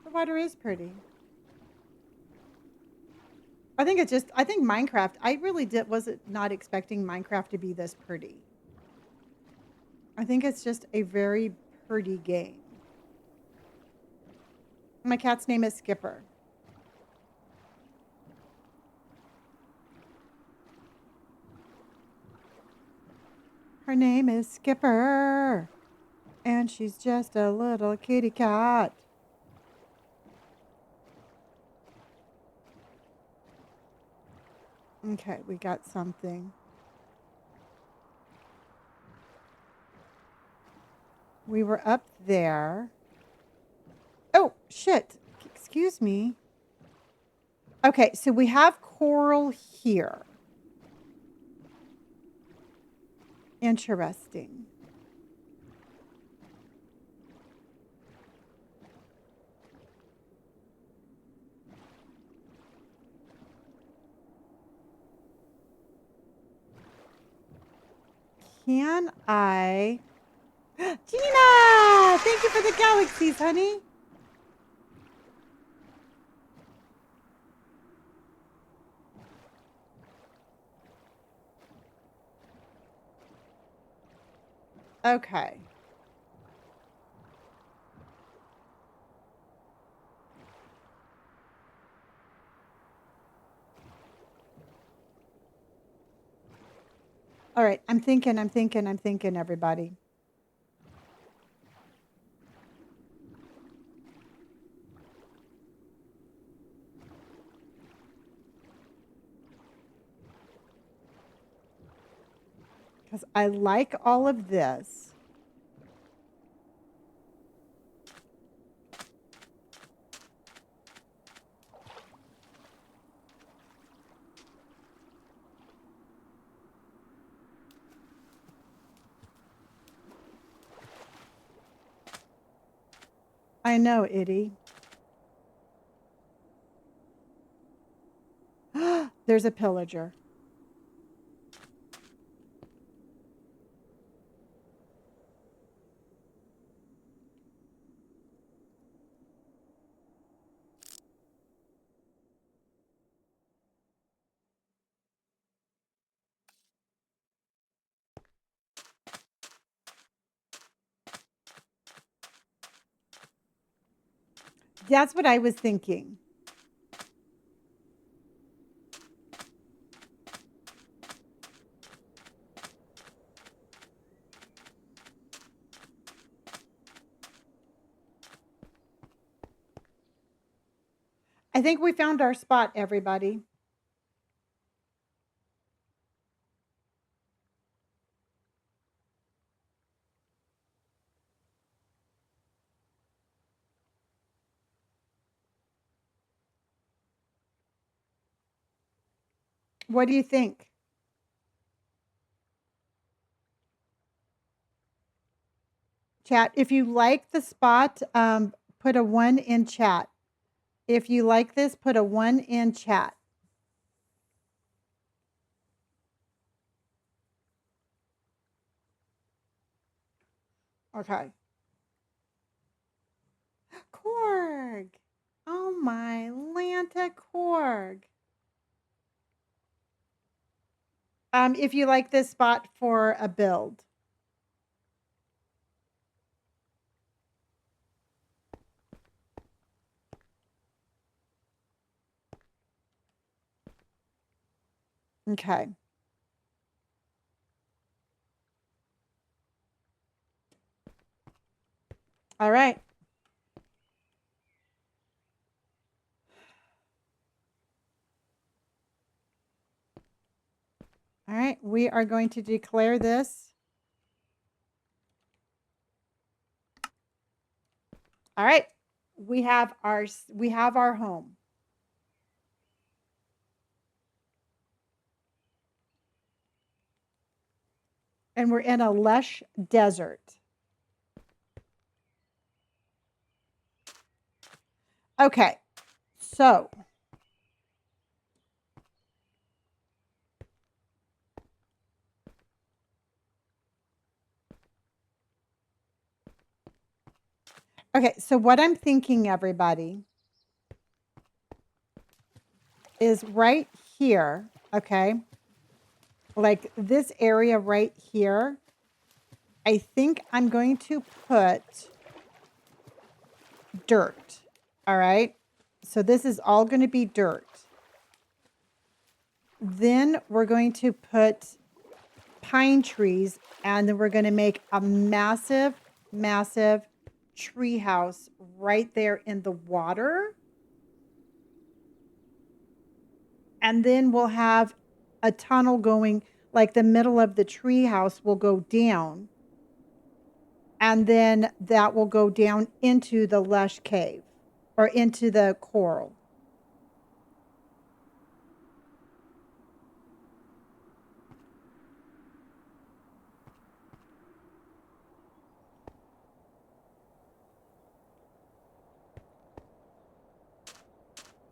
the water is pretty. I think Minecraft, I really wasn't not expecting Minecraft to be this pretty. I think it's just a very pretty game. My cat's name is Skipper. Her name is Skipper. And she's just a little kitty cat. Okay, we got something. We were up there. Oh, shit. Excuse me. Okay, so we have coral here. Interesting. Can I... Gina! Thank you for the galaxies, honey. Okay. All right, I'm thinking, everybody. Because I like all of this. I know, Itty. There's a pillager. That's what I was thinking. I think we found our spot, everybody. What do you think? Chat, if you like the spot, put a 1 in chat. If you like this, put a 1 in chat. Okay. Korg. Oh my Lanta Korg. If you like this spot for a build. Okay. All right. All right. We are going to declare this. All right. We have our home. And we're in a lush desert. Okay. So, okay, so what I'm thinking, everybody, is right here, okay? Like this area right here, I think I'm going to put dirt, all right? So this is all going to be dirt. Then we're going to put pine trees, and then we're going to make a massive, massive tree house right there in the water. And then we'll have a tunnel going, like the middle of the tree house will go down. And then that will go down into the lush cave or into the coral.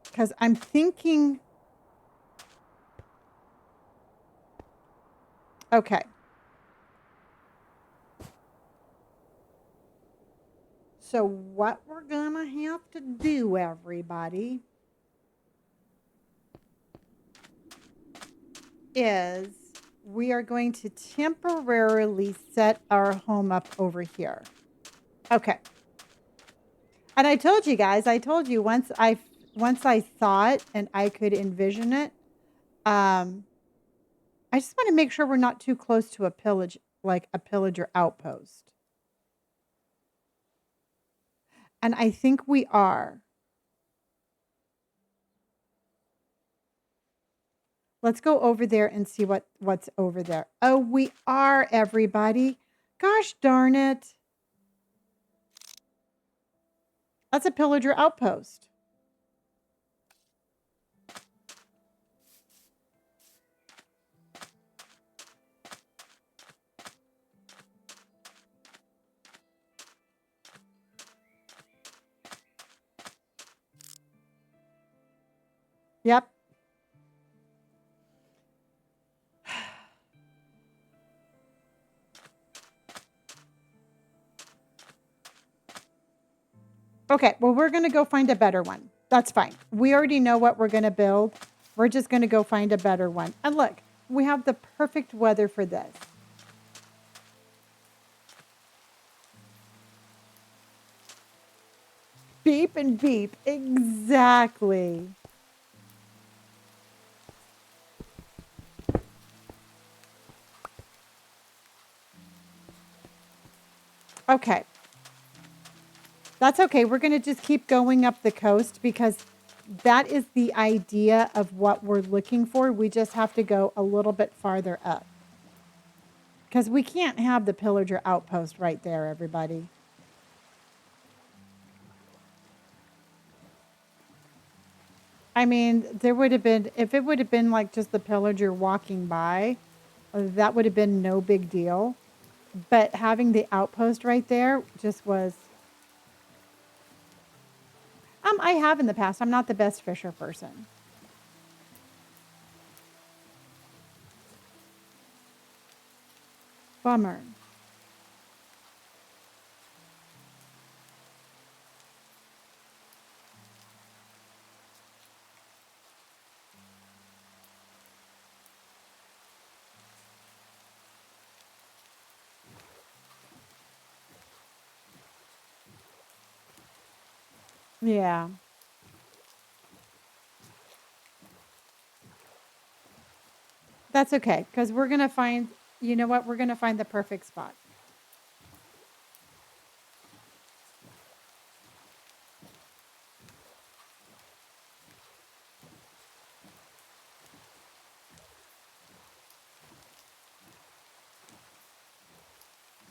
Because I'm thinking, okay. So what we're gonna have to do, everybody, is we are going to temporarily set our home up over here. Okay. And I told you guys, I told you once I saw it and I could envision it, I just want to make sure we're not too close to a pillage, like a pillager outpost. And I think we are. Let's go over there and see what's over there. Oh, we are, everybody. Gosh darn it. That's a pillager outpost. Yep. Okay, well, we're going to go find a better one. That's fine. We already know what we're going to build. We're just going to go find a better one. And look, we have the perfect weather for this. Beep and beep. Exactly. Okay. That's okay. We're going to just keep going up the coast because that is the idea of what we're looking for. We just have to go a little bit farther up. Because we can't have the pillager outpost right there, everybody. I mean, there would have been, if it would have been like just the pillager walking by, that would have been no big deal. But having the outpost right there just was. I have in the past. I'm not the best fisher person. Bummer. Yeah. That's okay. Because we're going to find, you know what? We're going to find the perfect spot.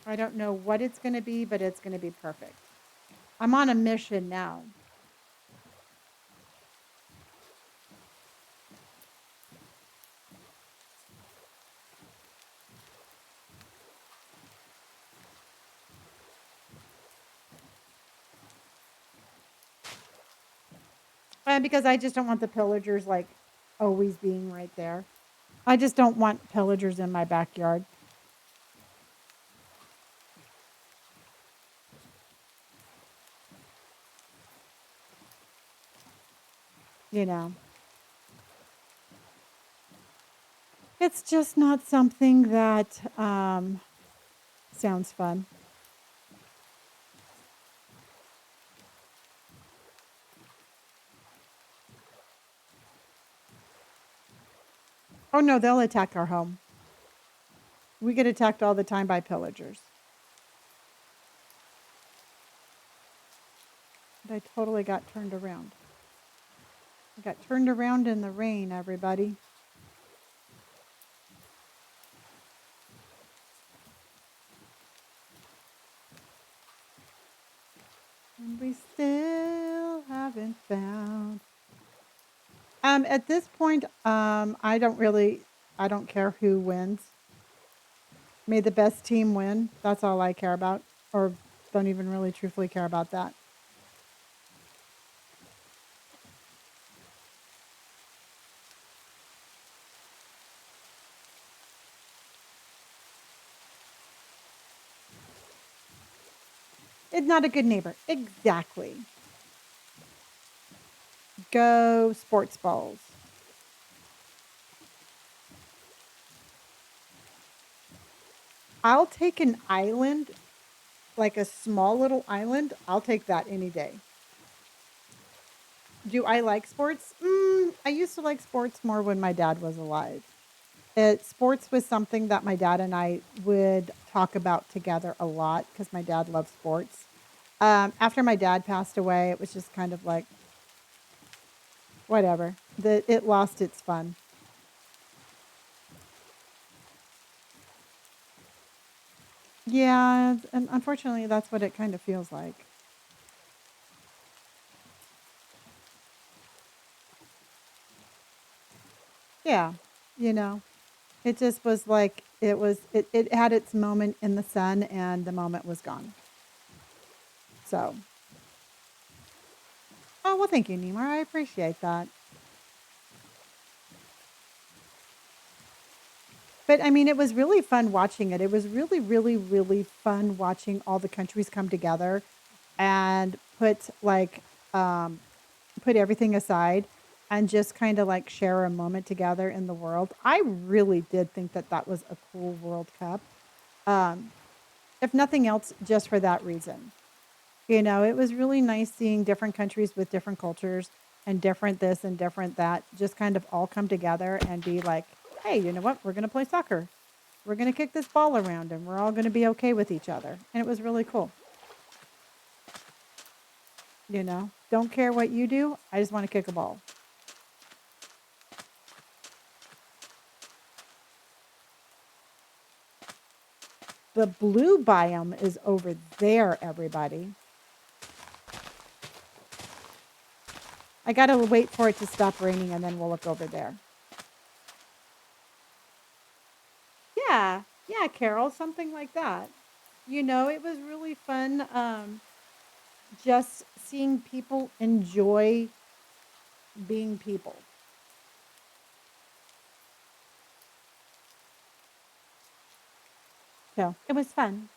I don't know what it's going to be, but it's going to be perfect. I'm on a mission now. And because I just don't want the pillagers like always being right there. I just don't want pillagers in my backyard. You know, it's just not something that sounds fun. Oh no, they'll attack our home. We get attacked all the time by pillagers. But I totally got turned around. I got turned around in the rain, everybody. At this point, I don't care who wins. May the best team win. That's all I care about, or don't even really truthfully care about that. It's not a good neighbor. Exactly. Go sports balls. I'll take an island, like a small little island. I'll take that any day. Do I like sports? I used to like sports more when my dad was alive. Sports was something that my dad and I would talk about together a lot because my dad loved sports. After my dad passed away, it was just kind of like, whatever. It lost its fun. Yeah, and unfortunately, that's what it kind of feels like. Yeah, you know, it just was like it had its moment in the sun, and the moment was gone. So, oh well, thank you, Nemar. I appreciate that. But I mean, it was really fun watching it. It was really, really, really fun watching all the countries come together and um, put everything aside and just kind of like share a moment together in the world. I really did think that that was a cool World Cup. Um, if nothing else, just for that reason. You know, it was really nice seeing different countries with different cultures and different this and different that just kind of all come together and be like, hey, you know what? We're going to play soccer. We're going to kick this ball around and we're all going to be okay with each other. And it was really cool. You know, don't care what you do. I just want to kick a ball. The blue biome is over there, everybody. I got to wait for it to stop raining and then we'll look over there. Yeah. Yeah, Carol, something like that. You know, it was really fun just seeing people enjoy being people. So it was fun.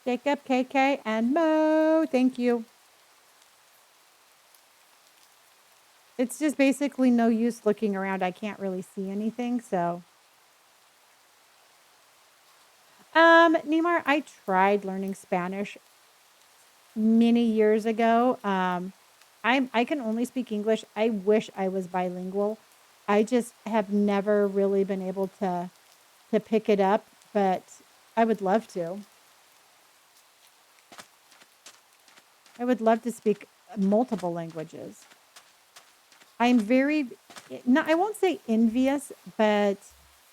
Jacob, KK, and Mo, thank you. It's just basically no use looking around. I can't really see anything. So, Neymar, I tried learning Spanish many years ago. I can only speak English. I wish I was bilingual. I just have never really been able to pick it up, but I would love to. I would love to speak multiple languages. I'm very, no, I won't say envious, but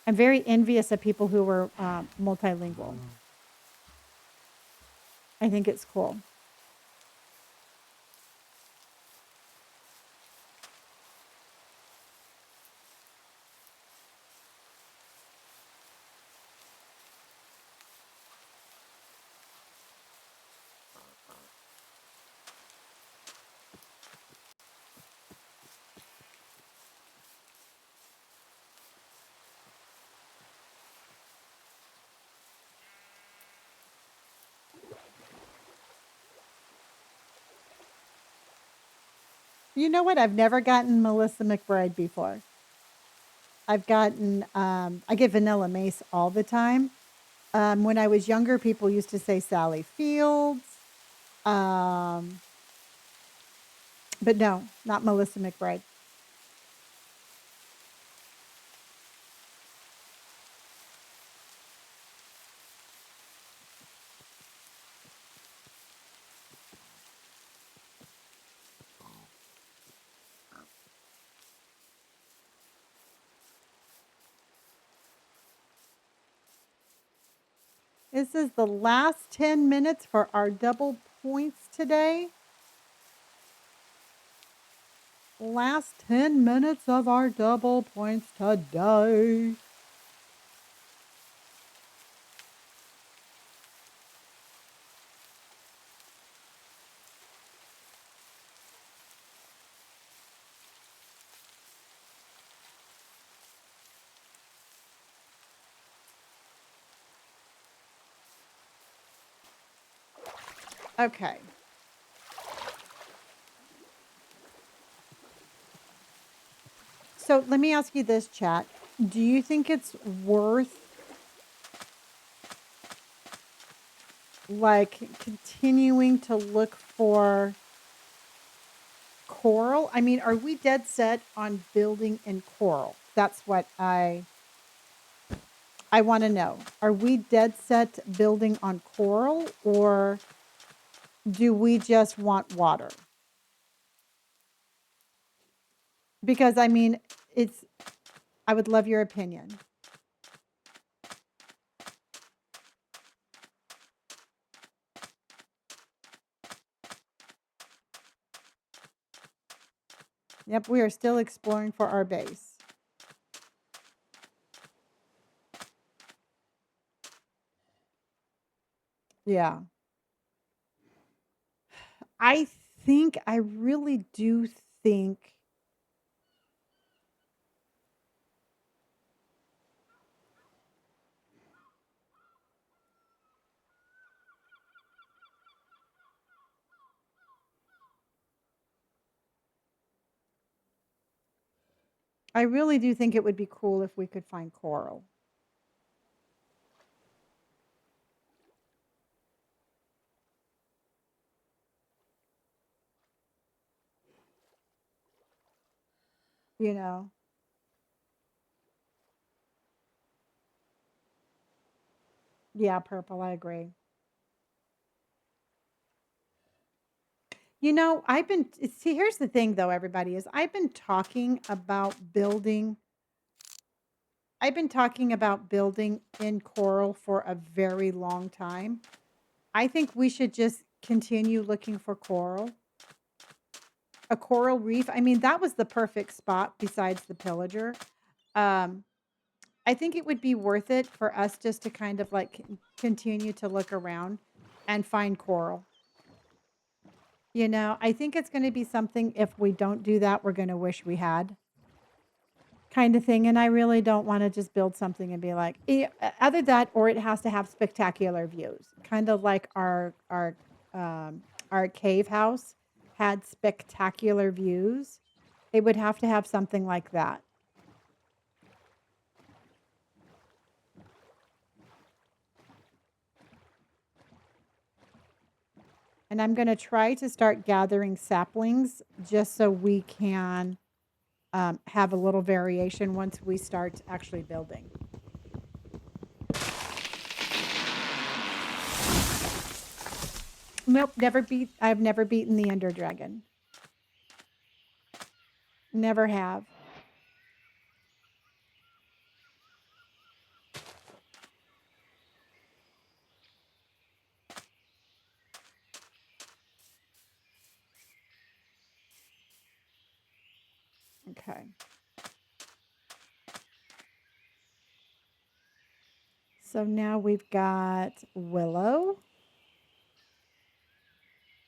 I'm very envious of people who were multilingual. I think it's cool. You know what? I've never gotten Melissa McBride before. I get Vanilla Mace all the time. When I was younger, people used to say Sally Fields. Um, but no, not Melissa McBride. This is the last 10 minutes for our double points today. Last 10 minutes of our double points today. Okay. So let me ask you this, chat. Do you think it's worth like continuing to look for coral? I mean, are we dead set on building in coral? That's what I want to know. Are we dead set building on coral, or do we just want water? Because I mean, I would love your opinion. Yep, we are still exploring for our base. Yeah. I really do think it would be cool if we could find coral. You know? Yeah, purple, I agree. You know, see, here's the thing though, everybody, is I've been talking about building in coral for a very long time. I think we should just continue looking for coral. A coral reef. I mean, that was the perfect spot besides the pillager. Um, I think it would be worth it for us just to kind of like continue to look around and find coral. You know, I think it's going to be something, if we don't do that, we're going to wish we had, kind of thing. And I really don't want to just build something and be like, either that, or it has to have spectacular views, kind of like our cave house had spectacular views. It would have to have something like that. And I'm going to try to start gathering saplings just so we can have a little variation once we start actually building. Nope, I've never beaten the Ender Dragon. Never have. Okay. So now we've got willow.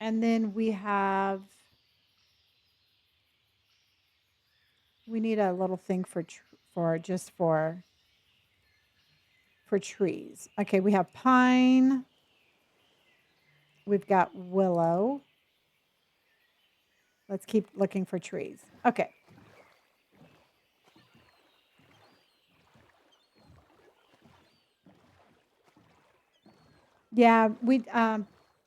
And then we need a little thing for trees. Okay, we have pine. We've got willow. Let's keep looking for trees. Okay. Yeah,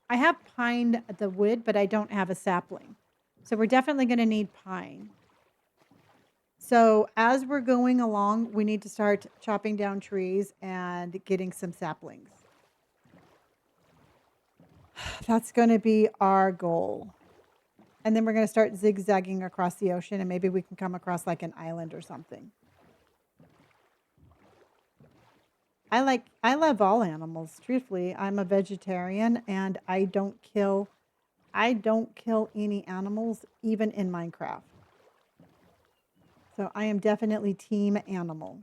I have pine the wood, but I don't have a sapling. So we're definitely going to need pine. So as we're going along, we need to start chopping down trees and getting some saplings. That's going to be our goal. And then we're going to start zigzagging across the ocean, and maybe we can come across like an island or something. I love all animals. Truthfully, I'm a vegetarian and I don't kill any animals even in Minecraft. So I am definitely team animal.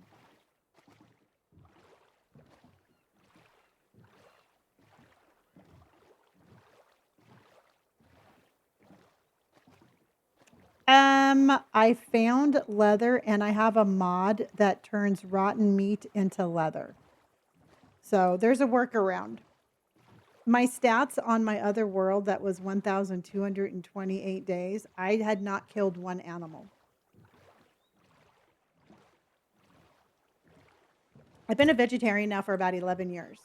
I found leather and I have a mod that turns rotten meat into leather. So there's a workaround. My stats on my other world that was 1,228 days, I had not killed one animal. I've been a vegetarian now for about 11 years.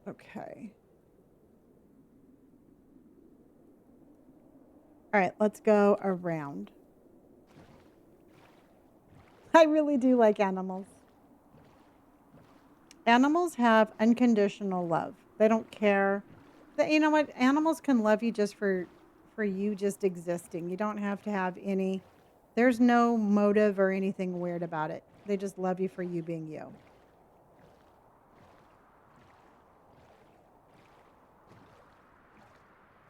Okay. All right, let's go around. I really do like animals. Animals have unconditional love. They don't care. You know what? Animals can love you just for you just existing. You don't have to have any. There's no motive or anything weird about it. They just love you for you being you.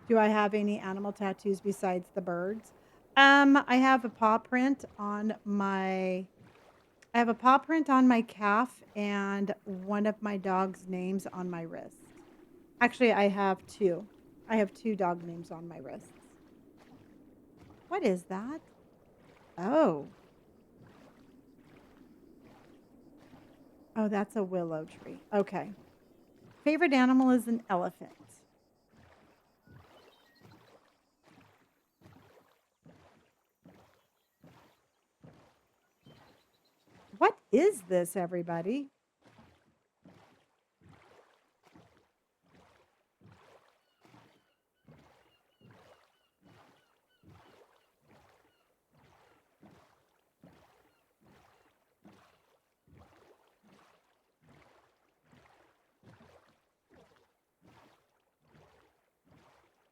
Do I have any animal tattoos besides the birds? I have a paw print on my I have a paw print on my calf and one of my dog's names on my wrist. Actually, I have two. I have two dog names on my wrists. What is that? Oh. Oh, that's a willow tree. Okay. Favorite animal is an elephant. What is this, everybody?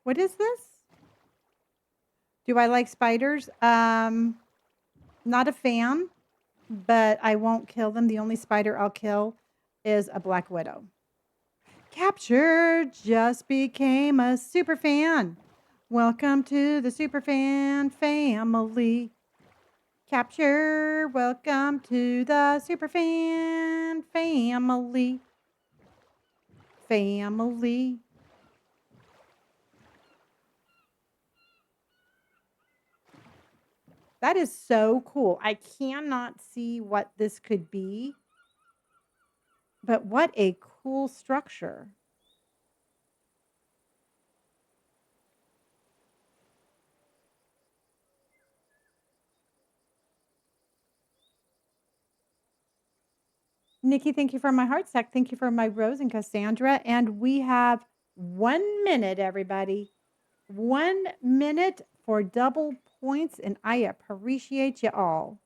What is this? Do I like spiders? Not a fan, but I won't kill them. The only spider I'll kill is a black widow. Capture just became a super fan. Welcome to the super fan family. Capture, welcome to the super fan family. Family. That is so cool. I cannot see what this could be, but what a cool structure. Nikki, thank you for my heart stack. Thank you for my rose and Cassandra. And we have 1 minute, everybody. 1 minute for double points, and I appreciate you all.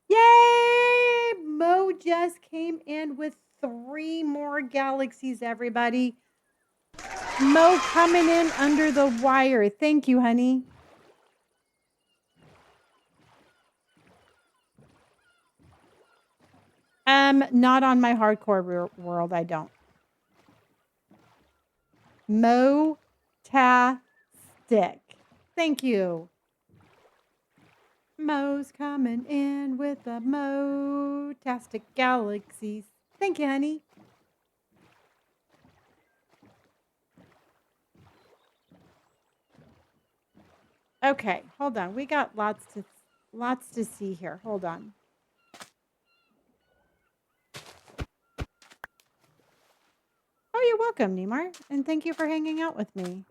Yay! Mo just came in with 3 more galaxies, everybody. Mo coming in under the wire. Thank you, honey. Not on my hardcore world, I don't. Mo-tastic. Thank you. Mo's coming in with the Mo-tastic galaxies. Thank you, honey. Okay, hold on. We got lots to see here. Hold on. Oh, you're welcome, Neymar, and thank you for hanging out with me.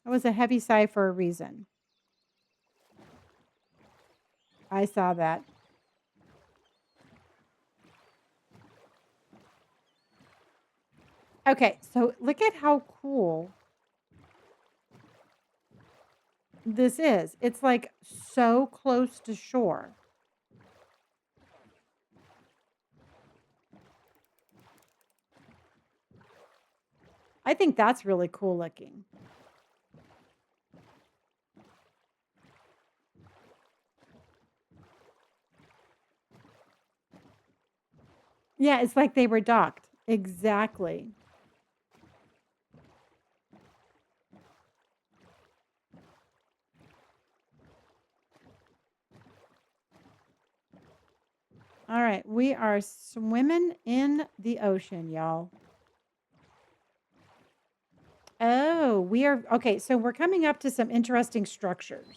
It was a heavy sigh for a reason. I saw that. Okay, so look at how cool this is. It's like so close to shore. I think that's really cool looking. Yeah, it's like they were docked. Exactly. All right, we are swimming in the ocean, y'all. Oh, we are okay. So we're coming up to some interesting structures.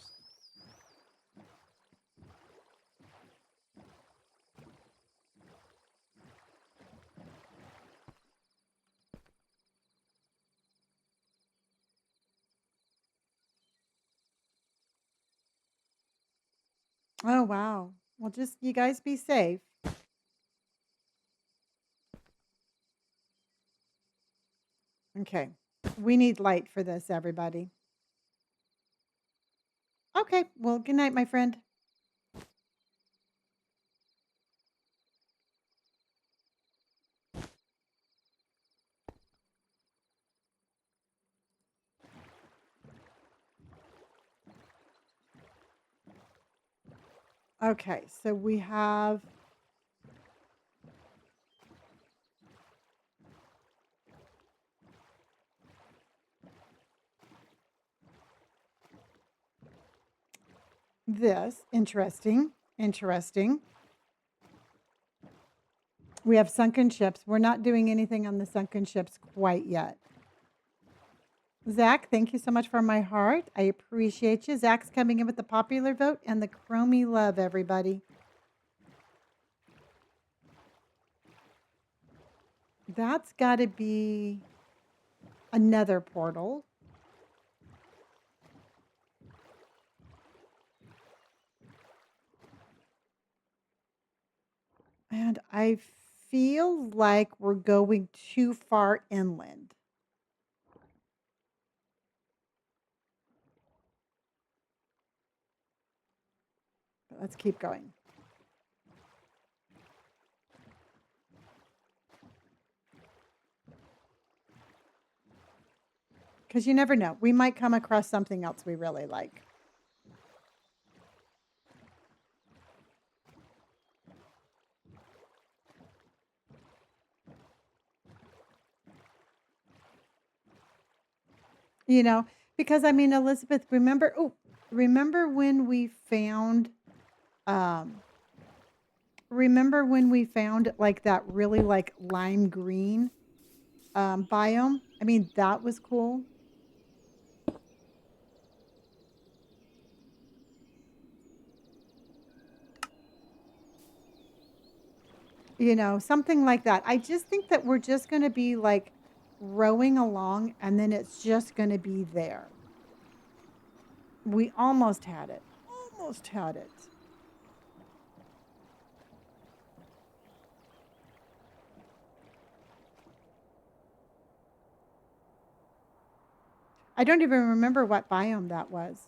Oh, wow. Well, just you guys be safe. Okay. We need light for this, everybody. Okay. Well, good night, my friend. Okay. So we have this. Interesting. Interesting. We have sunken ships. We're not doing anything on the sunken ships quite yet. Zach, thank you so much for my heart. I appreciate you. Zach's coming in with the popular vote and the Chromie love, everybody. That's got to be another portal. And I feel like we're going too far inland. But let's keep going. Because you never know. We might come across something else we really like. You know, because I mean, Elizabeth, remember when we found, um, remember when we found like that really like lime green biome? I mean, that was cool. You know, something like that. I just think that we're just going to be like rowing along and then it's just going to be there. We almost had it. Almost had it. I don't even remember what biome that was.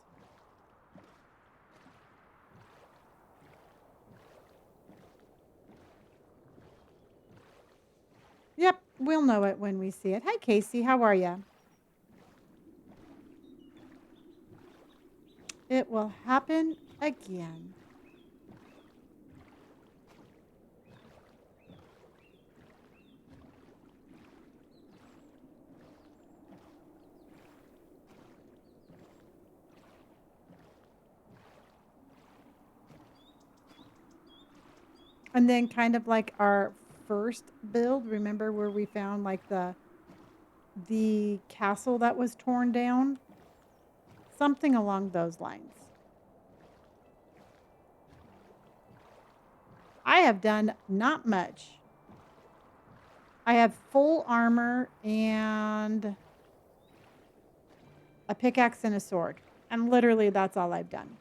Yep, we'll know it when we see it. Hi, Casey. How are you? It will happen again. And then kind of like our first build, remember where we found like the castle that was torn down? Something along those lines. I have done not much. I have full armor and a pickaxe and a sword. And literally that's all I've done.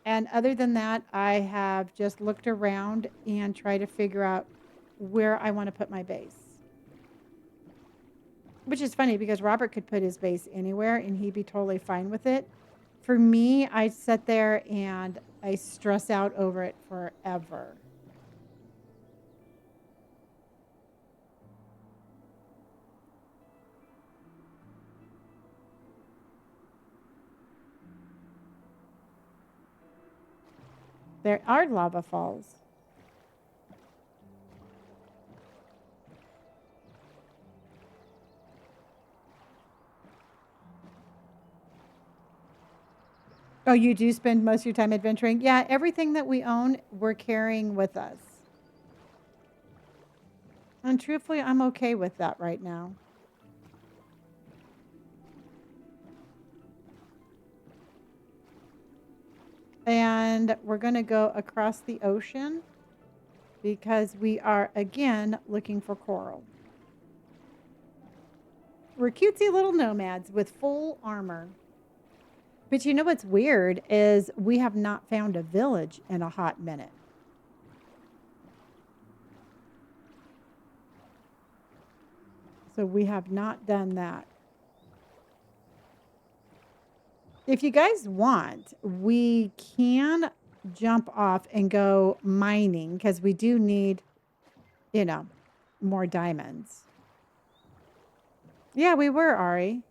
And other than that, I have just looked around and tried to figure out where I want to put my base. Which is funny because Robert could put his base anywhere and he'd be totally fine with it. For me, I sit there and I stress out over it forever. There are lava falls. Oh, you do spend most of your time adventuring? Yeah, everything that we own, we're carrying with us. And truthfully, I'm okay with that right now. And we're going to go across the ocean because we are, again, looking for coral. We're cutesy little nomads with full armor. But you know what's weird is we have not found a village in a hot minute. So we have not done that. If you guys want, we can jump off and go mining because we do need, you know, more diamonds. Yeah, we were, Ari.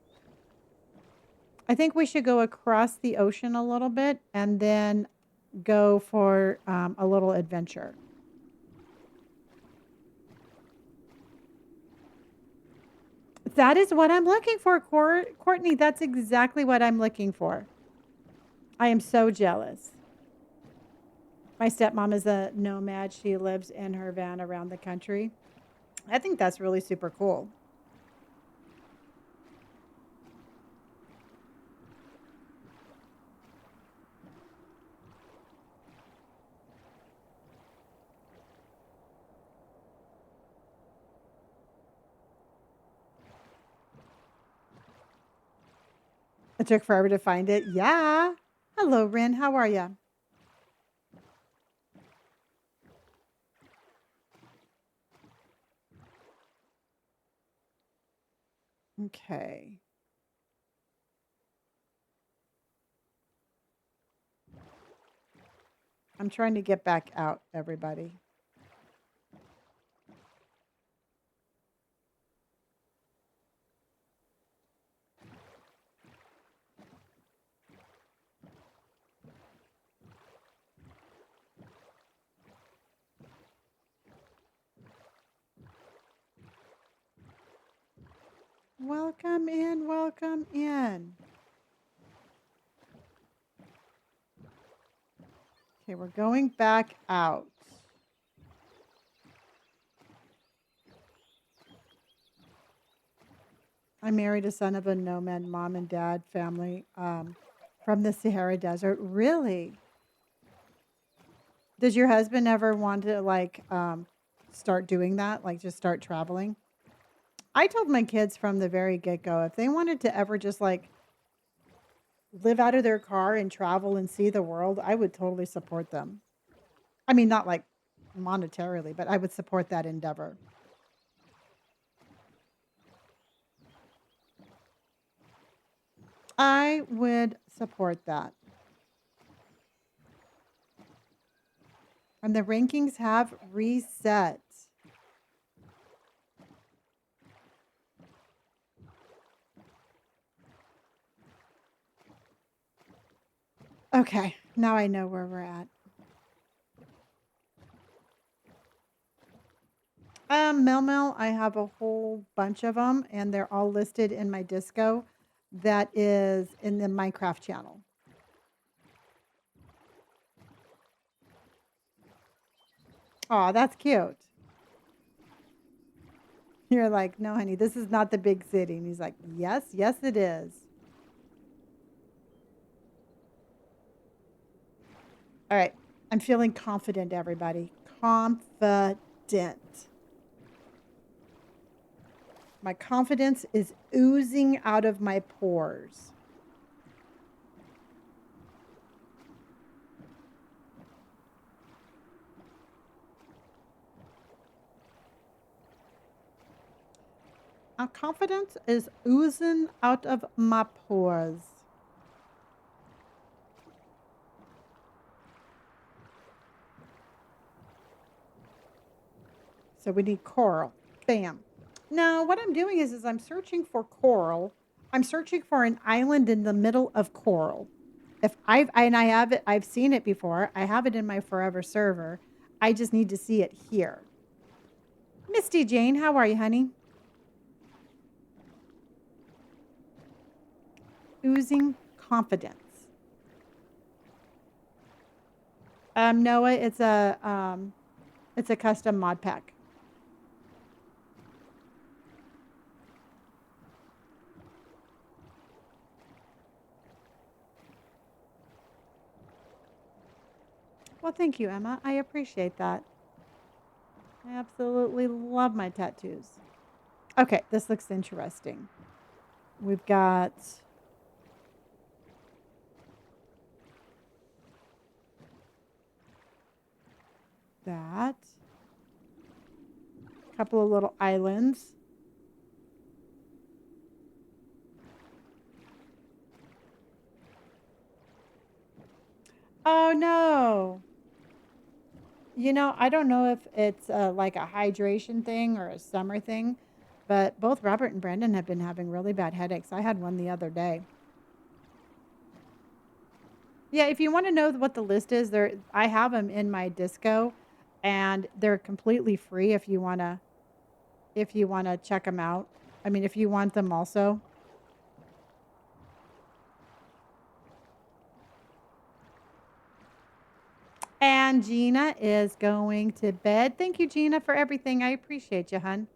I think we should go across the ocean a little bit and then go for a little adventure. That is what I'm looking for, Courtney. That's exactly what I'm looking for. I am so jealous. My stepmom is a nomad. She lives in her van around the country. I think that's really super cool. It took forever to find it. Yeah. Hello, Rin. How are you? Okay. I'm trying to get back out, everybody. Welcome in. Welcome in. Okay, we're going back out. I married a son of a nomad mom and dad family from the Sahara Desert. Really? Does your husband ever want to start doing that? Like just start traveling? I told my kids from the very get go if they wanted to ever just like live out of their car and travel and see the world, I would totally support them. I mean, not like monetarily, but I would support that endeavor. I would support that. And the rankings have reset. Okay, now I know where we're at. Mel, I have a whole bunch of them, and they're all listed in my disco that is in the Minecraft channel. Oh, that's cute. You're like, no, honey, this is not the big city. And he's like, yes, yes, it is. All right. I'm feeling confident, everybody. Confident. My confidence is oozing out of my pores. confidence is oozing out of my pores. So we need coral. Bam. Now, what I'm doing is I'm searching for coral. I'm searching for an island in the middle of coral. If I have it, I've seen it before. I have it in my forever server. I just need to see it here. Misty Jane, how are you, honey? Oozing confidence. Noah, it's a custom mod pack. Well, thank you, Emma. I appreciate that. I absolutely love my tattoos. Okay, this looks interesting. We've got that. A couple of little islands. Oh no. I don't know if it's like a hydration thing or a summer thing, but both Robert and Brandon have been having really bad headaches. I had one the other day. Yeah, if you want to know what the list is, I have them in my disco, and they're completely free if you want to check them out. I mean, if you want them also. And Gina is going to bed. Thank you, Gina, for everything. I appreciate you, hun.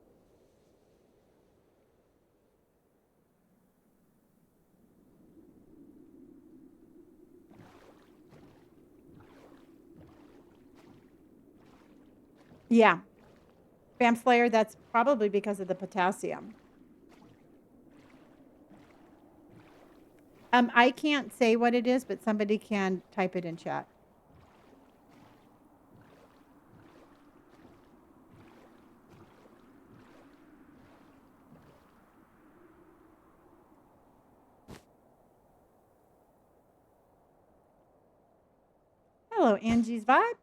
Yeah. Bam Slayer, that's probably because of the potassium. I can't say what it is, but somebody can type it in chat. Hello, Angie's Vibe.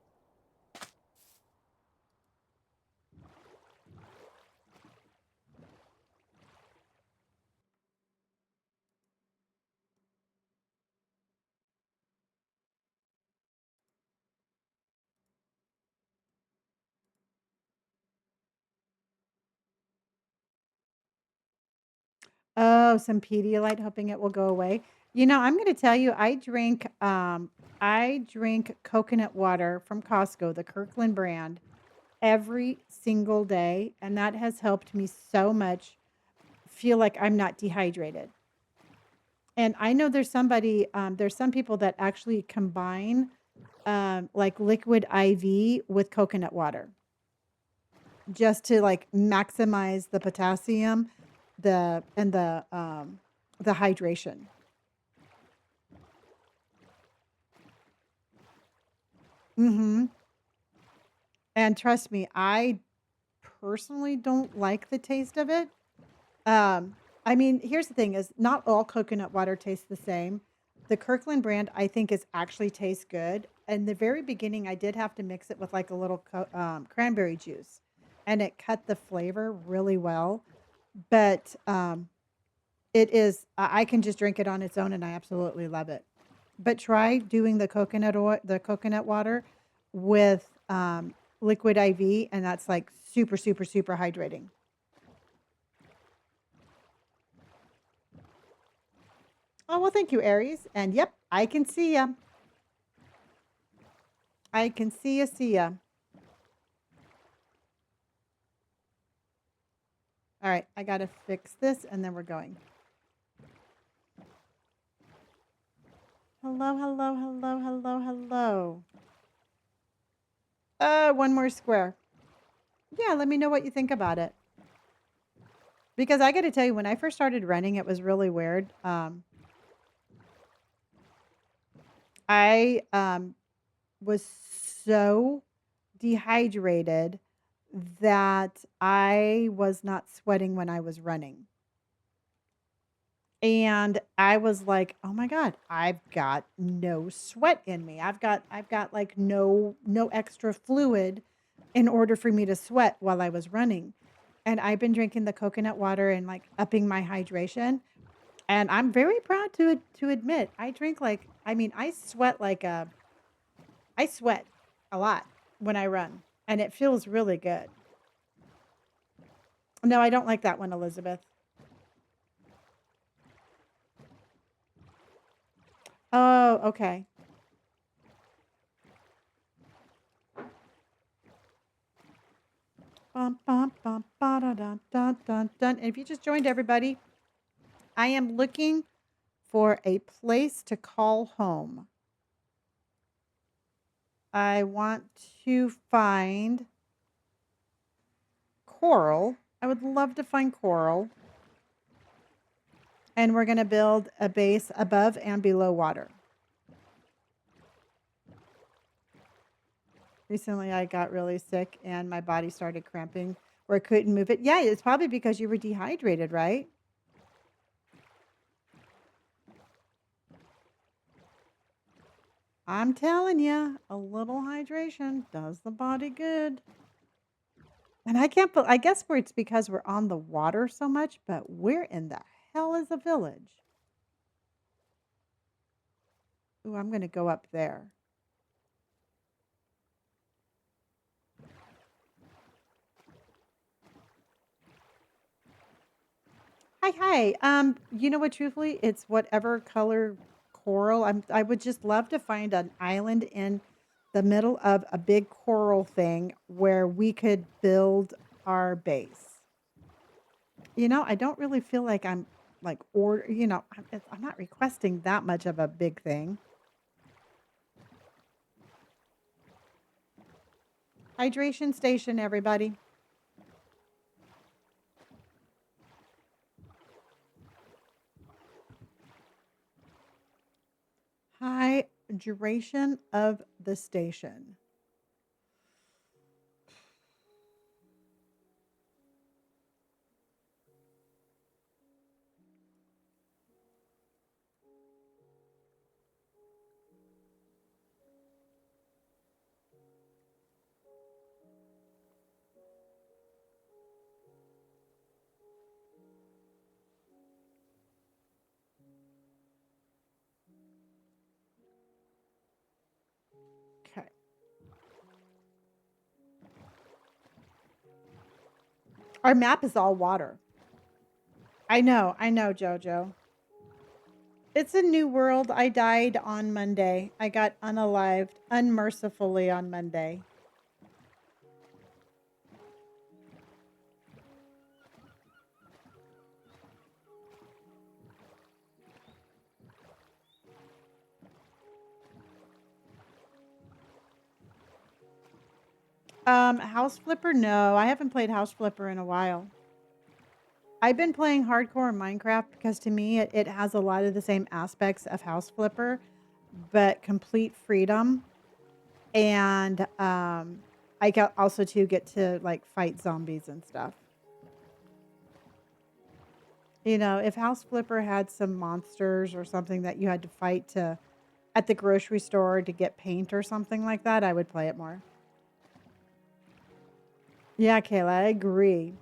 Oh, some Pedialyte, hoping it will go away. I'm going to tell you, I drink coconut water from Costco, the Kirkland brand, every single day, and that has helped me so much feel like I'm not dehydrated. And I know there's some people that actually combine like liquid IV with coconut water just to like maximize the potassium, the hydration. Mm-hmm. And trust me, I personally don't like the taste of it. I mean, here's the thing: is not all coconut water tastes the same. The Kirkland brand, I think, is actually tastes good. In the very beginning, I did have to mix it with like a little cranberry juice, and it cut the flavor really well. But it is, I can just drink it on its own, and I absolutely love it. But try doing the coconut water with liquid IV, and that's like super, super, super hydrating. Oh, well, thank you, Aries. And yep, I can see ya. I can see ya. All right, I got to fix this and then we're going. Hello, hello, hello, hello, hello. One more square. Yeah, let me know what you think about it. Because I got to tell you, when I first started running, it was really weird. I was so dehydrated that I was not sweating when I was running. And I was like, "Oh my god, I've got no sweat in me. I've got like no extra fluid in order for me to sweat while I was running." And I've been drinking the coconut water and like upping my hydration. And I'm very proud to admit I drink like I mean, I sweat a lot when I run, and it feels really good. No, I don't like that one, Elizabeth. Oh, okay. Bum, bum, bum, ba-da-dun, dun, dun, dun. And if you just joined everybody, I am looking for a place to call home. I want to find coral. I would love to find coral. And we're going to build a base above and below water. Recently, I got really sick and my body started cramping where I couldn't move it. Yeah, it's probably because you were dehydrated, right? I'm telling you, a little hydration does the body good. And I can't, I guess where it's because we're on the water so much, but where in the hell is a village? Ooh, I'm going to go up there. Hi, hi. You know what? Truthfully, it's whatever color coral. I would just love to find an island in the middle of a big coral thing where we could build our base. You know, I don't really feel like I'm like, or you know, I'm not requesting that much of a big thing. Hydration station, everybody. Hydration of the station. Okay. Our map is all water. I know, Jojo. It's a new world. I died on Monday. I got unalived unmercifully on Monday. House Flipper? No, I haven't played House Flipper in a while. I've been playing hardcore Minecraft because to me it has a lot of the same aspects of House Flipper, but complete freedom. And I got also to get to like fight zombies and stuff. You know, if House Flipper had some monsters or something that you had to fight to at the grocery store to get paint or something like that, I would play it more. Yeah, Kayla, I agree.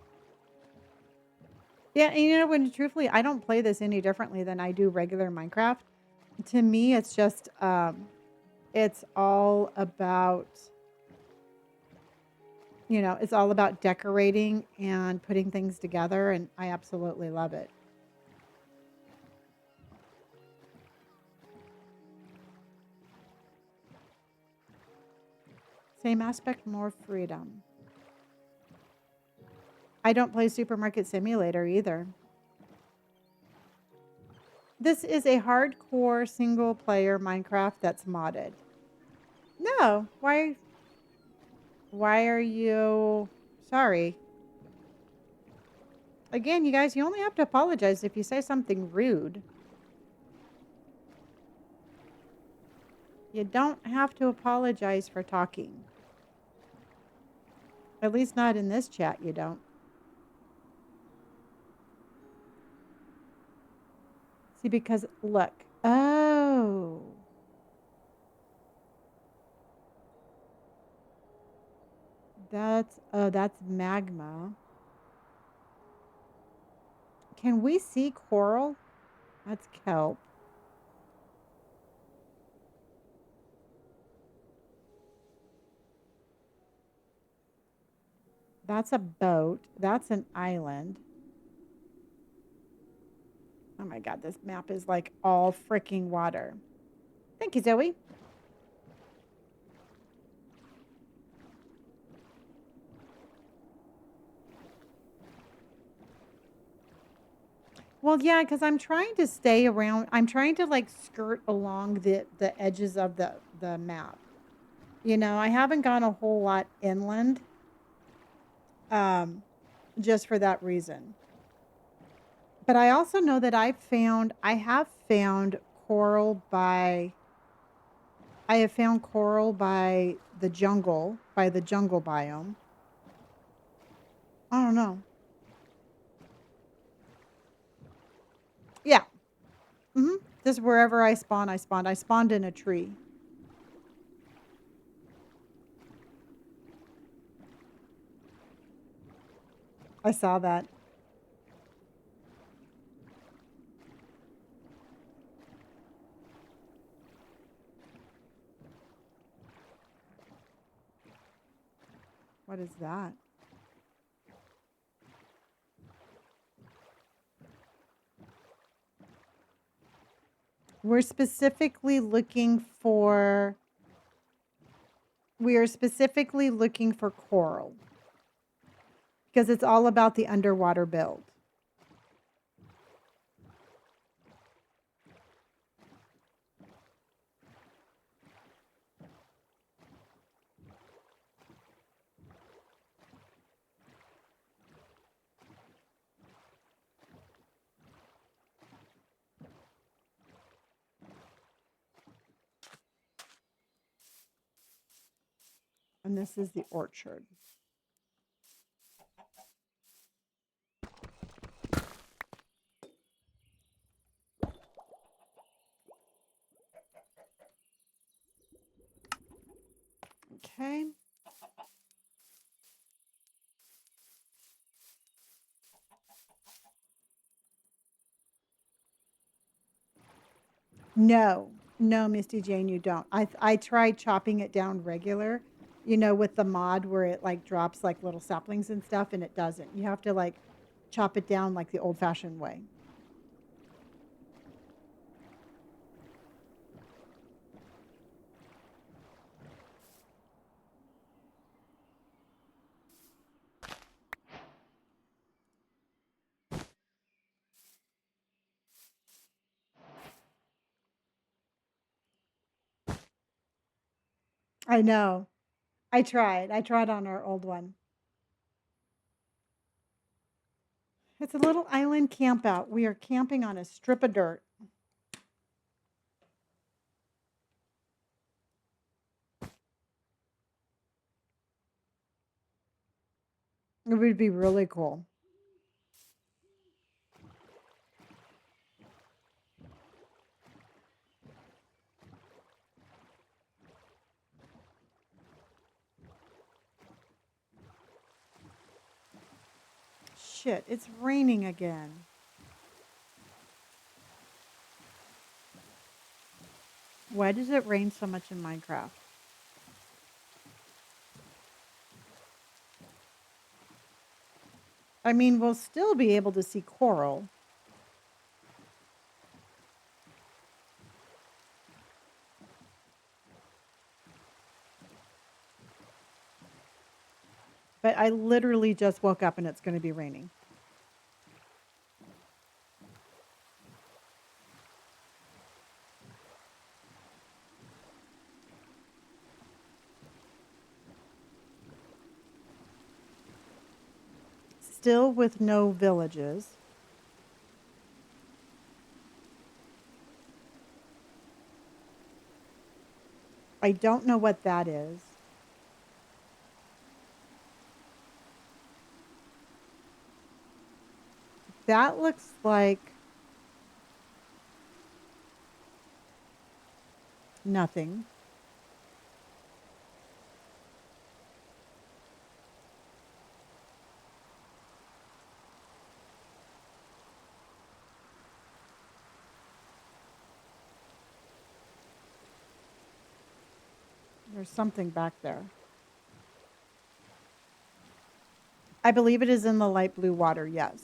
Yeah, and you know, when truthfully, I don't play this any differently than I do regular Minecraft. To me, it's all about, you know, it's all about decorating and putting things together, and I absolutely love it. Same aspect, more freedom. I don't play Supermarket Simulator either. This is a hardcore single player Minecraft that's modded. No, why are you sorry? Again, you guys, you only have to apologize if you say something rude. You don't have to apologize for talking. At least not in this chat, you don't. See, because look. Oh. That's magma. Can we see coral? That's kelp. That's a boat. That's an island. Oh my God, this map is like all freaking water. Thank you, Zoe. Well, yeah, because I'm trying to stay around. I'm trying to like skirt along the edges of the map. You know, I haven't gone a whole lot inland, just for that reason. But I also know that I have found coral by, I have found coral by the jungle biome. I don't know. Yeah. Just wherever I spawn, I spawned. I spawned in a tree. I saw that. What is that? We're specifically looking for, we are specifically looking for coral because it's all about the underwater build. And this is the orchard. Okay. No, no, Misty Jane, you don't. I tried chopping it down regular, you know, with the mod where it like drops like little saplings and stuff, and it doesn't. You have to like chop it down like the old-fashioned way. I know. I tried. I tried on our old one. It's a little island camp out. We are camping on a strip of dirt. It would be really cool. Shit, it's raining again. Why does it rain so much in Minecraft? I mean, we'll still be able to see coral. But I literally just woke up and it's going to be raining. Still with no villages. I don't know what that is. That looks like nothing. There's something back there. I believe it is in the light blue water, yes.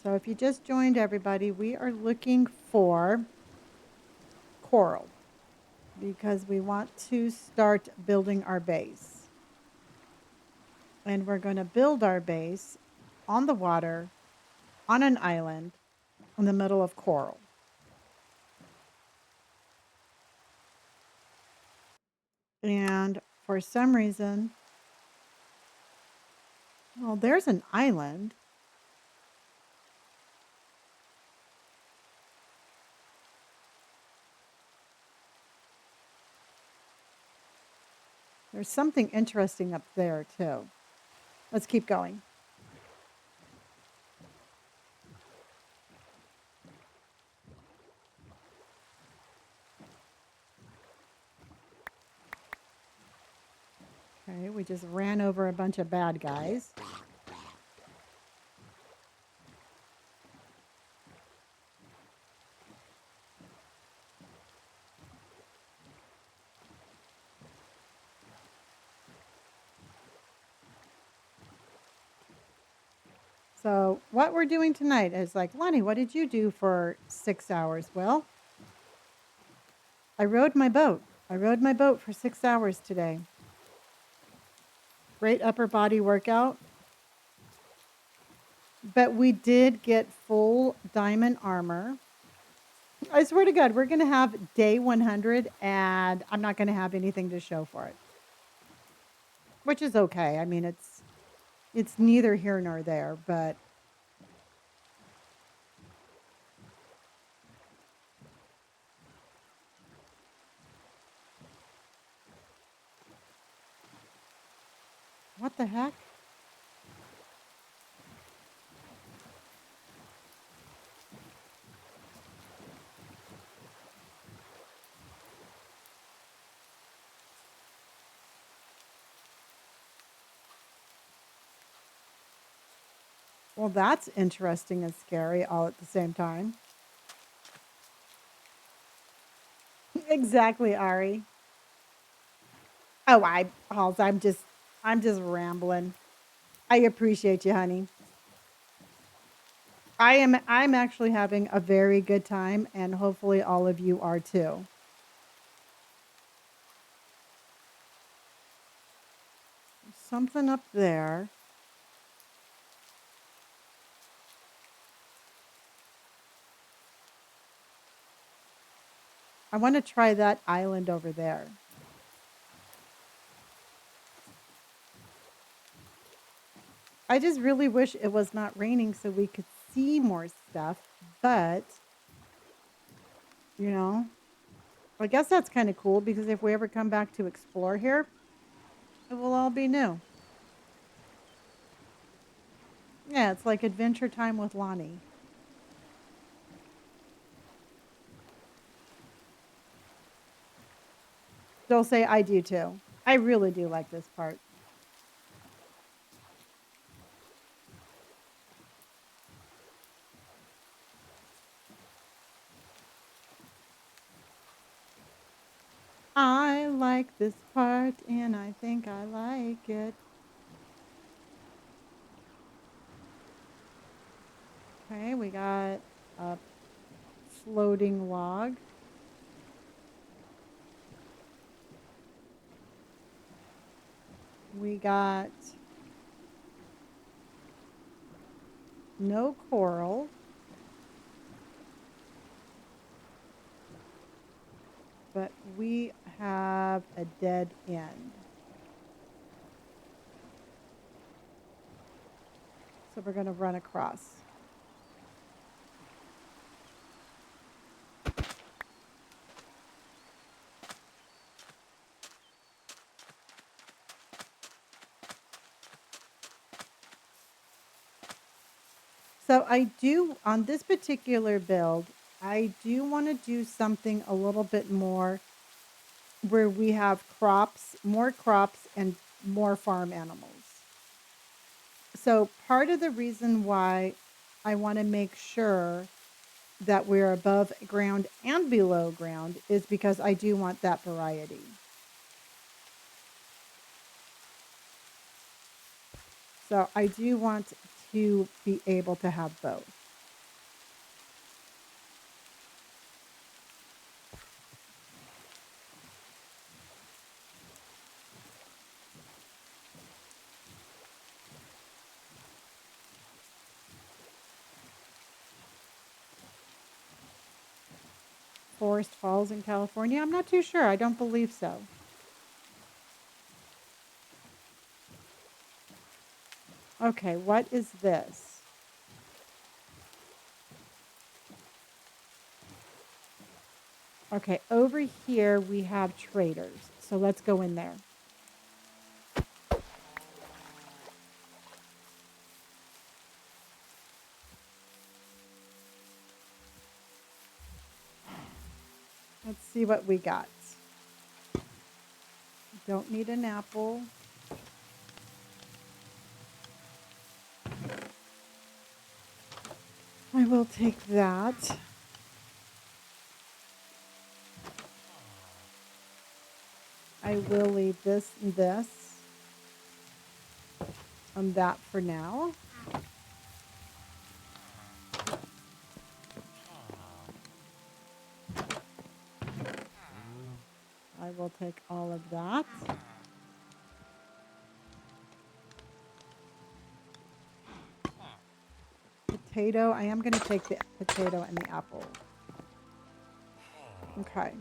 So if you just joined everybody, we are looking for coral because we want to start building our base. And we're going to build our base on the water, on an island, in the middle of coral. And for some reason, well, there's an island. There's something interesting up there, too. Let's keep going. Okay, we just ran over a bunch of bad guys. So what we're doing tonight is like, Lonnie, what did you do for 6 hours? Well, I rowed my boat. I rowed my boat for 6 hours today. Great upper body workout. But we did get full diamond armor. I swear to God, we're going to have day 100 and I'm not going to have anything to show for it. Which is okay. I mean, it's neither here nor there, but what the heck? Well, that's interesting and scary all at the same time. Exactly, Ari. Oh, I'm just rambling. I appreciate you, honey. I'm actually having a very good time and hopefully all of you are too. Something up there. I want to try that island over there. I just really wish it was not raining so we could see more stuff, but you know, I guess that's kind of cool because if we ever come back to explore here, it will all be new. Yeah, it's like adventure time with Lonnie. They'll say I do too. I really do like this part. I like this part and I think I like it. Okay, we got a floating log. We got no coral. But we have a dead end. So we're going to run across. So I do, on this particular build, I do want to do something a little bit more where we have crops, and more farm animals. So part of the reason why I want to make sure that we're above ground and below ground is because I do want that variety. So I do want to be able to have both. Forest Falls in California? I'm not too sure. I don't believe so. Okay, what is this? Okay, over here we have traders. So let's go in there. Let's see what we got. Don't need an apple. I will take that. I will leave this and this and that for now. I will take all of that. Potato. I am going to take the potato and the apple. Okay.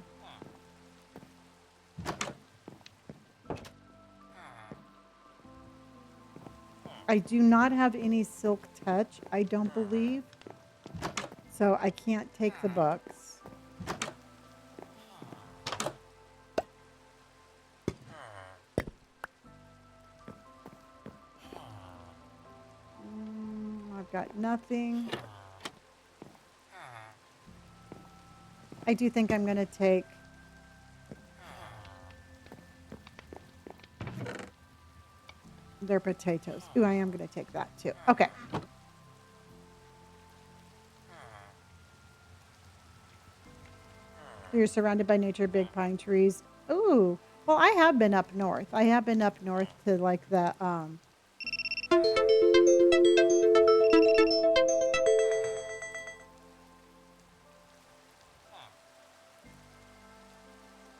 I do not have any silk touch, I don't believe. So I can't take the books. I've got nothing. I do think I'm going to take their potatoes. Ooh, I am going to take that too. Okay. You're surrounded by nature, big pine trees. Ooh. Well, I have been up north. I have been up north to like the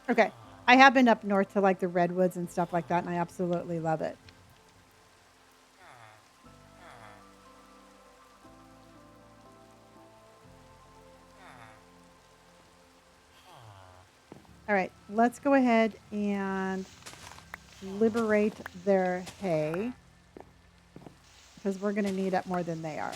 Okay. I have been up north to like the redwoods and stuff like that, and I absolutely love it. All right, let's go ahead and liberate their hay because we're going to need it more than they are.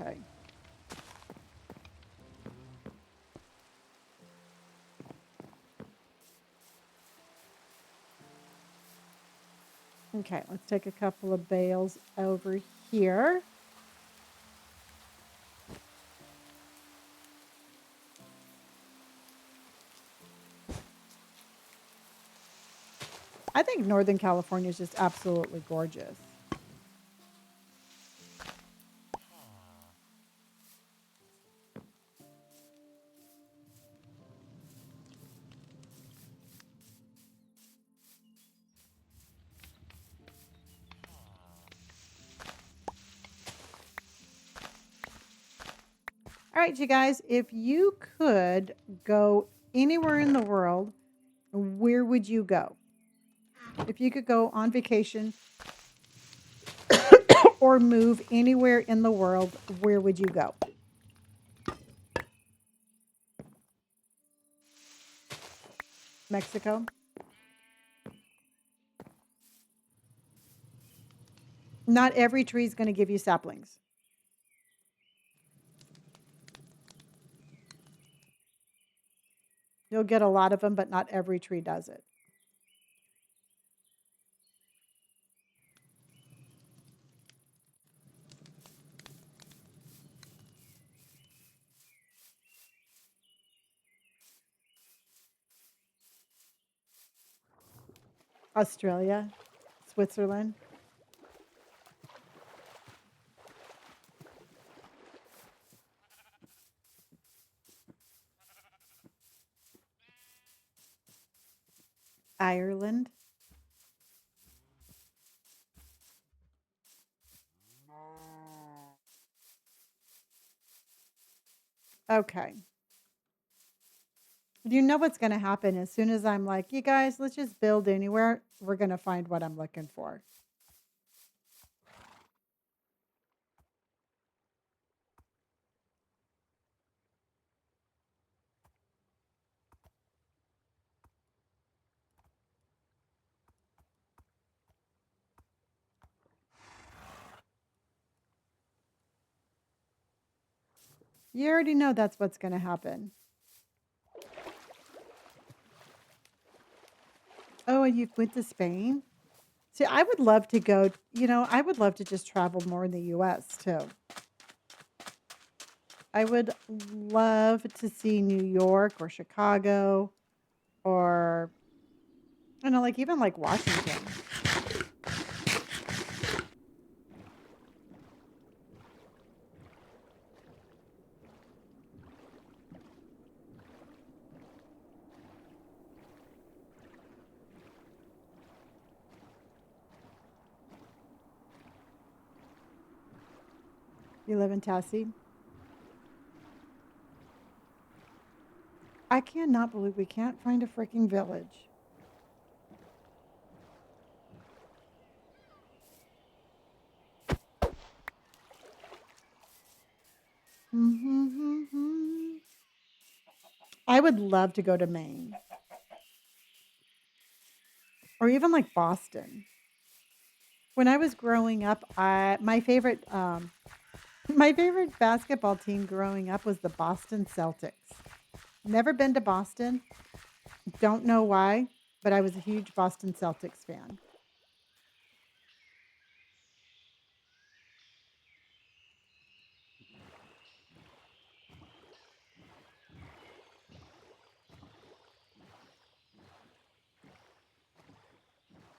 Okay. Okay, let's take a couple of bales over here. I think Northern California is just absolutely gorgeous. All right, you guys, if you could go anywhere in the world, where would you go? If you could go on vacation or move anywhere in the world, where would you go? Mexico? Not every tree is going to give you saplings. You'll get a lot of them, but not every tree does it. Australia, Switzerland. Ireland. Okay. You know what's going to happen as soon as I'm like, you guys, let's just build anywhere. We're going to find what I'm looking for. You already know that's what's going to happen. Oh, you went to Spain? See, I would love to go, I would love to just travel more in the US too. I would love to see New York or Chicago or, like even like Washington. You live in Tassie? I cannot believe we can't find a freaking village. I would love to go to Maine or even like Boston. When I was growing up, my favorite basketball team growing up was the Boston Celtics. Never been to Boston. Don't know why, but I was a huge Boston Celtics fan.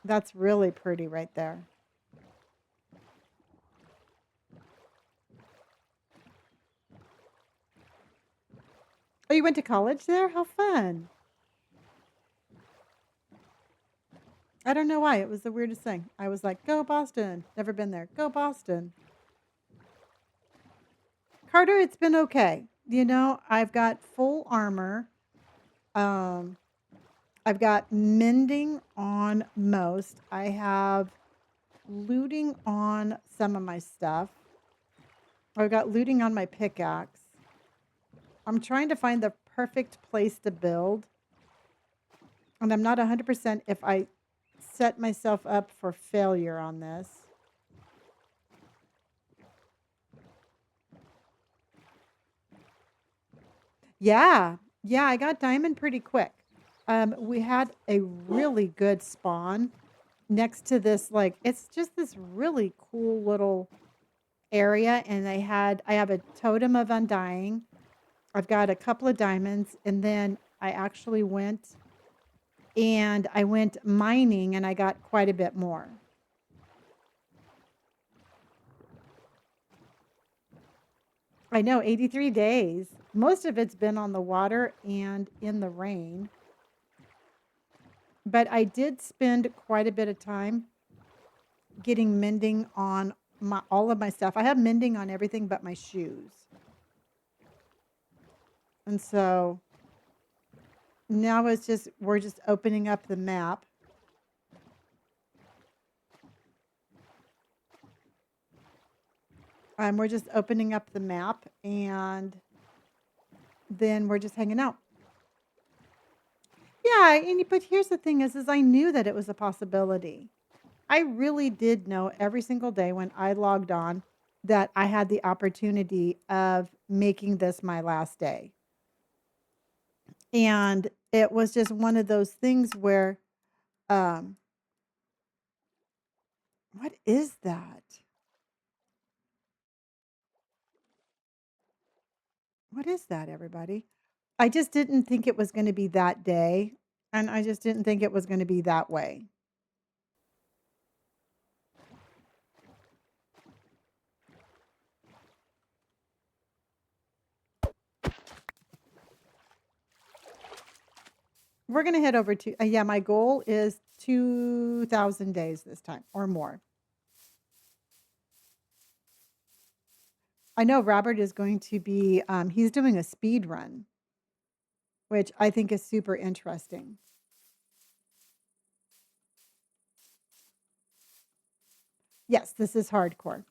That's really pretty right there. Oh, you went to college there? How fun. I don't know why. It was the weirdest thing. I was like, go Boston. Never been there. Go Boston. Carter, it's been okay. I've got full armor. Um, I've got mending on most. I have looting on some of my stuff. I've got looting on my pickaxe. I'm trying to find the perfect place to build. And I'm not 100% if I set myself up for failure on this. Yeah. Yeah, I got diamond pretty quick. We had a really good spawn next to this, like, it's just this really cool little area. And I have a totem of undying. I've got a couple of diamonds. And then I actually went mining and I got quite a bit more. I know, 83 days. Most of it's been on the water and in the rain. But I did spend quite a bit of time getting mending on all of my stuff. I have mending on everything but my shoes. And so now we're just opening up the map. We're just opening up the map and then we're just hanging out. Yeah, but here's the thing is I knew that it was a possibility. I really did know every single day when I logged on that I had the opportunity of making this my last day. And it was just one of those things where, um, what is that? What is that, everybody? I just didn't think it was going to be that day. And I just didn't think it was going to be that way. We're going to head over to, yeah, my goal is 2,000 days this time or more. I know Robert is going to be, he's doing a speed run, which I think is super interesting. Yes, this is hardcore.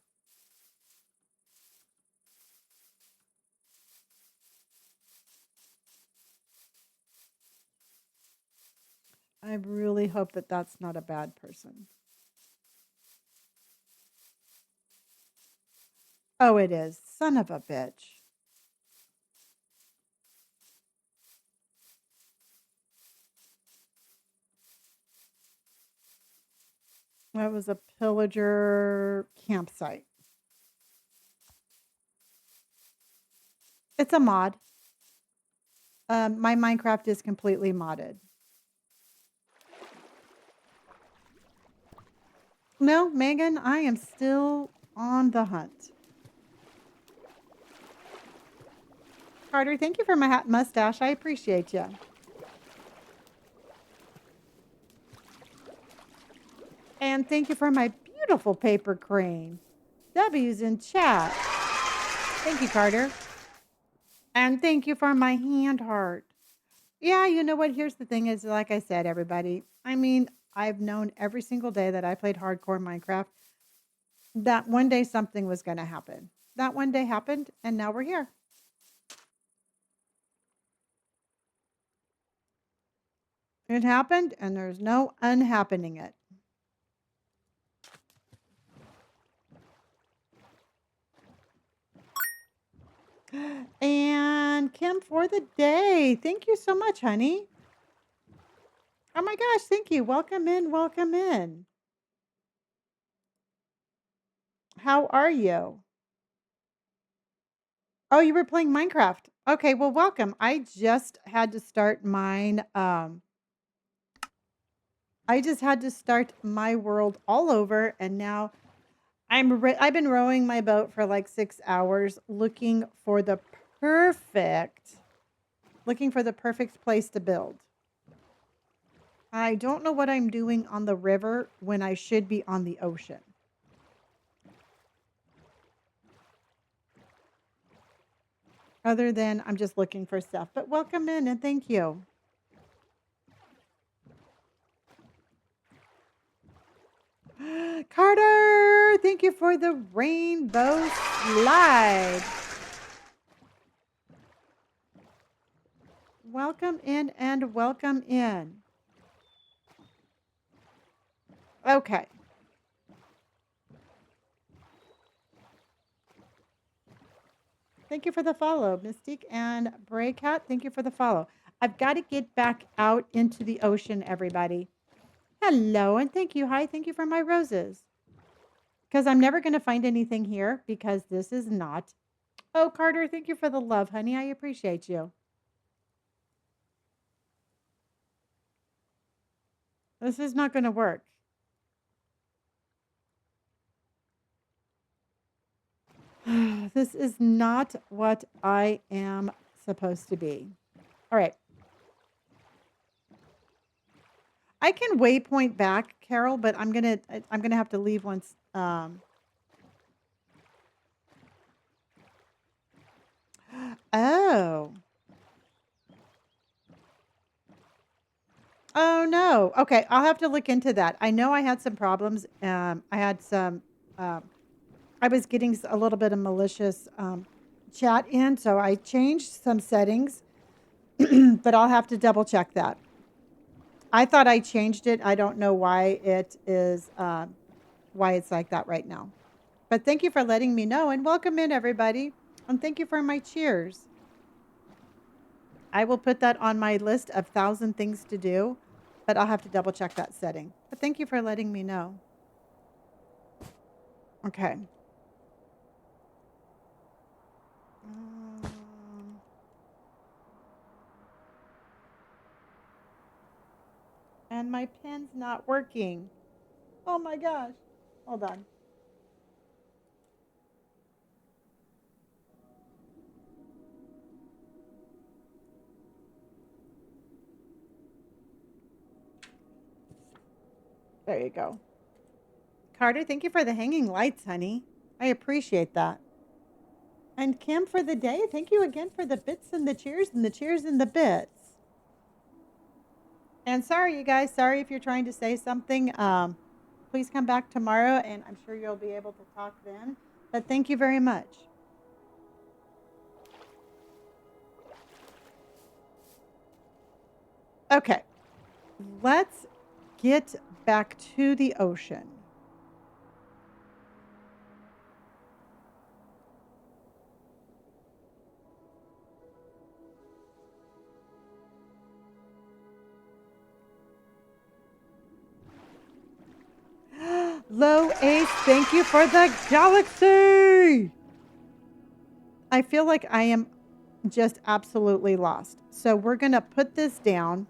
I really hope that that's not a bad person. Oh, it is. Son of a bitch. That was a pillager campsite. It's a mod. My Minecraft is completely modded. No, Megan, I am still on the hunt. Carter, thank you for my mustache. I appreciate you. And thank you for my beautiful paper crane. W's in chat. Thank you, Carter. And thank you for my hand heart. Yeah, you know what? Here's the thing is, like I said, everybody, I mean, I've known every single day that I played hardcore Minecraft that one day something was going to happen. That one day happened, and now we're here. It happened, and there's no unhappening it. And Kim for the day. Thank you so much, honey. Oh my gosh, thank you. Welcome in, welcome in. How are you? Oh, you were playing Minecraft. Okay, well, welcome. I just had to start mine. I just had to start my world all over, and now I've been rowing my boat for like 6 hours, perfect, looking for the perfect place to build. I don't know what I'm doing on the river when I should be on the ocean. Other than I'm just looking for stuff. But welcome in and thank you. Carter, thank you for the rainbow slide. Welcome in and welcome in. Okay. Thank you for the follow, Mystique and Braycat. Thank you for the follow. I've got to get back out into the ocean, everybody. Hello, and thank you. Hi, thank you for my roses. Because I'm never going to find anything here because this is not. Oh, Carter, thank you for the love, honey. I appreciate you. This is not going to work. This is not what I am supposed to be. All right. I can waypoint back, Carol, but I'm gonna have to leave once. Oh. Oh no. Okay, I'll have to look into that. I know I had some problems. I had some. I was getting a little bit of malicious chat in, so I changed some settings, but I'll have to double check that. I thought I changed it. I don't know why it is why it's like that right now. But thank you for letting me know and welcome in everybody. And thank you for my cheers. I will put that on my list of 1,000 things to do, but I'll have to double check that setting. But thank you for letting me know. Okay. And my pen's not working. Oh my gosh. Hold on. There you go. Carter, thank you for the hanging lights, honey. I appreciate that. And Kim for the day, thank you again for the bits and the cheers and the cheers and the bits. And sorry, you guys, sorry if you're trying to say something. Please come back tomorrow and I'm sure you'll be able to talk then. But thank you very much. Okay, let's get back to the ocean. Low Ace, thank you for the galaxy. I feel like I am just absolutely lost. So we're going to put this down.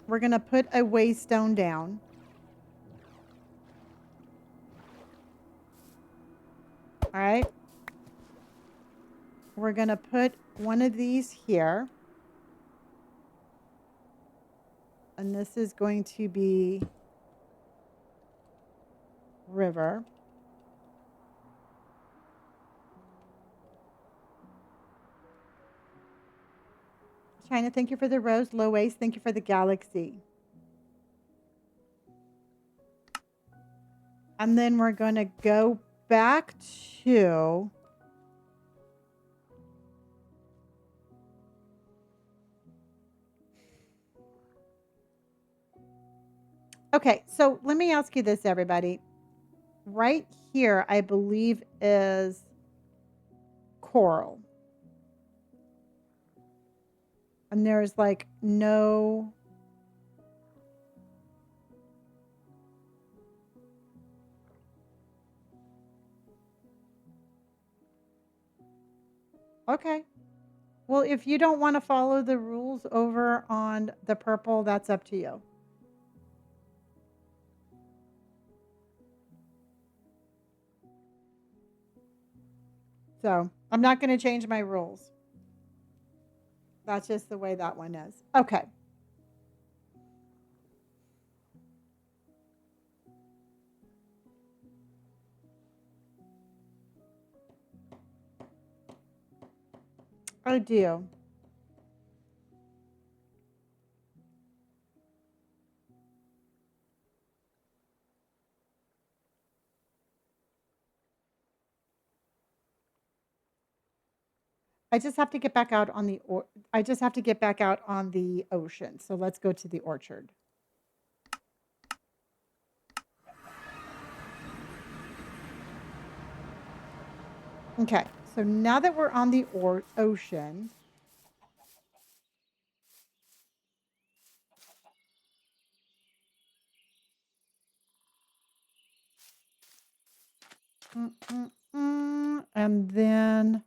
We're going to put a waystone down. All right. We're going to put one of these here. And this is going to be river. China, thank you for the rose. Low Ace, thank you for the galaxy. And then we're going to go back to okay, so let me ask you this, everybody. Right here, I believe is coral. And there's like no... Okay. Well, if you don't want to follow the rules over on the purple, that's up to you. So I'm not going to change my rules. That's just the way that one is. Okay. I do. I just have to get back out on the I just have to get back out on the ocean. So let's go to the orchard. Okay. So now that we're on the ocean, and then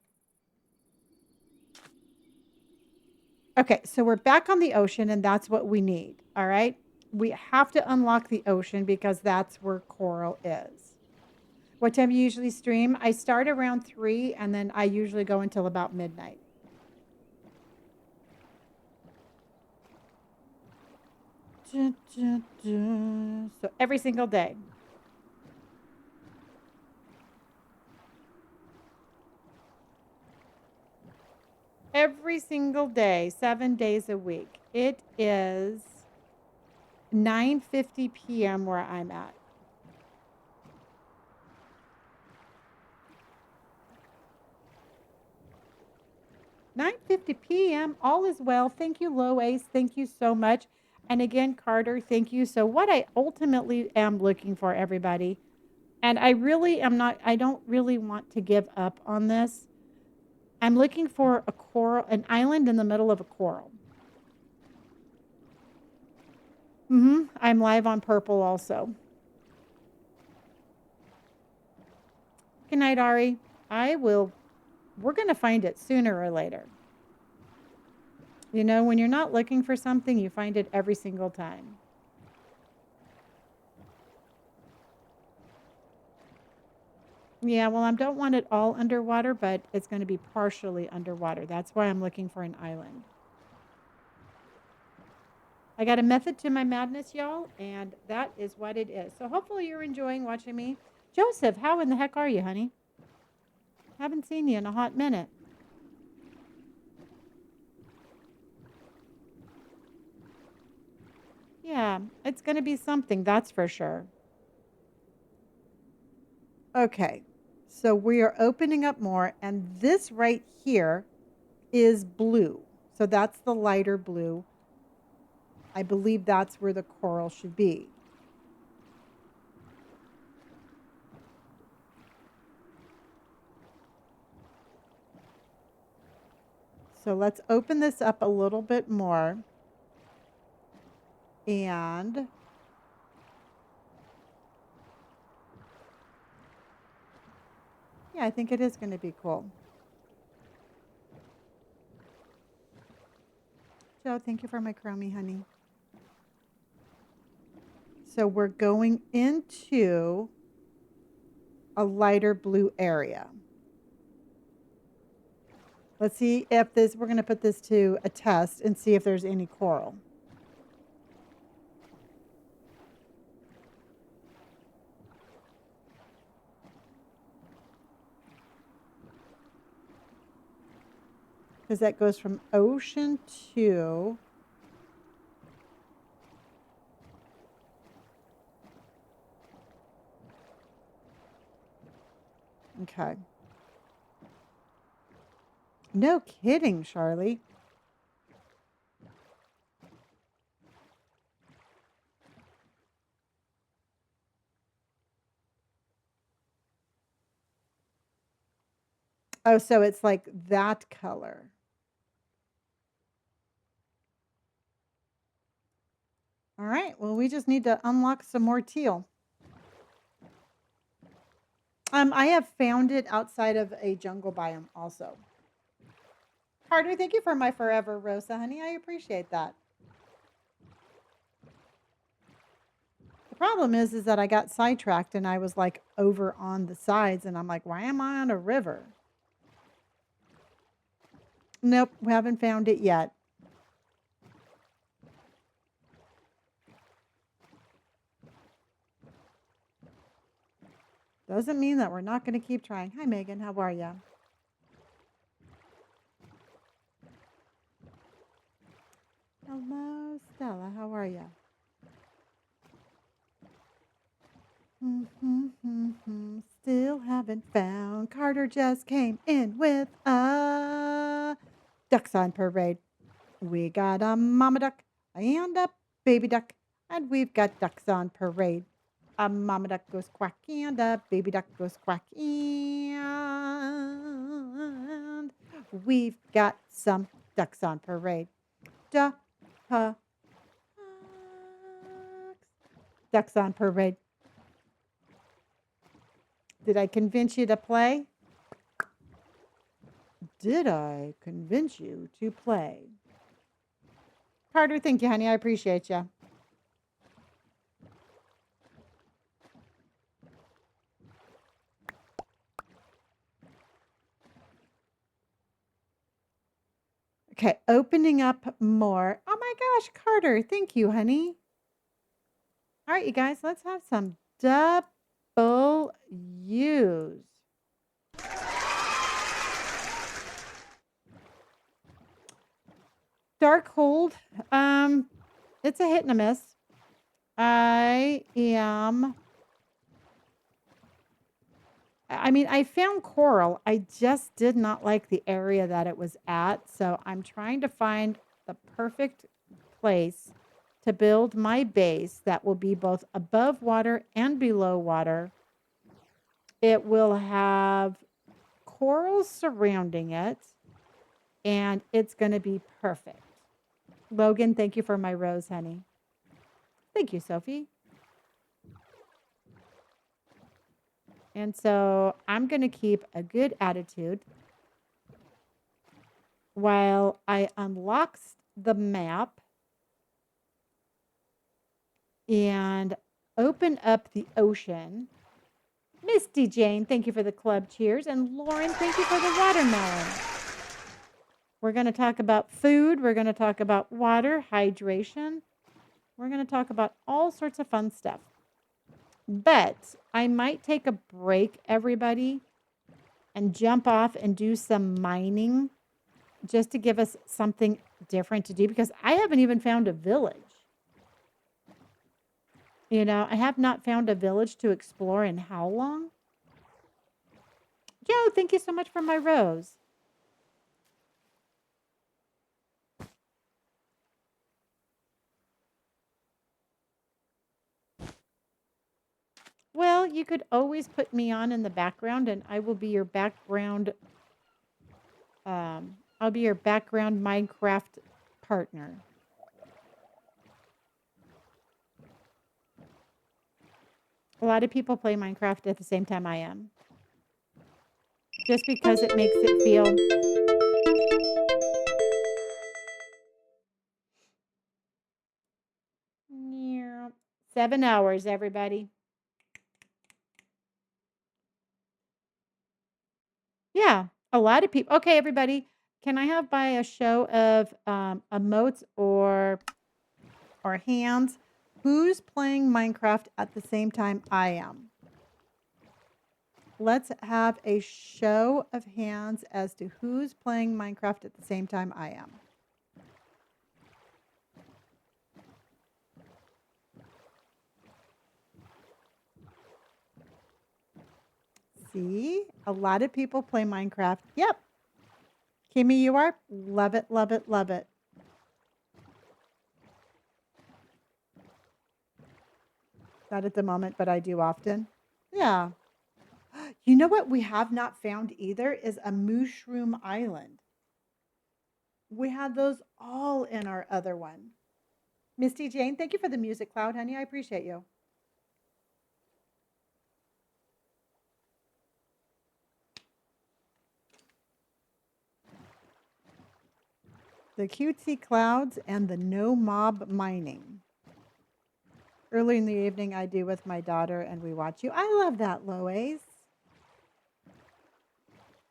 okay, so we're back on the ocean and that's what we need. All right. We have to unlock the ocean because that's where coral is. What time do you usually stream? I start around 3 and then I usually go until about midnight. So every single day. Every single day, 7 days a week. It is 9:50 p.m. where I'm at. $9:50 p.m. All is well. Thank you, Low Ace. Thank you so much. And again, Carter, thank you. So what I ultimately am looking for, everybody, and I really am not, I don't really want to give up on this. I'm looking for a coral, an island in the middle of a coral. I'm live on Purple also. Good night, Ari. We're going to find it sooner or later. You know, when you're not looking for something, you find it every single time. Yeah, well, I don't want it all underwater, but it's going to be partially underwater. That's why I'm looking for an island. I got a method to my madness, y'all, and that is what it is. So hopefully you're enjoying watching me. Joseph, how in the heck are you, honey? Haven't seen you in a hot minute. Yeah, it's going to be something, that's for sure. Okay, so we are opening up more, and this right here is blue. So that's the lighter blue. I believe that's where the coral should be. So let's open this up a little bit more. And yeah, I think it is going to be cool. Joe, thank you for my chromie, honey. So we're going into a lighter blue area. Let's see if this, we're going to put this to a test and see if there's any coral. Because that goes from ocean to okay. No kidding, Charlie. Oh, so it's like that color. All right. Well, we just need to unlock some more teal. I have found it outside of a jungle biome also. Carter, thank you for my forever Rosa, honey. I appreciate that. The problem is that I got sidetracked and I was like over on the sides and I'm like, why am I on a river? Nope, we haven't found it yet. Doesn't mean that we're not going to keep trying. Hi, Megan. How are you? Hello, Stella. How are you? Still haven't found. Carter just came in with a ducks on parade. We got a mama duck and a baby duck, and we've got ducks on parade. A mama duck goes quack and a baby duck goes quack, and we've got some ducks on parade. Ducks on parade. Did I convince you to play? Did I convince you to play? Carter, thank you, honey. I appreciate you. Okay, opening up more. Oh my gosh, Carter, thank you, honey. All right, you guys, let's have some double U's. Dark Hold, it's a hit and a miss. I found coral. I just did not like the area that it was at. So I'm trying to find the perfect place to build my base that will be both above water and below water. It will have corals surrounding it, and it's going to be perfect. Logan, thank you for my rose, honey. Thank you, Sophie. And so I'm going to keep a good attitude while I unlock the map and open up the ocean. Misty Jane, thank you for the club cheers. And Lauren, thank you for the watermelon. We're going to talk about food. We're going to talk about water, hydration. We're going to talk about all sorts of fun stuff. But I might take a break, everybody, and jump off and do some mining just to give us something different to do, because I haven't even found a village. You know, I have not found a village to explore in how long? Joe, thank you so much for my rose. Well, you could always put me on in the background and I will be your background. I'll be your background Minecraft partner. A lot of people play Minecraft at the same time I am. Just because it makes it feel... Yeah. 7 hours, everybody. Yeah, a lot of people. Okay, everybody. Can I have by a show of emotes or hands, who's playing Minecraft at the same time I am? Let's have a show of hands as to who's playing Minecraft at the same time I am. See, a lot of people play Minecraft. Yep. Kimmy, you are? Love it, love it, love it. Not at the moment, but I do often. Yeah. You know what we have not found either is a mushroom island. We had those all in our other one. Misty Jane, thank you for the music cloud, honey. I appreciate you. The cutesy clouds and the no mob mining. Early in the evening, I do with my daughter, and we watch you. I love that, Lois.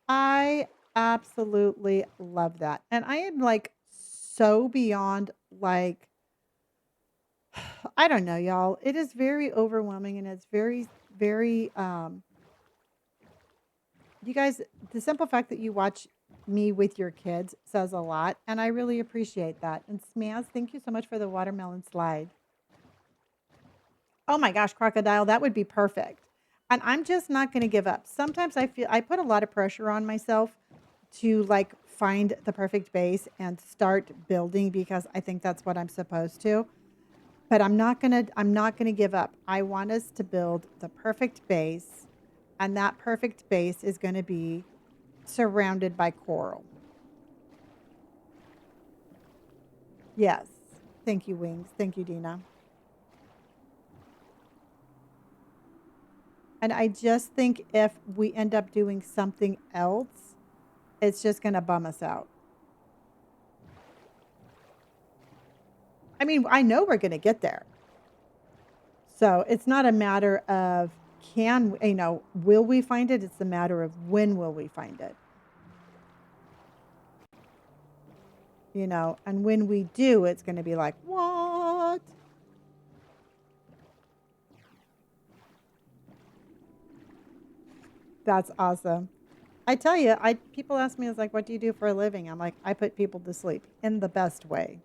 I absolutely love that. And I am like so beyond like, I don't know, y'all. It is very overwhelming and it's very, very, you guys, the simple fact that you watch me with your kids says a lot. And I really appreciate that. And Smaz, thank you so much for the watermelon slide. Oh my gosh, crocodile, that would be perfect. And I'm just not going to give up. Sometimes I feel I put a lot of pressure on myself to like find the perfect base and start building because I think that's what I'm supposed to. But I'm not going to give up. I want us to build the perfect base, and that perfect base is going to be surrounded by coral. Yes. Thank you, Wings. Thank you, Dina. And I just think if we end up doing something else, it's just going to bum us out. I mean, I know we're going to get there. So it's not a matter of will we find it? It's a matter of when will we find it. And when we do, it's going to be like, what? That's awesome. I tell you, people ask me, it's like, what do you do for a living? I'm like, I put people to sleep in the best way.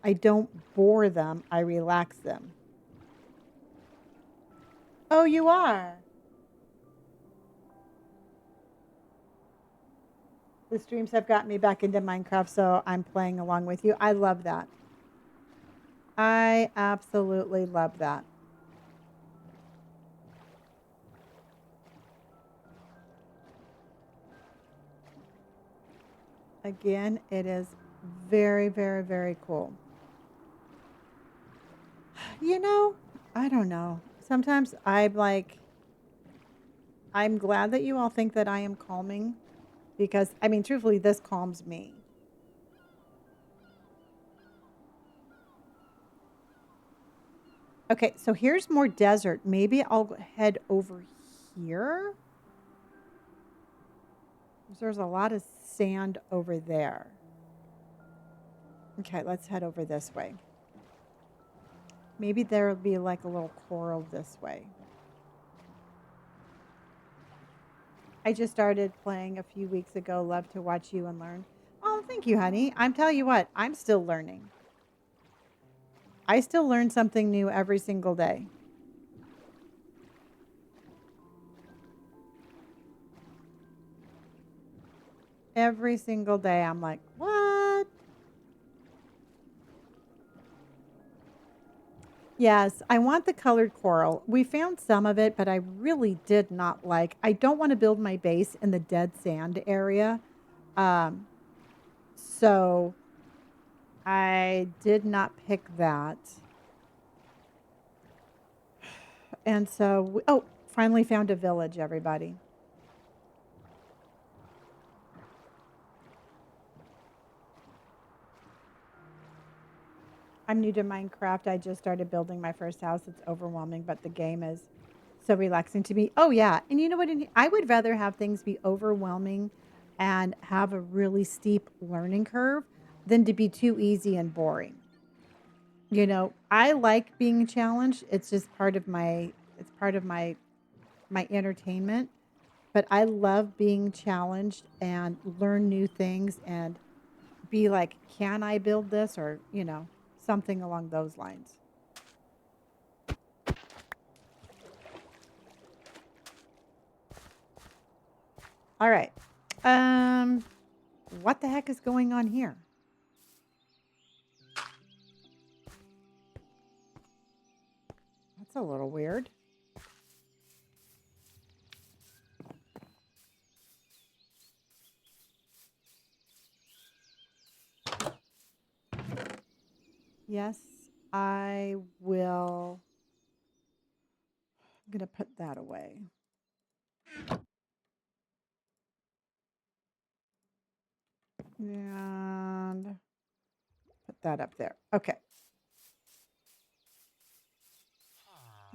I don't bore them. I relax them. Oh, you are? The streams have gotten me back into Minecraft, so I'm playing along with you. I love that. I absolutely love that. Again, it is very, very, very cool. You know, I don't know. Sometimes I'm glad that you all think that I am calming because, I mean, truthfully, this calms me. Okay, so here's more desert. Maybe I'll head over here. There's a lot of sand over there. Okay, let's head over this way. Maybe there'll be like a little coral this way. I just started playing a few weeks ago. Love to watch you and learn. Oh, thank you, honey. I'm telling you what, I'm still learning. I still learn something new every single day. Every single day, I'm like, what? Yes, I want the colored coral. We found some of it, but I really did not like. I don't want to build my base in the dead sand area. Um, so I did not pick that. And so, oh, finally found a village, everybody. I'm new to Minecraft. I just started building my first house. It's overwhelming, but the game is so relaxing to me. Oh, yeah. And you know what? I would rather have things be overwhelming and have a really steep learning curve than to be too easy and boring. You know, I like being challenged. It's just part of my entertainment. But I love being challenged and learn new things and be like, can I build this? Or, you know, something along those lines. All right. Um, what the heck is going on here? That's a little weird. Yes, I will. I'm going to put that away. And put that up there. Okay.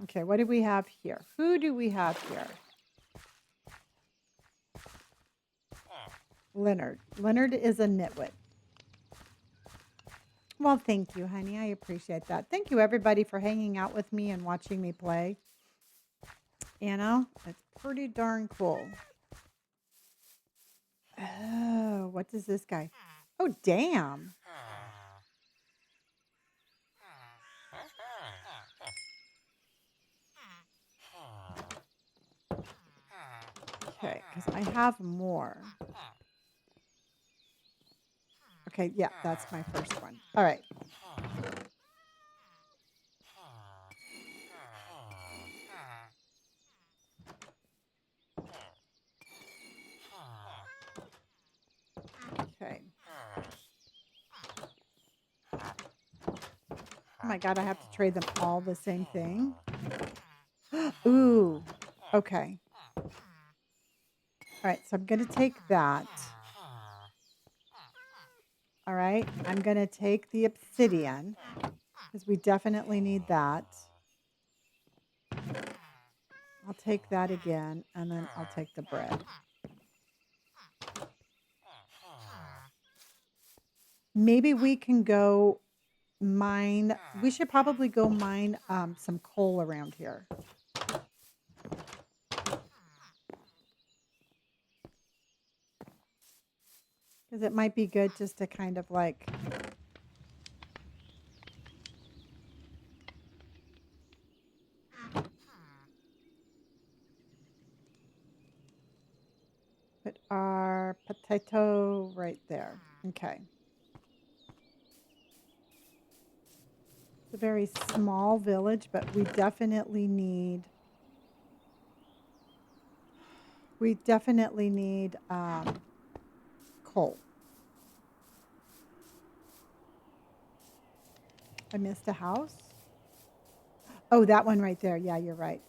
Okay, what do we have here? Who do we have here? Leonard. Leonard is a nitwit. Well, thank you, honey. I appreciate that. Thank you, everybody, for hanging out with me and watching me play. You know, it's pretty darn cool. Oh, what does this guy? Oh, damn. Okay, because I have more. Okay, yeah, that's my first one. All right. Okay. Oh my God, I have to trade them all the same thing. Ooh, okay. All right, so I'm going to take that. All right, I'm going to take the obsidian because we definitely need that. I'll take that again, and then I'll take the bread. Maybe we can go mine. We should probably go mine some coal around here. Because it might be good just to kind of like put our potato right there. Okay. It's a very small village, but we definitely need coal. I missed a house. Oh, that one right there. Yeah, you're right.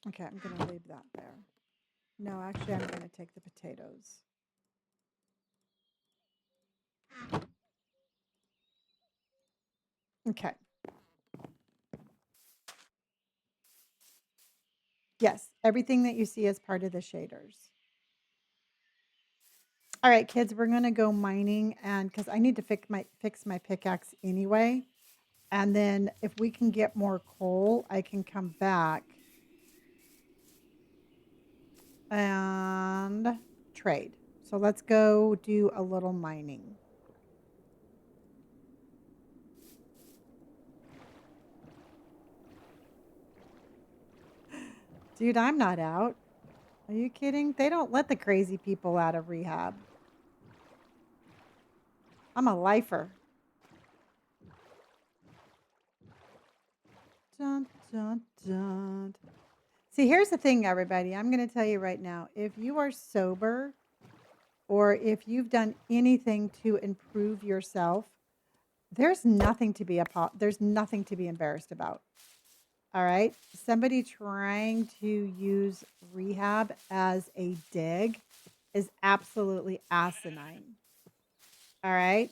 Okay, I'm going to leave that there. No, actually, I'm going to take the potatoes. Okay. Yes, everything that you see is part of the shaders. All right, kids, we're going to go mining, and because I need to fix my pickaxe anyway. And then if we can get more coal, I can come back and trade. So let's go do a little mining. Dude, I'm not out. Are you kidding? They don't let the crazy people out of rehab. I'm a lifer. Dun, dun, dun. See, here's the thing, everybody. I'm going to tell you right now. If you are sober or if you've done anything to improve yourself, there's nothing to be embarrassed about. All right? Somebody trying to use rehab as a dig is absolutely asinine. All right?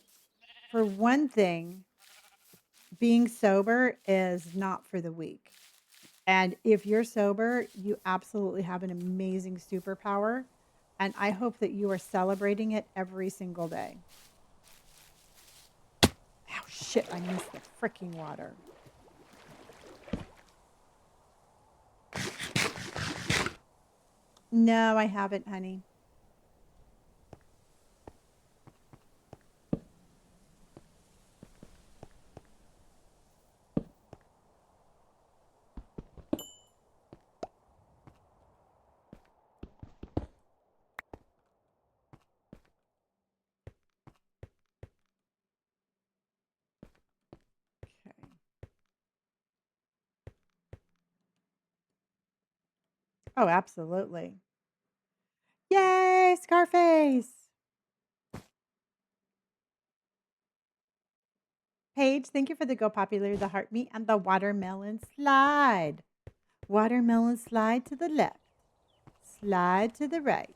For one thing, being sober is not for the weak. And if you're sober, you absolutely have an amazing superpower. And I hope that you are celebrating it every single day. Oh, shit, I missed the freaking water. No, I haven't, honey. Okay. Oh, absolutely. Yay, Scarface. Paige, thank you for the Go Popular, the heart meat, and the watermelon slide. Watermelon slide to the left. Slide to the right.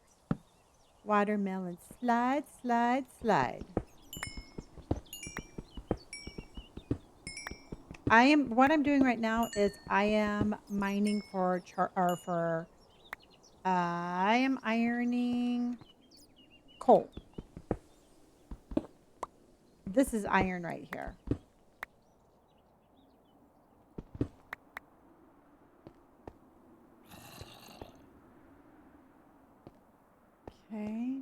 Watermelon slide, slide, slide. What I'm doing right now is I am mining I am ironing coal. This is iron right here. Okay.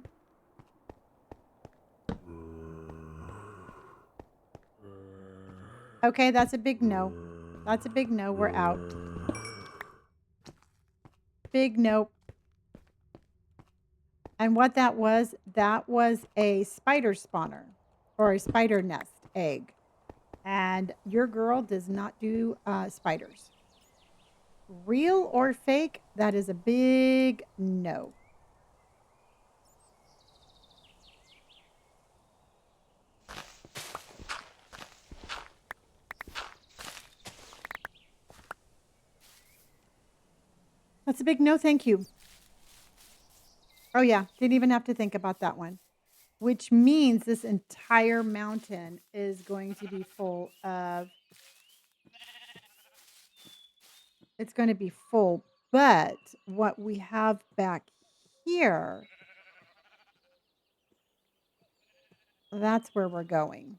Okay, that's a big no. That's a big no. We're out. Big nope. And what that was a spider spawner or a spider nest egg. And your girl does not do spiders. Real or fake, that is a big no. That's a big no, thank you. Oh, yeah, didn't even have to think about that one. Which means this entire mountain is going to be full of, it's going to be full. But what we have back here, that's where we're going.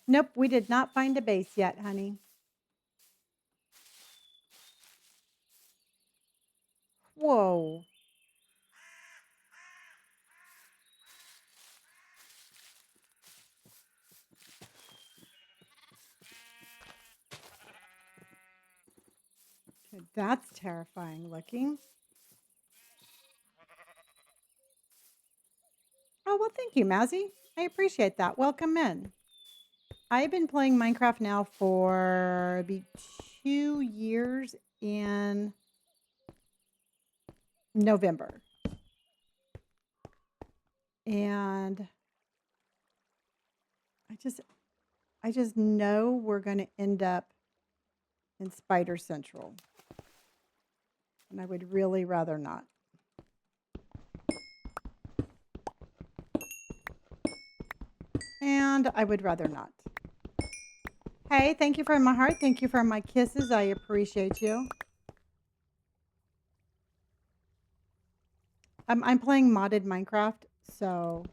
Nope, we did not find a base yet, honey. Whoa. That's terrifying looking. Oh, well, thank you, Mazzy. I appreciate that. Welcome in. I've been playing Minecraft now for 2 years in November. And I just know we're going to end up in Spider Central. And I would really rather not. And I would rather not. Hey, thank you for my heart. Thank you for my kisses. I appreciate you. I'm playing modded Minecraft, so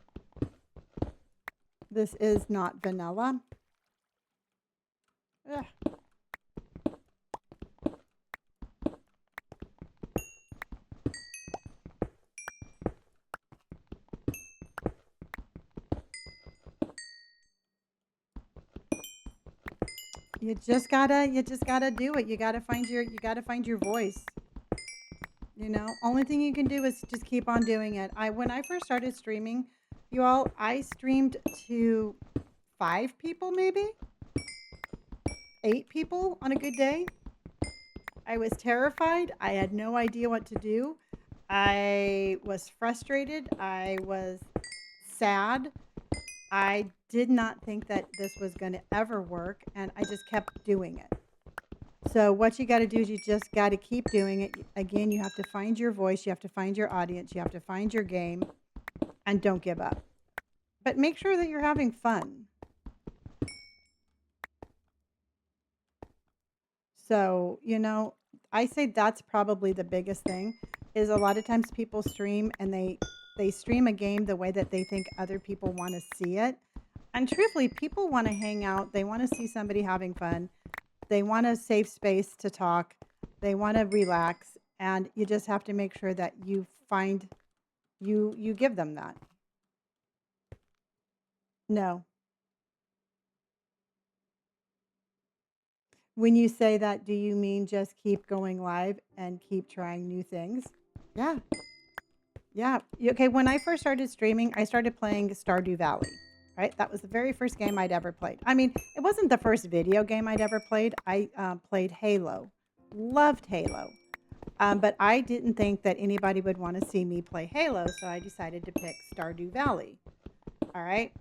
this is not vanilla. Ugh. You just gotta do it. You gotta find your voice. You know, only thing you can do is just keep on doing it. When I first started streaming, you all, I streamed to 5 people, maybe 8 people on a good day. I was terrified. I had no idea what to do. I was frustrated. I was sad. I did not think that this was going to ever work, and I just kept doing it. So what you got to do is you just got to keep doing it. Again, you have to find your voice. You have to find your audience. You have to find your game, and don't give up. But make sure that you're having fun. So, you know, I say that's probably the biggest thing is a lot of times people stream and they stream a game the way that they think other people want to see it. And truthfully, people want to hang out. They want to see somebody having fun. They want a safe space to talk. They want to relax. And you just have to make sure that you find you give them that. No. When you say that, do you mean just keep going live and keep trying new things? Yeah. Yeah. Okay. When I first started streaming, I started playing Stardew Valley. Right. That was the very first game I'd ever played. I mean, it wasn't the first video game I'd ever played. I played Halo. Loved Halo. But I didn't think that anybody would want to see me play Halo, so I decided to pick Stardew Valley. All right.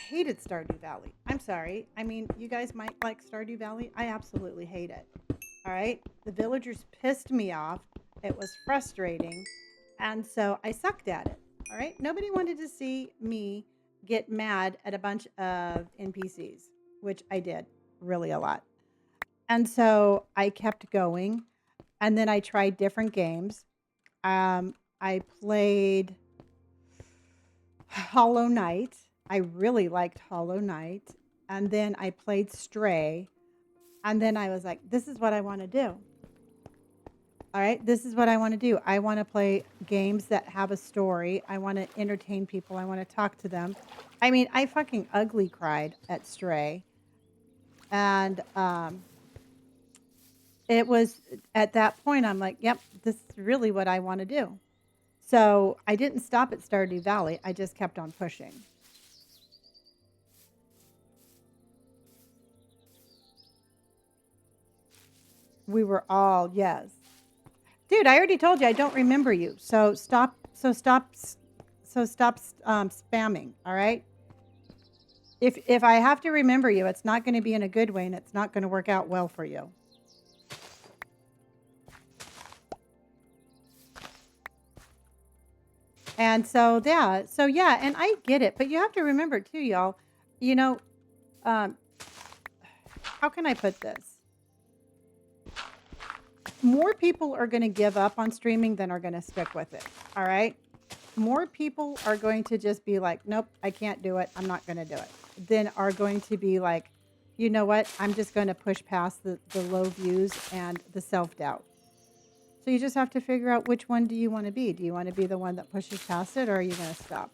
Hated Stardew Valley. I'm sorry. I mean, you guys might like Stardew Valley. I absolutely hate it. All right. The villagers pissed me off. It was frustrating. And so I sucked at it. All right. Nobody wanted to see me get mad at a bunch of NPCs, which I did really a lot. And so I kept going. And then I tried different games. I played Hollow Knight. I really liked Hollow Knight. And then I played Stray. And then I was like, this is what I want to do. All right, this is what I want to do. I want to play games that have a story. I want to entertain people. I want to talk to them. I mean, I fucking ugly cried at Stray. And it was at that point, I'm like, yep, this is really what I want to do. So I didn't stop at Stardew Valley. I just kept on pushing. We were all, yes. Dude, I already told you I don't remember you. So stop spamming, all right? If I have to remember you, it's not going to be in a good way and it's not going to work out well for you. And so yeah, and I get it, but you have to remember too, y'all. You know, how can I put this? More people are going to give up on streaming than are going to stick with it. All right. More people are going to just be like, nope, I can't do it. I'm not going to do it. Then are going to be like, you know what? I'm just going to push past the low views and the self-doubt. So you just have to figure out which one do you want to be? Do you want to be the one that pushes past it or are you going to stop?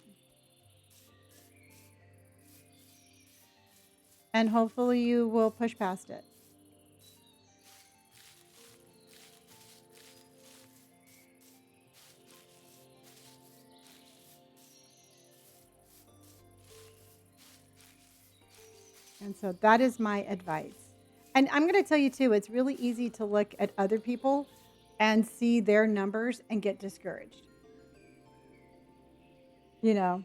And hopefully you will push past it. And so that is my advice. And I'm going to tell you too, it's really easy to look at other people and see their numbers and get discouraged. You know?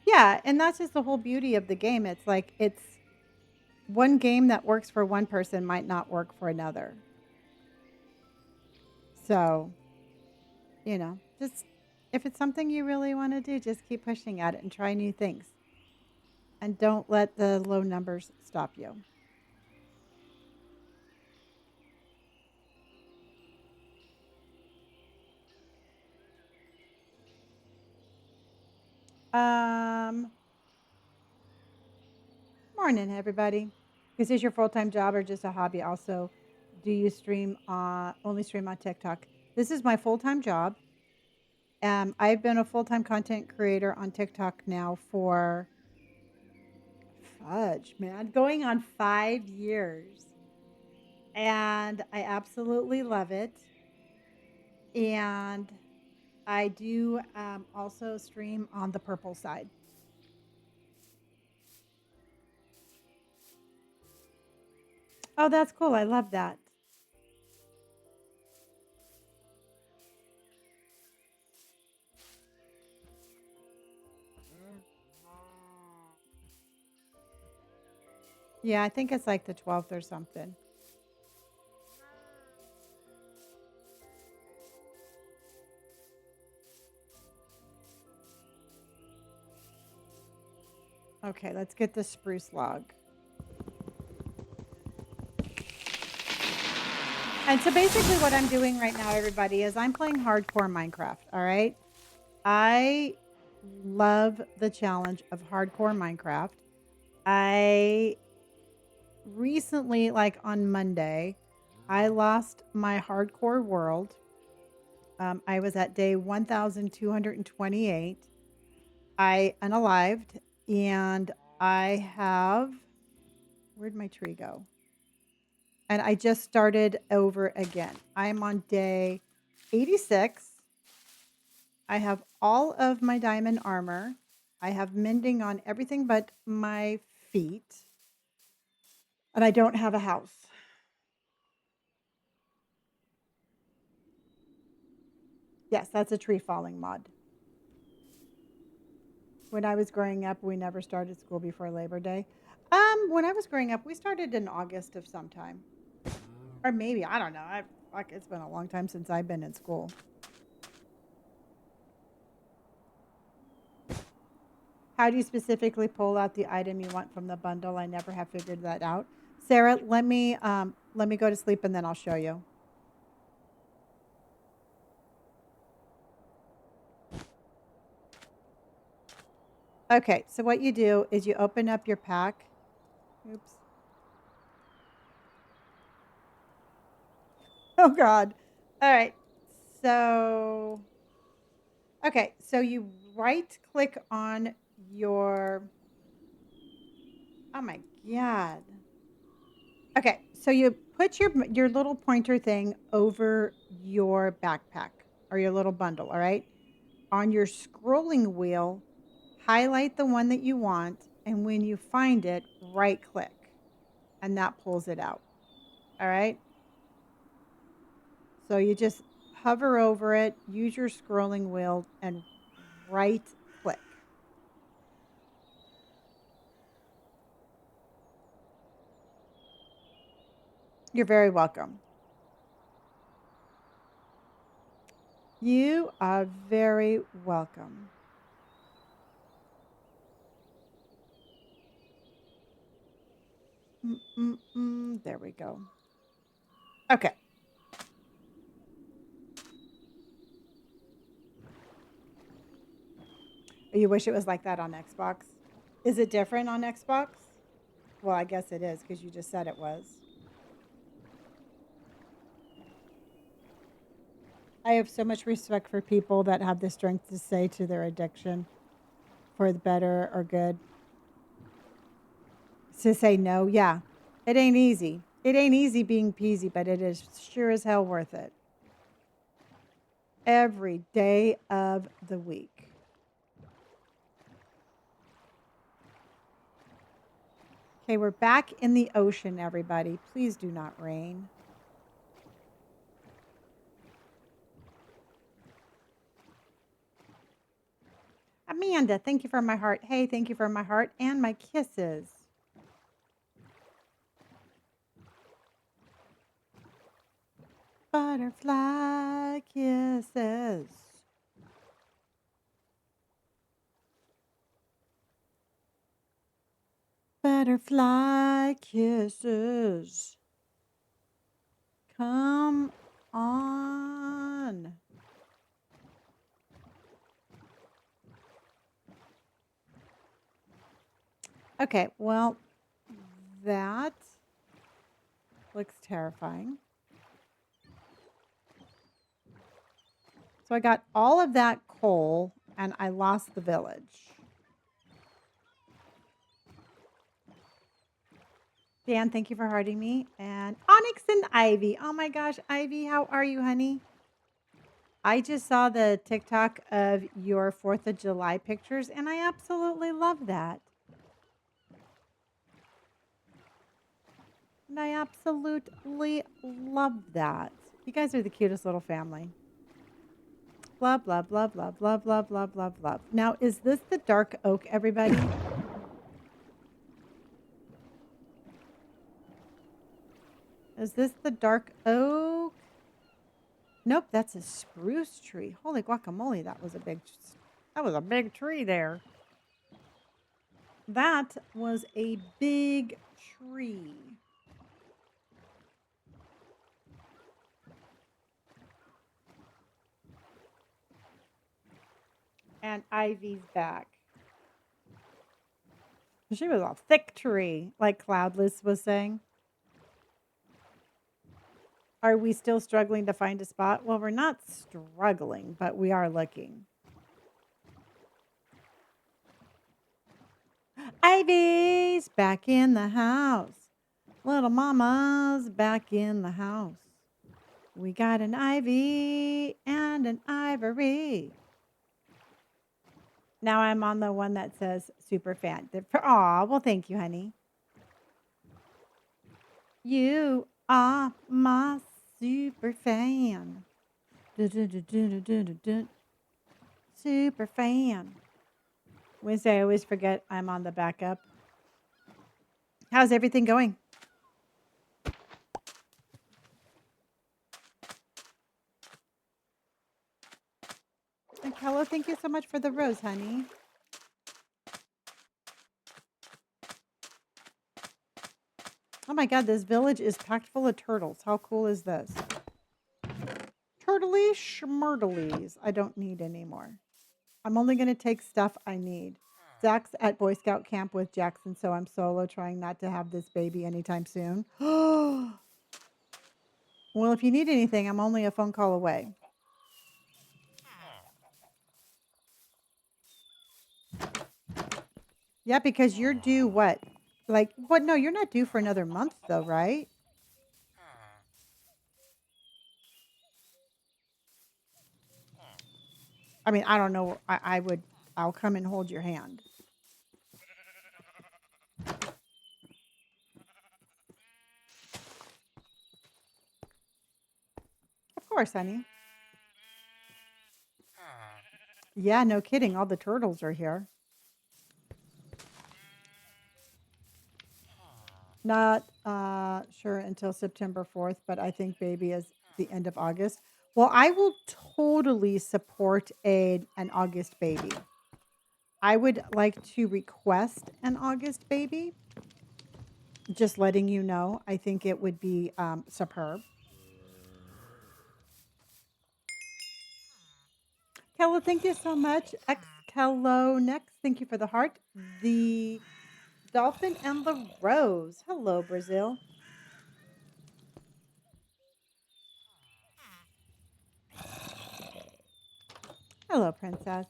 Yeah, and that's just the whole beauty of the game. It's like it's one game that works for one person might not work for another. So, just if it's something you really want to do, just keep pushing at it and try new things. And don't let the low numbers stop you. Um, Morning, everybody. Is this your full-time job or just a hobby? Also, do you only stream on TikTok? This is my full-time job. I've been a full-time content creator on TikTok now for fudge, man, going on 5 years. And I absolutely love it. And I do also stream on the purple side. Oh, that's cool. I love that. Yeah, I think it's like the 12th or something. Okay, let's get the spruce log. And so basically what I'm doing right now, everybody, is I'm playing hardcore Minecraft, all right? I love the challenge of hardcore Minecraft. I recently, like on Monday, I lost my hardcore world. I was at day 1228. I unalived and I have, where'd my tree go? And I just started over again. I'm on day 86. I have all of my diamond armor. I have mending on everything but my feet. And I don't have a house. Yes, that's a tree falling mod. When I was growing up, we never started school before Labor Day. When I was growing up, we started in August of some time. Or maybe, I don't know. It's been a long time since I've been in school. How do you specifically pull out the item you want from the bundle? I never have figured that out. Sarah, let me go to sleep and then I'll show you. Okay, so what you do is you open up your pack. Oops. Oh God. All right. So, okay, so you right click on your, oh my God. Okay, so you put your little pointer thing over your backpack or your little bundle, all right? On your scrolling wheel, highlight the one that you want, and when you find it, right click, and that pulls it out. All right? So you just hover over it, use your scrolling wheel, and right click. You're very welcome. You are very welcome. There we go. Okay. You wish it was like that on Xbox? Is it different on Xbox? Well, I guess it is because you just said it was. I have so much respect for people that have the strength to say to their addiction for the better or good. To say no, yeah. It ain't easy. It ain't easy being peasy, but it is sure as hell worth it. Every day of the week. Okay, we're back in the ocean, everybody. Please do not rain. Amanda, thank you for my heart. Hey, thank you for my heart and my kisses. Butterfly kisses. Butterfly kisses. Come on. Okay, well, that looks terrifying. So I got all of that coal and I lost the village. Dan, thank you for hearting me. And Onyx and Ivy. Oh my gosh, Ivy, how are you, honey? I just saw the TikTok of your 4th of July pictures and I absolutely love that. And I absolutely love that. You guys are the cutest little family. Love, love, love, love, love, love, love, love, love. Now, is this the dark oak, everybody? Is this the dark oak? Nope, that's a spruce tree. Holy guacamole, that was a big tree there. That was a big tree. And Ivy's back. She was a thick tree, like Cloudless was saying. Are we still struggling to find a spot? Well, we're not struggling, but we are looking. Ivy's back in the house. Little mama's back in the house. We got an Ivy and an Ivory. Now I'm on the one that says super fan. Aw, well, thank you, honey. You are my super fan. Super fan. Wednesday, I always forget I'm on the backup. How's everything going? And Hello, thank you so much for the rose, honey. Oh my god, this village is packed full of turtles. How cool is this? Turtly schmurtlies. I don't need any more. I'm only going to take stuff I need. Zach's at Boy Scout camp with Jackson, so I'm solo, trying not to have this baby anytime soon. Well, if you need anything, I'm only a phone call away. Yeah, because you're due what? Like, what? No, you're not due for another month, though, right? I mean, I don't know. I'll come and hold your hand. Of course, honey. Yeah, no kidding. All the turtles are here. Not sure until September 4th, but I think baby is the end of August. Well, I will totally support an August baby. I would like to request an August baby. Just letting you know. I think it would be superb. Kello, thank you so much. X Kello next. Thank you for the heart. The dolphin and the rose. Hello, Brazil. Hello, princess.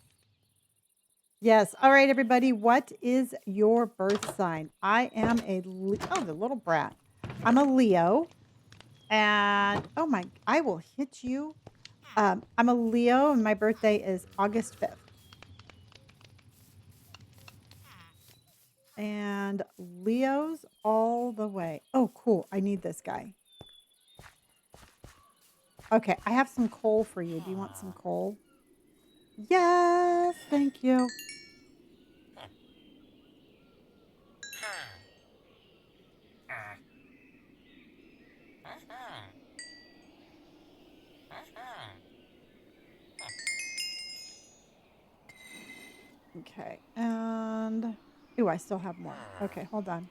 Yes. All right, everybody. What is your birth sign? I am the little brat. I'm a Leo. And I will hit you. I'm a Leo and my birthday is August 5th. And Leo's all the way. Oh, cool. I need this guy. Okay, I have some coal for you. Do you want some coal? Yes, thank you. Okay, and ooh, I still have more. Okay, hold on.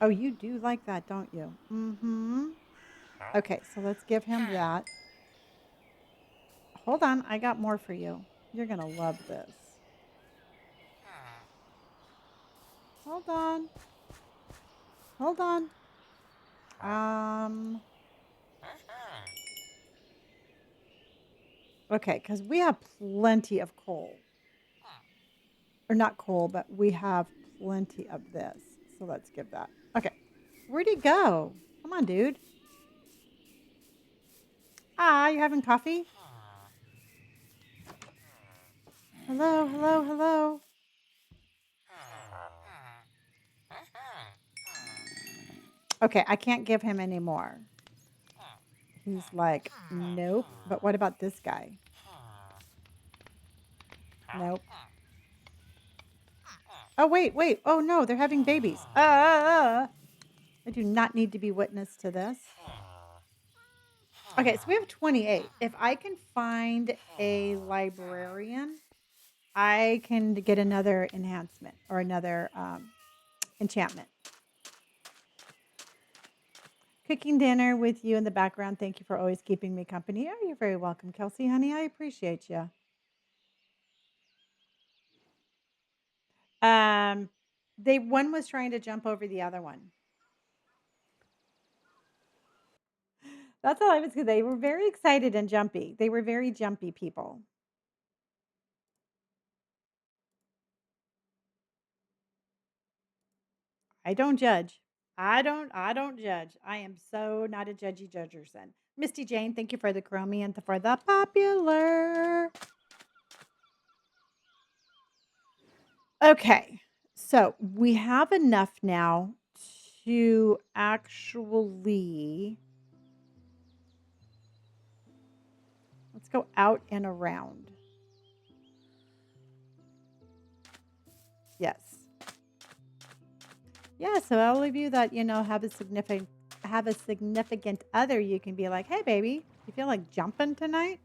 Oh, you do like that, don't you? Mm-hmm. Okay, so let's give him that. Hold on, I got more for you. You're gonna love this. Hold on. Hold on. Okay, because we have plenty of coal. Or not coal, but we have plenty of this. So let's give that. Okay. Where'd he go? Come on, dude. Ah, you having coffee? Hello, hello, hello. Okay, I can't give him any more. He's like, nope. But what about this guy? Nope. Oh, wait, wait. Oh, no, they're having babies. I do not need to be witness to this. Okay, so we have 28. If I can find a librarian, I can get another enhancement or another enchantment. Cooking dinner with you in the background. Thank you for always keeping me company. Oh, you're very welcome, Kelsey, honey. I appreciate you. One was trying to jump over the other one. That's all I was. They were very excited and jumpy. They were very jumpy people. I don't judge. I don't judge. I am so not a judgy judgerson. Misty Jane, thank you for the chromie and for the popular. Okay. So we have enough now to actually let's go out and around. Yes. Yeah, so all of you that, have a significant other, you can be like, "Hey baby, you feel like jumping tonight?"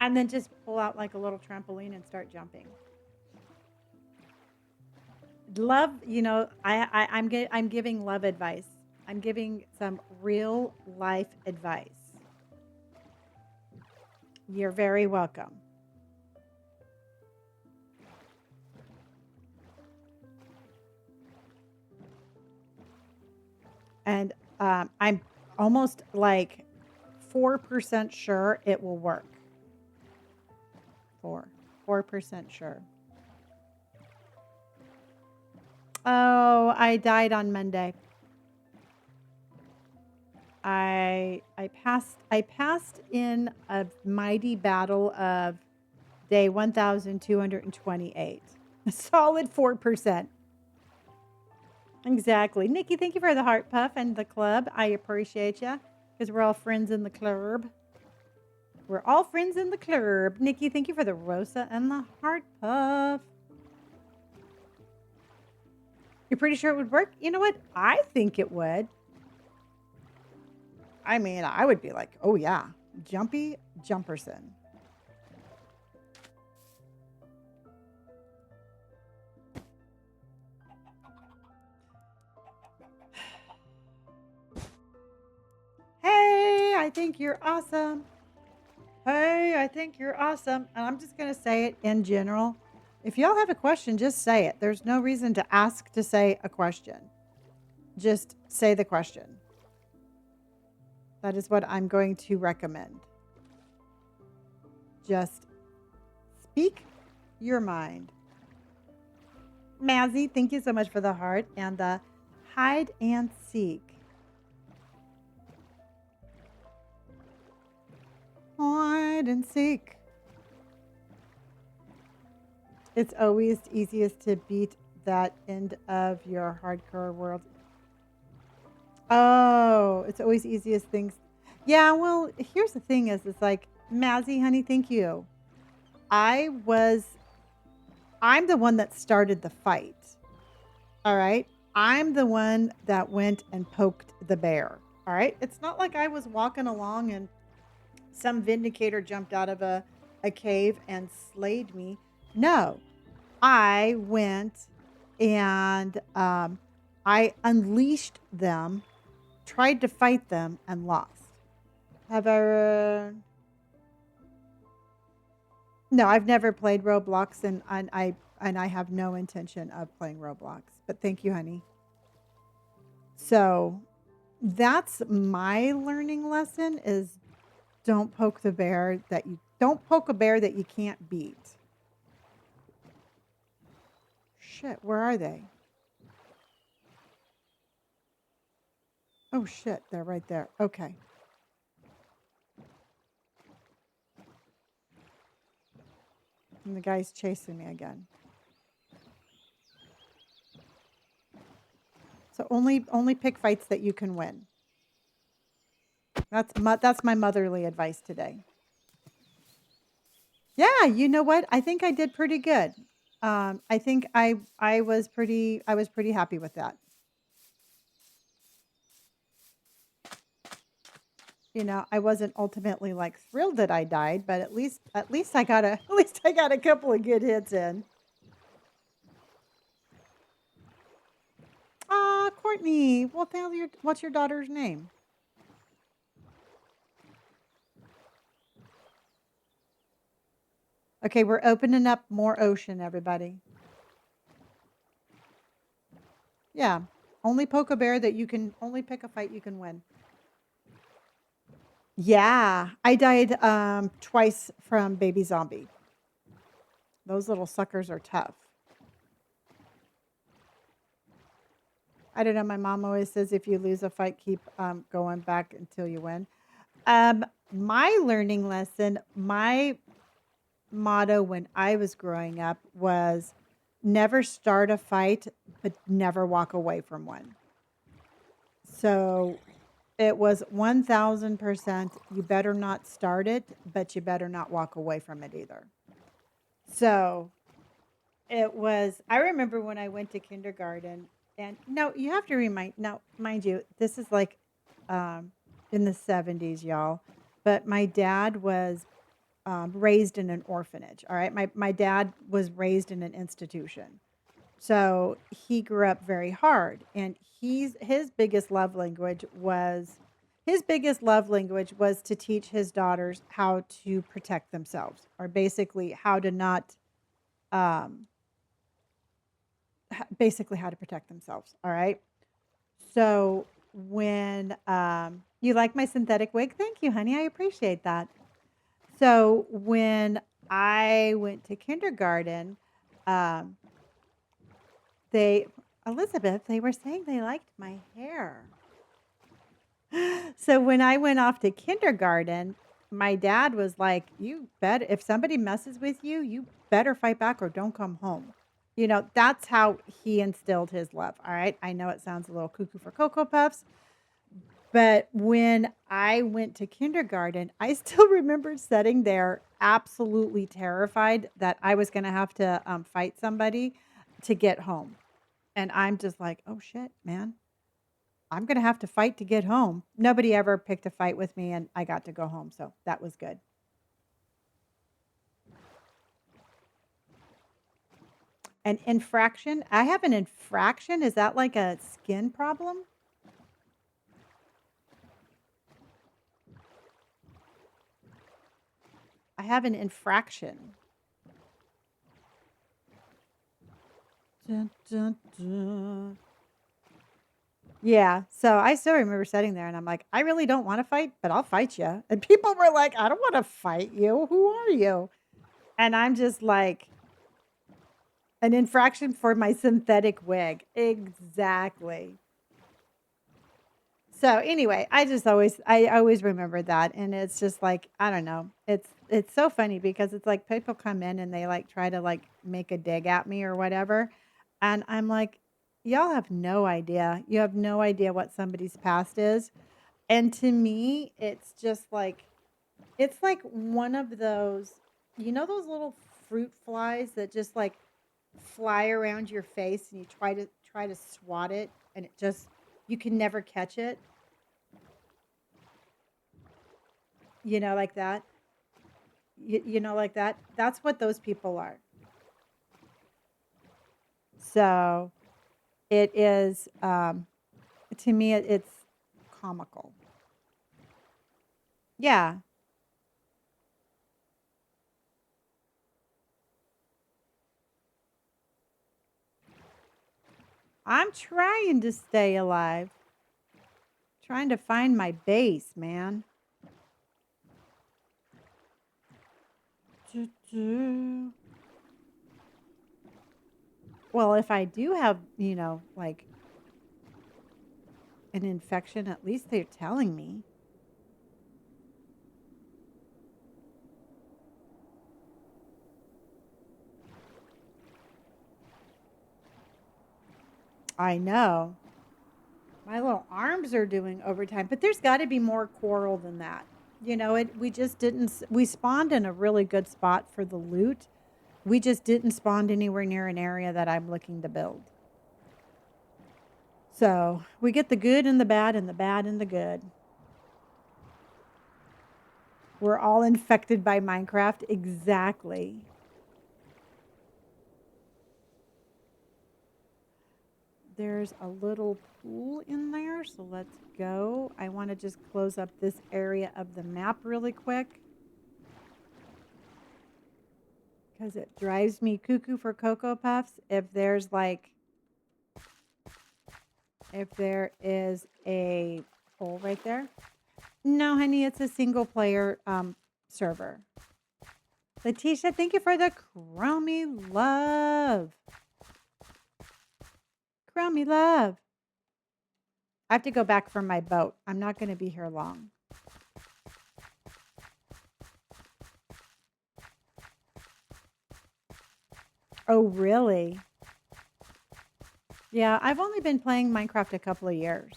And then just pull out like a little trampoline and start jumping. Love, I'm giving love advice. I'm giving some real life advice. You're very welcome. And I'm almost like 4% sure it will work. 4% sure. Oh, I died on Monday. I passed in a mighty battle of day 1228. A solid 4%. Exactly. Nikki, thank you for the heart puff and the club. I appreciate you because we're all friends in the club. We're all friends in the club. Nikki, thank you for the Rosa and the heart puff. You're pretty sure it would work? You know what? I think it would. I mean, I would be like, oh yeah, jumpy jumperson. Hey, I think you're awesome. Hey, I think you're awesome. And I'm just going to say it in general. If y'all have a question, just say it. There's no reason to ask to say a question. Just say the question. That is what I'm going to recommend. Just speak your mind. Mazzy, thank you so much for the heart and the hide and seek. Hide and seek. It's always easiest to beat that end of your hardcore world? Oh, it's always easiest things. Yeah, well, here's the thing is it's like, Mazzy, honey, thank you. I was I'm the one that started the fight. All right. I'm the one that went and poked the bear. All right. It's not like I was walking along and some vindicator jumped out of a cave and slayed me. No, I went and I unleashed them, tried to fight them, and lost. Have I? No, I've never played Roblox, and I have no intention of playing Roblox. But thank you, honey. So that's my learning lesson: is don't poke a bear that you can't beat. Shit, where are they? Oh shit, they're right there. Okay. And the guy's chasing me again. So only pick fights that you can win. That's my motherly advice today. Yeah, you know what? I think I did pretty good. I think I was pretty happy with that. I wasn't ultimately like thrilled that I died, but at least I got a at least I got a couple of good hits in. Ah, Courtney. Well, what's your daughter's name? Okay, we're opening up more ocean, everybody. Yeah. Only poke a bear that you can only pick a fight you can win. Yeah, I died twice from baby zombie. Those little suckers are tough. I don't know. My mom always says if you lose a fight, keep going back until you win. My learning lesson, my motto when I was growing up was never start a fight, but never walk away from one. So it was 1000%. You better not start it, but you better not walk away from it either. So it was, I remember when I went to kindergarten, and no, you have to now, mind you, this is like um, in the 70s, y'all. But my dad was raised in an orphanage. All right. My dad was raised in an institution. So he grew up very hard. And his biggest love language was to teach his daughters how to protect themselves, or basically how to not um, basically how to protect themselves. All right. So when you like my synthetic wig, thank you, honey. I appreciate that. So when I went to kindergarten, um, they Elizabeth, they were saying they liked my hair. So when I went off to kindergarten, my dad was like, "You bet if somebody messes with you, you better fight back or don't come home." That's how he instilled his love. All right. I know it sounds a little cuckoo for Cocoa Puffs, but when I went to kindergarten, I still remember sitting there absolutely terrified that I was going to have to fight somebody to get home. And I'm just like, oh shit, man, I'm going to have to fight to get home. Nobody ever picked a fight with me, and I got to go home. So that was good. An infraction? I have an infraction. Is that like a skin problem? I have an infraction. Dun, dun, dun. Yeah, so I still remember sitting there and I'm like, I really don't want to fight, but I'll fight you. And people were like, I don't want to fight you. Who are you? And I'm just like, an infraction for my synthetic wig. Exactly. So anyway, I always remember that, and it's just like, I don't know. It's so funny because it's like people come in and they like try to like make a dig at me or whatever. And I'm like, y'all have no idea. You have no idea what somebody's past is. And to me, it's like one of those, you know, those little fruit flies that just like fly around your face and you try to swat it and it just you can never catch it, like that. Like that. That's what those people are. So it is, to me, it's comical. Yeah, I'm trying to stay alive, trying to find my base, man. Doo-doo. Well, if I do have, like an infection, at least they're telling me. I know. My little arms are doing overtime, but there's got to be more coral than that. We just didn't, we spawned in a really good spot for the loot. We just didn't spawn anywhere near an area that I'm looking to build. So we get the good and the bad and the bad and the good. We're all infected by Minecraft. Exactly. There's a little pool in there, so let's go. I want to just close up this area of the map really quick because it drives me cuckoo for Cocoa Puffs if there is a hole right there. No, honey, it's a single player server. Letitia, thank you for the crummy love. Crummy love. I have to go back for my boat. I'm not going to be here long. Oh, really? Yeah, I've only been playing Minecraft a couple of years.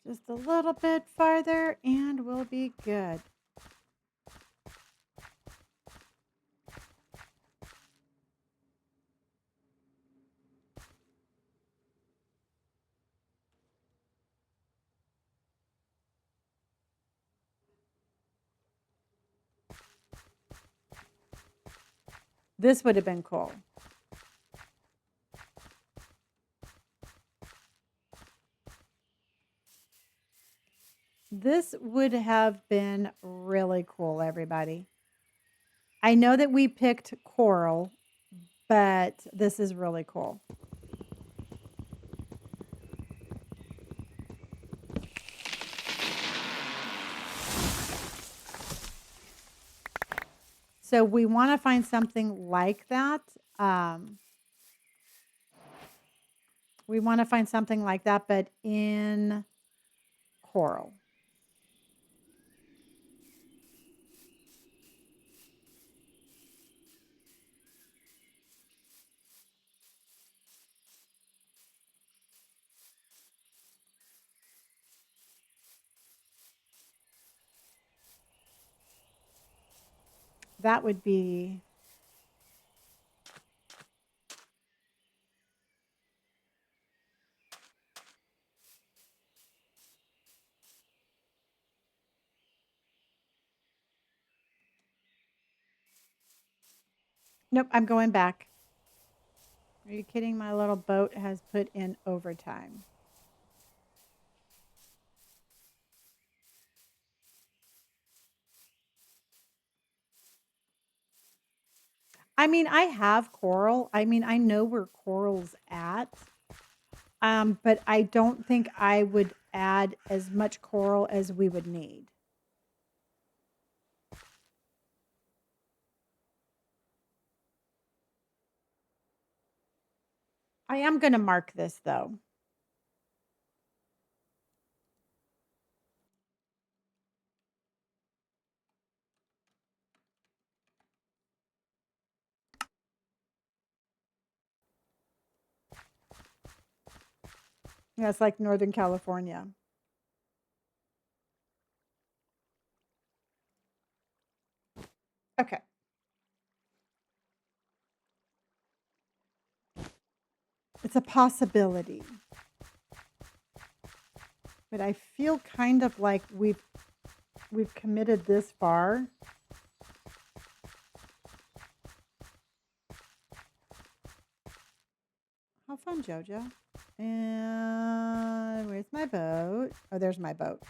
Just a little bit farther and we'll be good. This would have been cool. This would have been really cool, everybody. I know that we picked coral, but this is really cool. So we want to find something like that. We want to find something like that, but in coral. That would be. Nope, I'm going back. Are you kidding? My little boat has put in overtime. I mean, I have coral. I mean, I know where coral's at. But I don't think I would add as much coral as we would need. I am going to mark this though. Yeah, it's like Northern California. Okay. It's a possibility. But I feel kind of like we've committed this far. How fun, Jojo. And where's my boat? Oh, there's my boat.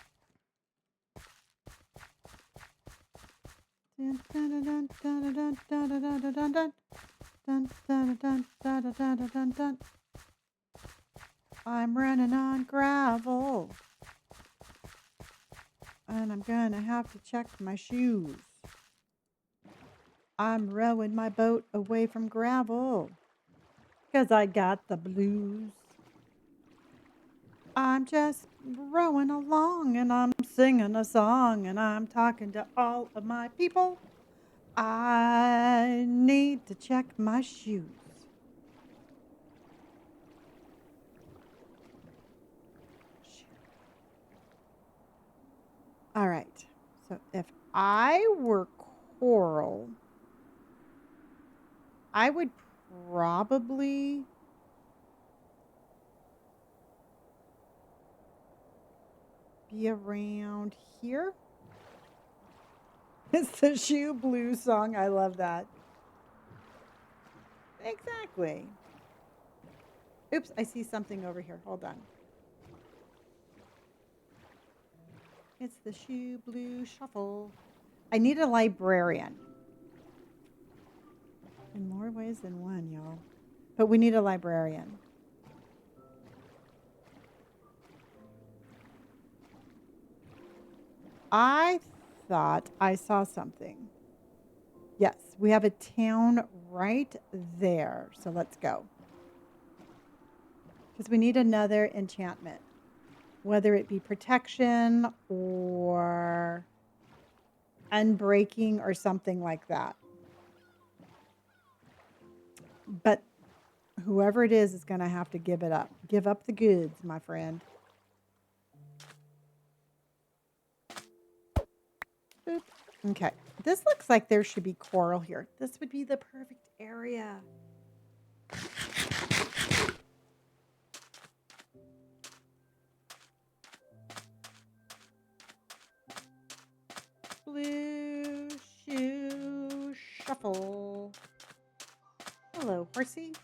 I'm running on gravel. And I'm gonna have to check my shoes. I'm rowing my boat away from gravel. 'Cause I got the blues. I'm just rowing along and I'm singing a song and I'm talking to all of my people. I need to check my shoes. All right. So if I were Coral, I would probably be around here. It's the Shoe Blues song. I love that. Exactly. Oops, I see something over here. Hold on. It's the Shoe Blue Shuffle. I need a librarian. In more ways than one, y'all. But we need a librarian. I thought I saw something. Yes, we have a town right there. So let's go. Because we need another enchantment. Whether it be protection or unbreaking or something like that. But whoever it is going to have to give it up. Give up the goods, my friend. Boop. Okay. This looks like there should be coral here. This would be the perfect area. Blue shoe shuffle. Hello, horsey.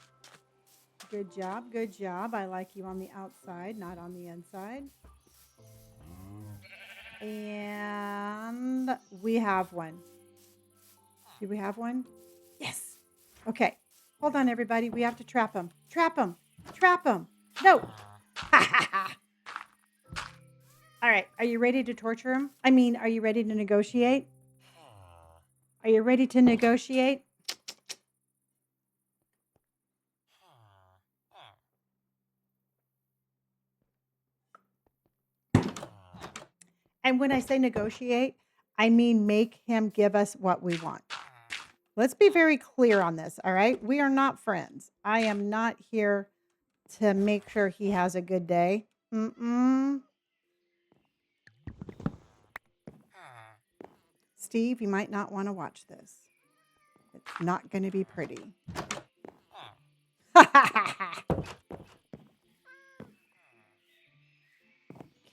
Good job. Good job. I like you on the outside, not on the inside. And we have one. Do we have one? Yes. Okay. Hold on, everybody. We have to trap him. Trap him. Trap him. No. All right. Are you ready to torture him? I mean, are you ready to negotiate? Are you ready to negotiate? And when I say negotiate, I mean make him give us what we want. Let's be very clear on this, all right? We are not friends. I am not here to make sure he has a good day. Steve, you might not want to watch this. It's not going to be pretty.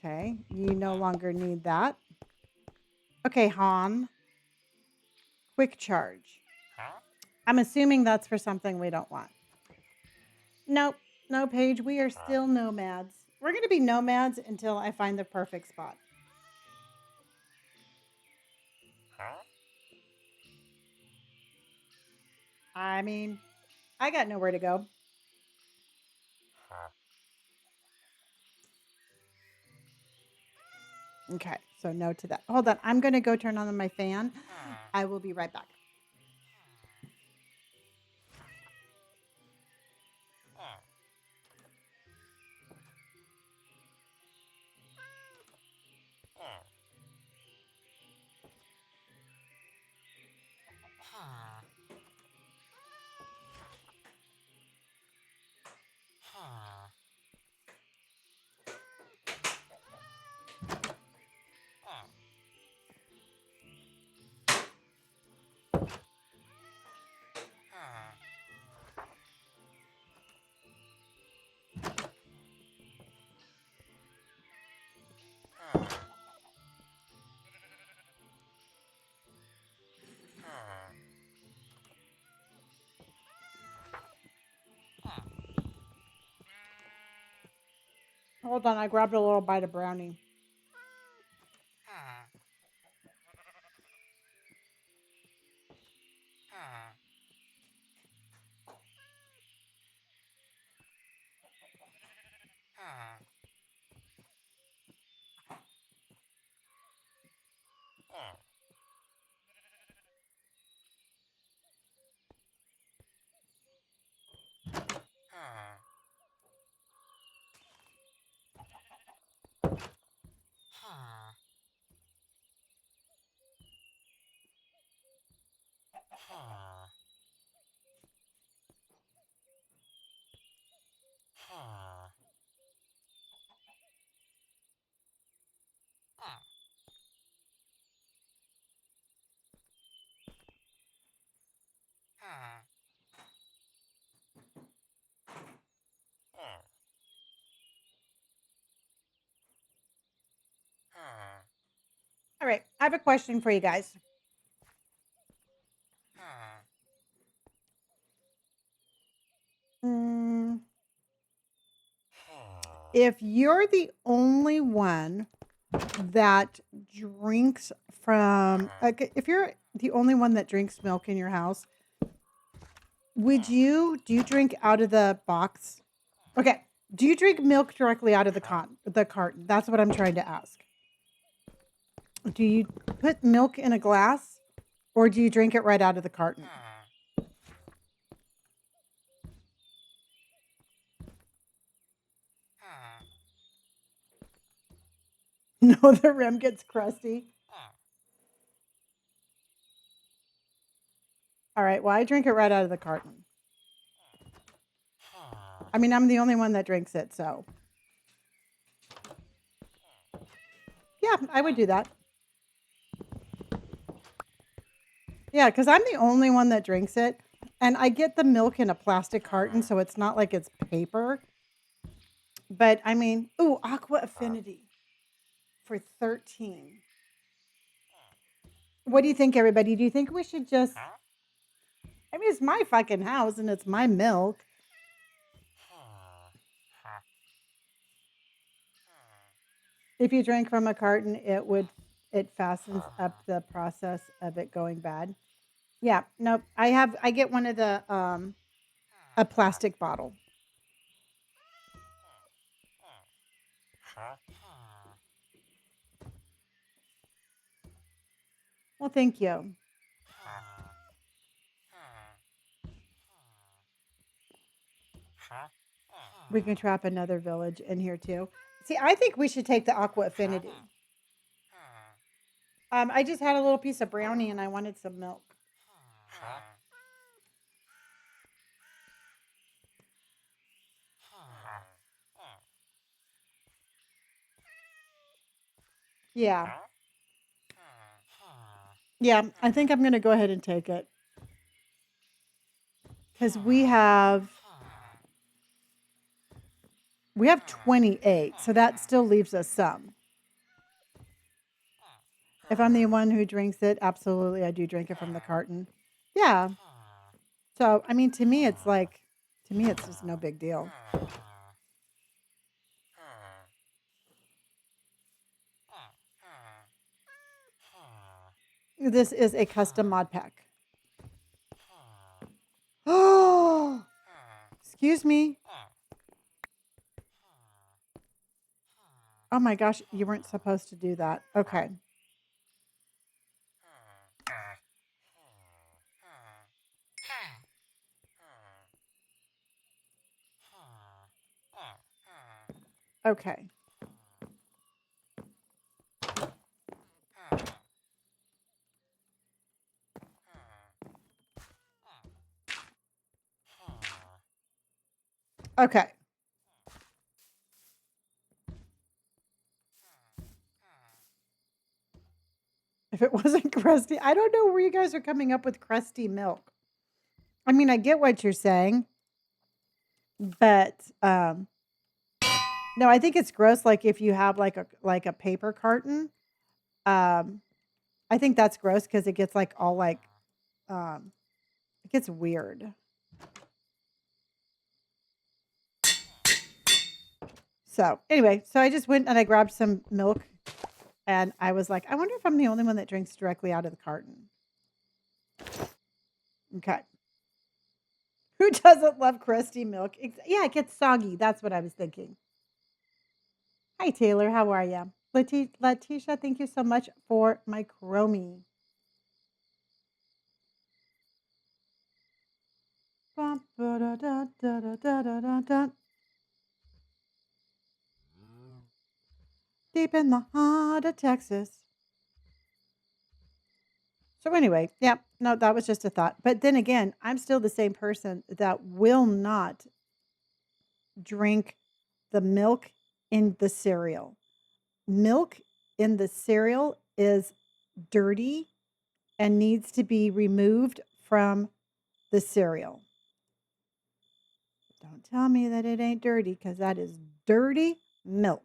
Okay, you no longer need that. Okay, Han. Quick charge. I'm assuming that's for something we don't want. Nope. No, Paige. We are still nomads. We're going to be nomads until I find the perfect spot. I mean, I got nowhere to go. Okay, so no to that. Hold on. I'm going to go turn on my fan. I will be right back. Hold on, I grabbed a little bite of brownie. All right, I have a question for you guys. Mm, if you're the only one that drinks from, like, if you're the only one that drinks milk in your house, do you drink out of the box? Okay. Do you drink milk directly out of the carton? That's what I'm trying to ask. Do you put milk in a glass or do you drink it right out of the carton? No, the rim gets crusty. All right. Well, I drink it right out of the carton. I mean, I'm the only one that drinks it, so. Yeah, I would do that. Yeah, because I'm the only one that drinks it. And I get the milk in a plastic carton, so it's not like it's paper. But I mean, ooh, Aqua Affinity for 13. What do you think, everybody? Do you think we should just, I mean, it's my fucking house and it's my milk. If you drank from a carton, it fastens up the process of it going bad. Yeah, nope. I get one of the, a plastic bottle. Well, thank you. We can trap another village in here too. See, I think we should take the Aqua Affinity. I just had a little piece of brownie and I wanted some milk. Yeah. Yeah, I think I'm going to go ahead and take it. Because we have 28, so that still leaves us some. If I'm the one who drinks it, absolutely, I do drink it from the carton. Yeah. So, I mean, to me, it's just no big deal. This is a custom mod pack. Oh, excuse me. Oh my gosh, you weren't supposed to do that. Okay. Okay. Okay. If it wasn't crusty, I don't know where you guys are coming up with crusty milk. I mean, I get what you're saying, but no, I think it's gross. Like if you have like a paper carton, I think that's gross because it gets like all like it gets weird. So anyway, so I just went and I grabbed some milk and I was like, I wonder if I'm the only one that drinks directly out of the carton. Okay. Who doesn't love crusty milk? Yeah, it gets soggy. That's what I was thinking. Hi, Taylor. How are you? Letitia, thank you so much for my chromie. Deep in the heart of Texas. So anyway, yeah, no, that was just a thought. But then again, I'm still the same person that will not drink the milk in the cereal. Milk in the cereal is dirty and needs to be removed from the cereal. Don't tell me that it ain't dirty because that is dirty milk.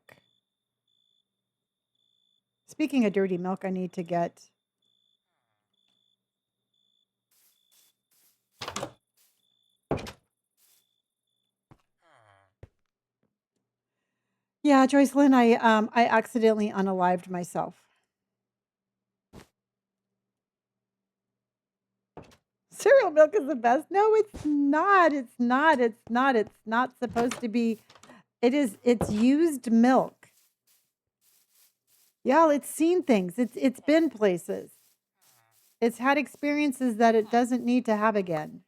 Speaking of dirty milk, I need to get. Yeah, Joyce Lynn, I accidentally unalived myself. Cereal milk is the best. No, it's not. It's not. It's not. It's not supposed to be. It is. It's used milk. Y'all, it's seen things. It's been places. It's had experiences that it doesn't need to have again.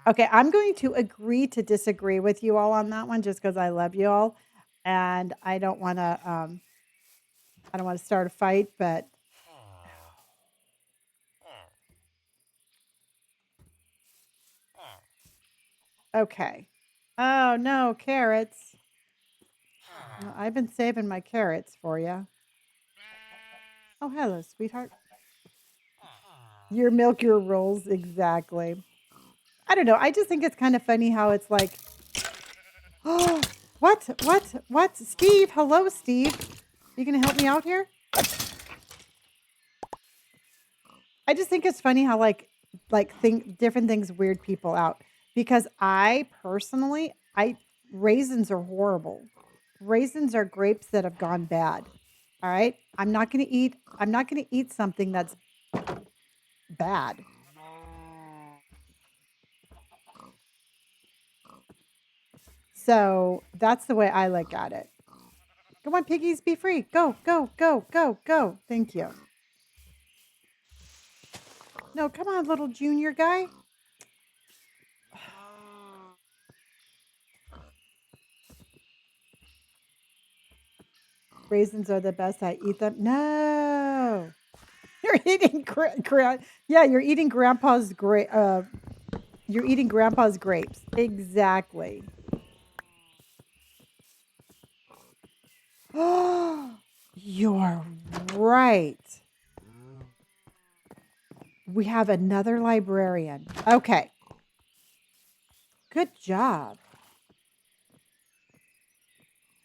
Okay, I'm going to agree to disagree with you all on that one just because I love you all, and I don't want to. I don't want to start a fight, but okay. Oh no, carrots. Well, I've been saving my carrots for you. Oh, hello, sweetheart. Your milk, your rolls, exactly. I don't know. I just think it's kind of funny how it's like, oh, what? Steve, hello, Steve. You gonna help me out here? I just think it's funny how think different things weird people out because I personally, raisins are horrible. Raisins are grapes that have gone bad. All right? I'm not going to eat something that's bad. So, that's the way I look at it. Come on, piggies, be free. Go, go, go, go, go. Thank you. No, come on, little junior guy. Raisins are the best. I eat them. No. You're eating yeah, you're eating grandpa's you're eating grandpa's grapes. Exactly. Oh, you're right. We have another librarian. Okay. Good job.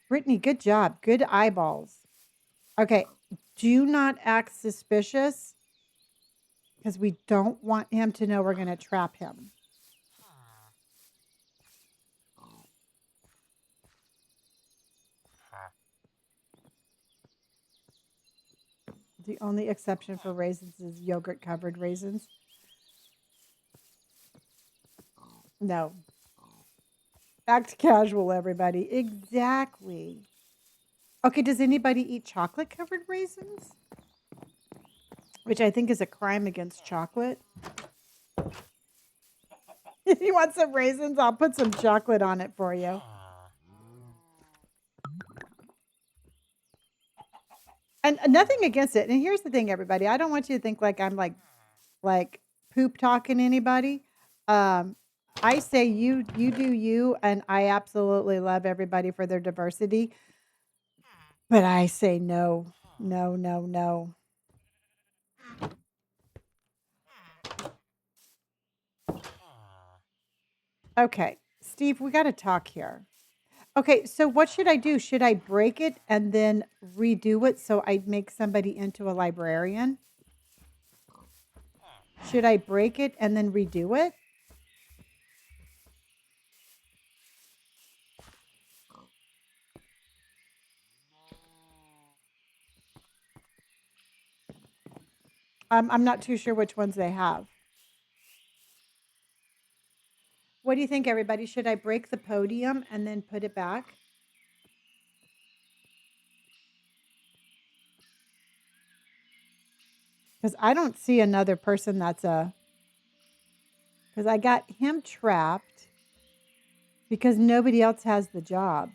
Brittany, good job. Good eyeballs. Okay. Do not act suspicious because we don't want him to know we're going to trap him. The only exception for raisins is yogurt covered raisins. No. Act casual, everybody. Exactly. Okay, does anybody eat chocolate covered raisins? Which I think is a crime against chocolate. If you want some raisins, I'll put some chocolate on it for you. And nothing against it. And here's the thing, everybody. I don't want you to think like I'm like poop talking anybody. I say you do you, and I absolutely love everybody for their diversity. But I say no, no, no, no. Okay, Steve, we got to talk here. Okay, so what should I do? Should I break it and then redo it so I make somebody into a librarian? Should I break it and then redo it? I'm not too sure which ones they have. What do you think, everybody? Should I break the podium and then put it back? Because I don't see another person that's a... Because I got him trapped because nobody else has the job.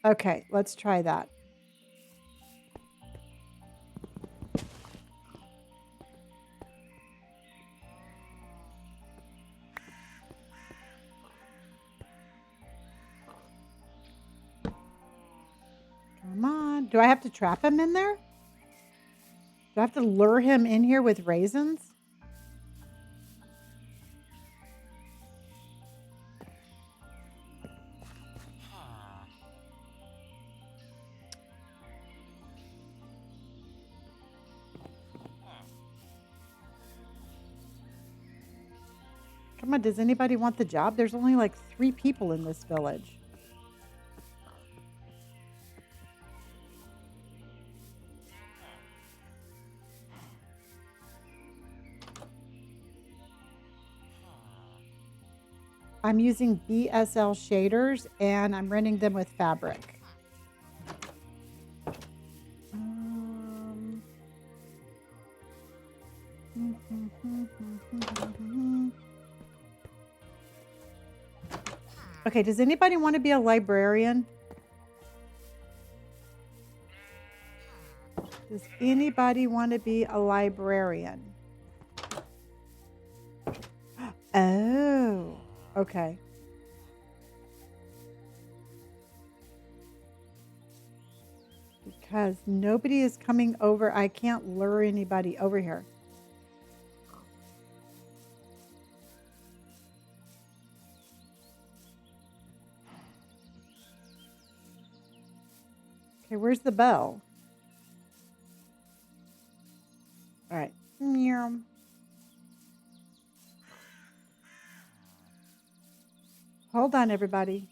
Okay, let's try that. Come on. Do I have to trap him in there? Do I have to lure him in here with raisins? Come on, does anybody want the job? There's only like 3 people in this village. I'm using BSL shaders and I'm running them with fabric. Okay, does anybody want to be a librarian? Does anybody want to be a librarian? Oh, okay. Because nobody is coming over. I can't lure anybody over here. Okay, where's the bell? All right. Meow. Hold on, everybody.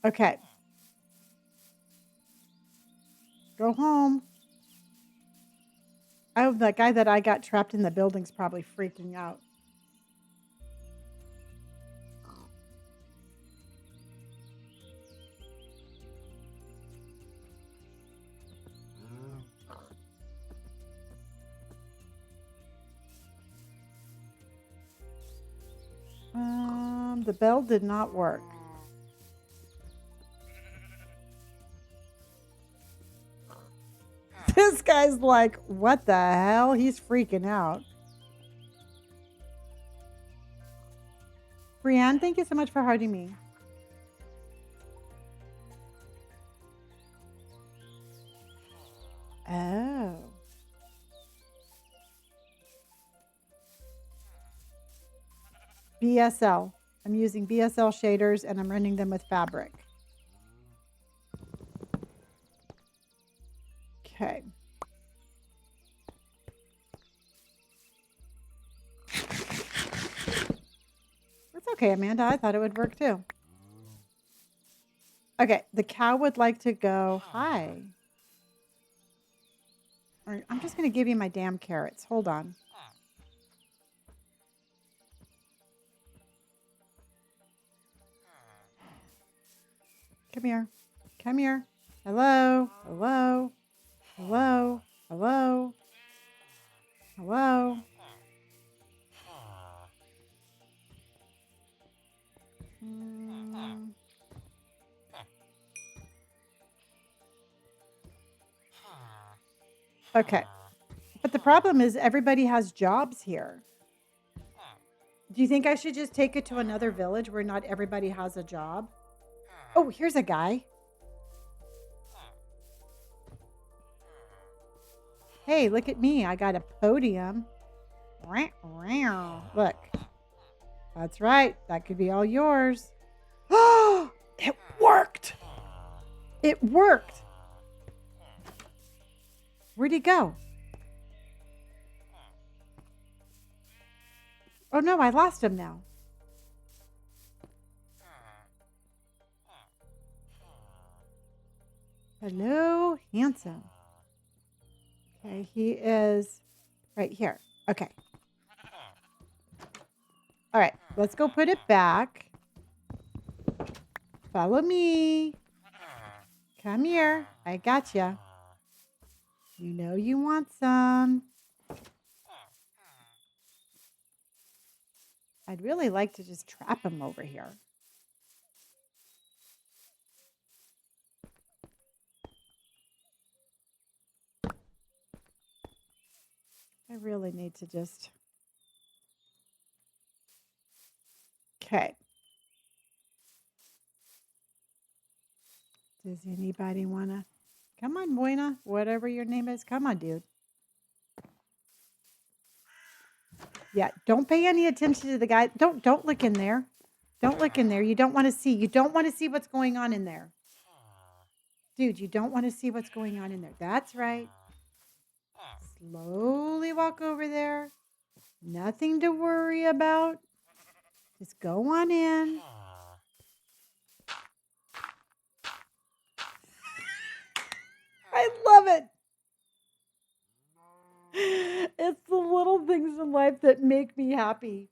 Okay. Go home. Oh, the guy that I got trapped in the building's probably freaking out. The bell did not work. This guy's like, what the hell? He's freaking out. Brianne, thank you so much for hearting me. Oh. BSL. I'm using BSL shaders and I'm running them with fabric. Okay. That's okay, Amanda. I thought it would work too. Okay, the cow would like to go. Hi. I'm just going to give you my damn carrots. Hold on. Come here. Come here. Hello. Hello. Hello. Hello. Hello. Okay. But the problem is everybody has jobs here. Do you think I should just take it to another village where not everybody has a job? Oh, here's a guy. Hey, look at me. I got a podium. Look. That's right. That could be all yours. Oh, it worked. It worked. Where'd he go? Oh no, I lost him now. Hello, handsome. Okay, he is right here. Okay. All right, let's go put it back. Follow me. Come here. I got you. You know you want some. I'd really like to just trap him over here. I really need to just... Okay. Does anybody want to... Come on, Buena, whatever your name is. Come on, dude. Yeah, don't pay any attention to the guy. Don't look in there. Don't look in there. You don't want to see. You don't want to see what's going on in there. Dude, you don't want to see what's going on in there. That's right. Slowly walk over there. Nothing to worry about. Just go on in. I love it. It's the little things in life that make me happy.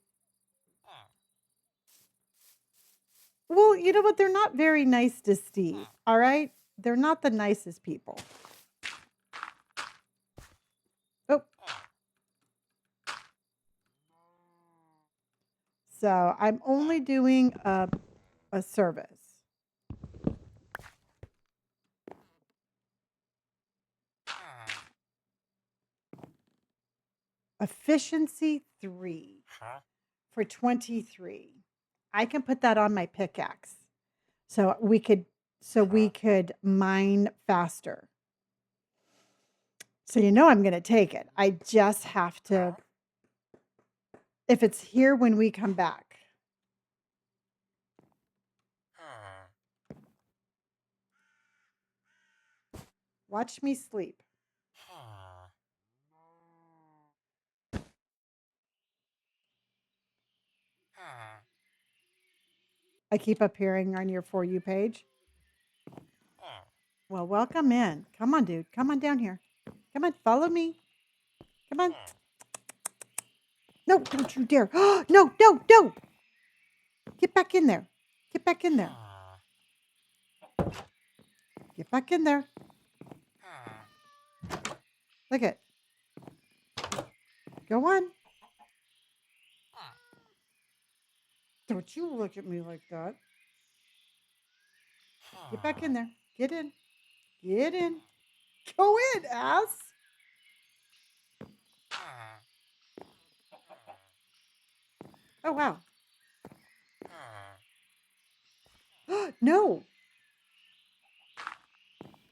Well, you know what? They're not very nice to Steve, all right? They're not the nicest people. Oh. So I'm only doing a service. Efficiency 3 for 23. I can put that on my pickaxe. So we could mine faster. So you know I'm going to take it. I just have to, if it's here when we come back. Watch me sleep. I keep appearing on your For You page. Well, welcome in. Come on, dude. Come on down here. Come on, follow me. Come on. No, don't you dare. No, no, no. Get back in there. Get back in there. Get back in there. Look it. Go on. Don't you look at me like that. Get back in there. Get in. Get in. Go in, ass. Oh, wow. No.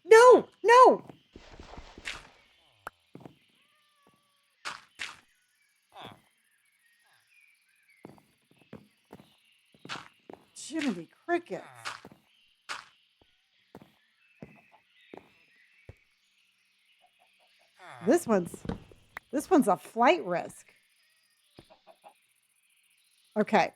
No, no. Jiminy crickets. This one's a flight risk. Okay.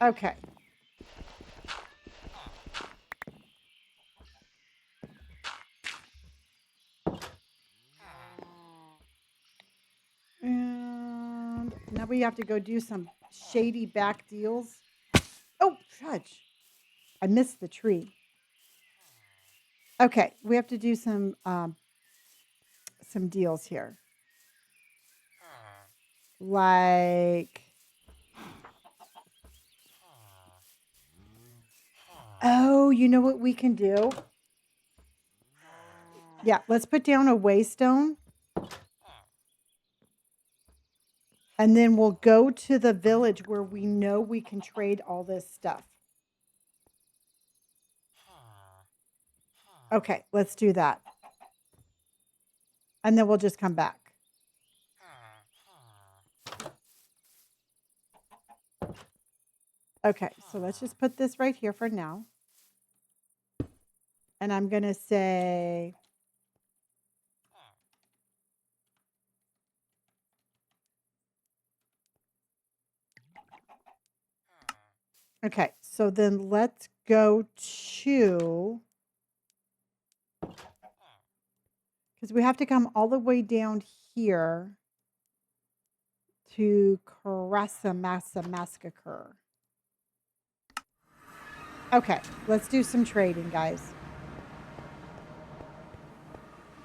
Okay. And now we have to go do some shady back deals. Oh, fudge. I missed the tree. Okay, we have to do some deals here. Like, oh, you know what we can do? Yeah, let's put down a waystone. And then we'll go to the village where we know we can trade all this stuff. Okay, let's do that. And then we'll just come back. Okay, so let's just put this right here for now. And I'm going to say... Okay, so then let's go to... Because we have to come all the way down here to Massacre. Okay, let's do some trading, guys.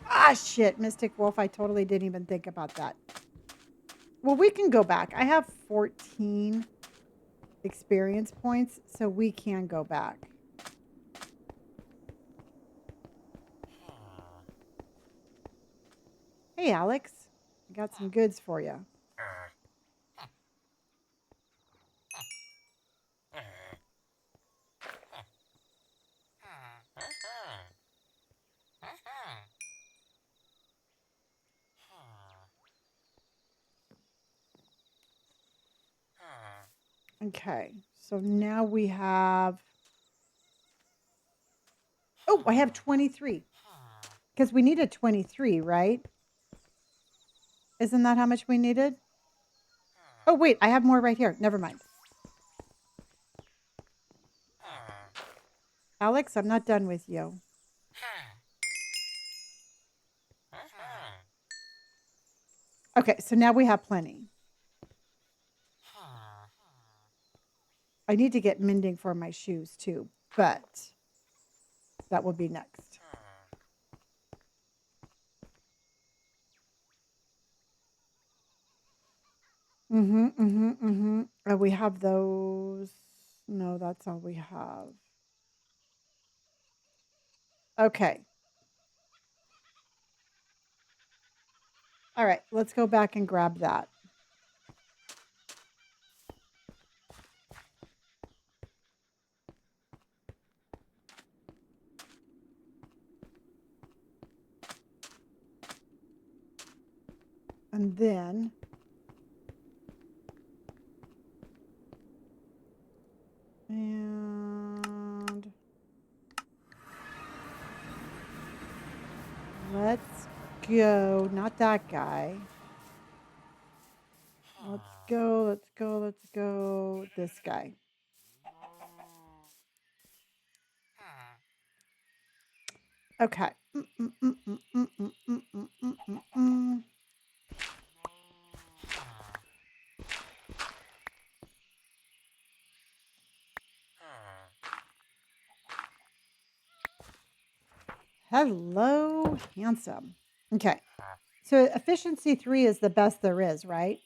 Ah, shit, Mystic Wolf. I totally didn't even think about that. Well, we can go back. I have 14 experience points, so we can go back. Hey, Alex. I got some goods for you. Okay, so now we have... Oh, I have 23. Because we needed 23, right? Isn't that how much we needed? Oh, wait, I have more right here. Never mind. Alex, I'm not done with you. Okay, so now we have plenty. I need to get mending for my shoes too, but that will be next. We have those. No, that's all we have. Okay. All right, let's go back and grab that. And then let's go, not that guy. Let's go, this guy. Okay. Hello, handsome. Okay. So efficiency 3 is the best there is, right?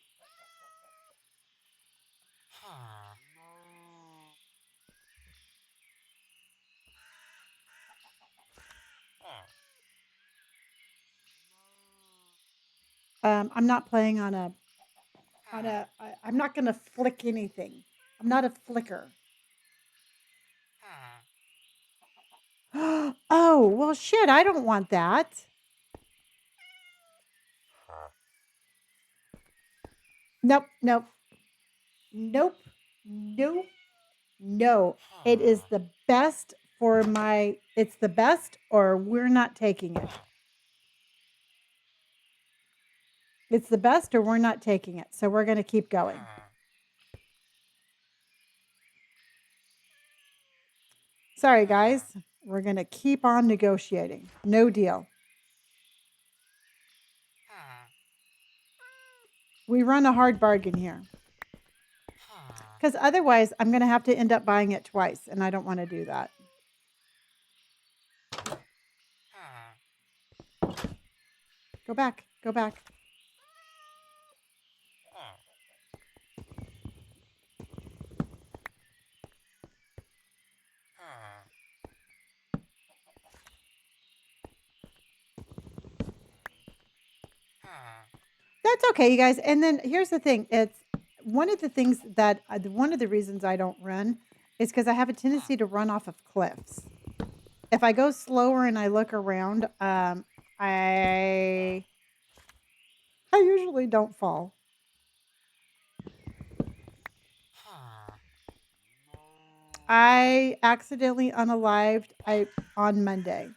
I'm not playing on a, I'm not going to flick anything. I'm not a flicker. Oh, well, shit, I don't want that. Nope. No. It is the best for my, it's the best or we're not taking it. It's the best or we're not taking it. So we're going to keep going. Sorry, guys. We're going to keep on negotiating. No deal. We run a hard bargain here. Because otherwise, I'm going to have to end up buying it twice, and I don't want to do that. Go back. Go back. That's okay, you guys. And then here's the thing. It's one of the things that one of the reasons I don't run is because I have a tendency to run off of cliffs. If I go slower and I look around, I I usually don't fall. I accidentally unalived on Monday.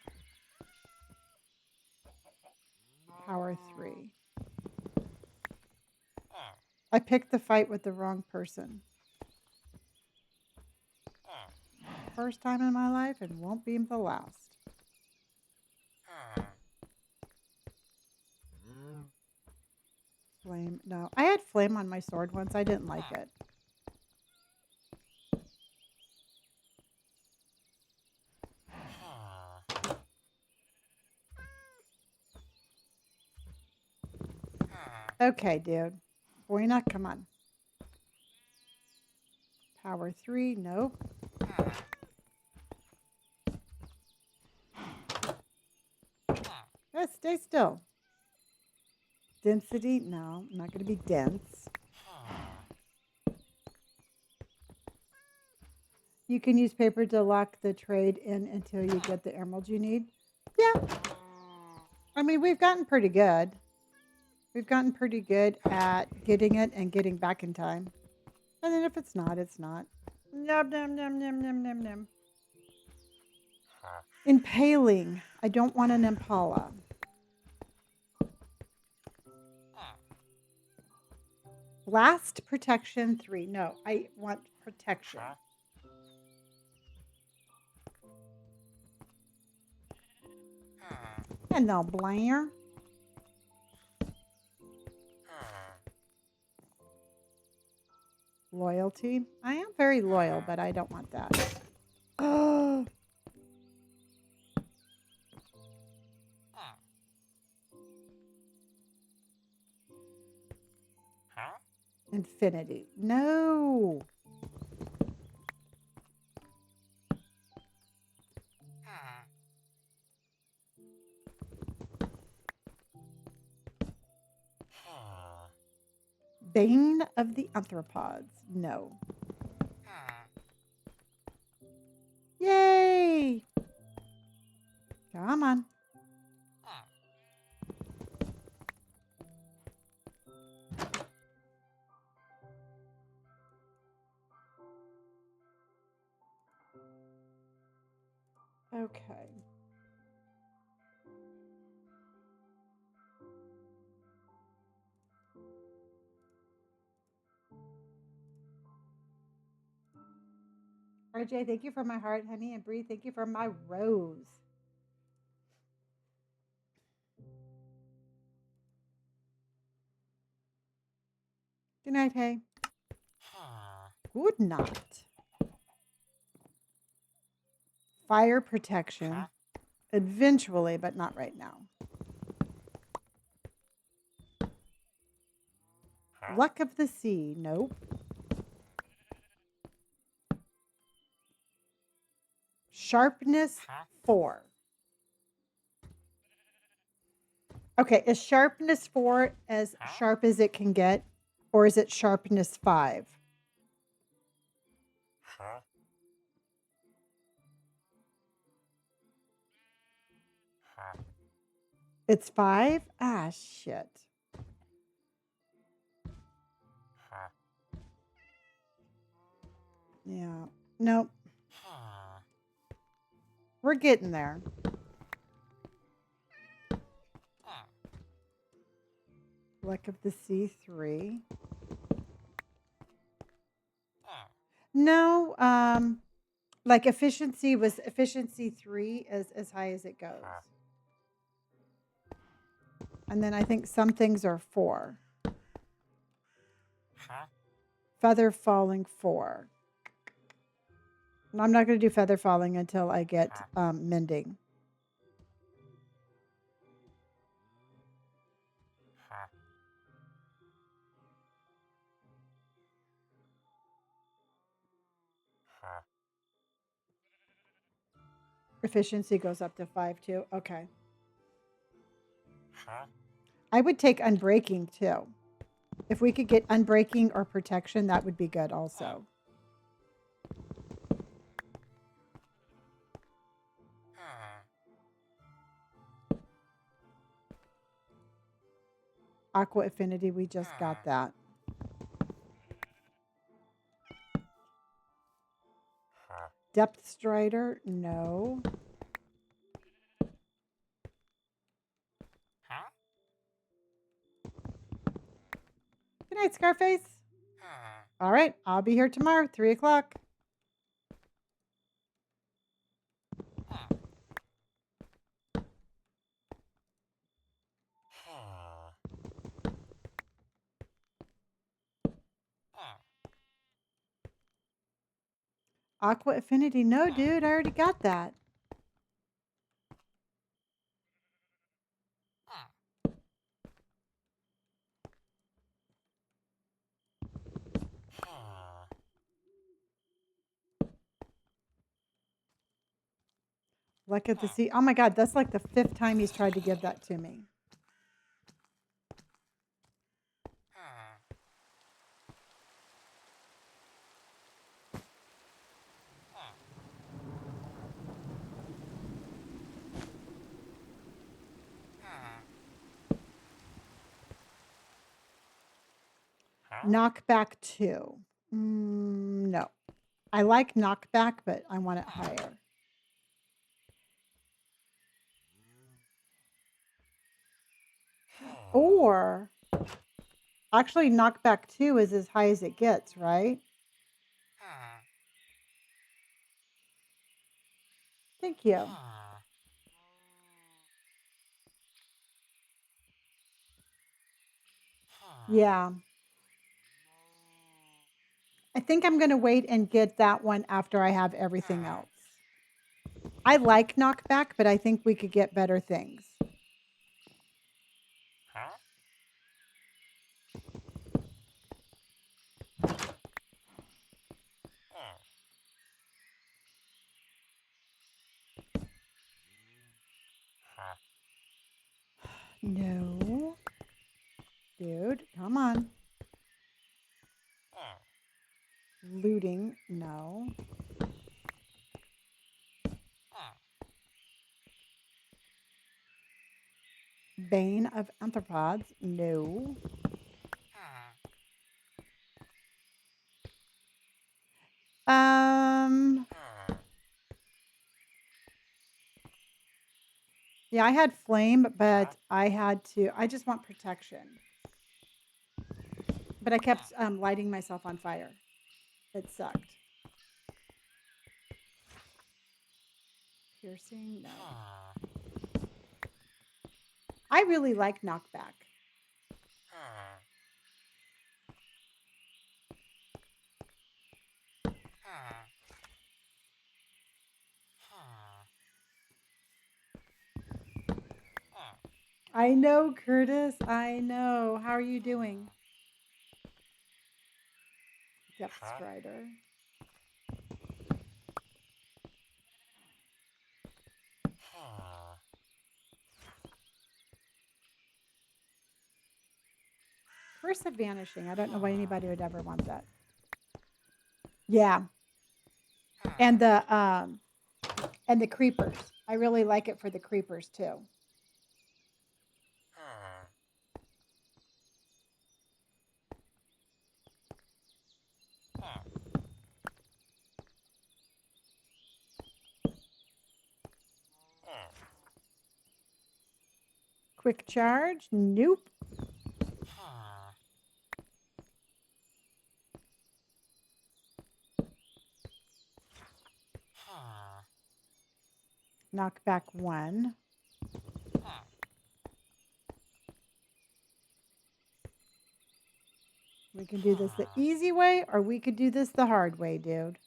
Power 3. I picked the fight with the wrong person. First time in my life and won't be the last. Flame. No, I had flame on my sword once. I didn't like it. Okay, dude. Buena, come on. Power 3. Nope. Yeah, stay still. Density. No, I'm not going to be dense. You can use paper to lock the trade in until you get the emeralds you need. Yeah. I mean, we've gotten pretty good. We've gotten pretty good at getting it and getting back in time. And then if it's not, it's not. Num, num, num, num, num, num, num. Impaling. I don't want an impala. Blast protection 3. No, I want protection. And no, Blair. Loyalty. I am very loyal, but I don't want that. Oh. Infinity. No. Bane of the Arthropods. No. Yay. Come on. Okay. RJ, thank you for my heart, honey, and Bree, thank you for my rose. Good night, hey. Good night. Fire protection. Eventually, but not right now. Luck of the sea. Nope. Sharpness 4. Okay, is sharpness 4 as sharp as it can get? Or is it sharpness 5? It's 5? Ah, shit. Yeah. Nope. We're getting there. Luck of the Sea 3. No, like efficiency was efficiency 3 as high as it goes. And then I think some things are 4. Feather falling 4. And I'm not going to do feather falling until I get mending. Efficiency goes up to 5 too. Okay. I would take unbreaking too. If we could get unbreaking or protection, that would be good also. Aqua Affinity, we just got that. Depth Strider, no. Good night, Scarface. All right, I'll be here tomorrow, 3 o'clock. Aqua Affinity, no, dude, I already got that. Luck at the Sea. Oh my God, that's like the 5th time he's tried to give that to me. Knockback 2. No. I like knockback, but I want it higher. Or, actually, knockback 2 is as high as it gets, right? Thank you. Yeah. I think I'm going to wait and get that one after I have everything else. I like knockback, but I think we could get better things. No. Dude, come on. Looting, no. Bane of Anthropods, no. Yeah, I had flame, but I just want protection. But I kept lighting myself on fire. It sucked. Piercing, no. I really like knockback. I know, Curtis. I know. How are you doing? Depth Strider. Curse of Vanishing. I don't know why anybody would ever want that. Yeah. And the creepers. I really like it for the creepers too. Quick charge? Nope. Knockback 1. We can do this the easy way, or we could do this the hard way, dude.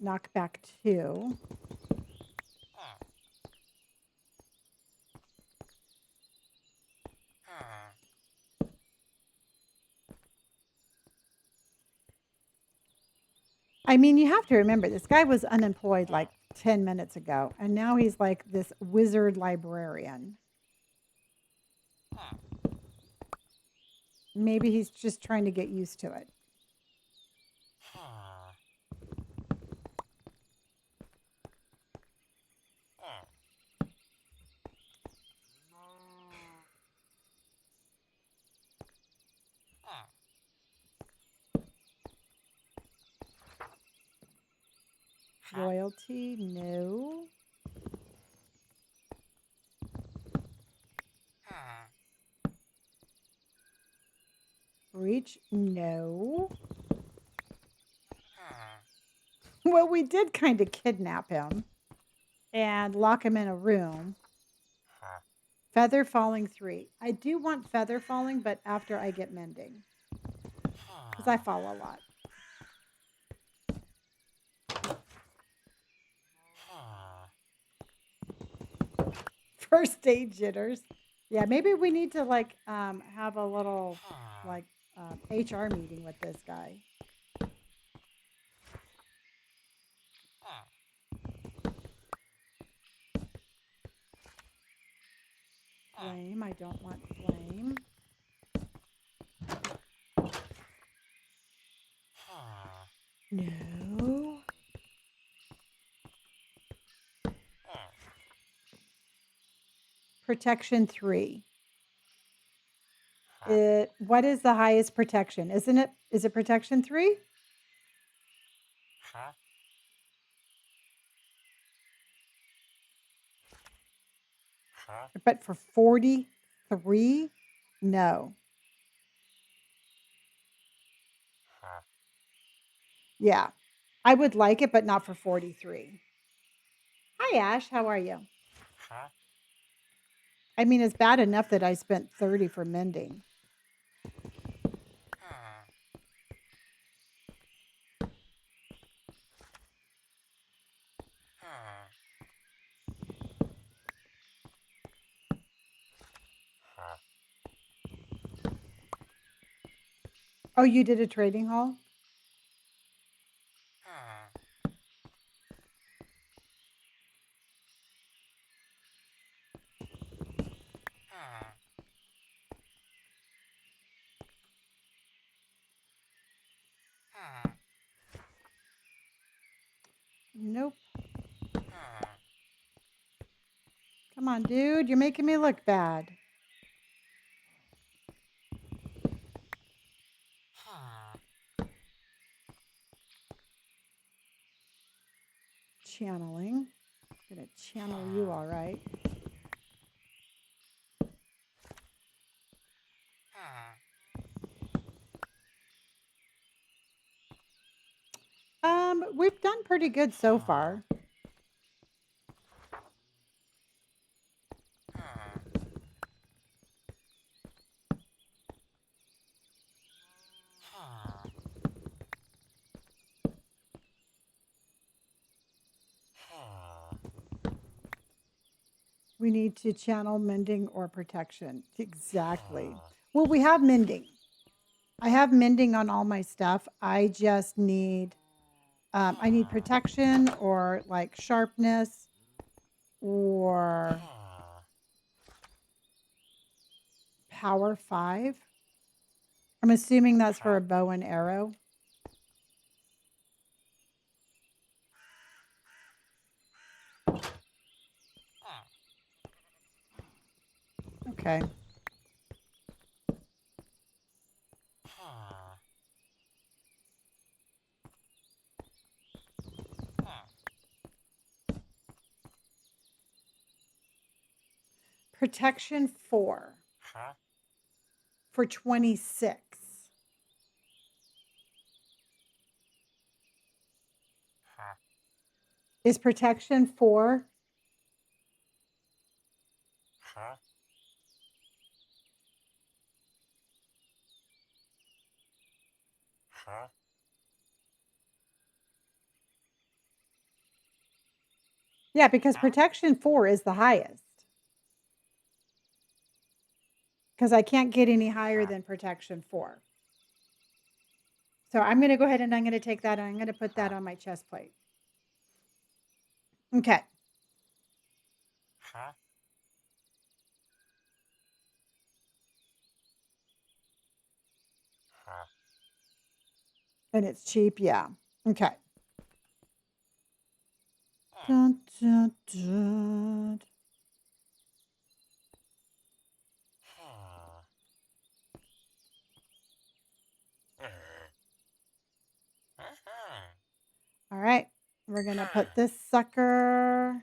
Knockback 2. I mean, you have to remember this guy was unemployed like 10 minutes ago, and now he's like this wizard librarian. Maybe he's just trying to get used to it. Loyalty, no. Reach, no. Well, we did kind of kidnap him and lock him in a room. Feather falling 3. I do want feather falling, but after I get mending. Because I fall a lot. First aid jitters. Yeah, maybe we need to like have a little like HR meeting with this guy. Flame. I don't want flame. No. Protection 3. What is the highest protection? Isn't it? Is it protection 3? But for 43, no. Yeah, I would like it, but not for 43. Hi, Ash. How are you? I mean, it's bad enough that I spent 30 for mending. Oh, you did a trading haul? Nope. Come on, dude. You're making me look bad. Channeling. I'm going to channel you all right. We've done pretty good so far. We need to channel mending or protection. Exactly. Well, we have mending. I have mending on all my stuff. I just need, I need protection or like sharpness or power 5. I'm assuming that's for a bow and arrow. Okay. Protection 4 for 26. Is protection 4? Yeah, because protection 4 is the highest. Because I can't get any higher than protection 4. So I'm going to go ahead and I'm going to take that and I'm going to put that on my chest plate. Okay. And it's cheap, yeah. Okay. Dun, dun, dun. All right. We're going to put this sucker.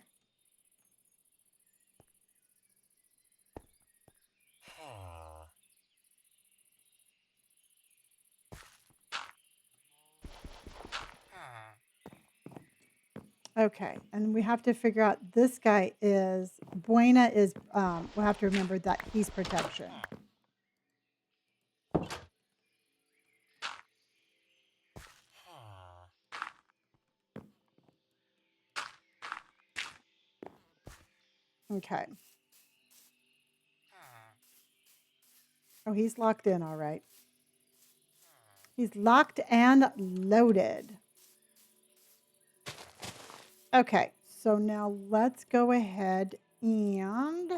Okay, and we have to figure out this guy is Buena is we'll have to remember that he's protection. Okay. Oh, he's locked in, all right. He's locked and loaded. Okay, so now let's go ahead and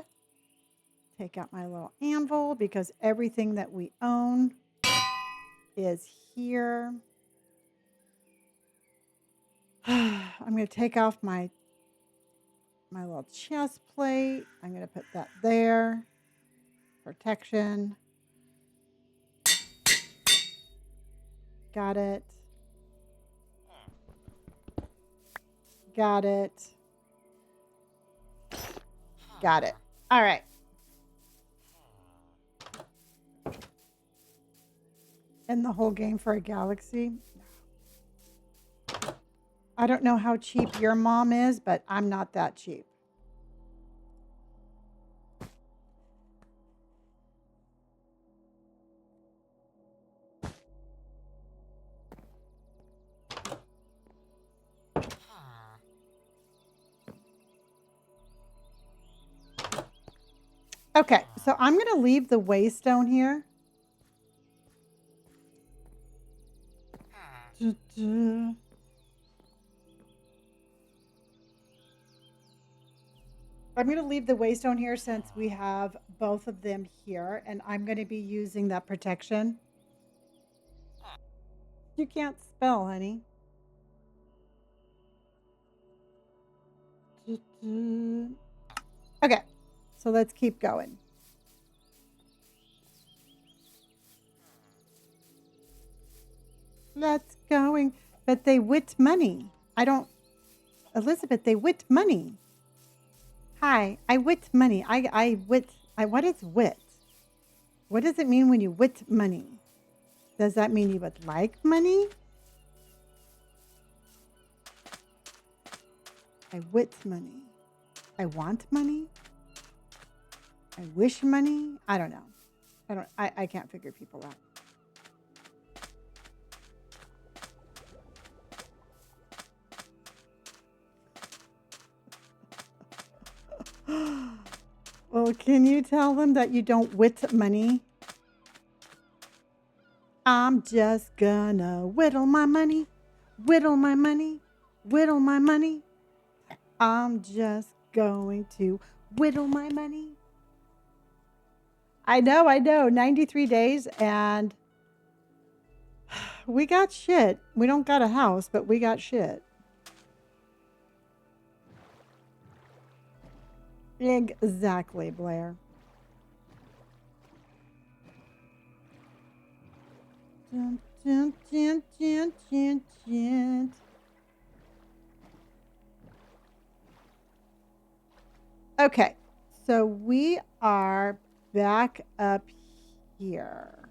take out my little anvil because everything that we own is here. I'm going to take off my little chest plate. I'm going to put that there. Protection. Got it. Got it. Got it. All right. And the whole game for a galaxy. I don't know how cheap your mom is, but I'm not that cheap. Okay, so I'm going to leave the waystone here. I'm going to leave the waystone here since we have both of them here, and I'm going to be using that protection. You can't spell, honey. Okay, so let's keep going. Let's going. But they wit money. I don't, Elizabeth, they wit money. Hi, I wit money. What is wit? What does it mean when you wit money? Does that mean you would like money? I wit money. I want money. I wish money. I don't know. I can't figure people out. Well, can you tell them that you don't wit money? I'm just gonna whittle my money, whittle my money, whittle my money. I'm just going to whittle my money. I know. 93 days and we got shit. We don't got a house, but we got shit. Exactly, Blair. Dun, dun, dun, dun, dun, dun. Okay, so we are back up here.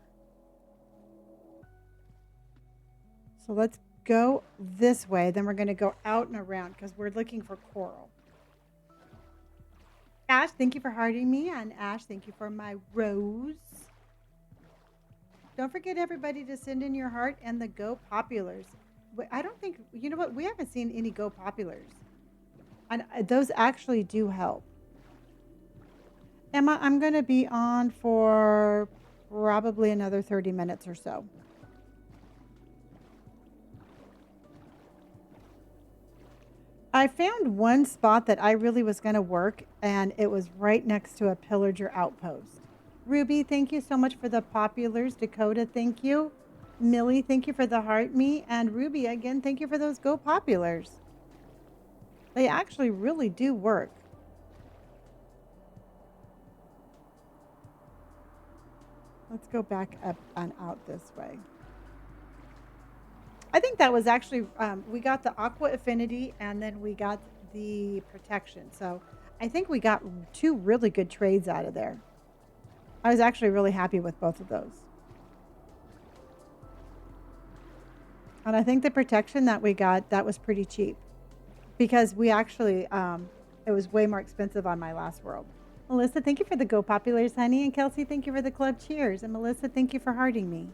So let's go this way. Then we're going to go out and around because we're looking for coral. Ash, thank you for hearting me. And Ash, thank you for my rose. Don't forget, everybody, to send in your heart and the Go Populars. I don't think, you know what? We haven't seen any Go Populars. And those actually do help. Emma, I'm going to be on for probably another 30 minutes or so. I found one spot that I really was going to work, and it was right next to a pillager outpost. Ruby, thank you so much for the populars. Dakota, thank you. Millie, thank you for the heart me. And Ruby, again, thank you for those go populars. They actually really do work. Let's go back up and out this way. I think that was actually, we got the aqua affinity and then we got the protection. So I think we got 2 really good trades out of there. I was actually really happy with both of those. And I think the protection that we got, that was pretty cheap because we actually, it was way more expensive on my last world. Melissa, thank you for the go populars, honey. And Kelsey, thank you for the club cheers. And Melissa, thank you for hearting me.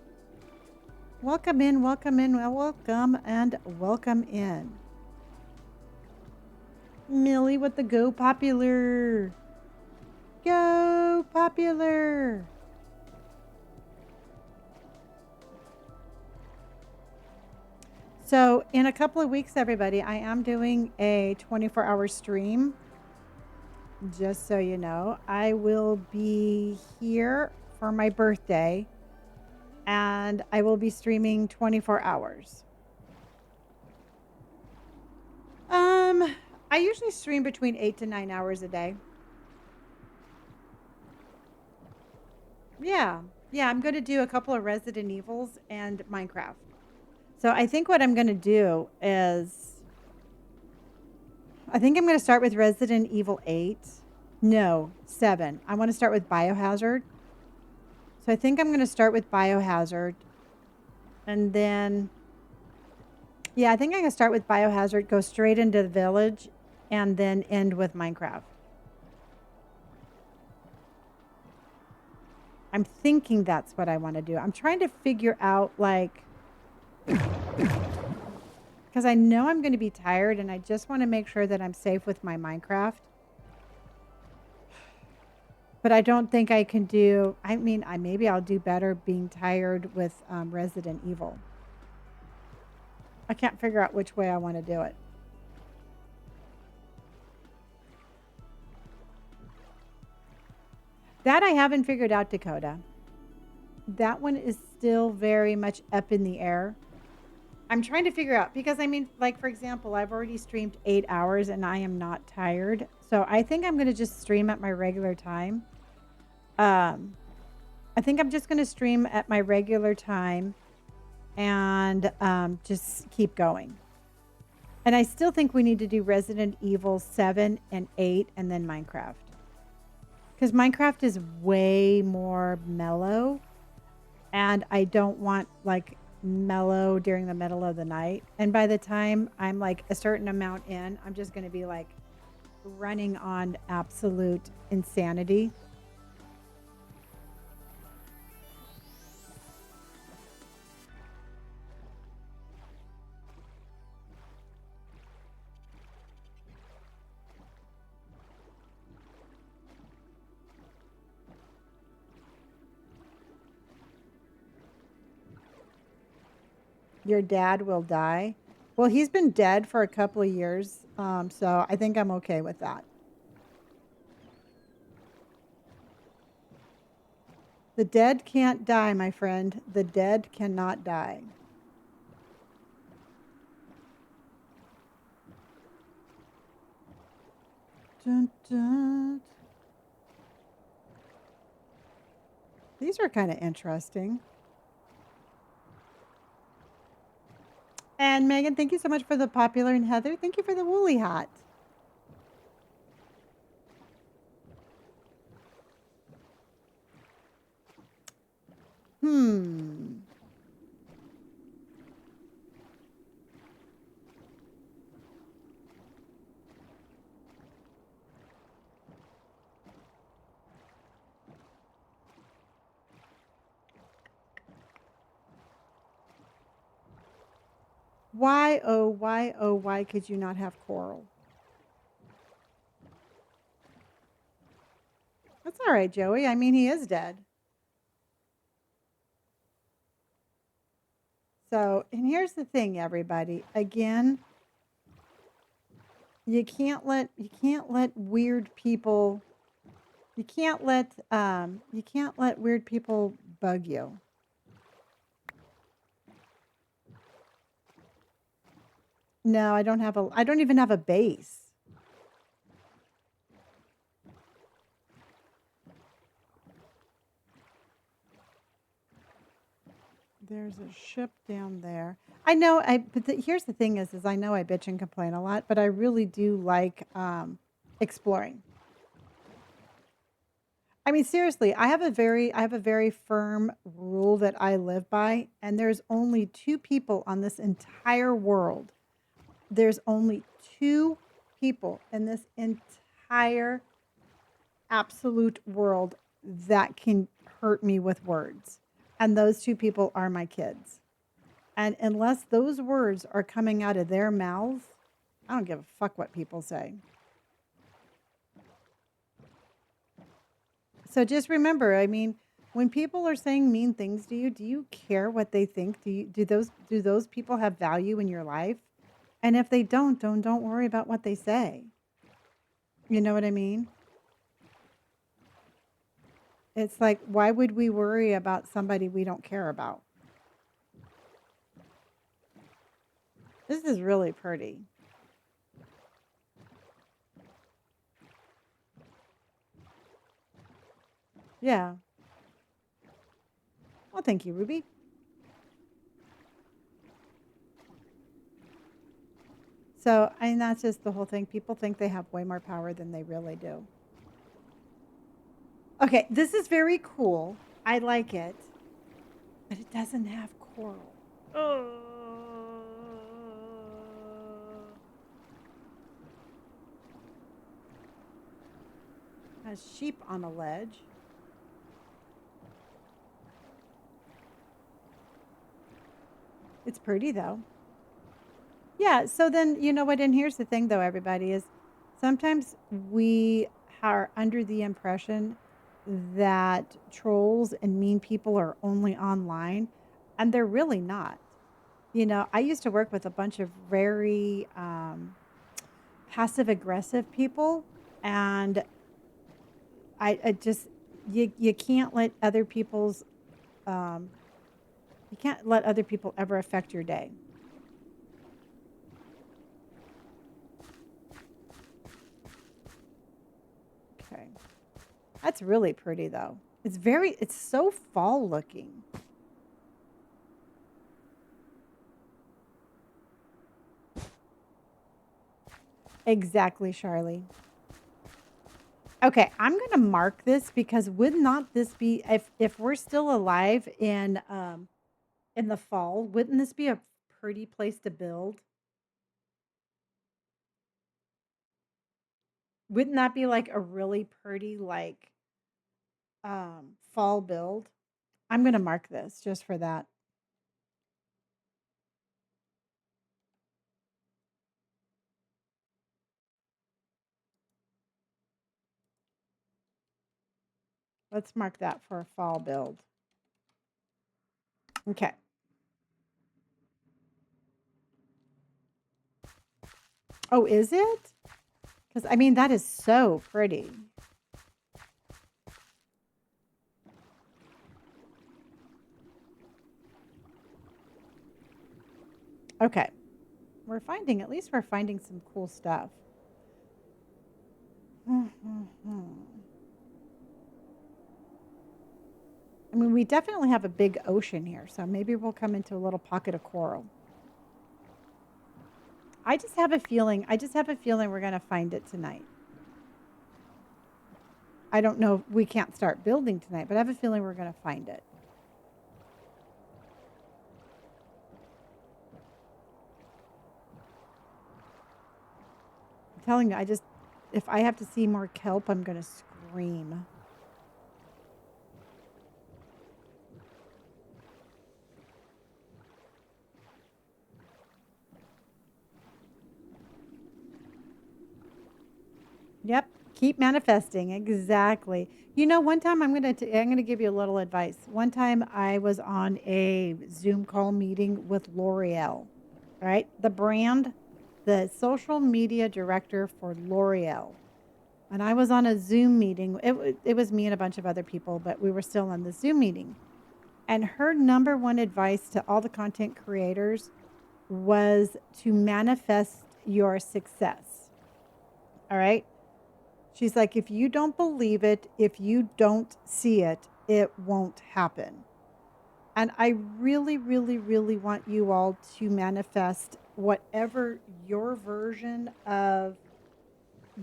Welcome in, welcome in, welcome and welcome in. Millie with the go popular. Go popular. So in a couple of weeks, everybody, I am doing a 24-hour stream. Just so you know, I will be here for my birthday and I will be streaming 24 hours. I usually stream between 8 to 9 hours a day. Yeah, I'm going to do a couple of Resident Evils and Minecraft. So I think what I'm going to do is, I think I'm going to start with Resident Evil 8. No, 7. I want to start with Biohazard. So I think I'm going to start with Biohazard. And then, yeah, I think I'm going to start with Biohazard, go straight into the village, and then end with Minecraft. I'm thinking that's what I want to do. I'm trying to figure out, like, because I know I'm going to be tired and I just want to make sure that I'm safe with my Minecraft. But I don't think I can do, I mean, maybe I'll do better being tired with Resident Evil. I can't figure out which way I want to do it. That I haven't figured out, Dakota. That one is still very much up in the air. I'm trying to figure out, because I mean, like, for example, I've already streamed 8 hours and I am not tired. So I think I'm going to just stream at my regular time. I think I'm just going to stream at my regular time and just keep going. And I still think we need to do Resident Evil 7 and 8 and then Minecraft. Because Minecraft is way more mellow. And I don't want, like, mellow during the middle of the night. And by the time I'm, like, a certain amount in, I'm just going to be, like, running on absolute insanity. Your dad will die. Well, he's been dead for a couple of years, so I think I'm okay with that. The dead can't die, my friend. The dead cannot die. Dun, dun. These are kind of interesting. And Megan, thank you so much for the popular. And Heather, thank you for the woolly hat. Why, oh, why could you not have coral? That's all right, Joey. I mean, he is dead. So, and here's the thing, everybody. Again, you can't let weird people you can't let weird people bug you. No, I don't even have a base. There's a ship down there. I know but here's the thing is I know I bitch and complain a lot, but I really do like exploring. I mean, seriously, I have a very firm rule that I live by, and there's only two people on this entire world. There's only two people in this entire absolute world that can hurt me with words. And those two people are my kids. And unless those words are coming out of their mouths, I don't give a fuck what people say. So just remember, I mean, when people are saying mean things to you, do you care what they think? Do those people have value in your life? And if they don't worry about what they say. You know what I mean? It's like, why would we worry about somebody we don't care about? This is really pretty. Yeah. Well, thank you, Ruby. So, and that's just the whole thing. People think they have way more power than they really do. Okay, this is very cool. I like it, but it doesn't have coral. Oh. Has sheep on a ledge. It's pretty though. Yeah, so then you know what? And here's the thing though, everybody, is sometimes we are under the impression that trolls and mean people are only online, and they're really not. You know, I used to work with a bunch of very passive aggressive people, and I just you can't let other people's um, you can't let other people ever affect your day. Okay. That's really pretty though. It's so fall looking. Exactly, Charlie. Okay, I'm going to mark this because would not this be if we're still alive in the fall, wouldn't this be a pretty place to build? Wouldn't that be like a really pretty like fall build? I'm going to mark this just for that. Let's mark that for a fall build. Okay. Oh, is it? Cuz I mean that is so pretty. Okay. At least we're finding some cool stuff. I mean, we definitely have a big ocean here, so maybe we'll come into a little pocket of coral. I just have a feeling we're going to find it tonight. I don't know, we can't start building tonight, but I have a feeling we're going to find it. I'm telling you, if I have to see more kelp, I'm going to scream. Yep. Keep manifesting. Exactly. You know, one time I'm gonna give you a little advice. One time I was on a Zoom call meeting with L'Oreal, right? the social media director for L'Oreal. And I was on a Zoom meeting. It was me and a bunch of other people, but we were still on the Zoom meeting. And her number one advice to all the content creators was to manifest your success. All right. She's like, if you don't believe it, if you don't see it, it won't happen. And I really, really, really want you all to manifest whatever your version of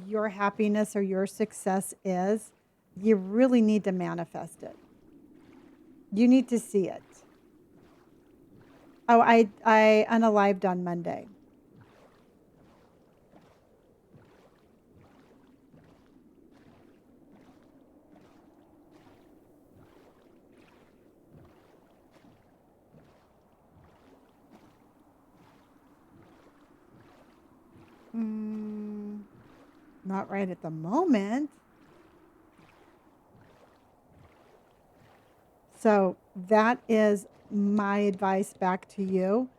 your happiness or your success is. You really need to manifest it. You need to see it. Oh, I unalived on Monday. Mm, not right at the moment. So that is my advice back to you.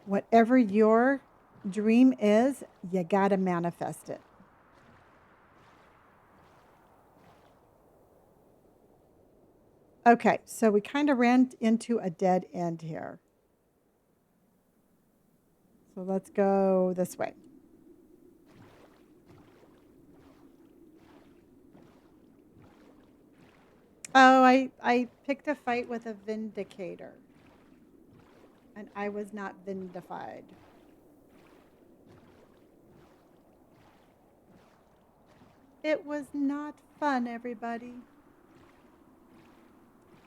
Whatever your dream is, you got to manifest it. Okay, so we kind of ran into a dead end here. So let's go this way. Oh, I picked a fight with a vindicator. And I was not vindified. It was not fun, everybody.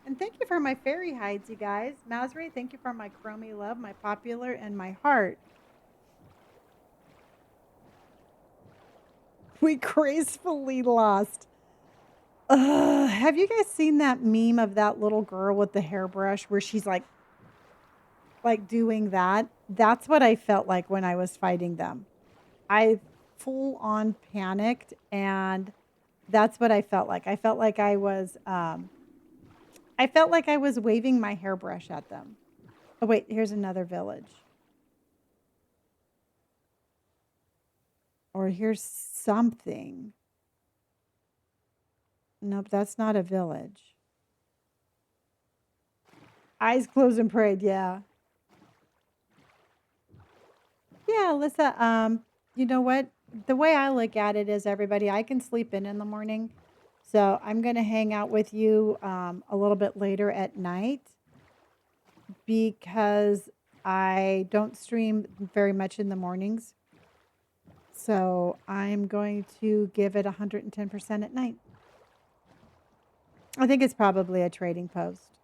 And thank you for my fairy hides, you guys. Masri, thank you for my Chromie love, my popular, and my heart. We gracefully lost. Have you guys seen that meme of that little girl with the hairbrush where she's like doing that? That's what I felt like when I was fighting them. I full on panicked, and that's what I felt like. I felt like I was waving my hairbrush at them. Oh wait, here's another village. Or here's something. Nope, that's not a village. Eyes closed and prayed, yeah. Yeah, Alyssa, you know what? The way I look at it is, everybody, I can sleep in the morning. So I'm going to hang out with you a little bit later at night because I don't stream very much in the mornings. So I'm going to give it 110% at night. I think it's probably a trading post,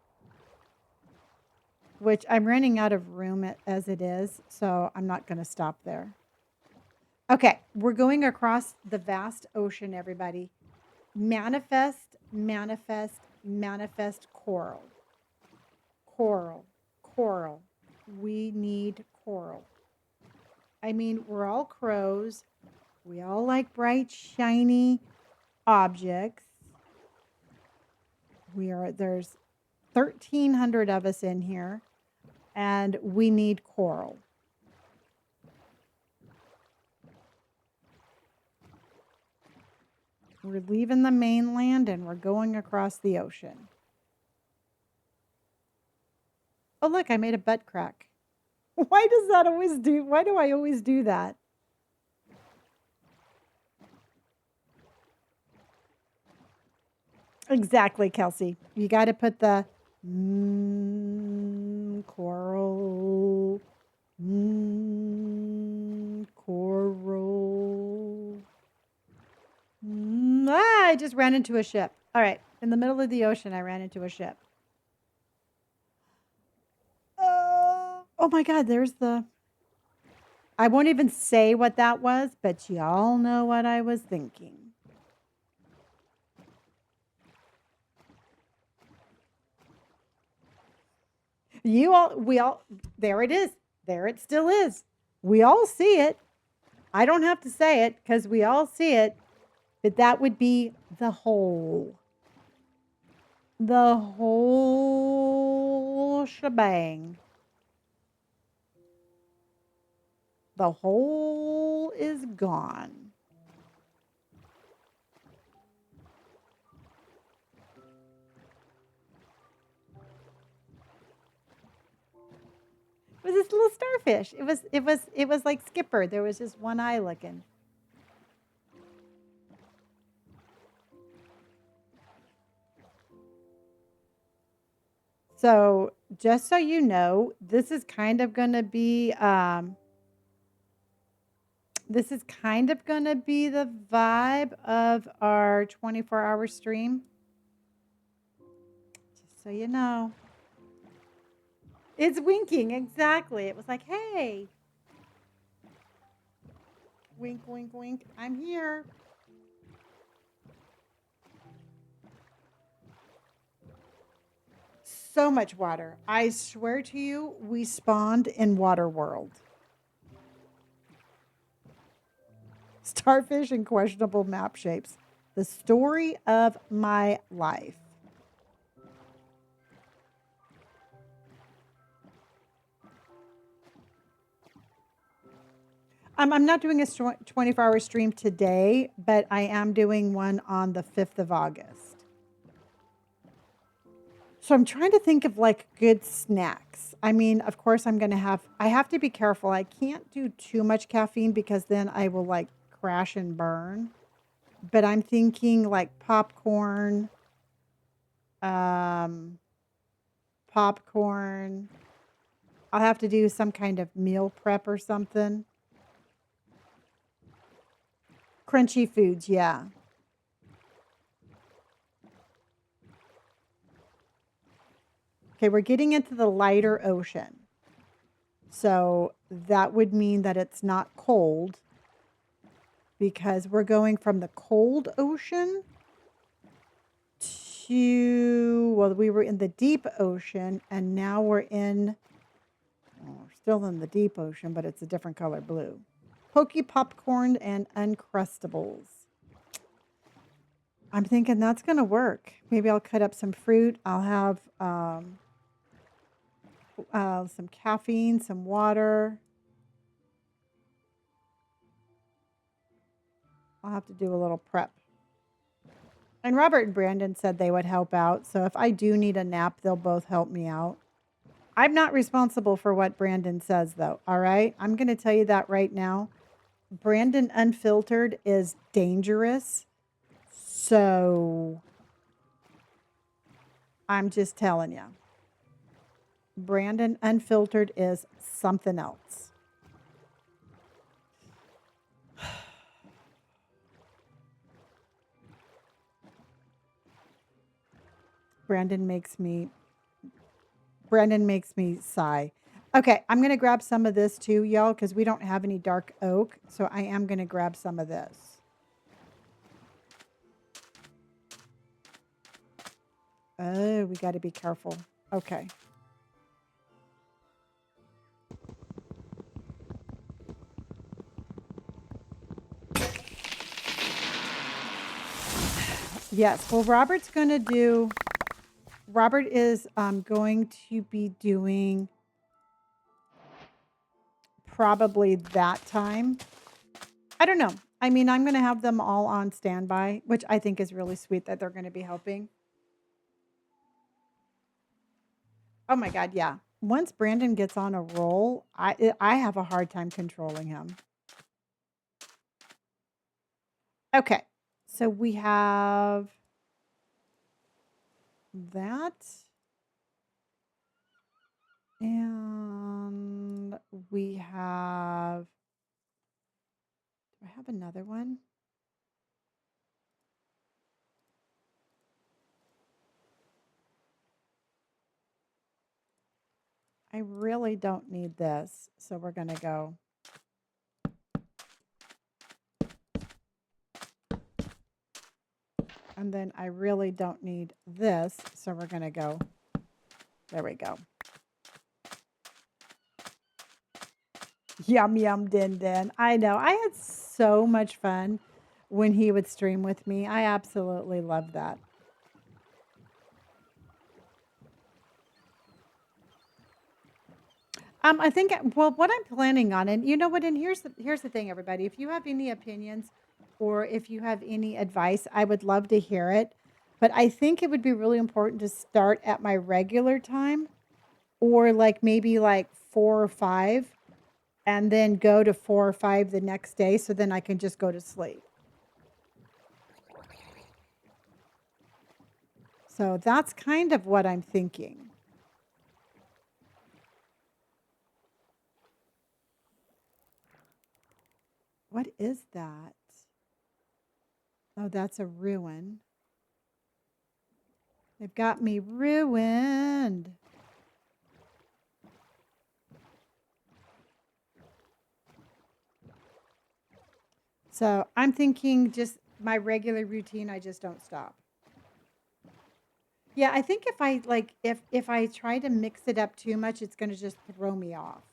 which I'm running out of room as it is. So I'm not going to stop there. Okay, we're going across the vast ocean, everybody. Manifest, manifest, manifest coral. Coral, coral. We need coral. I mean, we're all crows. We all like bright, shiny objects. There's 1,300 of us in here, and we need coral. We're leaving the mainland and we're going across the ocean. Oh, look, I made a butt crack. Why do I always do that? Exactly, Kelsey. You got to put the coral, coral. I just ran into a ship. All right. In the middle of the ocean, I ran into a ship. Oh my God, I won't even say what that was, but y'all know what I was thinking. There it is. There it still is. We all see it. I don't have to say it because we all see it, but that would be the whole. The whole shebang. The hole is gone. It was this little starfish. It was like Skipper. There was just one eye looking. So just so you know, this is kind of going to be the vibe of our 24-hour stream. Just so you know. It's winking, exactly. It was like, hey. Wink, wink, wink. I'm here. So much water. I swear to you, we spawned in Water World. Starfish and questionable map shapes. The story of my life. I'm not doing a 24-hour stream today, but I am doing one on the 5th of August. So I'm trying to think of like good snacks. I mean, of course I have to be careful. I can't do too much caffeine because then I will like crash and burn. But I'm thinking like popcorn. I'll have to do some kind of meal prep or something. Crunchy foods, yeah. Okay, we're getting into the lighter ocean. So that would mean that it's not cold because we're going from the cold ocean to, well, we were in the deep ocean and now we're still in the deep ocean, but it's a different color blue. Pokey popcorn and Uncrustables. I'm thinking that's going to work. Maybe I'll cut up some fruit. I'll have some caffeine, some water. I'll have to do a little prep. And Robert and Brandon said they would help out. So if I do need a nap, they'll both help me out. I'm not responsible for what Brandon says, though. All right. I'm going to tell you that right now. Brandon Unfiltered is dangerous. So I'm just telling you. Brandon Unfiltered is something else. Brandon makes me sigh. Okay, I'm going to grab some of this too, y'all, because we don't have any dark oak. So I am going to grab some of this. Oh, we got to be careful. Okay. Yes, well, Robert is going to be doing probably that time. I don't know. I mean, I'm going to have them all on standby, which I think is really sweet that they're going to be helping. Oh my God, yeah. Once Brandon gets on a roll, I have a hard time controlling him. Okay, so we have that. And we have, do I have another one? I really don't need this, so we're going to go. And then I really don't need this, so we're going to go. There we go. Yum, yum, din, din. I know. I had so much fun when he would stream with me. I absolutely love that. I think well, what I'm planning on, and you know what, and here's the thing, everybody. If you have any opinions or if you have any advice, I would love to hear it. But I think it would be really important to start at my regular time or like maybe like 4 or 5 and then go to 4 or 5 the next day so then I can just go to sleep. So that's kind of what I'm thinking. What is that? Oh, that's a ruin. They've got me ruined. So I'm thinking just my regular routine, I just don't stop. Yeah, I think if I like if I try to mix it up too much, it's gonna just throw me off.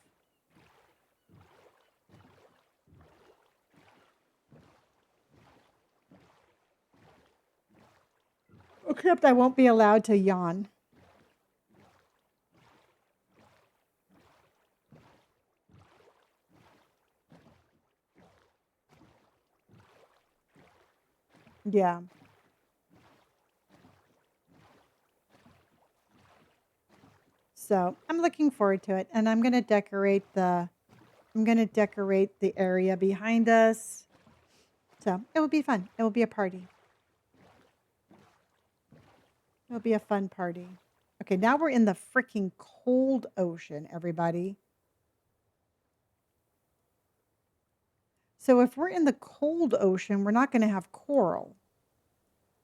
Except I won't be allowed to yawn. Yeah. So I'm looking forward to it. And I'm gonna decorate the area behind us. So it will be fun. It will be a party. It'll be a fun party. Okay, now we're in the freaking cold ocean, everybody. So if we're in the cold ocean, we're not going to have coral.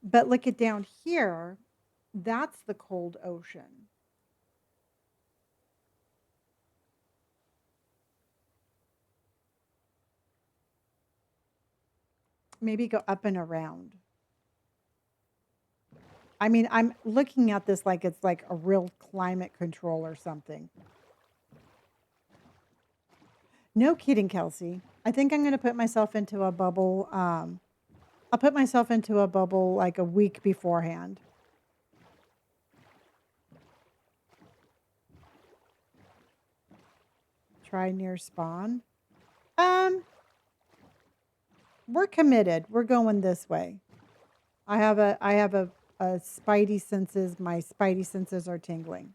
But look at down here, that's the cold ocean. Maybe go up and around. I mean, I'm looking at this like it's like a real climate control or something. No kidding, Kelsey. I think I'm going to put myself into a bubble. I'll put myself into a bubble like a week beforehand. Try near spawn. We're committed. We're going this way. I have a spidey senses. My spidey senses are tingling.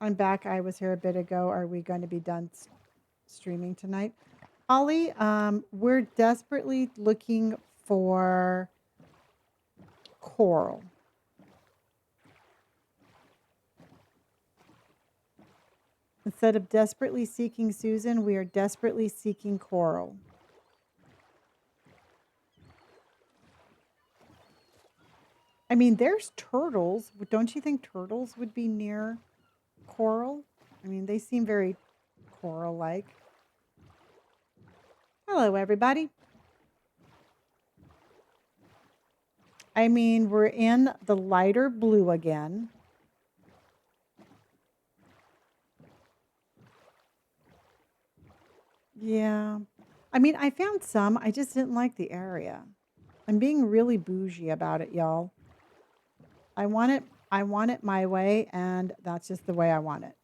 I'm back. I was here a bit ago. Are we going to be done streaming tonight? Ollie, we're desperately looking for coral. Instead of desperately seeking Susan, we are desperately seeking coral. I mean, there's turtles. Don't you think turtles would be near coral? I mean, they seem very coral-like. Hello, everybody. I mean, we're in the lighter blue again. Yeah. I mean, I found some. I just didn't like the area. I'm being really bougie about it, y'all. I want it my way, and that's just the way I want it.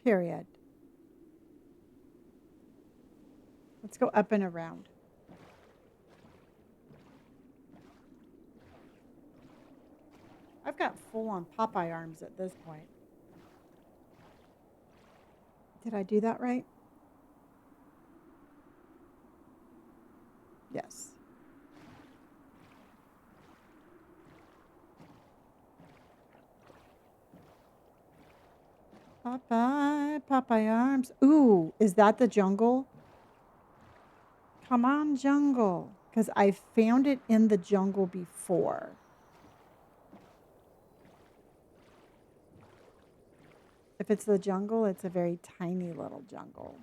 Period. Let's go up and around. I've got full-on Popeye arms at this point. Did I do that right? Yes. Popeye arms. Ooh, is that the jungle? Come on, jungle. Because I found it in the jungle before. If it's the jungle, it's a very tiny little jungle.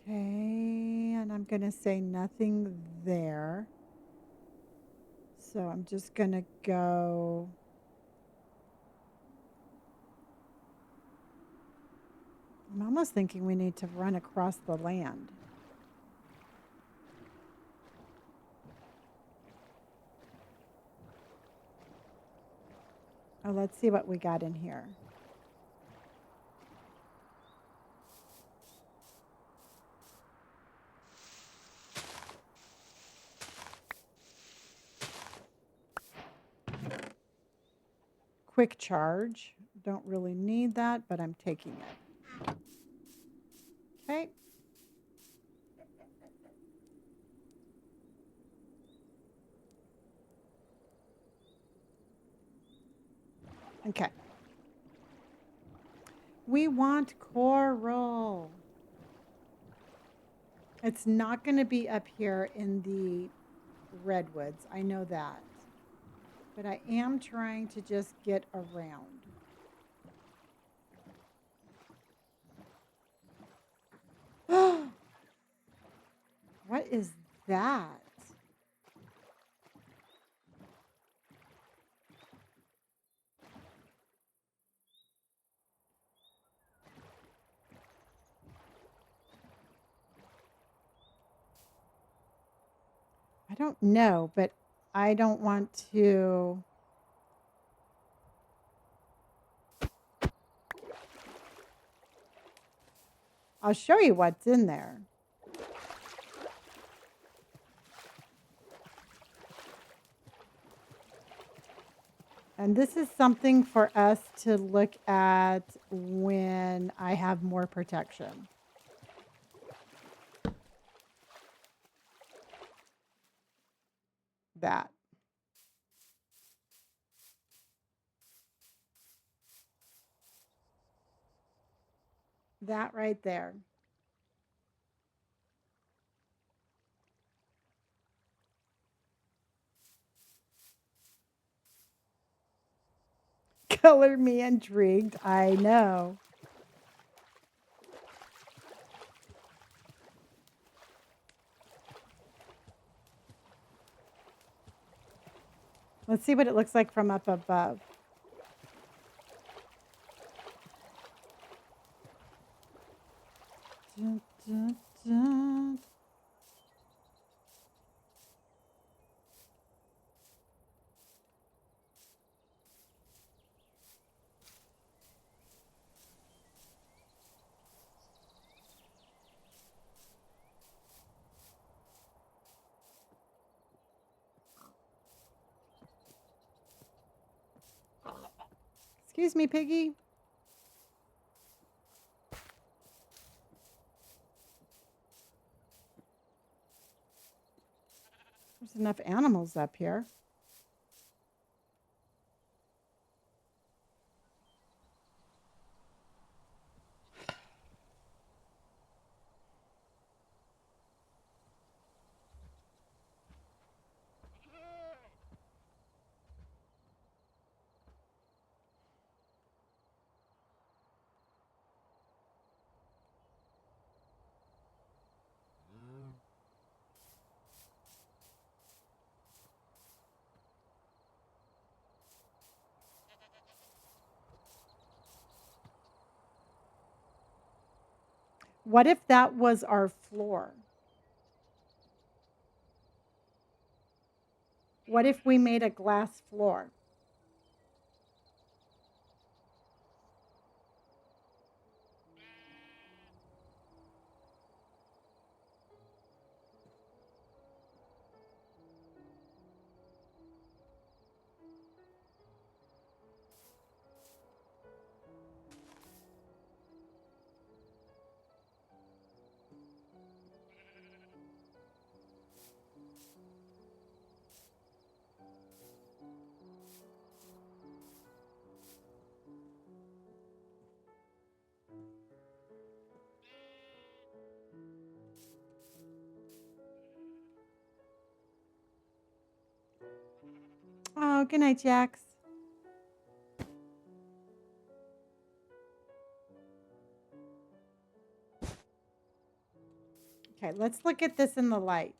Okay. going to say nothing there. So I'm just going to go. I'm almost thinking we need to run across the land. Oh, let's see what we got in here. Quick charge. Don't really need that, but I'm taking it. Okay. Okay. We want coral. It's not going to be up here in the redwoods. I know that. But I am trying to just get around. What is that? I don't know, but I don't want to. I'll show you what's in there. And this is something for us to look at when I have more protection. That. That right there. Color me intrigued. I know. Let's see what it looks like from up above. Dun, dun, dun. Excuse me, Piggy. There's enough animals up here. What if that was our floor? What if we made a glass floor? Oh, good night, Jax. Okay. Okay, let's look at this in the light.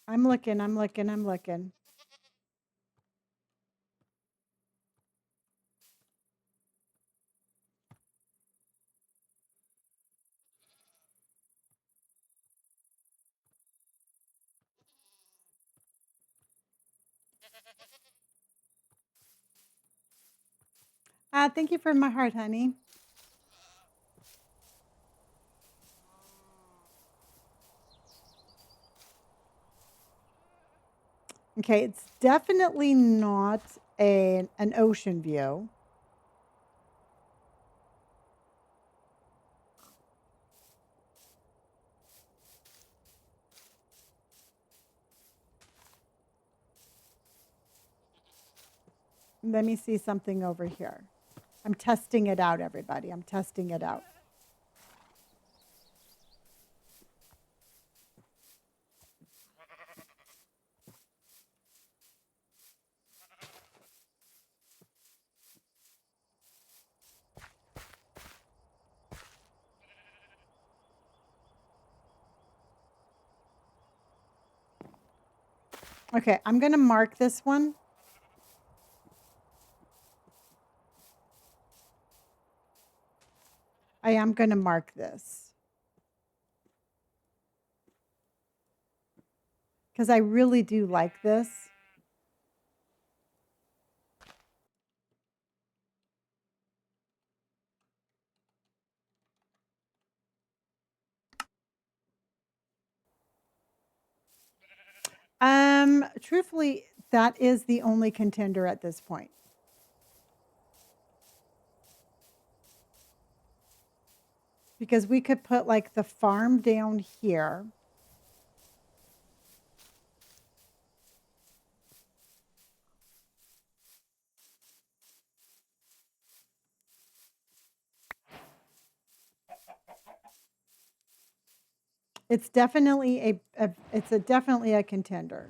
I'm looking, I'm looking, I'm looking. Thank you for my heart, honey. Okay, it's definitely not an ocean view. Let me see something over here. I'm testing it out, everybody. I'm testing it out. Okay, I'm going to mark this one. I am going to mark this. Because I really do like this. Truthfully, that is the only contender at this point. Because we could put like the farm down here. It's definitely definitely a contender.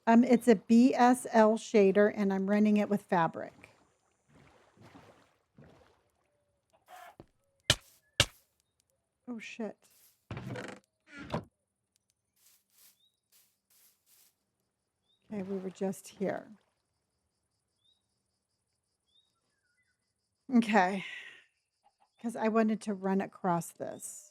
It's a BSL shader, and I'm running it with fabric. Oh shit! Okay, we were just here. Okay, because I wanted to run across this.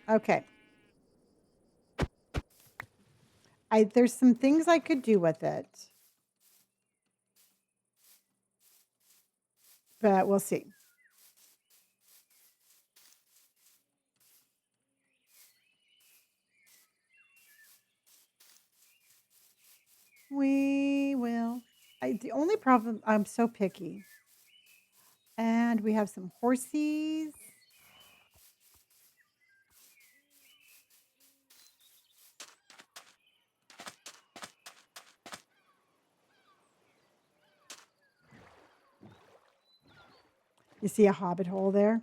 Okay. There's some things I could do with it, but we'll see. We will. The only problem, I'm so picky. And we have some horsies. You see a hobbit hole there?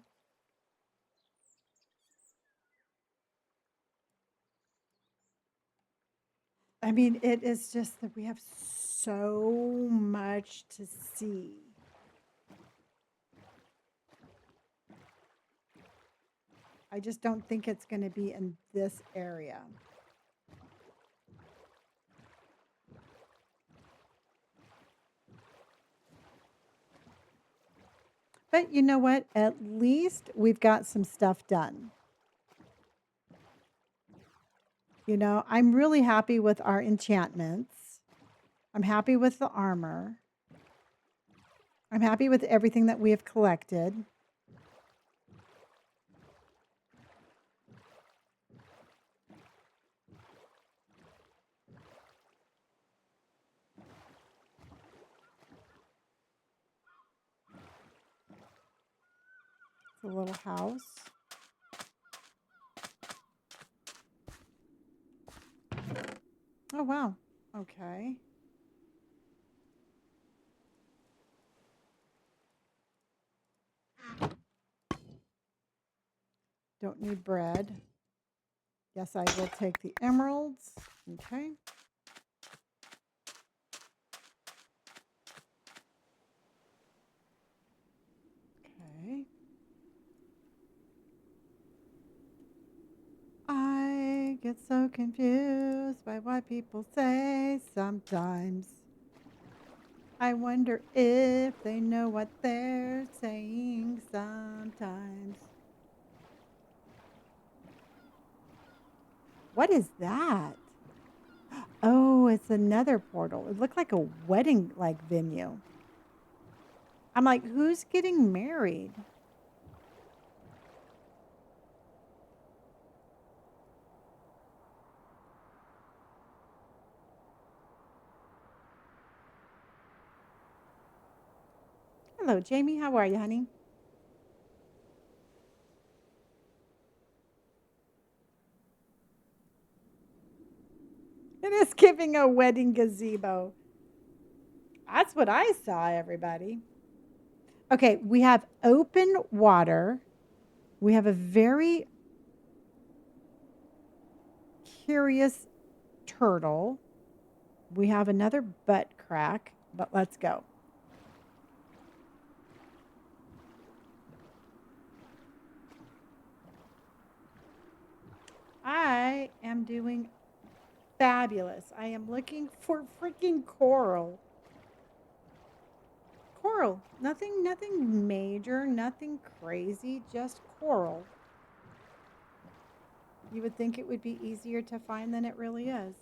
I mean, it is just that we have so much to see. I just don't think it's going to be in this area. But you know what? At least we've got some stuff done. You know, I'm really happy with our enchantments. I'm happy with the armor. I'm happy with everything that we have collected. It's a little house. Oh, wow. Okay. Don't need bread. Yes, I will take the emeralds. Okay. Okay. I get so confused by what people say sometimes. I wonder if they know what they're saying sometimes. What is that? Oh, it's another portal. It looked like a wedding like venue. I'm like, who's getting married? Hello, Jamie. How are you, honey? It is giving a wedding gazebo. That's what I saw, everybody. Okay, we have open water. We have a very curious turtle. We have another butt crack, but let's go. I am doing fabulous. I am looking for freaking coral. Coral. Nothing major, nothing crazy, just coral. You would think it would be easier to find than it really is.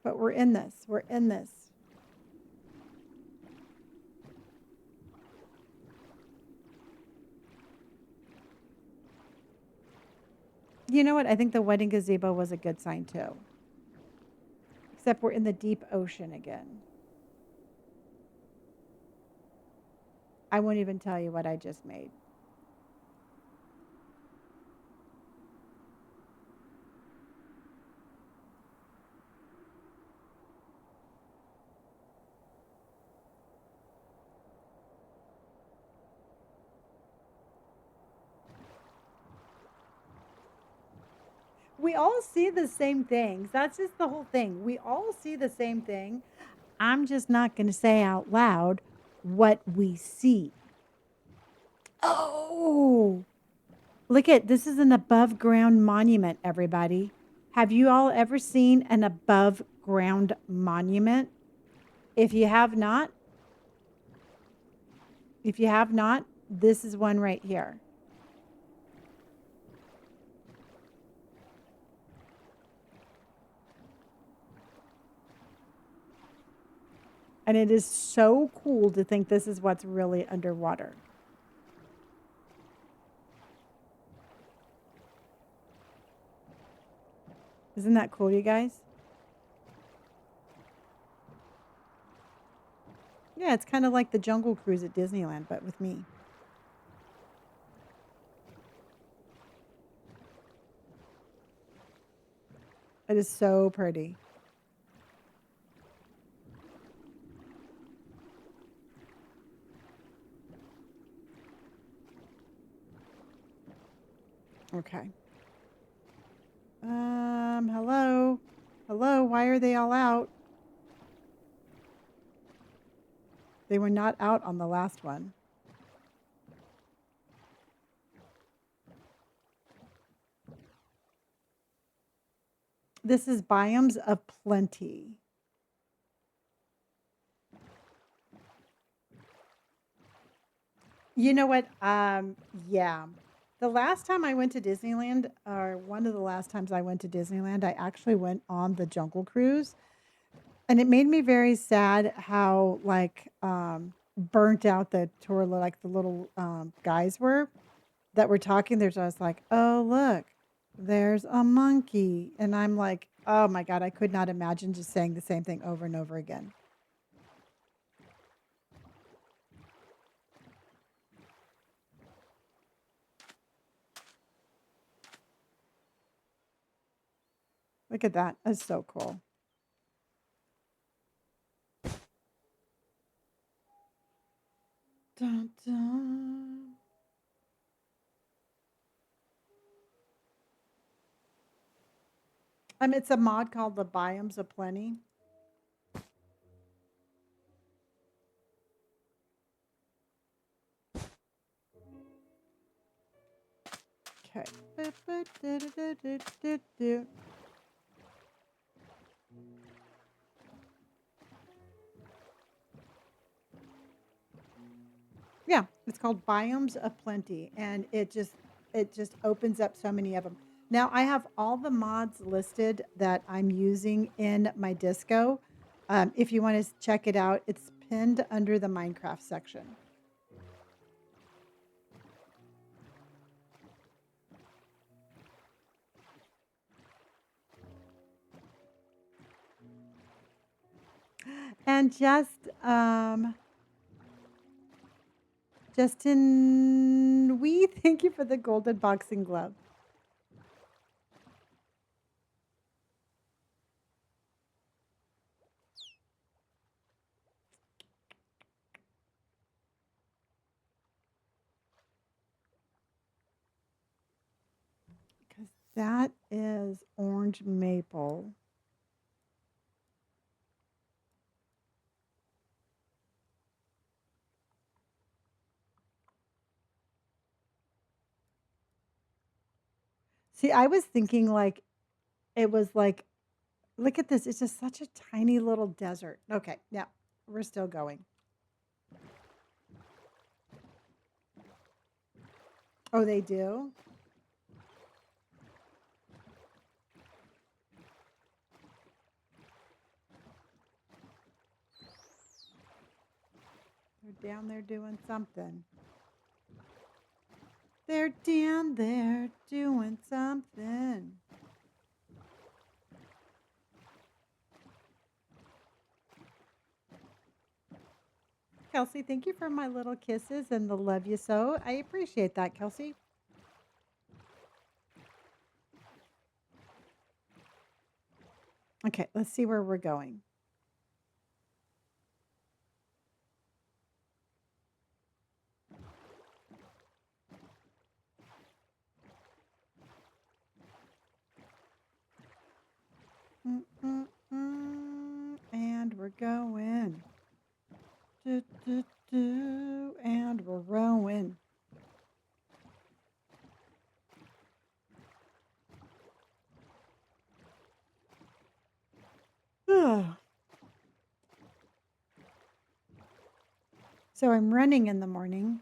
But we're in this. We're in this. You know what? I think the wedding gazebo was a good sign too. Except we're in the deep ocean again. I won't even tell you what I just made. We all see the same things. That's just the whole thing. We all see the same thing. I'm just not going to say out loud what we see. Oh, look at this is an above ground monument, everybody. Have you all ever seen an above ground monument? If you have not, this is one right here. And it is so cool to think this is what's really underwater. Isn't that cool, you guys? Yeah, it's kind of like the Jungle Cruise at Disneyland, but with me. It is so pretty. Okay. Hello. Hello, why are they all out? They were not out on the last one. This is Biomes of Plenty. You know what? Yeah. The last time I went to Disneyland, or one of the last times I went to Disneyland, I actually went on the Jungle Cruise. And it made me very sad how like burnt out the tour like the little guys were that were talking. There's I was like, oh look, there's a monkey. And I'm like, oh my God, I could not imagine just saying the same thing over and over again. Look at that. That's so cool. Dun, dun. It's a mod called the Biomes of Plenty. Okay. Yeah, it's called Biomes of Plenty, and it just opens up so many of them. Now I have all the mods listed that I'm using in my disco. If you want to check it out, it's pinned under the Minecraft section. And Justin, we thank you for the golden boxing glove. Because that is orange maple. See, I was thinking like it was like, look at this. It's just such a tiny little desert. Okay, yeah, we're still going. Oh, they do? They're down there doing something. They're down there doing something. Kelsey, thank you for my little kisses and the love you so. I appreciate that, Kelsey. Okay, let's see where we're going. And we're going. Do, do, do, and we're rowing. So I'm running in the morning.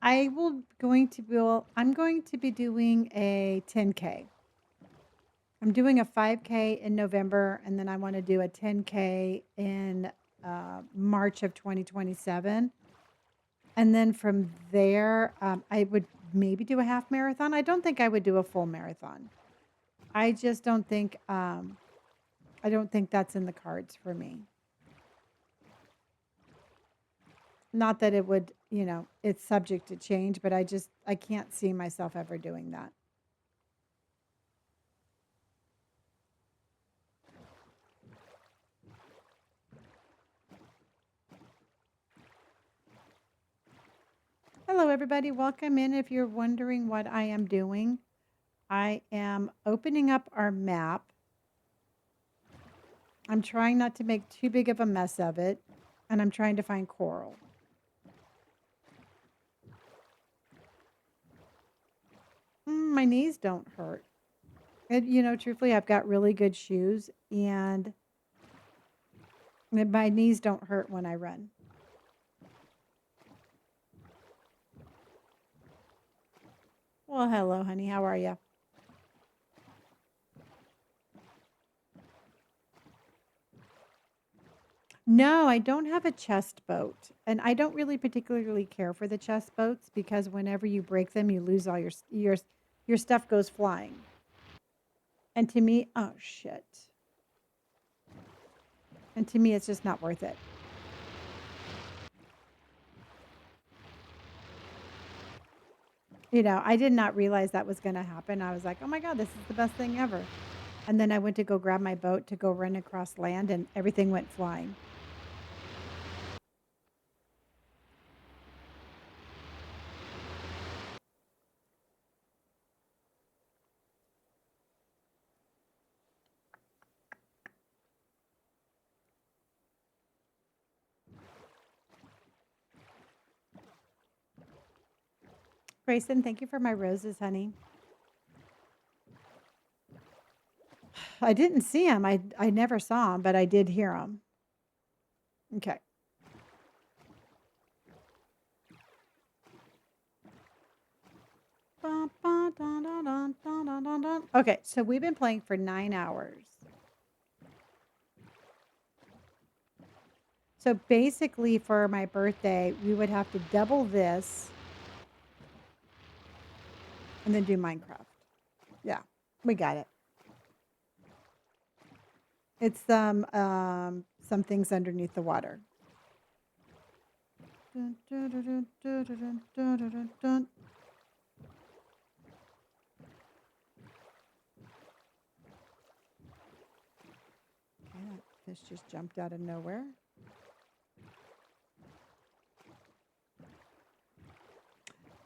I will going to be I'm going to be doing a 10K. I'm doing a 5K in November, and then I want to do a 10K in March of 2027. And then from there, I would maybe do a half marathon. I don't think I would do a full marathon. I just don't think I don't think that's in the cards for me. Not that it would, it's subject to change, but I can't see myself ever doing that. Hello, everybody. Welcome in. If you're wondering what I am doing, I am opening up our map. I'm trying not to make too big of a mess of it, and I'm trying to find coral. My knees don't hurt. Truthfully, I've got really good shoes, and my knees don't hurt when I run. Well, hello, honey. How are you? No, I don't have a chest boat, and I don't really particularly care for the chest boats because whenever you break them, you lose all your stuff goes flying. And to me, oh shit. And to me, it's just not worth it. I did not realize that was going to happen. I was like, oh my God, this is the best thing ever. And then I went to go grab my boat to go run across land, and everything went flying. Grayson, thank you for my roses, honey. I didn't see him. I never saw him, but I did hear him. Okay. Okay, so we've been playing for 9 hours. So basically, for my birthday, we would have to double this and then do Minecraft. Yeah, we got it. It's some things underneath the water. Dun, dun, dun, dun, dun, dun, dun, dun, dun, dun. Okay, that fish just jumped out of nowhere.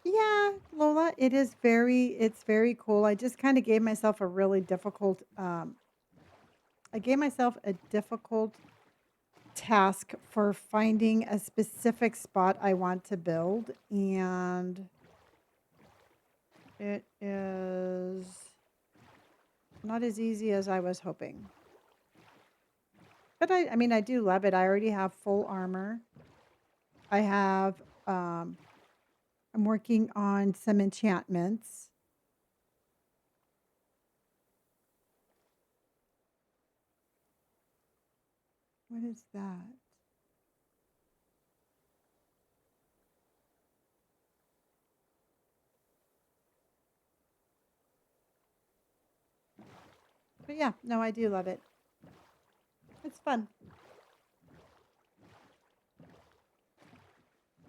Yeah, Lola, it's very cool. I just kind of gave myself a really difficult, I gave myself a difficult task for finding a specific spot I want to build, and it is not as easy as I was hoping. But I mean, I do love it. I already have full armor. I have, I'm working on some enchantments. What is that? But yeah, no, I do love it. It's fun.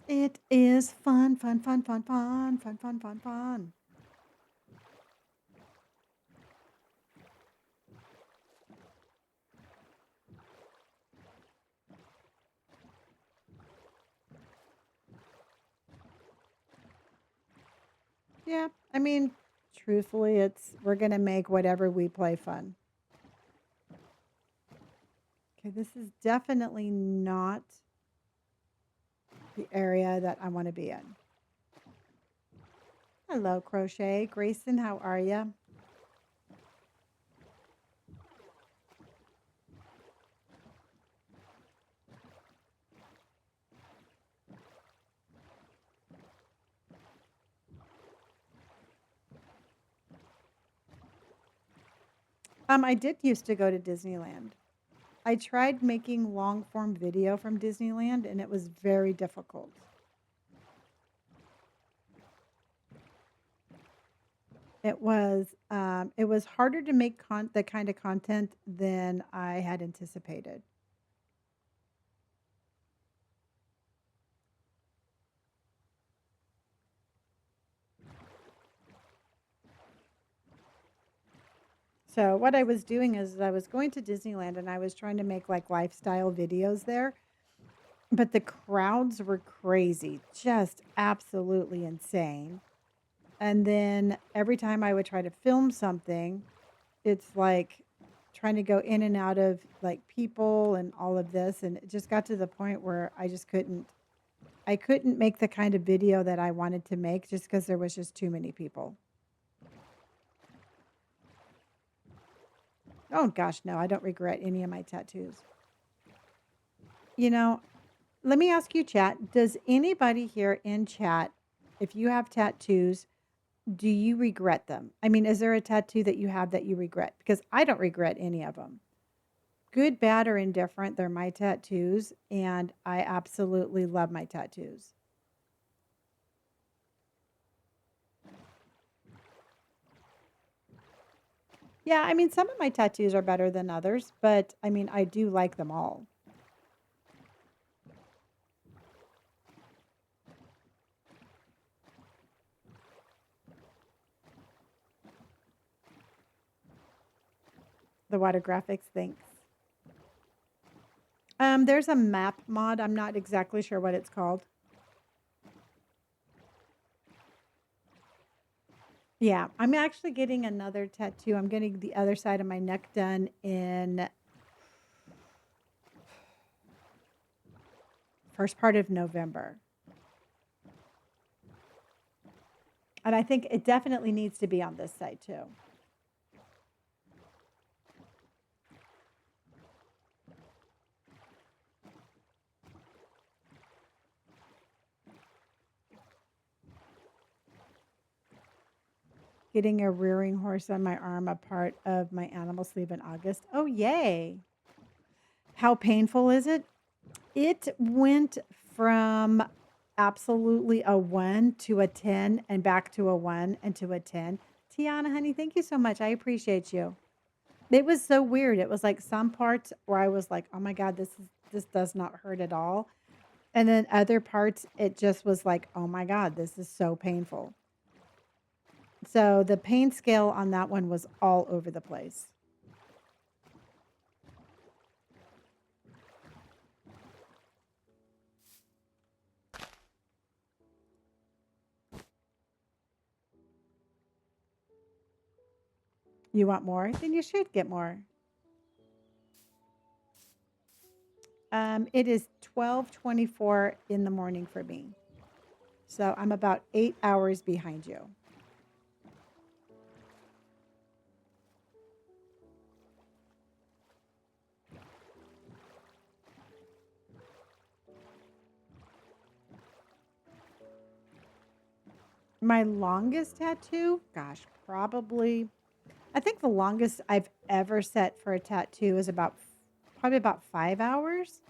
It is fun, fun, fun, fun, fun, fun, fun, fun, fun. Yeah, I mean, truthfully, we're gonna make whatever we play fun. Okay, this is definitely not the area that I want to be in. Hello, Crochet. Grayson, how are you? I did used to go to Disneyland. I tried making long form video from Disneyland, and it was very difficult. It was harder to make the kind of content than I had anticipated. So what I was doing is I was going to Disneyland and I was trying to make like lifestyle videos there, but the crowds were crazy, just absolutely insane. And then every time I would try to film something, it's like trying to go in and out of like people and all of this, and it just got to the point where I couldn't make the kind of video that I wanted to make just because there was just too many people. Oh gosh, no, I don't regret any of my tattoos. You know, let me ask you, chat, does anybody here in chat, if you have tattoos, do you regret them? I mean, is there a tattoo that you have that you regret? Because I don't regret any of them. Good, bad, or indifferent, they're my tattoos, and I absolutely love my tattoos. Yeah, I mean, some of my tattoos are better than others, but I mean, I do like them all. The water graphics, thanks. There's a map mod. I'm not exactly sure what it's called. Yeah, I'm actually getting another tattoo. I'm getting the other side of my neck done in first part of November. And I think it definitely needs to be on this side too. Getting a rearing horse on my arm, a part of my animal sleeve in August. Oh, yay. How painful is it? It went from absolutely a 1 to a 10 and back to a 1 and to a 10. Tiana, honey, thank you so much. I appreciate you. It was so weird. It was like some parts where I was like, "Oh my god, this does not hurt at all." And then other parts it just was like, "Oh my god, this is so painful." So the pain scale on that one was all over the place. You want more? Then you should get more. It is 12:24 in the morning for me. So I'm about 8 hours behind you. My longest tattoo, gosh, probably I think the longest I've ever set for a tattoo is probably about 5 hours.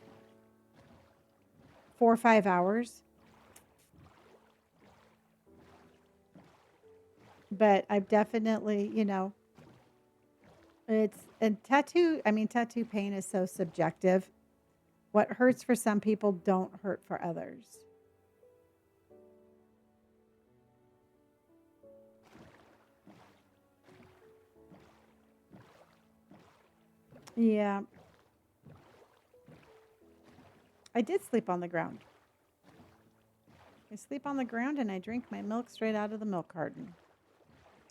4 or 5 hours. But I've definitely, it's and tattoo, I mean, tattoo pain is so subjective. What hurts for some people don't hurt for others. Yeah. I did sleep on the ground. I sleep on the ground and I drink my milk straight out of the milk carton.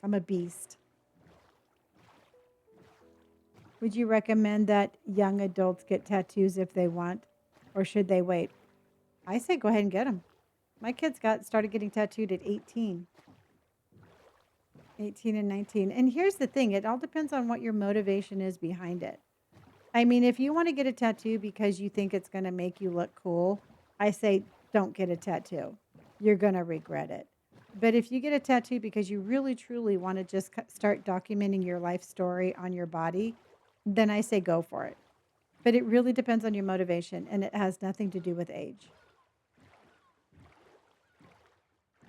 I'm a beast. Would you recommend that young adults get tattoos if they want, or should they wait? I say go ahead and get them. My kids started getting tattooed at 18. 18 and 19. And here's the thing, it all depends on what your motivation is behind it. I mean, if you want to get a tattoo because you think it's going to make you look cool, I say don't get a tattoo. You're going to regret it. But if you get a tattoo because you really truly want to just start documenting your life story on your body, then I say go for it. But it really depends on your motivation and it has nothing to do with age.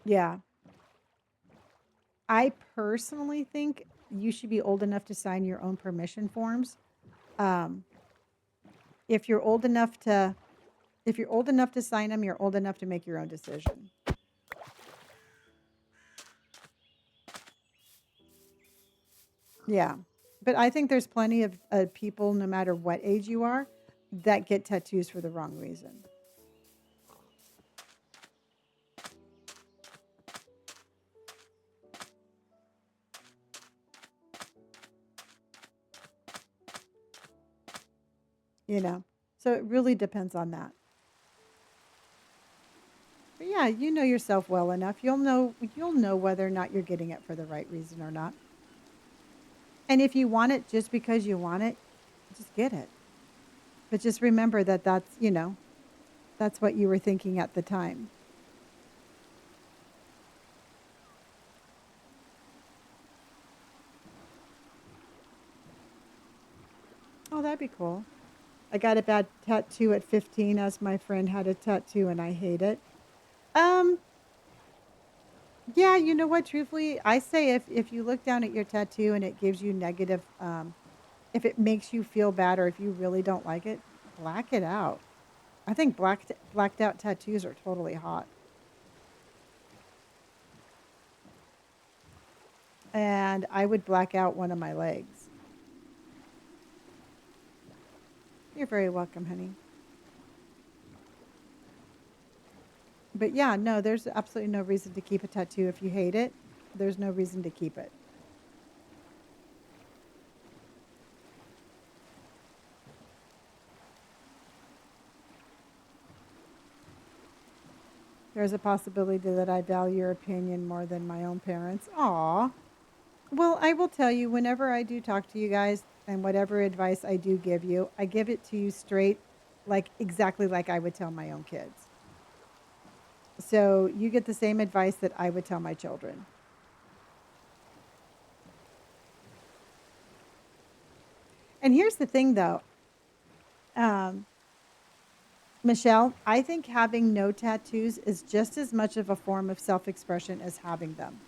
Yeah. I personally think you should be old enough to sign your own permission forms. Um, if you're old enough to if you're old enough to sign them, you're old enough to make your own decision. Yeah. But I think there's plenty of people, no matter what age you are, that get tattoos for the wrong reason. You know? So it really depends on that. But yeah, you know yourself well enough. You'll know whether or not you're getting it for the right reason or not. And if you want it just because you want it, just get it. But just remember that that's what you were thinking at the time. Oh, that'd be cool. I got a bad tattoo at 15 as my friend had a tattoo and I hate it. Um, yeah, you know what? Truthfully, I say if you look down at your tattoo and it gives you negative, if it makes you feel bad or if you really don't like it, black it out. I think blacked out tattoos are totally hot. And I would black out one of my legs. You're very welcome, honey. But yeah, no, there's absolutely no reason to keep a tattoo if you hate it. There's no reason to keep it. There's a possibility that I value your opinion more than my own parents. Aw. Well, I will tell you, whenever I do talk to you guys and whatever advice I do give you, I give it to you straight, like exactly like I would tell my own kids. So you get the same advice that I would tell my children. And here's the thing though, um, Michelle, I think having no tattoos is just as much of a form of self-expression as having them.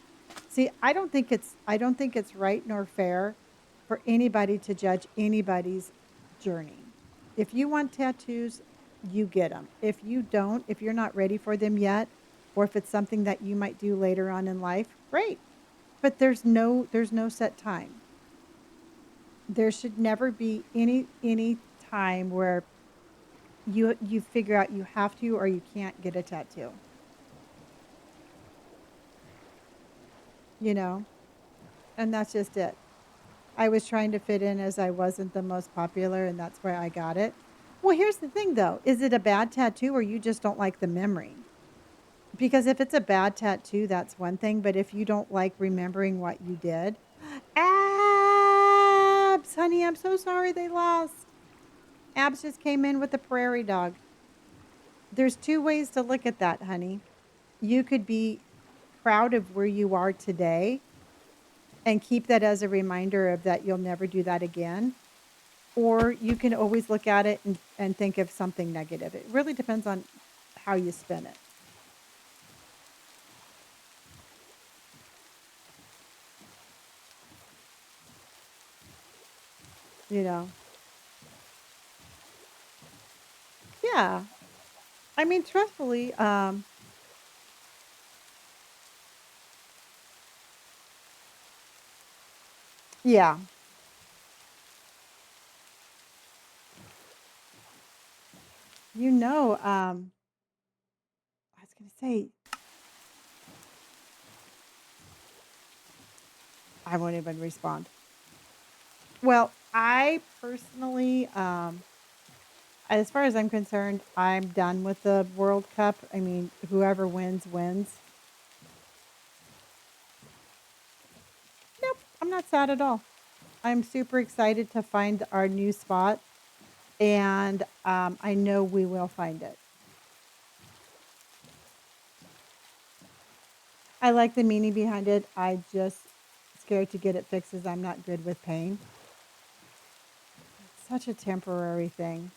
See, I don't think it's right nor fair for anybody to judge anybody's journey. If you want tattoos, you get them. If you don't, if you're not ready for them yet, or if it's something that you might do later on in life, great. But there's no set time. There should never be any time where you figure out you have to or you can't get a tattoo. You know? And that's just it. I was trying to fit in as I wasn't the most popular, and that's where I got it. Well, here's the thing though. Is it a bad tattoo or you just don't like the memory? Because if it's a bad tattoo, that's one thing. But if you don't like remembering what you did, Abs, honey, I'm so sorry they lost. Abs just came in with a prairie dog. There's two ways to look at that, honey. You could be proud of where you are today and keep that as a reminder of that you'll never do that again. Or you can always look at it and think of something negative. It really depends on how you spin it, you know? Yeah. I mean, truthfully, yeah. You know, I was going to say, I won't even respond. Well, I personally, as far as I'm concerned, I'm done with the World Cup. I mean, whoever wins, wins. Nope, I'm not sad at all. I'm super excited to find our new spot, and I know we will find it. I like the meaning behind it. I just scared to get it fixed as I'm not good with pain. It's such a temporary thing.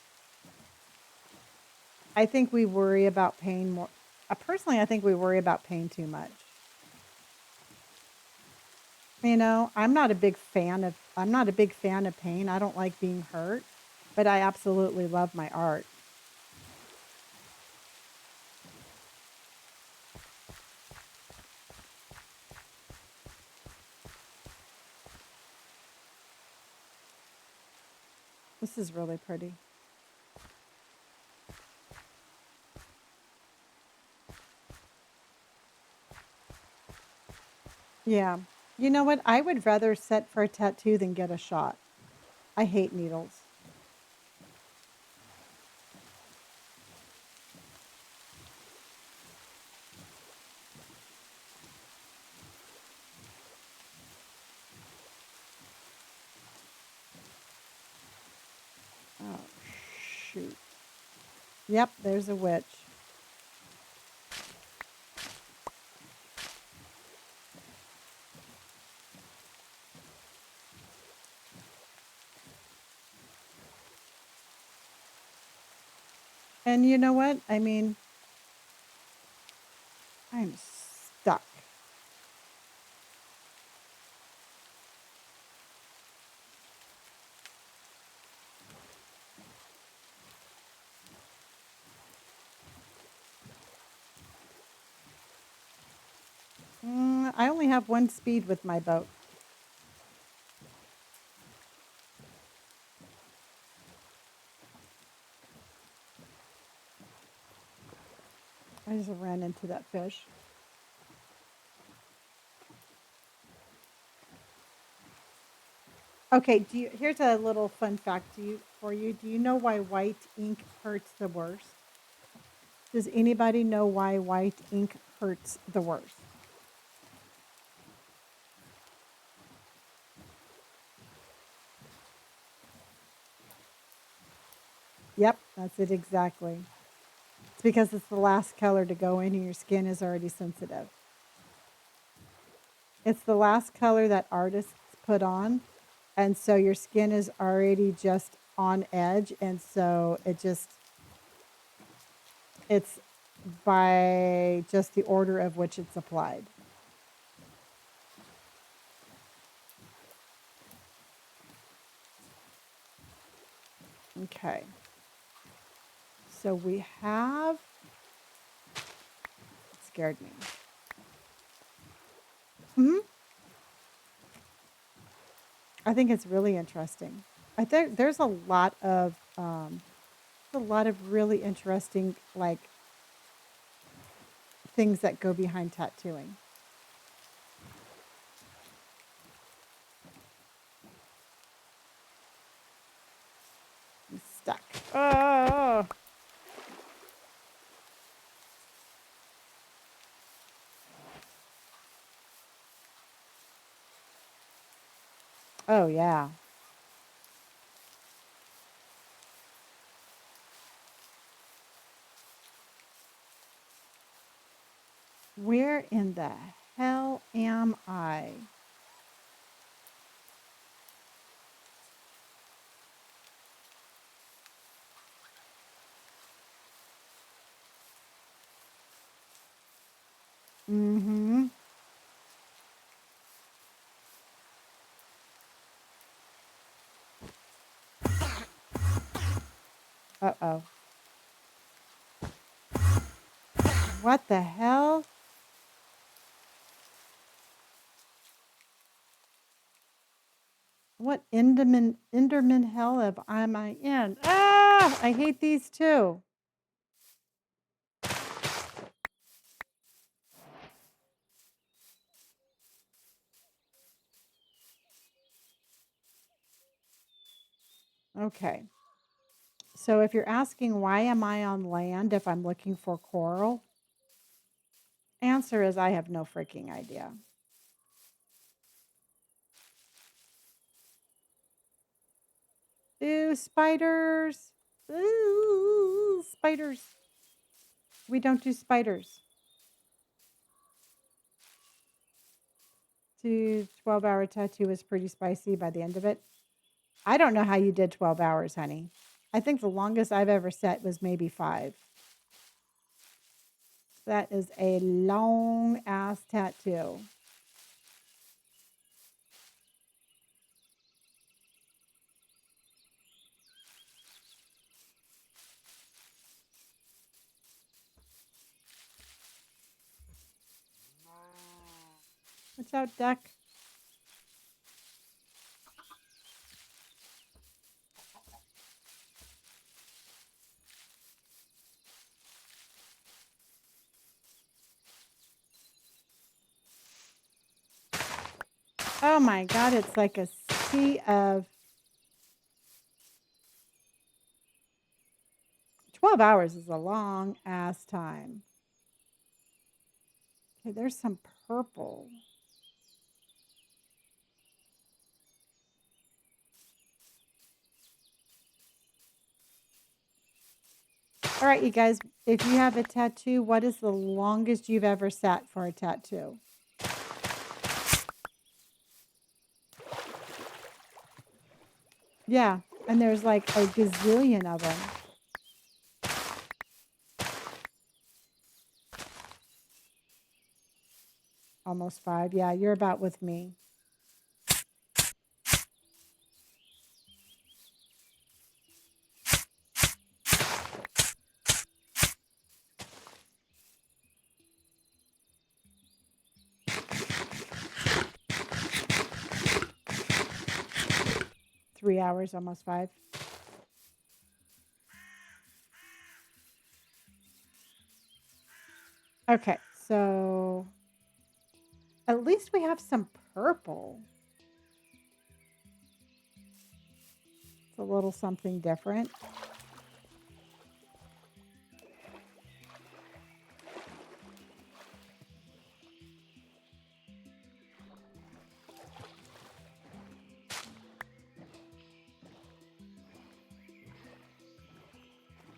I think we worry about pain more. Personally, I think we worry about pain too much. I'm not a big fan of pain. I don't like being hurt, but I absolutely love my art. This is really pretty. Yeah. You know what? I would rather set for a tattoo than get a shot. I hate needles. Oh, shoot. Yep, there's a witch. And you know what? I mean, I'm stuck. I only have one speed with my boat. I just ran into that fish. Okay, here's a little fun fact for you. Do you know why white ink hurts the worst? Does anybody know why white ink hurts the worst? Yep, that's it exactly. It's because it's the last color to go in and your skin is already sensitive. It's the last color that artists put on, and so your skin is already just on edge, and so it's by just the order of which it's applied. Okay. So we have, it scared me. I think it's really interesting. I think there's a lot of really interesting like things that go behind tattooing. I'm stuck. Oh. Oh yeah. Where in the hell am I? Mm-hmm. Uh-oh. What the hell? What Enderman hell am I in? Ah! I hate these too. Okay. So if you're asking why am I on land if I'm looking for coral, answer is I have no freaking idea. Ooh, spiders. Ooh, spiders. We don't do spiders. Dude, 12-hour tattoo was pretty spicy by the end of it. I don't know how you did 12 hours, honey. I think the longest I've ever set was maybe 5. That is a long ass tattoo. Watch out, duck. Oh my God, it's like a sea of 12 hours is a long ass time. Okay, there's some purple. All right, you guys, if you have a tattoo, what is the longest you've ever sat for a tattoo? Yeah, and there's like a gazillion of them. Almost 5. Yeah, you're about with me. Three hours, almost 5. Okay, so at least we have some purple. It's a little something different.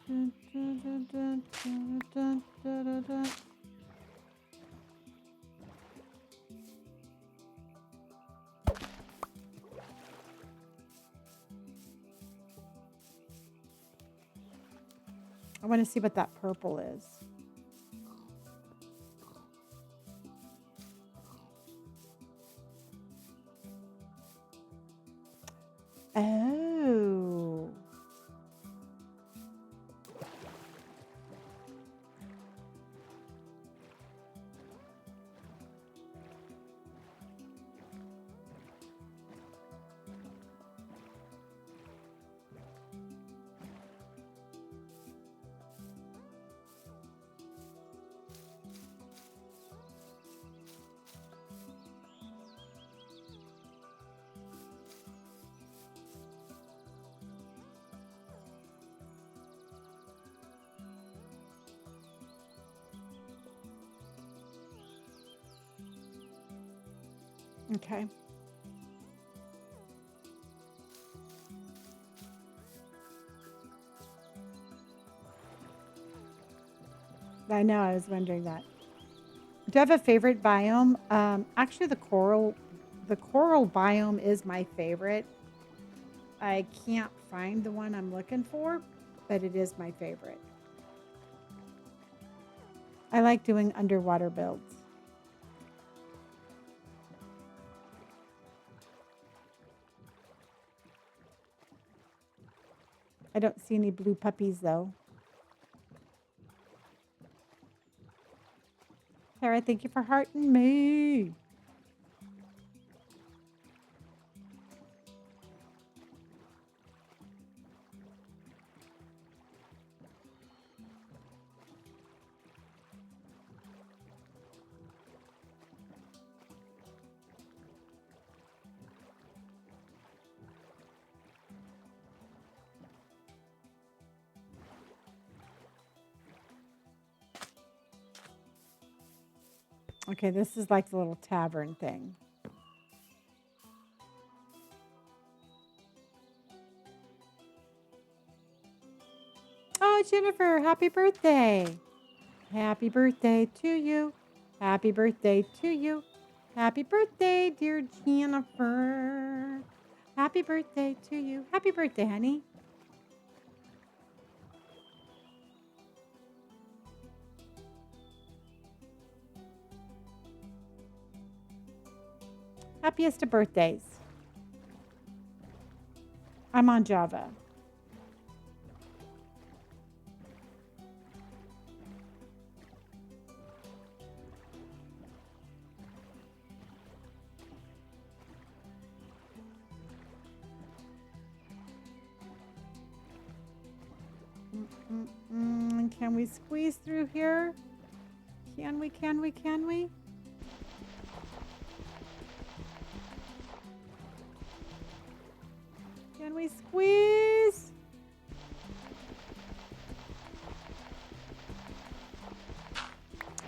Dun, dun, dun, dun, dun, dun, dun, dun, dun. I want to see what that purple is. Oh. Okay. I know, I was wondering that. Do you have a favorite biome? Actually, the coral biome is my favorite. I can't find the one I'm looking for, but it is my favorite. I like doing underwater builds. I don't see any blue puppies though. Sarah, thank you for hearting me. Okay, this is like the little tavern thing. Oh, Jennifer, happy birthday. Happy birthday to you. Happy birthday to you. Happy birthday, dear Jennifer. Happy birthday to you. Happy birthday, honey. Happiest of birthdays. I'm on Java. Can we squeeze through here? Can we? Can we? Can we? Can we squeeze?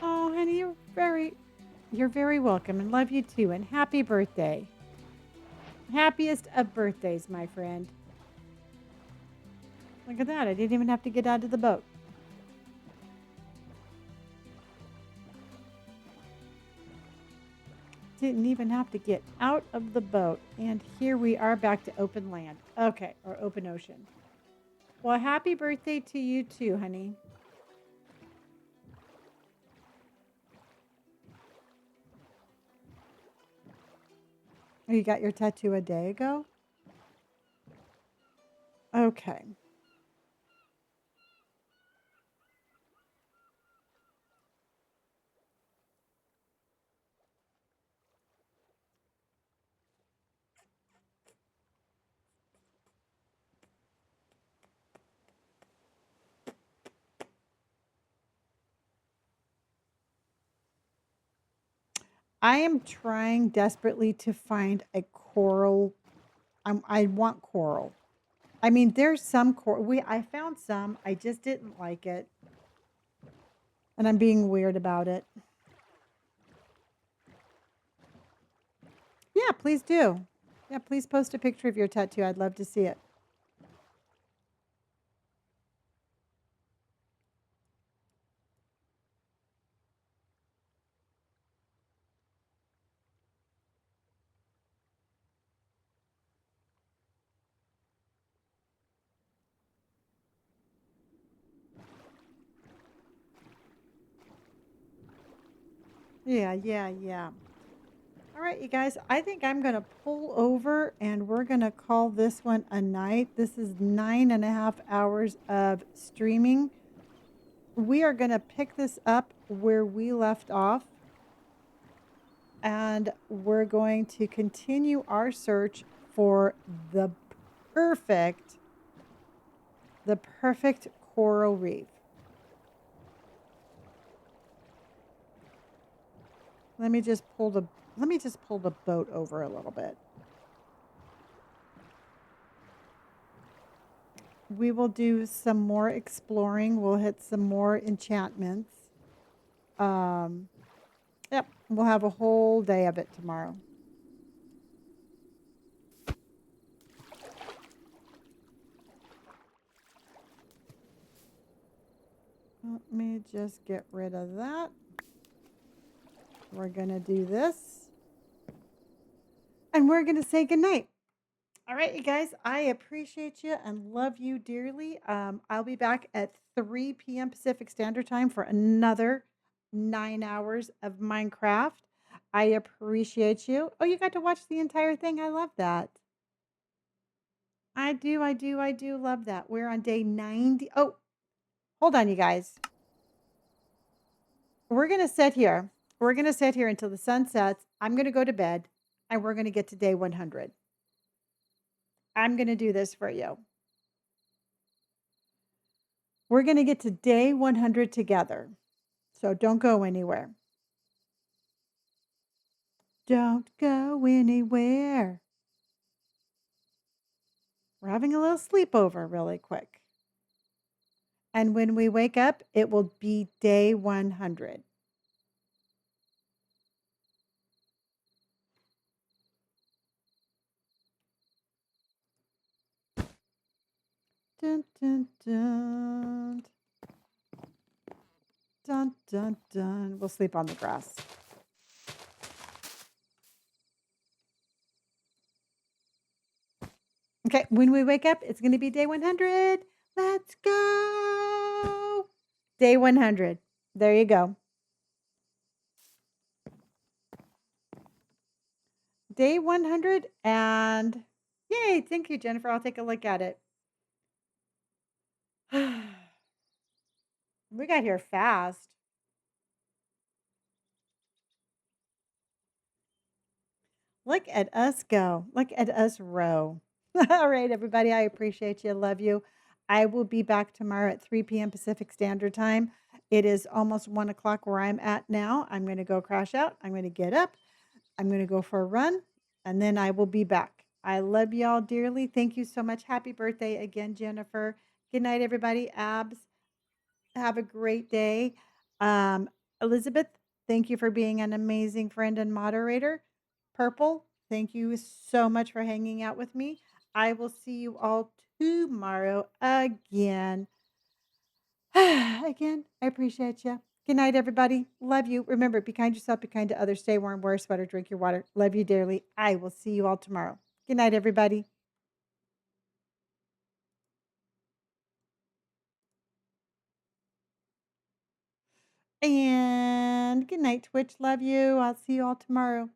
Oh, honey, you're very welcome and love you too. And happy birthday. Happiest of birthdays, my friend. Look at that. I didn't even have to get out of the boat. didn't even have to get out of the boat. And here we are back to open land. Okay, or open ocean. Well, happy birthday to you too, honey. Oh, you got your tattoo a day ago? Okay. I am trying desperately to find a coral. I want coral. I mean, there's some coral. I found some. I just didn't like it. And I'm being weird about it. Yeah, please do. Yeah, please post a picture of your tattoo. I'd love to see it. Yeah. All right, you guys, I think I'm going to pull over and we're going to call this one a night. This is 9.5 hours of streaming. We are going to pick this up where we left off and we're going to continue our search for the perfect, the perfect coral reef. Let me just pull the boat over a little bit. We will do some more exploring. We'll hit some more enchantments. Yep, we'll have a whole day of it tomorrow. Let me just get rid of that. We're going to do this. And we're going to say goodnight. All right, you guys, I appreciate you and love you dearly. I'll be back at 3 p.m. Pacific Standard Time for another 9 hours of Minecraft. I appreciate you. Oh, you got to watch the entire thing. I love that. I do love that. We're on day 90. Oh, hold on, you guys. We're going to sit here. We're going to sit here until the sun sets. I'm going to go to bed and we're going to get to day 100. I'm going to do this for you. We're going to get to day 100 together. So don't go anywhere. Don't go anywhere. We're having a little sleepover really quick. And when we wake up, it will be day 100. Dun, dun, dun. Dun, dun, dun. We'll sleep on the grass. Okay, when we wake up, it's going to be day 100. Let's go. Day 100. There you go. Day 100 and yay, thank you, Jennifer. I'll take a look at it. We got here fast. Look at us go. Look at us row. All right, everybody. I appreciate you. Love you. I will be back tomorrow at 3 p.m. Pacific Standard Time. It is almost 1 o'clock where I'm at now. I'm going to go crash out. I'm going to get up. I'm going to go for a run and then I will be back. I love y'all dearly. Thank you so much. Happy birthday again, Jennifer. Good night, everybody. Abs, have a great day. Elizabeth, thank you for being an amazing friend and moderator. Purple, thank you so much for hanging out with me. I will see you all tomorrow again. Again, I appreciate you. Good night, everybody. Love you. Remember, be kind to yourself, be kind to others, stay warm, wear a sweater, drink your water. Love you dearly. I will see you all tomorrow. Good night, everybody. And good night, Twitch. Love you. I'll see you all tomorrow.